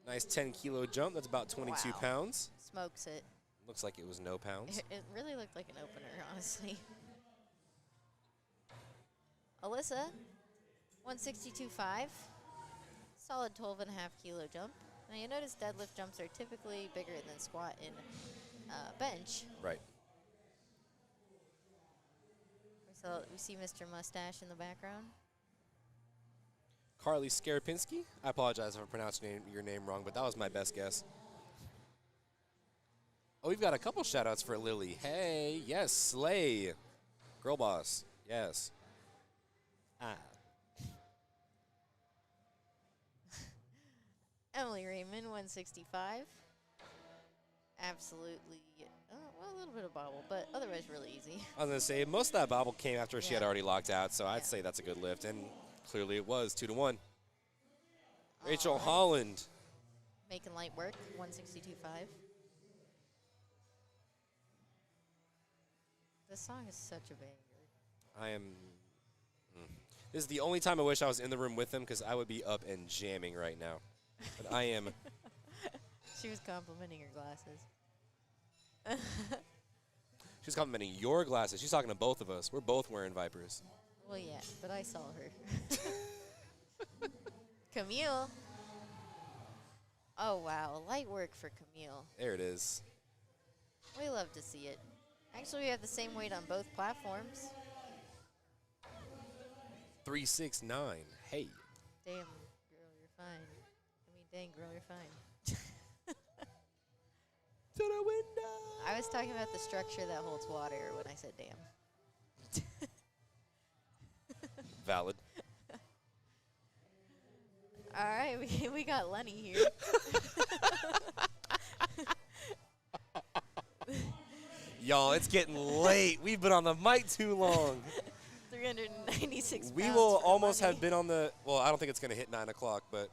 Nice 10-kilo jump. That's about 22 Wow. pounds. Smokes it. Looks like it was no pounds. It really looked like an opener, honestly. Alyssa, 162.5. Solid 12.5 kilo jump. Now you notice deadlift jumps are typically bigger than squat and bench. Right. So we see Mr. Mustache in the background. Carly Skarpinski. I apologize if I pronounced your name wrong, but that was my best guess. Oh, we've got a couple shout-outs for Lily. Hey, yes, Slay. Girl boss, yes. Emily Raymond, 165. absolutely, well, a little bit of bobble, but otherwise really easy. I was going to say, most of that bobble came after she had Yeah. already locked out, so I'd Yeah. say that's a good lift, and clearly it was 2-1. Rachel Alright. Holland. Making light work, 162.5. This song is such a banger. I am. This is the only time I wish I was in the room with them because I would be up and jamming right now. But I am. She was complimenting her glasses. She's complimenting your glasses. She's talking to both of us. We're both wearing Vipers. Well, yeah, but I saw her. Camille. Oh, wow. Light work for Camille. There it is. We love to see it. Actually, we have the same weight on both platforms. 369. Hey. Damn, girl, you're fine. I mean, dang, girl, you're fine. To the window. I was talking about the structure that holds water when I said damn. Valid. All right, we got Lenny here. Y'all, it's getting late. We've been on the mic too long. 396 We pounds will for almost Lenny. have been on the. Well, I don't think it's going to hit 9 o'clock, but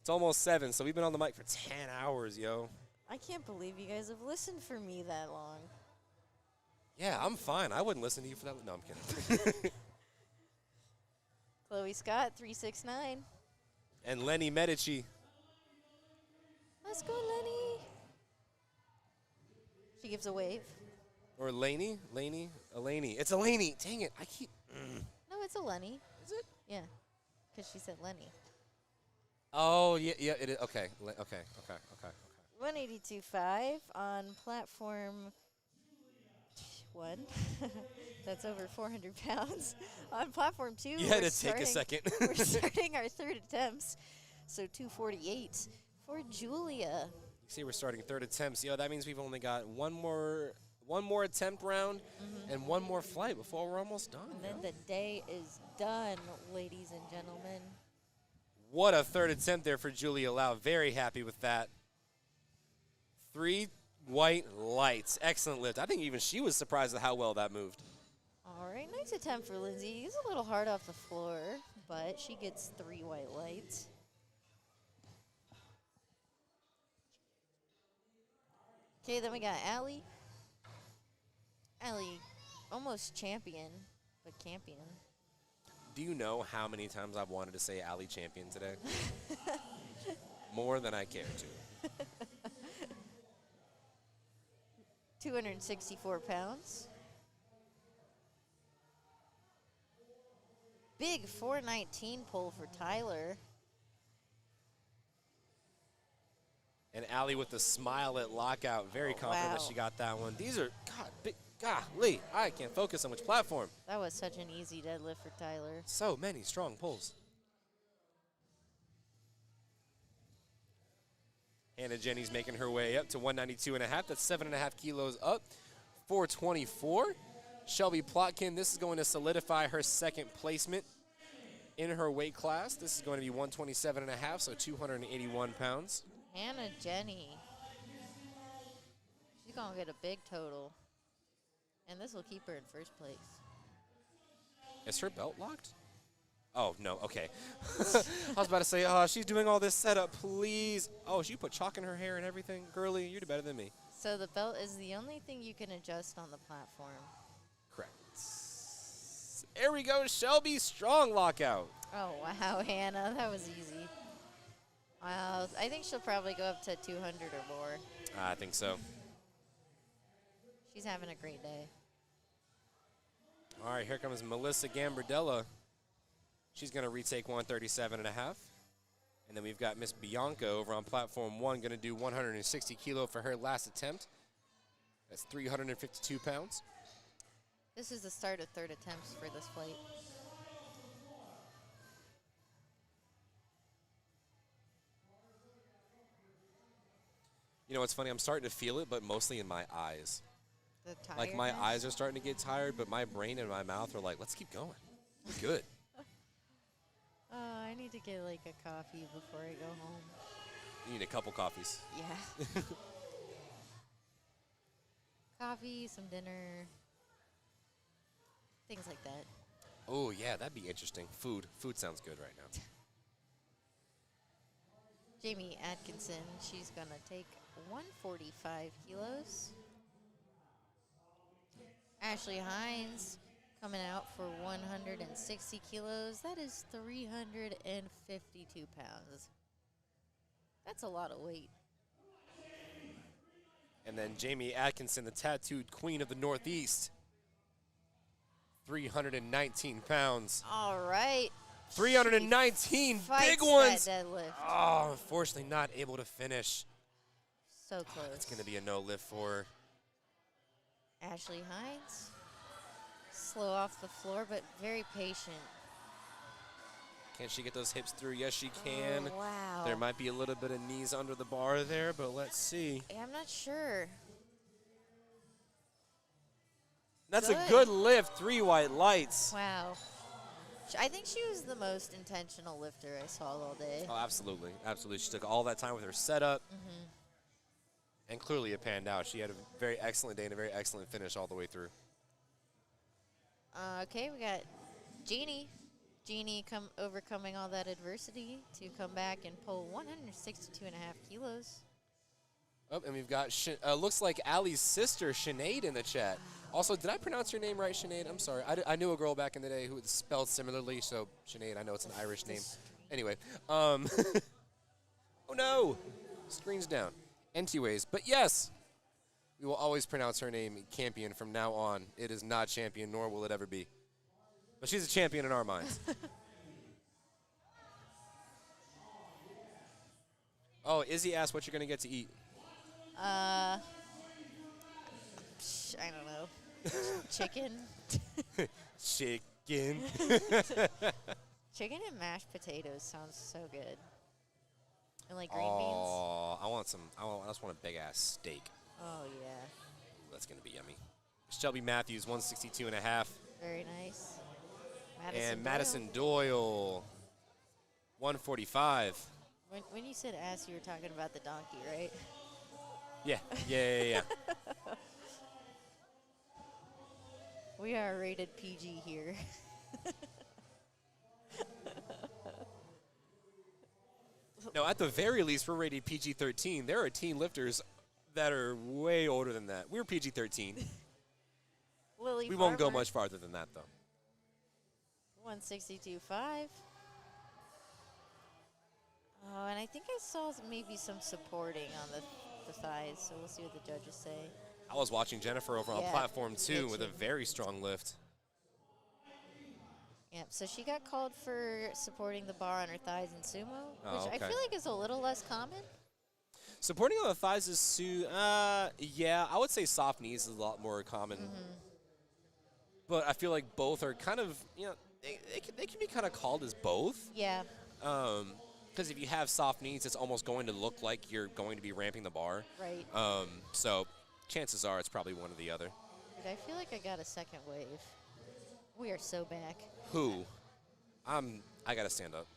it's almost 7, so we've been on the mic for 10 hours, yo. I can't believe you guys have listened for me that long. Yeah, I'm fine. I wouldn't listen to you for that. No, I'm kidding. Chloe Scott, 369. And Lenny Medici. Let's go, Lenny. She gives a wave. Or Laney? Elaney. It's Elaney. Dang it. I keep. No, it's a Lenny. Is it? Yeah, because she said Lenny. Oh, yeah, it is. Okay. Okay. 182.5 on platform 1. That's over 400 pounds. On platform 2, You had to take a second. we're starting our third attempts. So 248 for Julia. You see, we're starting third attempts. Yo, that means we've only got one more attempt round and one more flight before we're almost done. And then yo. the day is done, ladies and gentlemen. What a third attempt there for Julia Lau. Very happy with that. 3 white lights. Excellent lift. I think even she was surprised at how well that moved. All right, nice attempt for Lindsay. He's a little hard off the floor, but she gets 3 white lights. Okay, then we got Allie. Allie, almost champion, but campion. Do you know how many times I've wanted to say Alley Champion today? More than I care to. 264 pounds. Big 419 pull for Tyler. And Allie with the smile at lockout. Very confident that wow. she got that one. These are, God, big, golly, I can't focus on which platform. That was such an easy deadlift for Tyler. So many strong pulls. Hannah Jenny's making her way up to 192.5. That's 7.5 kilos up. 424. Shelby Plotkin, this is going to solidify her second placement in her weight class. This is going to be 127.5, so 281 pounds. Hannah Jenny. She's going to get a big total. And this will keep her in first place. Is her belt locked? Oh, no, okay. I was about to say, oh, she's doing all this setup, please. Oh, she put chalk in her hair and everything. Girly, you're better than me. So the belt is the only thing you can adjust on the platform. Correct. There we go, Shelby, strong lockout. Oh, wow, Hannah. That was easy. Wow. I think she'll probably go up to 200 or more. I think so. She's having a great day. All right, here comes Melissa Gambardella. She's going to retake 137.5. And then we've got Miss Bianca over on platform 1, going to do 160 kilo for her last attempt. That's 352 pounds. This is the start of third attempts for this flight. You know what's funny? I'm starting to feel it, but mostly in my eyes. The Like my tiredness. eyes are starting to get tired, but my brain and my mouth are like, let's keep going. We're good. I need to get like a coffee before I go home. You need a couple coffees. Yeah. coffee, some dinner, things like that. Oh, yeah, that'd be interesting. Food. Food sounds good right now. Jamie Atkinson, she's going to take 145 kilos. Ashley Hines coming out for 160 kilos. That is 352 pounds. That's a lot of weight. And then Jamie Atkinson, the tattooed queen of the Northeast. 319 pounds. All right. 319 Fights big ones. that deadlift. Oh, unfortunately not able to finish. So close. That's going to be a no lift for her. Ashley Hines. Slow off the floor, but very patient. Can she get those hips through? Yes, she can. Oh, wow. There might be a little bit of knees under the bar there, but let's see. Yeah, I'm not sure. That's a good lift, 3 white lights. Wow. I think she was the most intentional lifter I saw all day. Oh, absolutely. Absolutely. She took all that time with her setup. And clearly it panned out. She had a very excellent day and a very excellent finish all the way through. Okay, we got Jeannie. Jeannie overcoming all that adversity to come back and pull 162.5 kilos. Oh, and we've got, looks like Allie's sister, Sinead, in the chat. Also, did I pronounce your name right, Sinead? I'm sorry. I knew a girl back in the day who was spelled similarly, so Sinead, I know it's an Irish name. Anyway, oh no, screen's down. Anyways, but yes, we will always pronounce her name Campion from now on. It is not Champion, nor will it ever be. But she's a champion in our minds. Oh, Izzy asked what you're going to get to eat. I don't know. Chicken. Chicken. Chicken and mashed potatoes sounds so good. And like green beans. Oh, I just want a big ass steak. Oh yeah. That's gonna be yummy. Shelby Matthews, 162.5. Very nice. And Madison Doyle, 145. When you said ass, you were talking about the donkey, right? Yeah. We are rated PG here. No, at the very least, we're rated PG-13. There are teen lifters that are way older than that. We're PG-13. Lily We won't go Farmer, much farther than that, though. 162.5. Oh, and I think I saw maybe some supporting on the thighs, so we'll see what the judges say. I was watching Jennifer over on platform 2 with a too. very strong lift. Yep, so she got called for supporting the bar on her thighs in sumo, which Oh, I okay. feel like is a little less common. Supporting on the thighs is yeah, I would say soft knees is a lot more common. But I feel like both are kind of, they can be kind of called as both. Yeah. Because if you have soft knees, it's almost going to look like you're going to be ramping the bar. Right. So chances are it's probably one or the other. Dude, I feel like I got a second wave. We are so back. Who? I gotta stand up.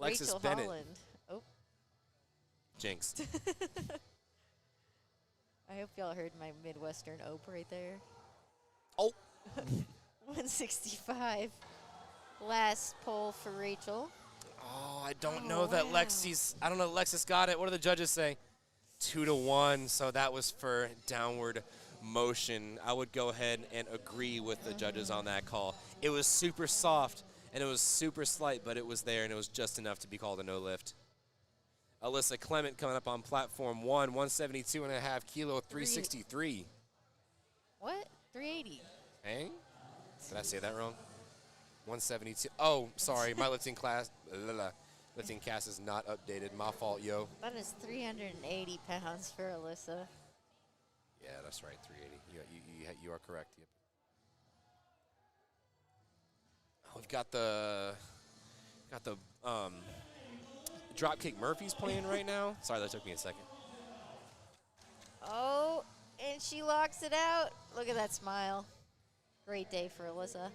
Lexus Rachel Bennett. Holland. Oh, Jinxed. I hope y'all heard my Midwestern ope right there. Oh. 165. Last poll for Rachel. Oh, I don't know that Lexus. I don't know. Lexus got it. What do the judges say? 2-1. So that was for downward motion. I would go ahead and agree with the judges on that call. It was super soft and it was super slight, but it was there and it was just enough to be called a no lift. Alyssa Clement coming up on platform 1, 172.5 kilo, 363. What? 380. Hey? Did I say that wrong? 172. Oh, sorry. My lifting lifting cast is not updated. My fault, yo. That is 380 pounds for Alyssa. Yeah, that's right. 380. You are correct. Yep. We've got the Dropkick Murphys playing right now. Sorry, that took me a second. Oh, and she locks it out. Look at that smile. Great day for Alyssa.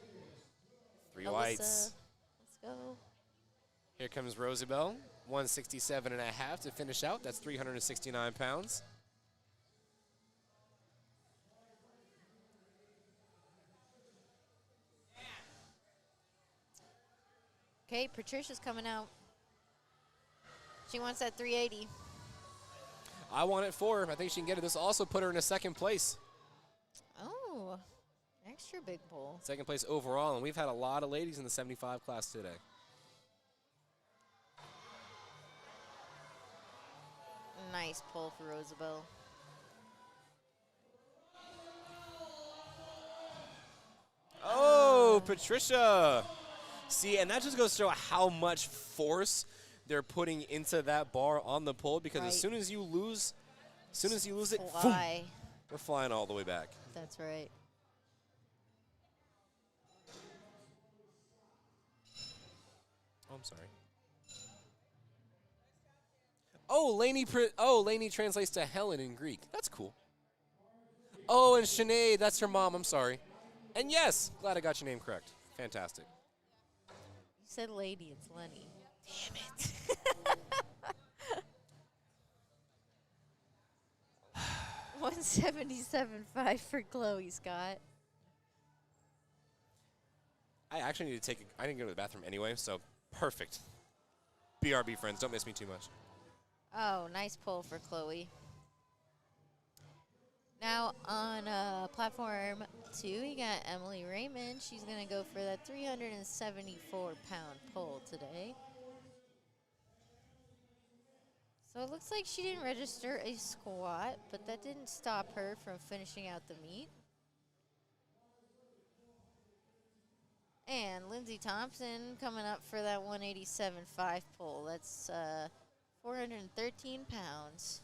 3 Alyssa, whites. let's go. Here comes Rosabelle, 167.5 to finish out. That's 369 pounds. Okay, Patricia's coming out. She wants that 380. I want it for her. I think she can get it. This will also put her in a second place. Oh, extra big pull. Second place overall, and we've had a lot of ladies in the 75 class today. Nice pull for Rosabelle. Oh, Patricia. See, and that just goes to show how much force they're putting into that bar on the pull, because Right. as soon as you lose it, Fly. boom, we're flying all the way back. That's right. Oh, I'm sorry. Lainey translates to Helen in Greek. That's cool. Oh, and Sinead, that's her mom. I'm sorry. And yes, glad I got your name correct. Fantastic. You said lady, it's Lenny. Damn it. 177.5 for Chloe Scott. I actually need to I didn't go to the bathroom anyway, so perfect. BRB friends, don't miss me too much. Oh, nice pull for Chloe. Now on platform 2, you got Emily Raymond. She's going to go for that 374-pound pull today. So it looks like she didn't register a squat, but that didn't stop her from finishing out the meet. And Lindsay Thompson coming up for that 187.5 pull. That's 413 pounds.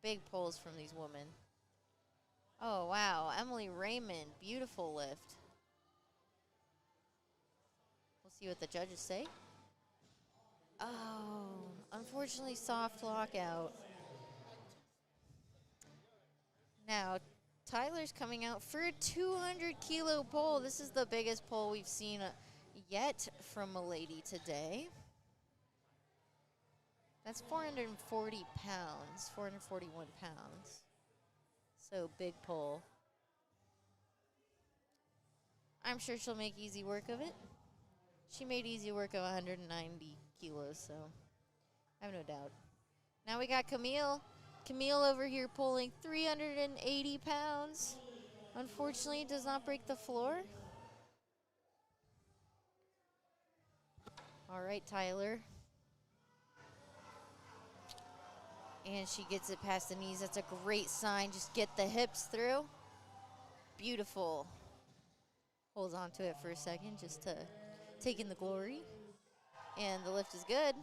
Big pulls from these women. Oh, wow. Emily Raymond, beautiful lift. We'll see what the judges say. Oh, unfortunately, soft lockout. Now, Tyler's coming out for a 200-kilo pull. This is the biggest pull we've seen yet from a lady today. That's 440 pounds, 441 pounds. So, big pull. I'm sure she'll make easy work of it. She made easy work of 190 kilos, so I have no doubt. Now we got Camille. Camille over here pulling 380 pounds. Unfortunately, does not break the floor. All right, Tyler. And she gets it past the knees. That's a great sign. Just get the hips through. Beautiful. Holds on to it for a second just to take in the glory. And the lift is good.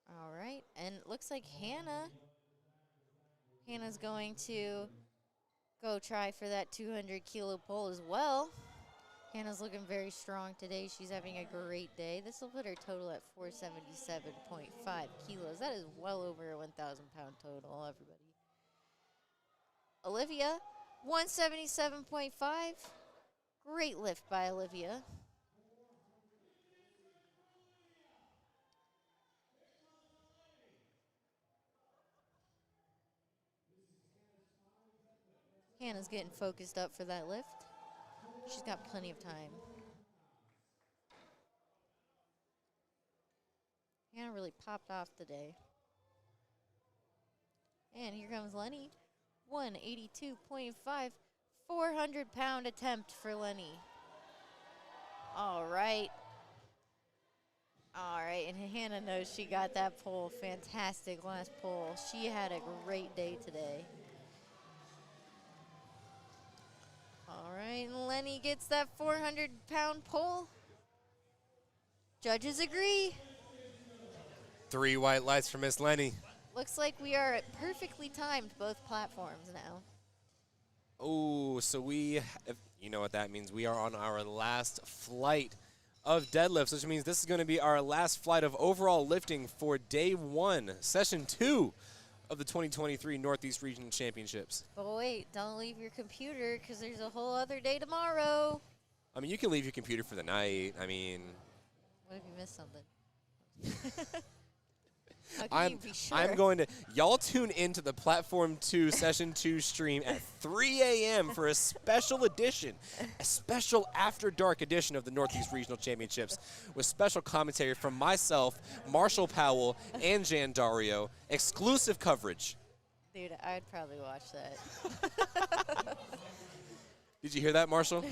All right. And it looks like Hannah's going to go try for that 200-kilo pull as well. Hannah's looking very strong today. She's having a great day. This will put her total at 477.5 kilos. That is well over a 1,000-pound total, everybody. Olivia, 177.5. Great lift by Olivia. Hannah's getting focused up for that lift. She's got plenty of time. Hannah really popped off today. And here comes Lenny. 182.5. 400-pound attempt for Lenny. All right. All right, and Hannah knows she got that pull. Fantastic last pull. She had a great day today. All right, and Lenny gets that 400-pound pull. Judges agree. 3 white lights for Miss Lenny. Looks like we are at perfectly timed both platforms now. Oh, so you know what that means. We are on our last flight of deadlifts, which means this is going to be our last flight of overall lifting for day 1, session 2 of the 2023 Northeast Regional Championships. But wait, don't leave your computer because there's a whole other day tomorrow. I mean, you can leave your computer for the night. I mean, What if you missed something? How can you be sure? I'm going to, y'all tune into the Platform 2 Session 2 stream at 3 a.m. for a special edition, a special After Dark edition of the Northeast Regional Championships with special commentary from myself, Marshall Powell, and Jan Dario. Exclusive coverage. Dude, I'd probably watch that. Did you hear that, Marshall?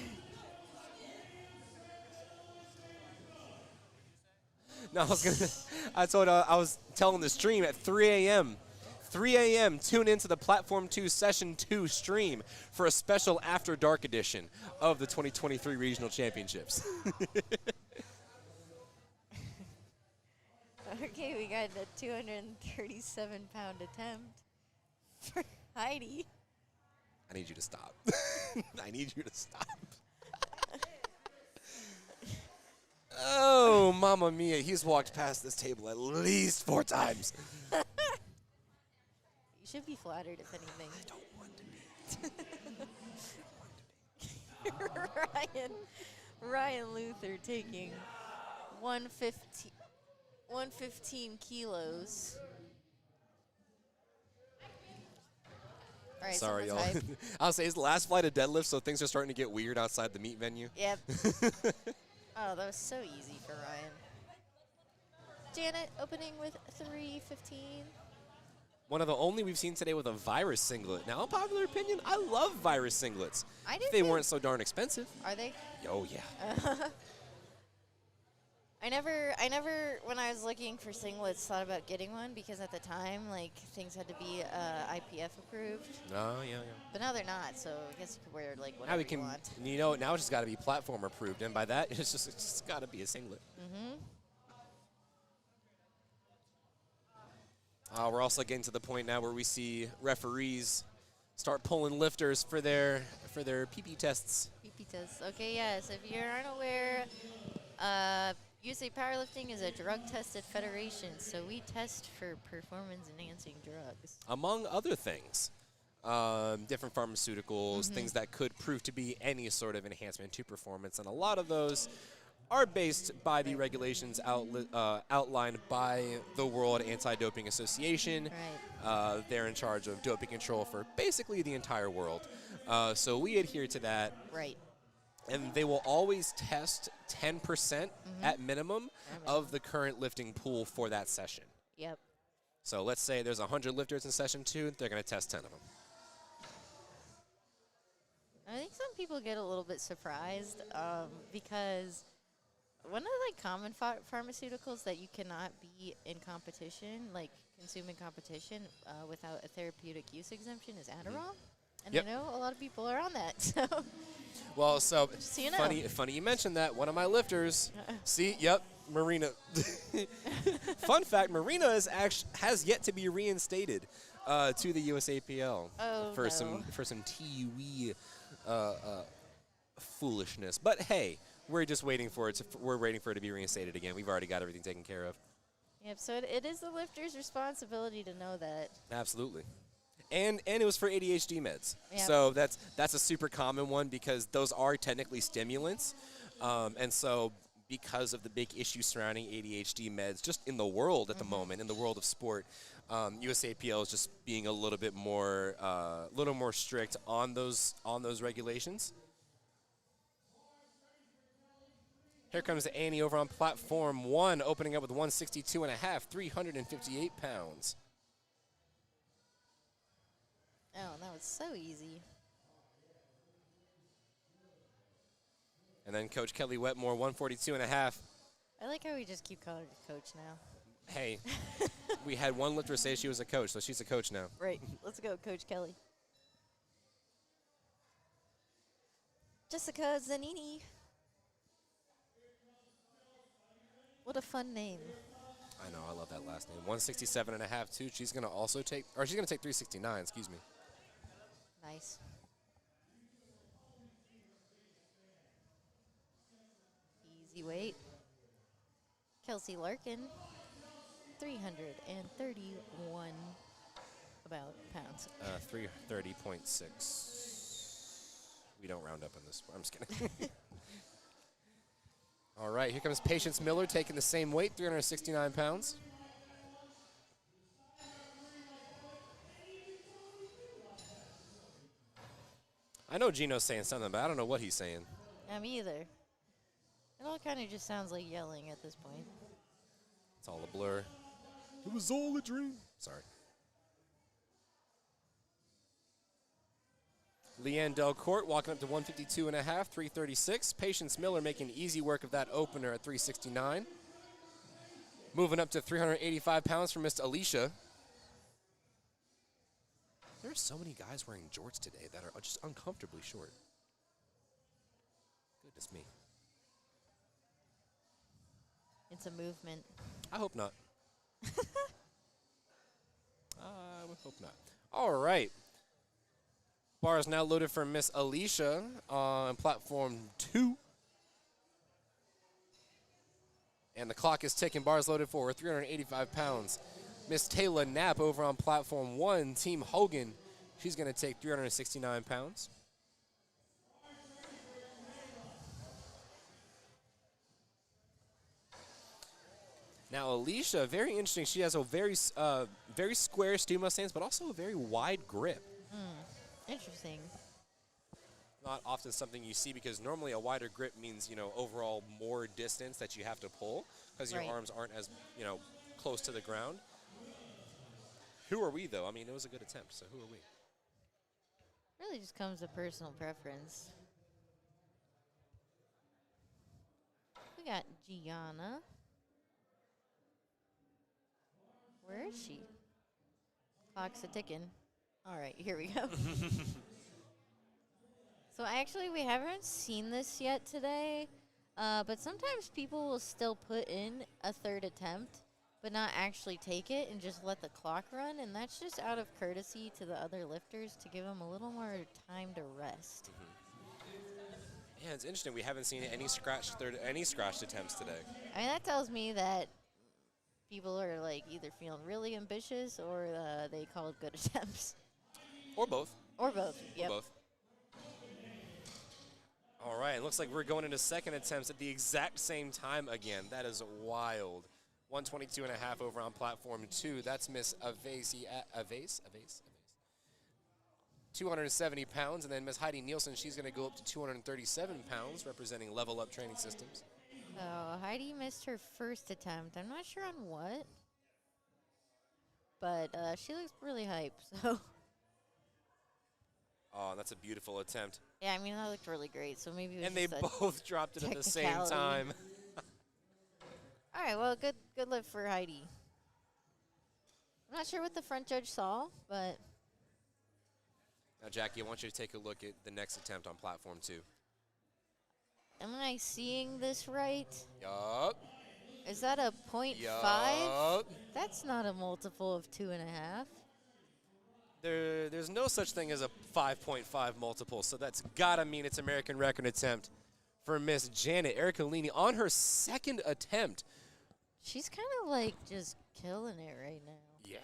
No, I was telling the stream at 3 a.m. 3 a.m. Tune into the Platform 2 Session 2 stream for a special After Dark edition of the 2023 Regional Championships. Okay, we got a 237-pound attempt for Heidi. I need you to stop. I need you to stop. Oh, Mamma Mia. He's walked past this table at least 4 times. You should be flattered, if anything. I don't want to be. Ryan Luther taking 115 kilos. All right, Sorry, y'all. someone's hype. I'll say it's the last flight of deadlift, so things are starting to get weird outside the meet venue. Yep. Oh, that was so easy for Ryan. Janet opening with 315. One of the only we've seen today with a virus singlet. Now, unpopular opinion, I love virus singlets. I If did they too. weren't so darn expensive. Are they? Oh, yeah. I never, when I was looking for singlets, thought about getting one because at the time, like, things had to be IPF approved. Oh, yeah. But now they're not, so I guess you could wear, like, Now whatever we you can, want. now it's just got to be platform approved, and by that, it's just got to be a singlet. Mm-hmm. We're also getting to the point now where we see referees start pulling lifters for their PP tests. PP test. Okay, yes. If you aren't aware, USA Powerlifting is a drug-tested federation, so we test for performance-enhancing drugs. Among other things, different pharmaceuticals, things that could prove to be any sort of enhancement to performance, and a lot of those are based by the regulations outlined by the World Anti-Doping Association. Right. They're in charge of doping control for basically the entire world. So we adhere to that. Right. And they will always test 10% at minimum of the current lifting pool for that session. Yep. So let's say there's 100 lifters in session 2, they're going to test 10 of them. I think some people get a little bit surprised because one of the common pharmaceuticals that you cannot be in competition, like consume in competition without a therapeutic use exemption is Adderall. And Yep. I know a lot of people are on that. So Well, so so you know. funny you mentioned that. One of my lifters, see, yep, Marina. Fun fact, Marina has yet to be reinstated to the USAPL for no. some TUE foolishness. But hey, we're just waiting for it. We're waiting for it to be reinstated again. We've already got everything taken care of. Yep, so it is the lifter's responsibility to know that. Absolutely. And it was for ADHD meds. Yep. So that's a super common one because those are technically stimulants. And so because of the big issues surrounding ADHD meds just in the world at the moment, in the world of sport, USAPL is just being a little bit more strict on those regulations. Here comes Annie over on platform 1, opening up with 162.5, 358 pounds. Oh, that was so easy. And then Coach Kelly Wetmore, 142.5. I like how we just keep calling her coach now. Hey, we had one lifter say she was a coach, so she's a coach now. Right. Let's go, Coach Kelly. Jessica Zanini. What a fun name. I know, I love that last name. 167.5 too. She's gonna take 369. Excuse me. Nice. Easy weight. Kelsey Larkin, 331 about pounds. 330.6. We don't round up on this. I'm just kidding. All right, here comes Patience Miller taking the same weight, 369 pounds. I know Gino's saying something, but I don't know what he's saying. Me either. It all kind of just sounds like yelling at this point. It's all a blur. It was all a dream. Sorry. Leanne Delcourt walking up to 152.5, 336. Patience Miller making easy work of that opener at 369. Moving up to 385 pounds for Miss Alicia. There are so many guys wearing jorts today that are just uncomfortably short. Goodness me. It's a movement. I hope not. I would hope not. All right. Bar is now loaded for Miss Alicia on platform 2. And the clock is ticking. Bar is loaded for 385 pounds. Miss Taylor Knapp over on platform 1, Team Hogan. She's going to take 369 pounds. Now, Alicia, very interesting. She has a very square stuma stance, but also a very wide grip. Interesting. Not often something you see because normally a wider grip means, overall more distance that you have to pull because your arms aren't as, close to the ground. Who are we, though? I mean, it was a good attempt, so who are we? Really just comes to personal preference. We got Gianna. Where is she? Clock's a-ticking. All right, here we go. So actually, we haven't seen this yet today, but sometimes people will still put in a third attempt, but not actually take it and just let the clock run, and that's just out of courtesy to the other lifters to give them a little more time to rest. Yeah, it's interesting. We haven't seen any scratched attempts today. I mean, that tells me that people are like either feeling really ambitious or they called good attempts. Or both. Or both. Yep. Or both. All right, it looks like we're going into second attempts at the exact same time again. That is wild. 122.5 over on platform 2. That's Miss Avase. 270 pounds, and then Miss Heidi Nielsen, she's going to go up to 237 pounds, representing Level Up Training Systems. So Heidi missed her first attempt. I'm not sure on what, but she looks really hype. So. Oh, that's a beautiful attempt. Yeah, I mean that looked really great. So maybe. It was and they both dropped it at the same time. All right, well, good lift for Heidi. I'm not sure what the front judge saw, but. Now, Jackie, I want you to take a look at the next attempt on platform 2. Am I seeing this right? Yup. Is that a 0.5? Yup. That's not a multiple of 2.5. There's no such thing as a 5.5 multiple, so that's gotta mean it's American record attempt for Miss Janet Ercolini on her second attempt. She's kind of like just killing it right now. Yeah.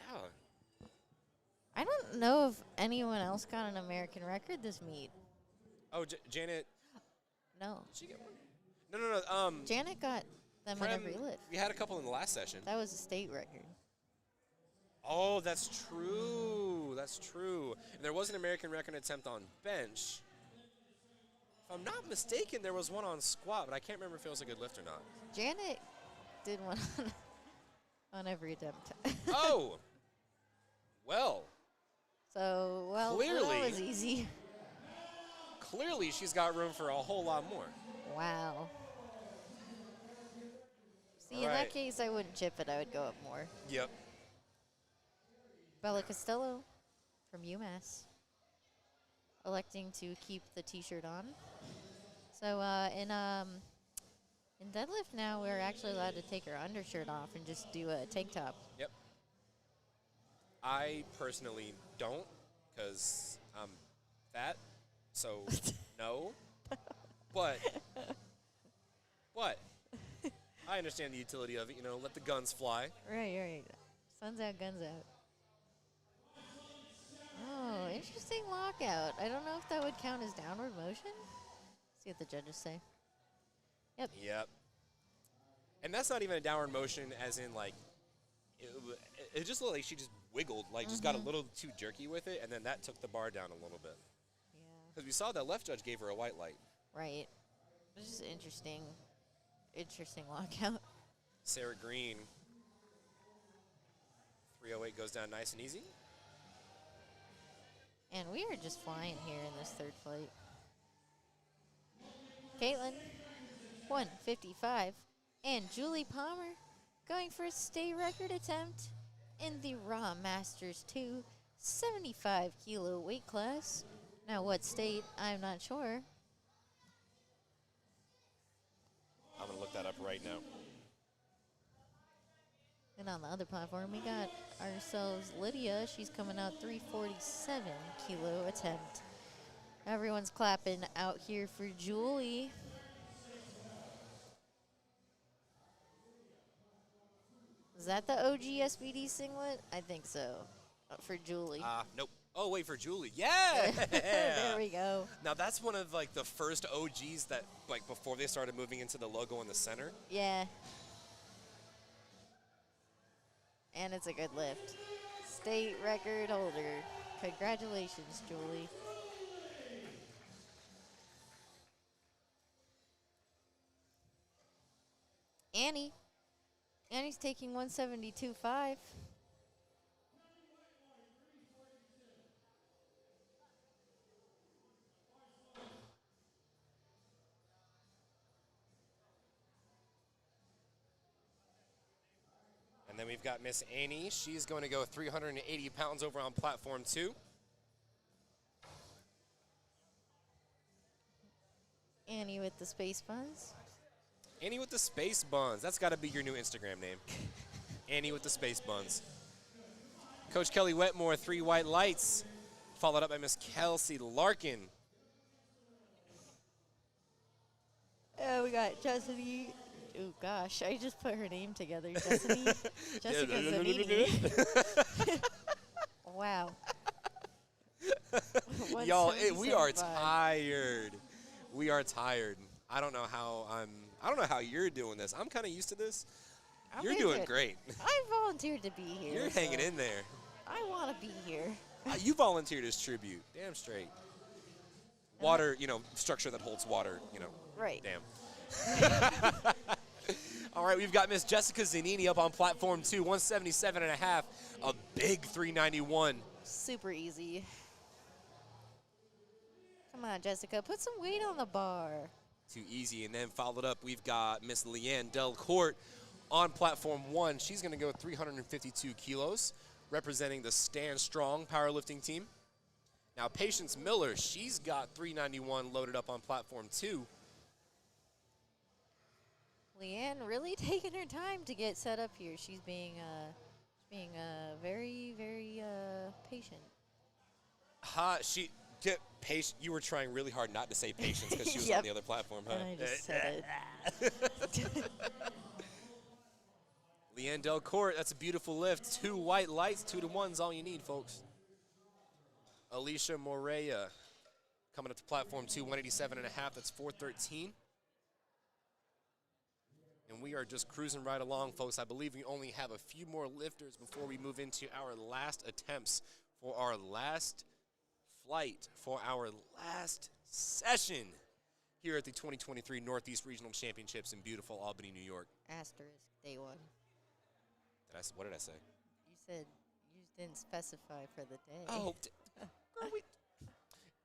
I don't know if anyone else got an American record this meet. Oh, Janet. No. Did she get one? No. Janet got them in every lift. We had a couple in the last session. That was a state record. Oh, that's true. That's true. And there was an American record attempt on bench. If I'm not mistaken, there was one on squat, but I can't remember if it was a good lift or not. Janet did one on every attempt. Oh. Well. So, well, clearly, that was easy. Clearly, she's got room for a whole lot more. Wow. See, All in right. that case, I wouldn't chip it. I would go up more. Yep. Bella Costello from UMass electing to keep the T-shirt on. So in deadlift now, we're actually allowed to take our undershirt off and just do a tank top. Yep. I personally don't because I'm fat, so no. But I understand the utility of it. Let the guns fly. Right. Sun's out, guns out. Oh, interesting lockout. I don't know if that would count as downward motion. See what the judges say. Yep. And that's not even a downward motion as in, like, it just looked like she just wiggled, like just got a little too jerky with it, and then that took the bar down a little bit. Yeah. Because we saw that left judge gave her a white light. Right. It's just interesting lockout. Sarah Green, 308 goes down nice and easy. And we are just flying here in this third flight. Caitlin, 155. And Julie Palmer going for a state record attempt in the Raw Masters 2 75 kilo weight class. Now, what state? I'm not sure. I'm going to look that up right now. And on the other platform, we got ourselves Lydia. She's coming out 347 kilo attempt. Everyone's clapping out here for Julie. Is that the OG SBD singlet? I think so. For Julie. Nope. Oh, wait, for Julie. Yeah! There we go. Now, that's one of, like, the first OGs that, like, before they started moving into the logo in the center. Yeah. And it's a good lift. State record holder. Congratulations, Julie. Annie's taking 172.5. And then we've got Miss Annie. She's going to go 380 pounds over on platform 2. Annie with the space buns. Annie with the space buns. That's got to be your new Instagram name. Annie with the space buns. Coach Kelly Wetmore, 3 white lights. Followed up by Miss Kelsey Larkin. We got Jessica. Oh, gosh. I just put her name together. Jessica Zanini. Wow. Y'all, we are 177.5. tired. We are tired. I don't know how you're doing this. I'm kind of used to this. You're doing great. I volunteered to be here. You're hanging in there. I want to be here. You volunteered as tribute. Damn straight. Water, structure that holds water, Right. Damn. All right, we've got Miss Jessica Zanini up on platform 2, 177.5, a big 391. Super easy. Come on, Jessica. Put some weight on the bar. Too easy. And then followed up, we've got Miss Leanne Delcourt on platform 1. She's going to go 352 kilos, representing the Stand Strong powerlifting team. Now, Patience Miller, she's got 391 loaded up on platform 2. Leanne really taking her time to get set up here. She's being very, very patient. Patient. You were trying really hard not to say Patience because she was Yep. on the other platform, huh? And I just said it. Leanne Delcourt, that's a beautiful lift. 2 white lights, 2 to 1's all you need, folks. Alicia Moreya coming up to platform 2, 187.5. That's 413. And we are just cruising right along, folks. I believe we only have a few more lifters before we move into our last attempts for our last flight, for our last session here at the 2023 Northeast Regional Championships in beautiful Albany, New York. Asterisk, day 1. What did I say? You said you didn't specify for the day. Oh, girl,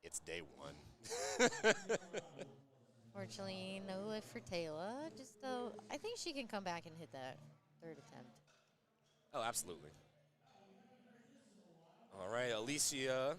it's day 1. Fortunately, no lift for Taylor. I think she can come back and hit that third attempt. Oh, absolutely. All right, Alicia,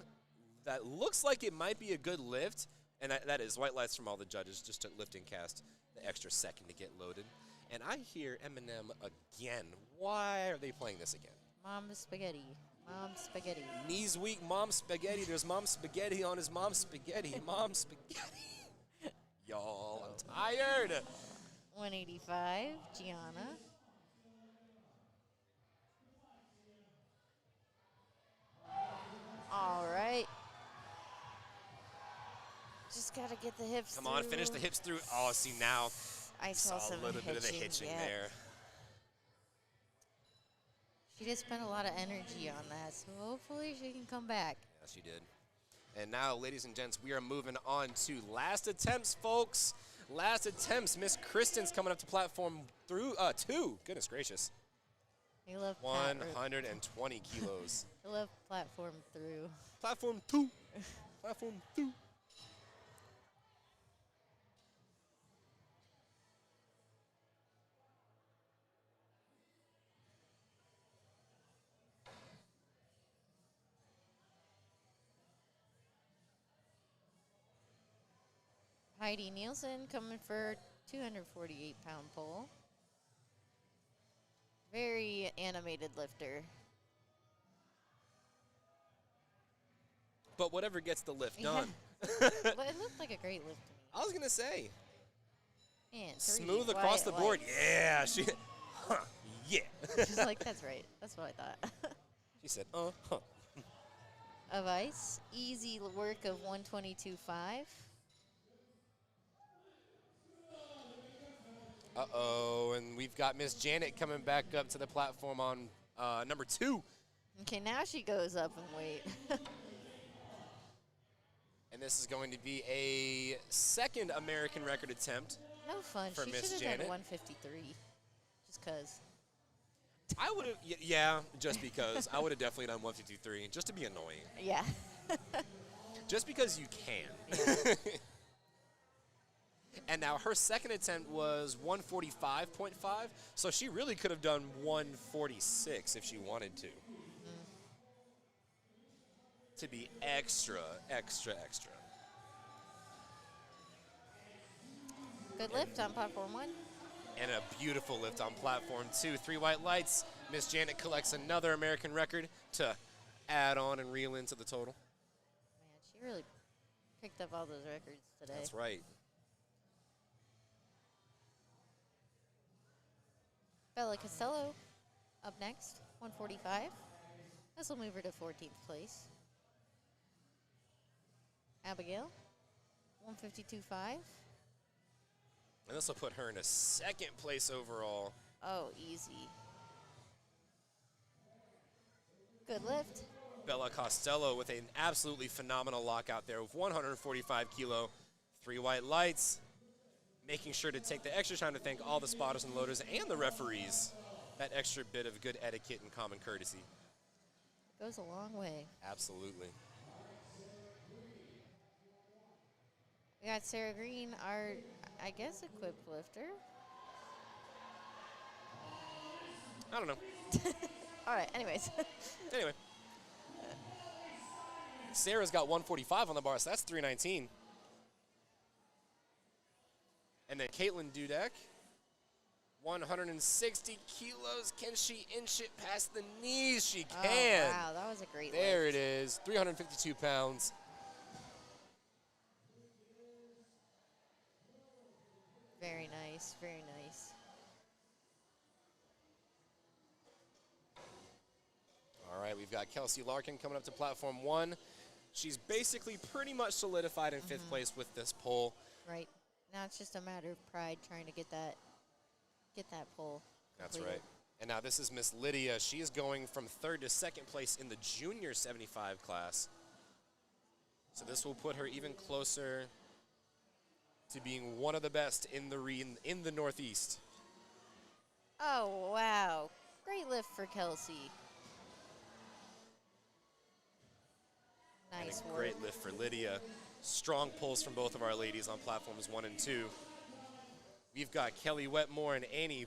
that looks like it might be a good lift, and that is white lights from all the judges. Just took lift and cast the extra second to get loaded. And I hear Eminem again. Why are they playing this again? Mom spaghetti. Mom spaghetti. Knees weak, mom spaghetti. There's mom spaghetti on his mom spaghetti. Mom spaghetti. Y'all, I'm tired. 185, Gianna. All right. Just got to get the hips Come through. on, finish the hips through. Oh, see now. I saw a some little bit of the hitching yeah. there. She just spent a lot of energy on that, so hopefully she can come back. Yeah, she did. And now, ladies and gents, we are moving on to last attempts, folks. Last attempts. Miss Kristen's coming up to platform through 2. Goodness gracious. I love 120 kilos. I love platform through. Platform 2. Platform 2. Heidi Nielsen coming for 248-pound pole. Very animated lifter. But whatever gets the lift done. But it looked like a great lift to me. I was going to say. And Smooth across the board. Yeah. Yeah. She's like, that's right. That's what I thought. She said, Of ice. Easy work of 122.5. Uh-oh, and we've got Miss Janet coming back up to the platform on number 2. Okay, now she goes up in weight. And this is going to be a second American record attempt. No fun. For She Miss should have done Janet. 153. Just because. I would have, yeah, just because. I would have definitely done 153, just to be annoying. Yeah. Just because you can. And now her second attempt was 145.5, so she really could have done 146 if she wanted to. To be extra, extra, extra. Good lift on platform 1. And a beautiful lift on platform 2. 3 white lights. Miss Janet collects another American record to add on and reel into the total. Man, she really picked up all those records today. That's right. Bella Costello up next, 145. This will move her to 14th place. Abigail, 152.5. And this will put her in a second place overall. Oh, easy. Good lift. Bella Costello with an absolutely phenomenal lockout there with 145 kilo, 3 white lights, making sure to take the extra time to thank all the spotters and loaders and the referees. That extra bit of good etiquette and common courtesy. Goes a long way. Absolutely. We got Sarah Green, our, I guess, equipped lifter. I don't know. All right, anyways. Anyway. Sarah's got 145 on the bar, so that's 319. And then Caitlin Dudek, 160 kilos. Can she inch it past the knees? She can. Oh, wow, that was a great There lift. it is, 352 pounds. Very nice, very nice. All right, we've got Kelsey Larkin coming up to platform 1. She's basically pretty much solidified in 5th place with this pole. Right. Now it's just a matter of pride trying to get that pole. That's completed. right. And now this is Miss Lydia. She is going from 3rd to 2nd place in the junior 75 class. So this will put her even closer to being one of the best in the Northeast. Oh, wow. Great lift for Kelsey. Nice And a work. great lift for Lydia. Strong pulls from both of our ladies on platforms 1 and 2. We've got Kelly Wetmore and Annie.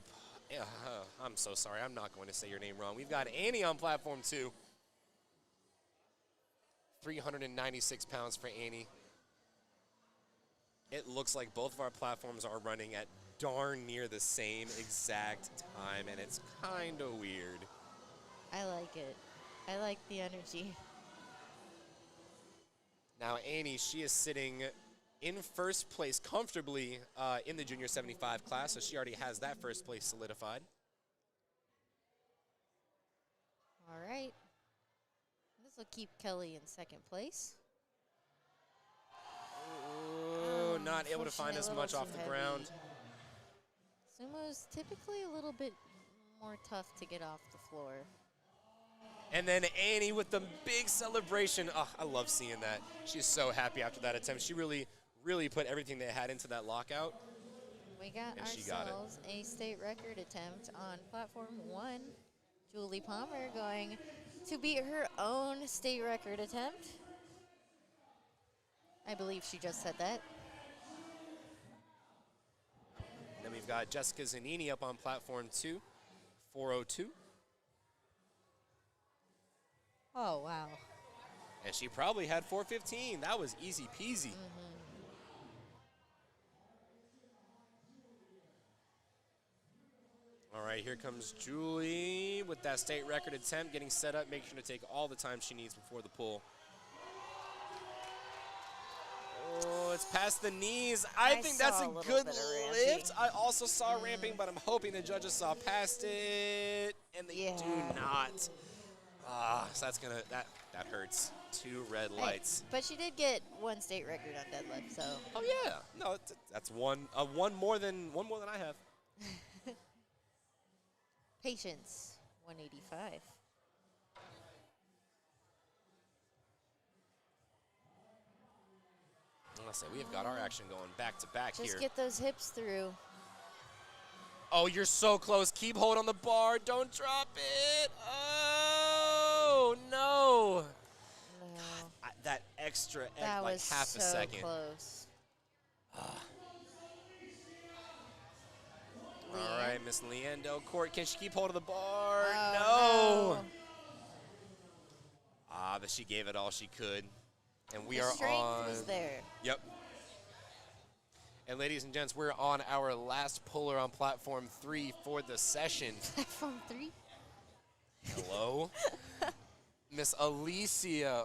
I'm so sorry. I'm not going to say your name wrong. We've got Annie on platform 2. 396 pounds for Annie. It looks like both of our platforms are running at darn near the same exact time, and it's kind of weird. I like it. I like the energy. Now, Annie, she is sitting in 1st place comfortably in the junior 75 class, so she already has that 1st place solidified. All right. This will keep Kelly in 2nd place. Ooh, not able to find as much off the ground. Sumo's typically a little bit more tough to get off the floor. And then Annie with the big celebration. Oh, I love seeing that. She's so happy after that attempt. She really, really put everything they had into that lockout. We got And she got it. ourselves a state record attempt on platform 1. Julie Palmer going to beat her own state record attempt. I believe she just said that. Then we've got Jessica Zanini up on platform 2, 4:02. Oh, wow. And she probably had 4:15. That was easy peasy. All right, here comes Julie with that state record attempt, getting set up, making sure to take all the time she needs before the pull. Oh, it's past the knees. I think that's a good lift. I also saw ramping, but I'm hoping the judges saw past it, and they do not. So that's gonna that hurts. 2 red lights. Hey, but she did get 1 state record on deadlift, so. Oh yeah, no, that's one more than I have. Patience, 185. Let's say we have got our action going back to back here. Just get those hips through. Oh, you're so close. Keep hold on the bar. Don't drop it. Oh, no. God, that extra, That like was half so a second. Close. All right, Miss Leanne Delcourt. Can she keep hold of the bar? Oh, no. But she gave it all she could. And we the are strength on. was there. Yep. And ladies and gents, we're on our last puller on platform 3 for the session. Platform 3? Hello? Miss Alicia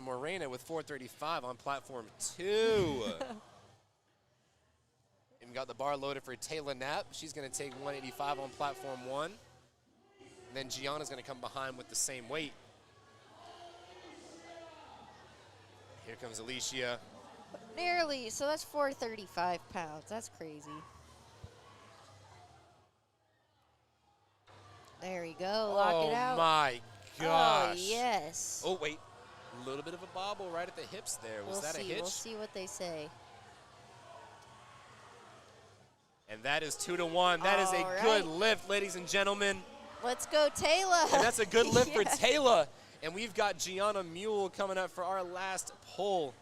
Morena with 435 on platform 2. And we got the bar loaded for Taylor Knapp. She's going to take 185 on platform 1. And then Gianna's going to come behind with the same weight. Here comes Alicia. Nearly. So that's 435 pounds. That's crazy. There we go. Lock it out. Oh, my gosh. Oh, yes. Oh, wait. A little bit of a bobble right at the hips there. Was that a hitch? We'll see what they say. And that is 2-1. That is a good lift, ladies and gentlemen. Let's go, Taylor. And that's a good lift for Taylor. And we've got Gianna Mule coming up for our last pull.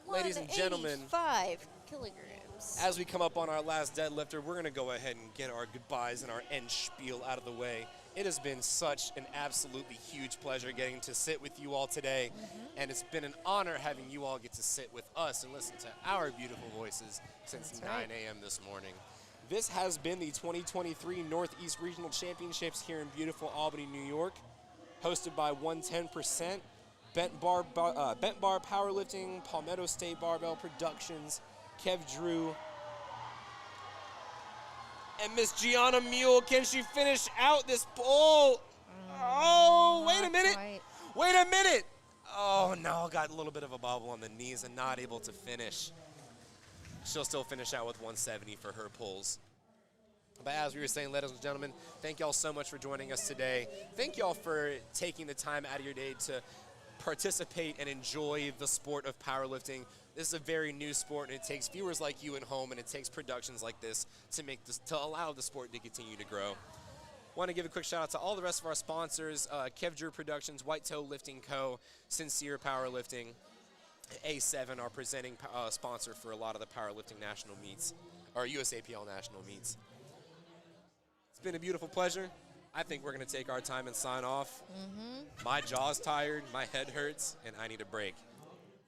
Ladies and gentlemen, 5 kilograms. as we come up on our last deadlifter, we're going to go ahead and get our goodbyes and our end spiel out of the way. It has been such an absolutely huge pleasure getting to sit with you all today. And it's been an honor having you all get to sit with us and listen to our beautiful voices since 9 a.m. this morning. This has been the 2023 Northeast Regional Championships here in beautiful Albany, New York, hosted by 110%, Bent Bar Powerlifting, Palmetto State Barbell Productions, Kev Drew, and Miss Gianna Mule. Can she finish out this pull? Oh, wait a minute. Wait a minute. Oh, no, got a little bit of a bobble on the knees and not able to finish. She'll still finish out with 170 for her pulls. But as we were saying, ladies and gentlemen, thank y'all so much for joining us today. Thank y'all for taking the time out of your day to participate and enjoy the sport of powerlifting. This is a very new sport, and it takes viewers like you at home, and it takes productions like this to allow the sport to continue to grow. Want to give a quick shout out to all the rest of our sponsors: Kev Drew Productions, White Toe Lifting Co., Sincere Powerlifting, A7, our presenting sponsor for a lot of the powerlifting national meets, or USAPL national meets. It's been a beautiful pleasure. I think we're going to take our time and sign off. My jaw's tired, my head hurts, and I need a break.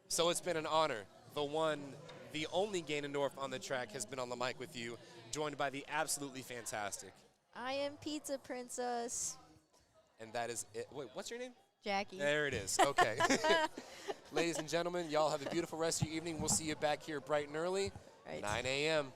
So it's been an honor. The only Ganondorf on the track has been on the mic with you, joined by the absolutely fantastic. I am Pizza Princess. And that is it. Wait, what's your name? Jackie. There it is. Okay. Ladies and gentlemen, y'all have a beautiful rest of your evening. We'll see you back here bright and early, 9 a.m.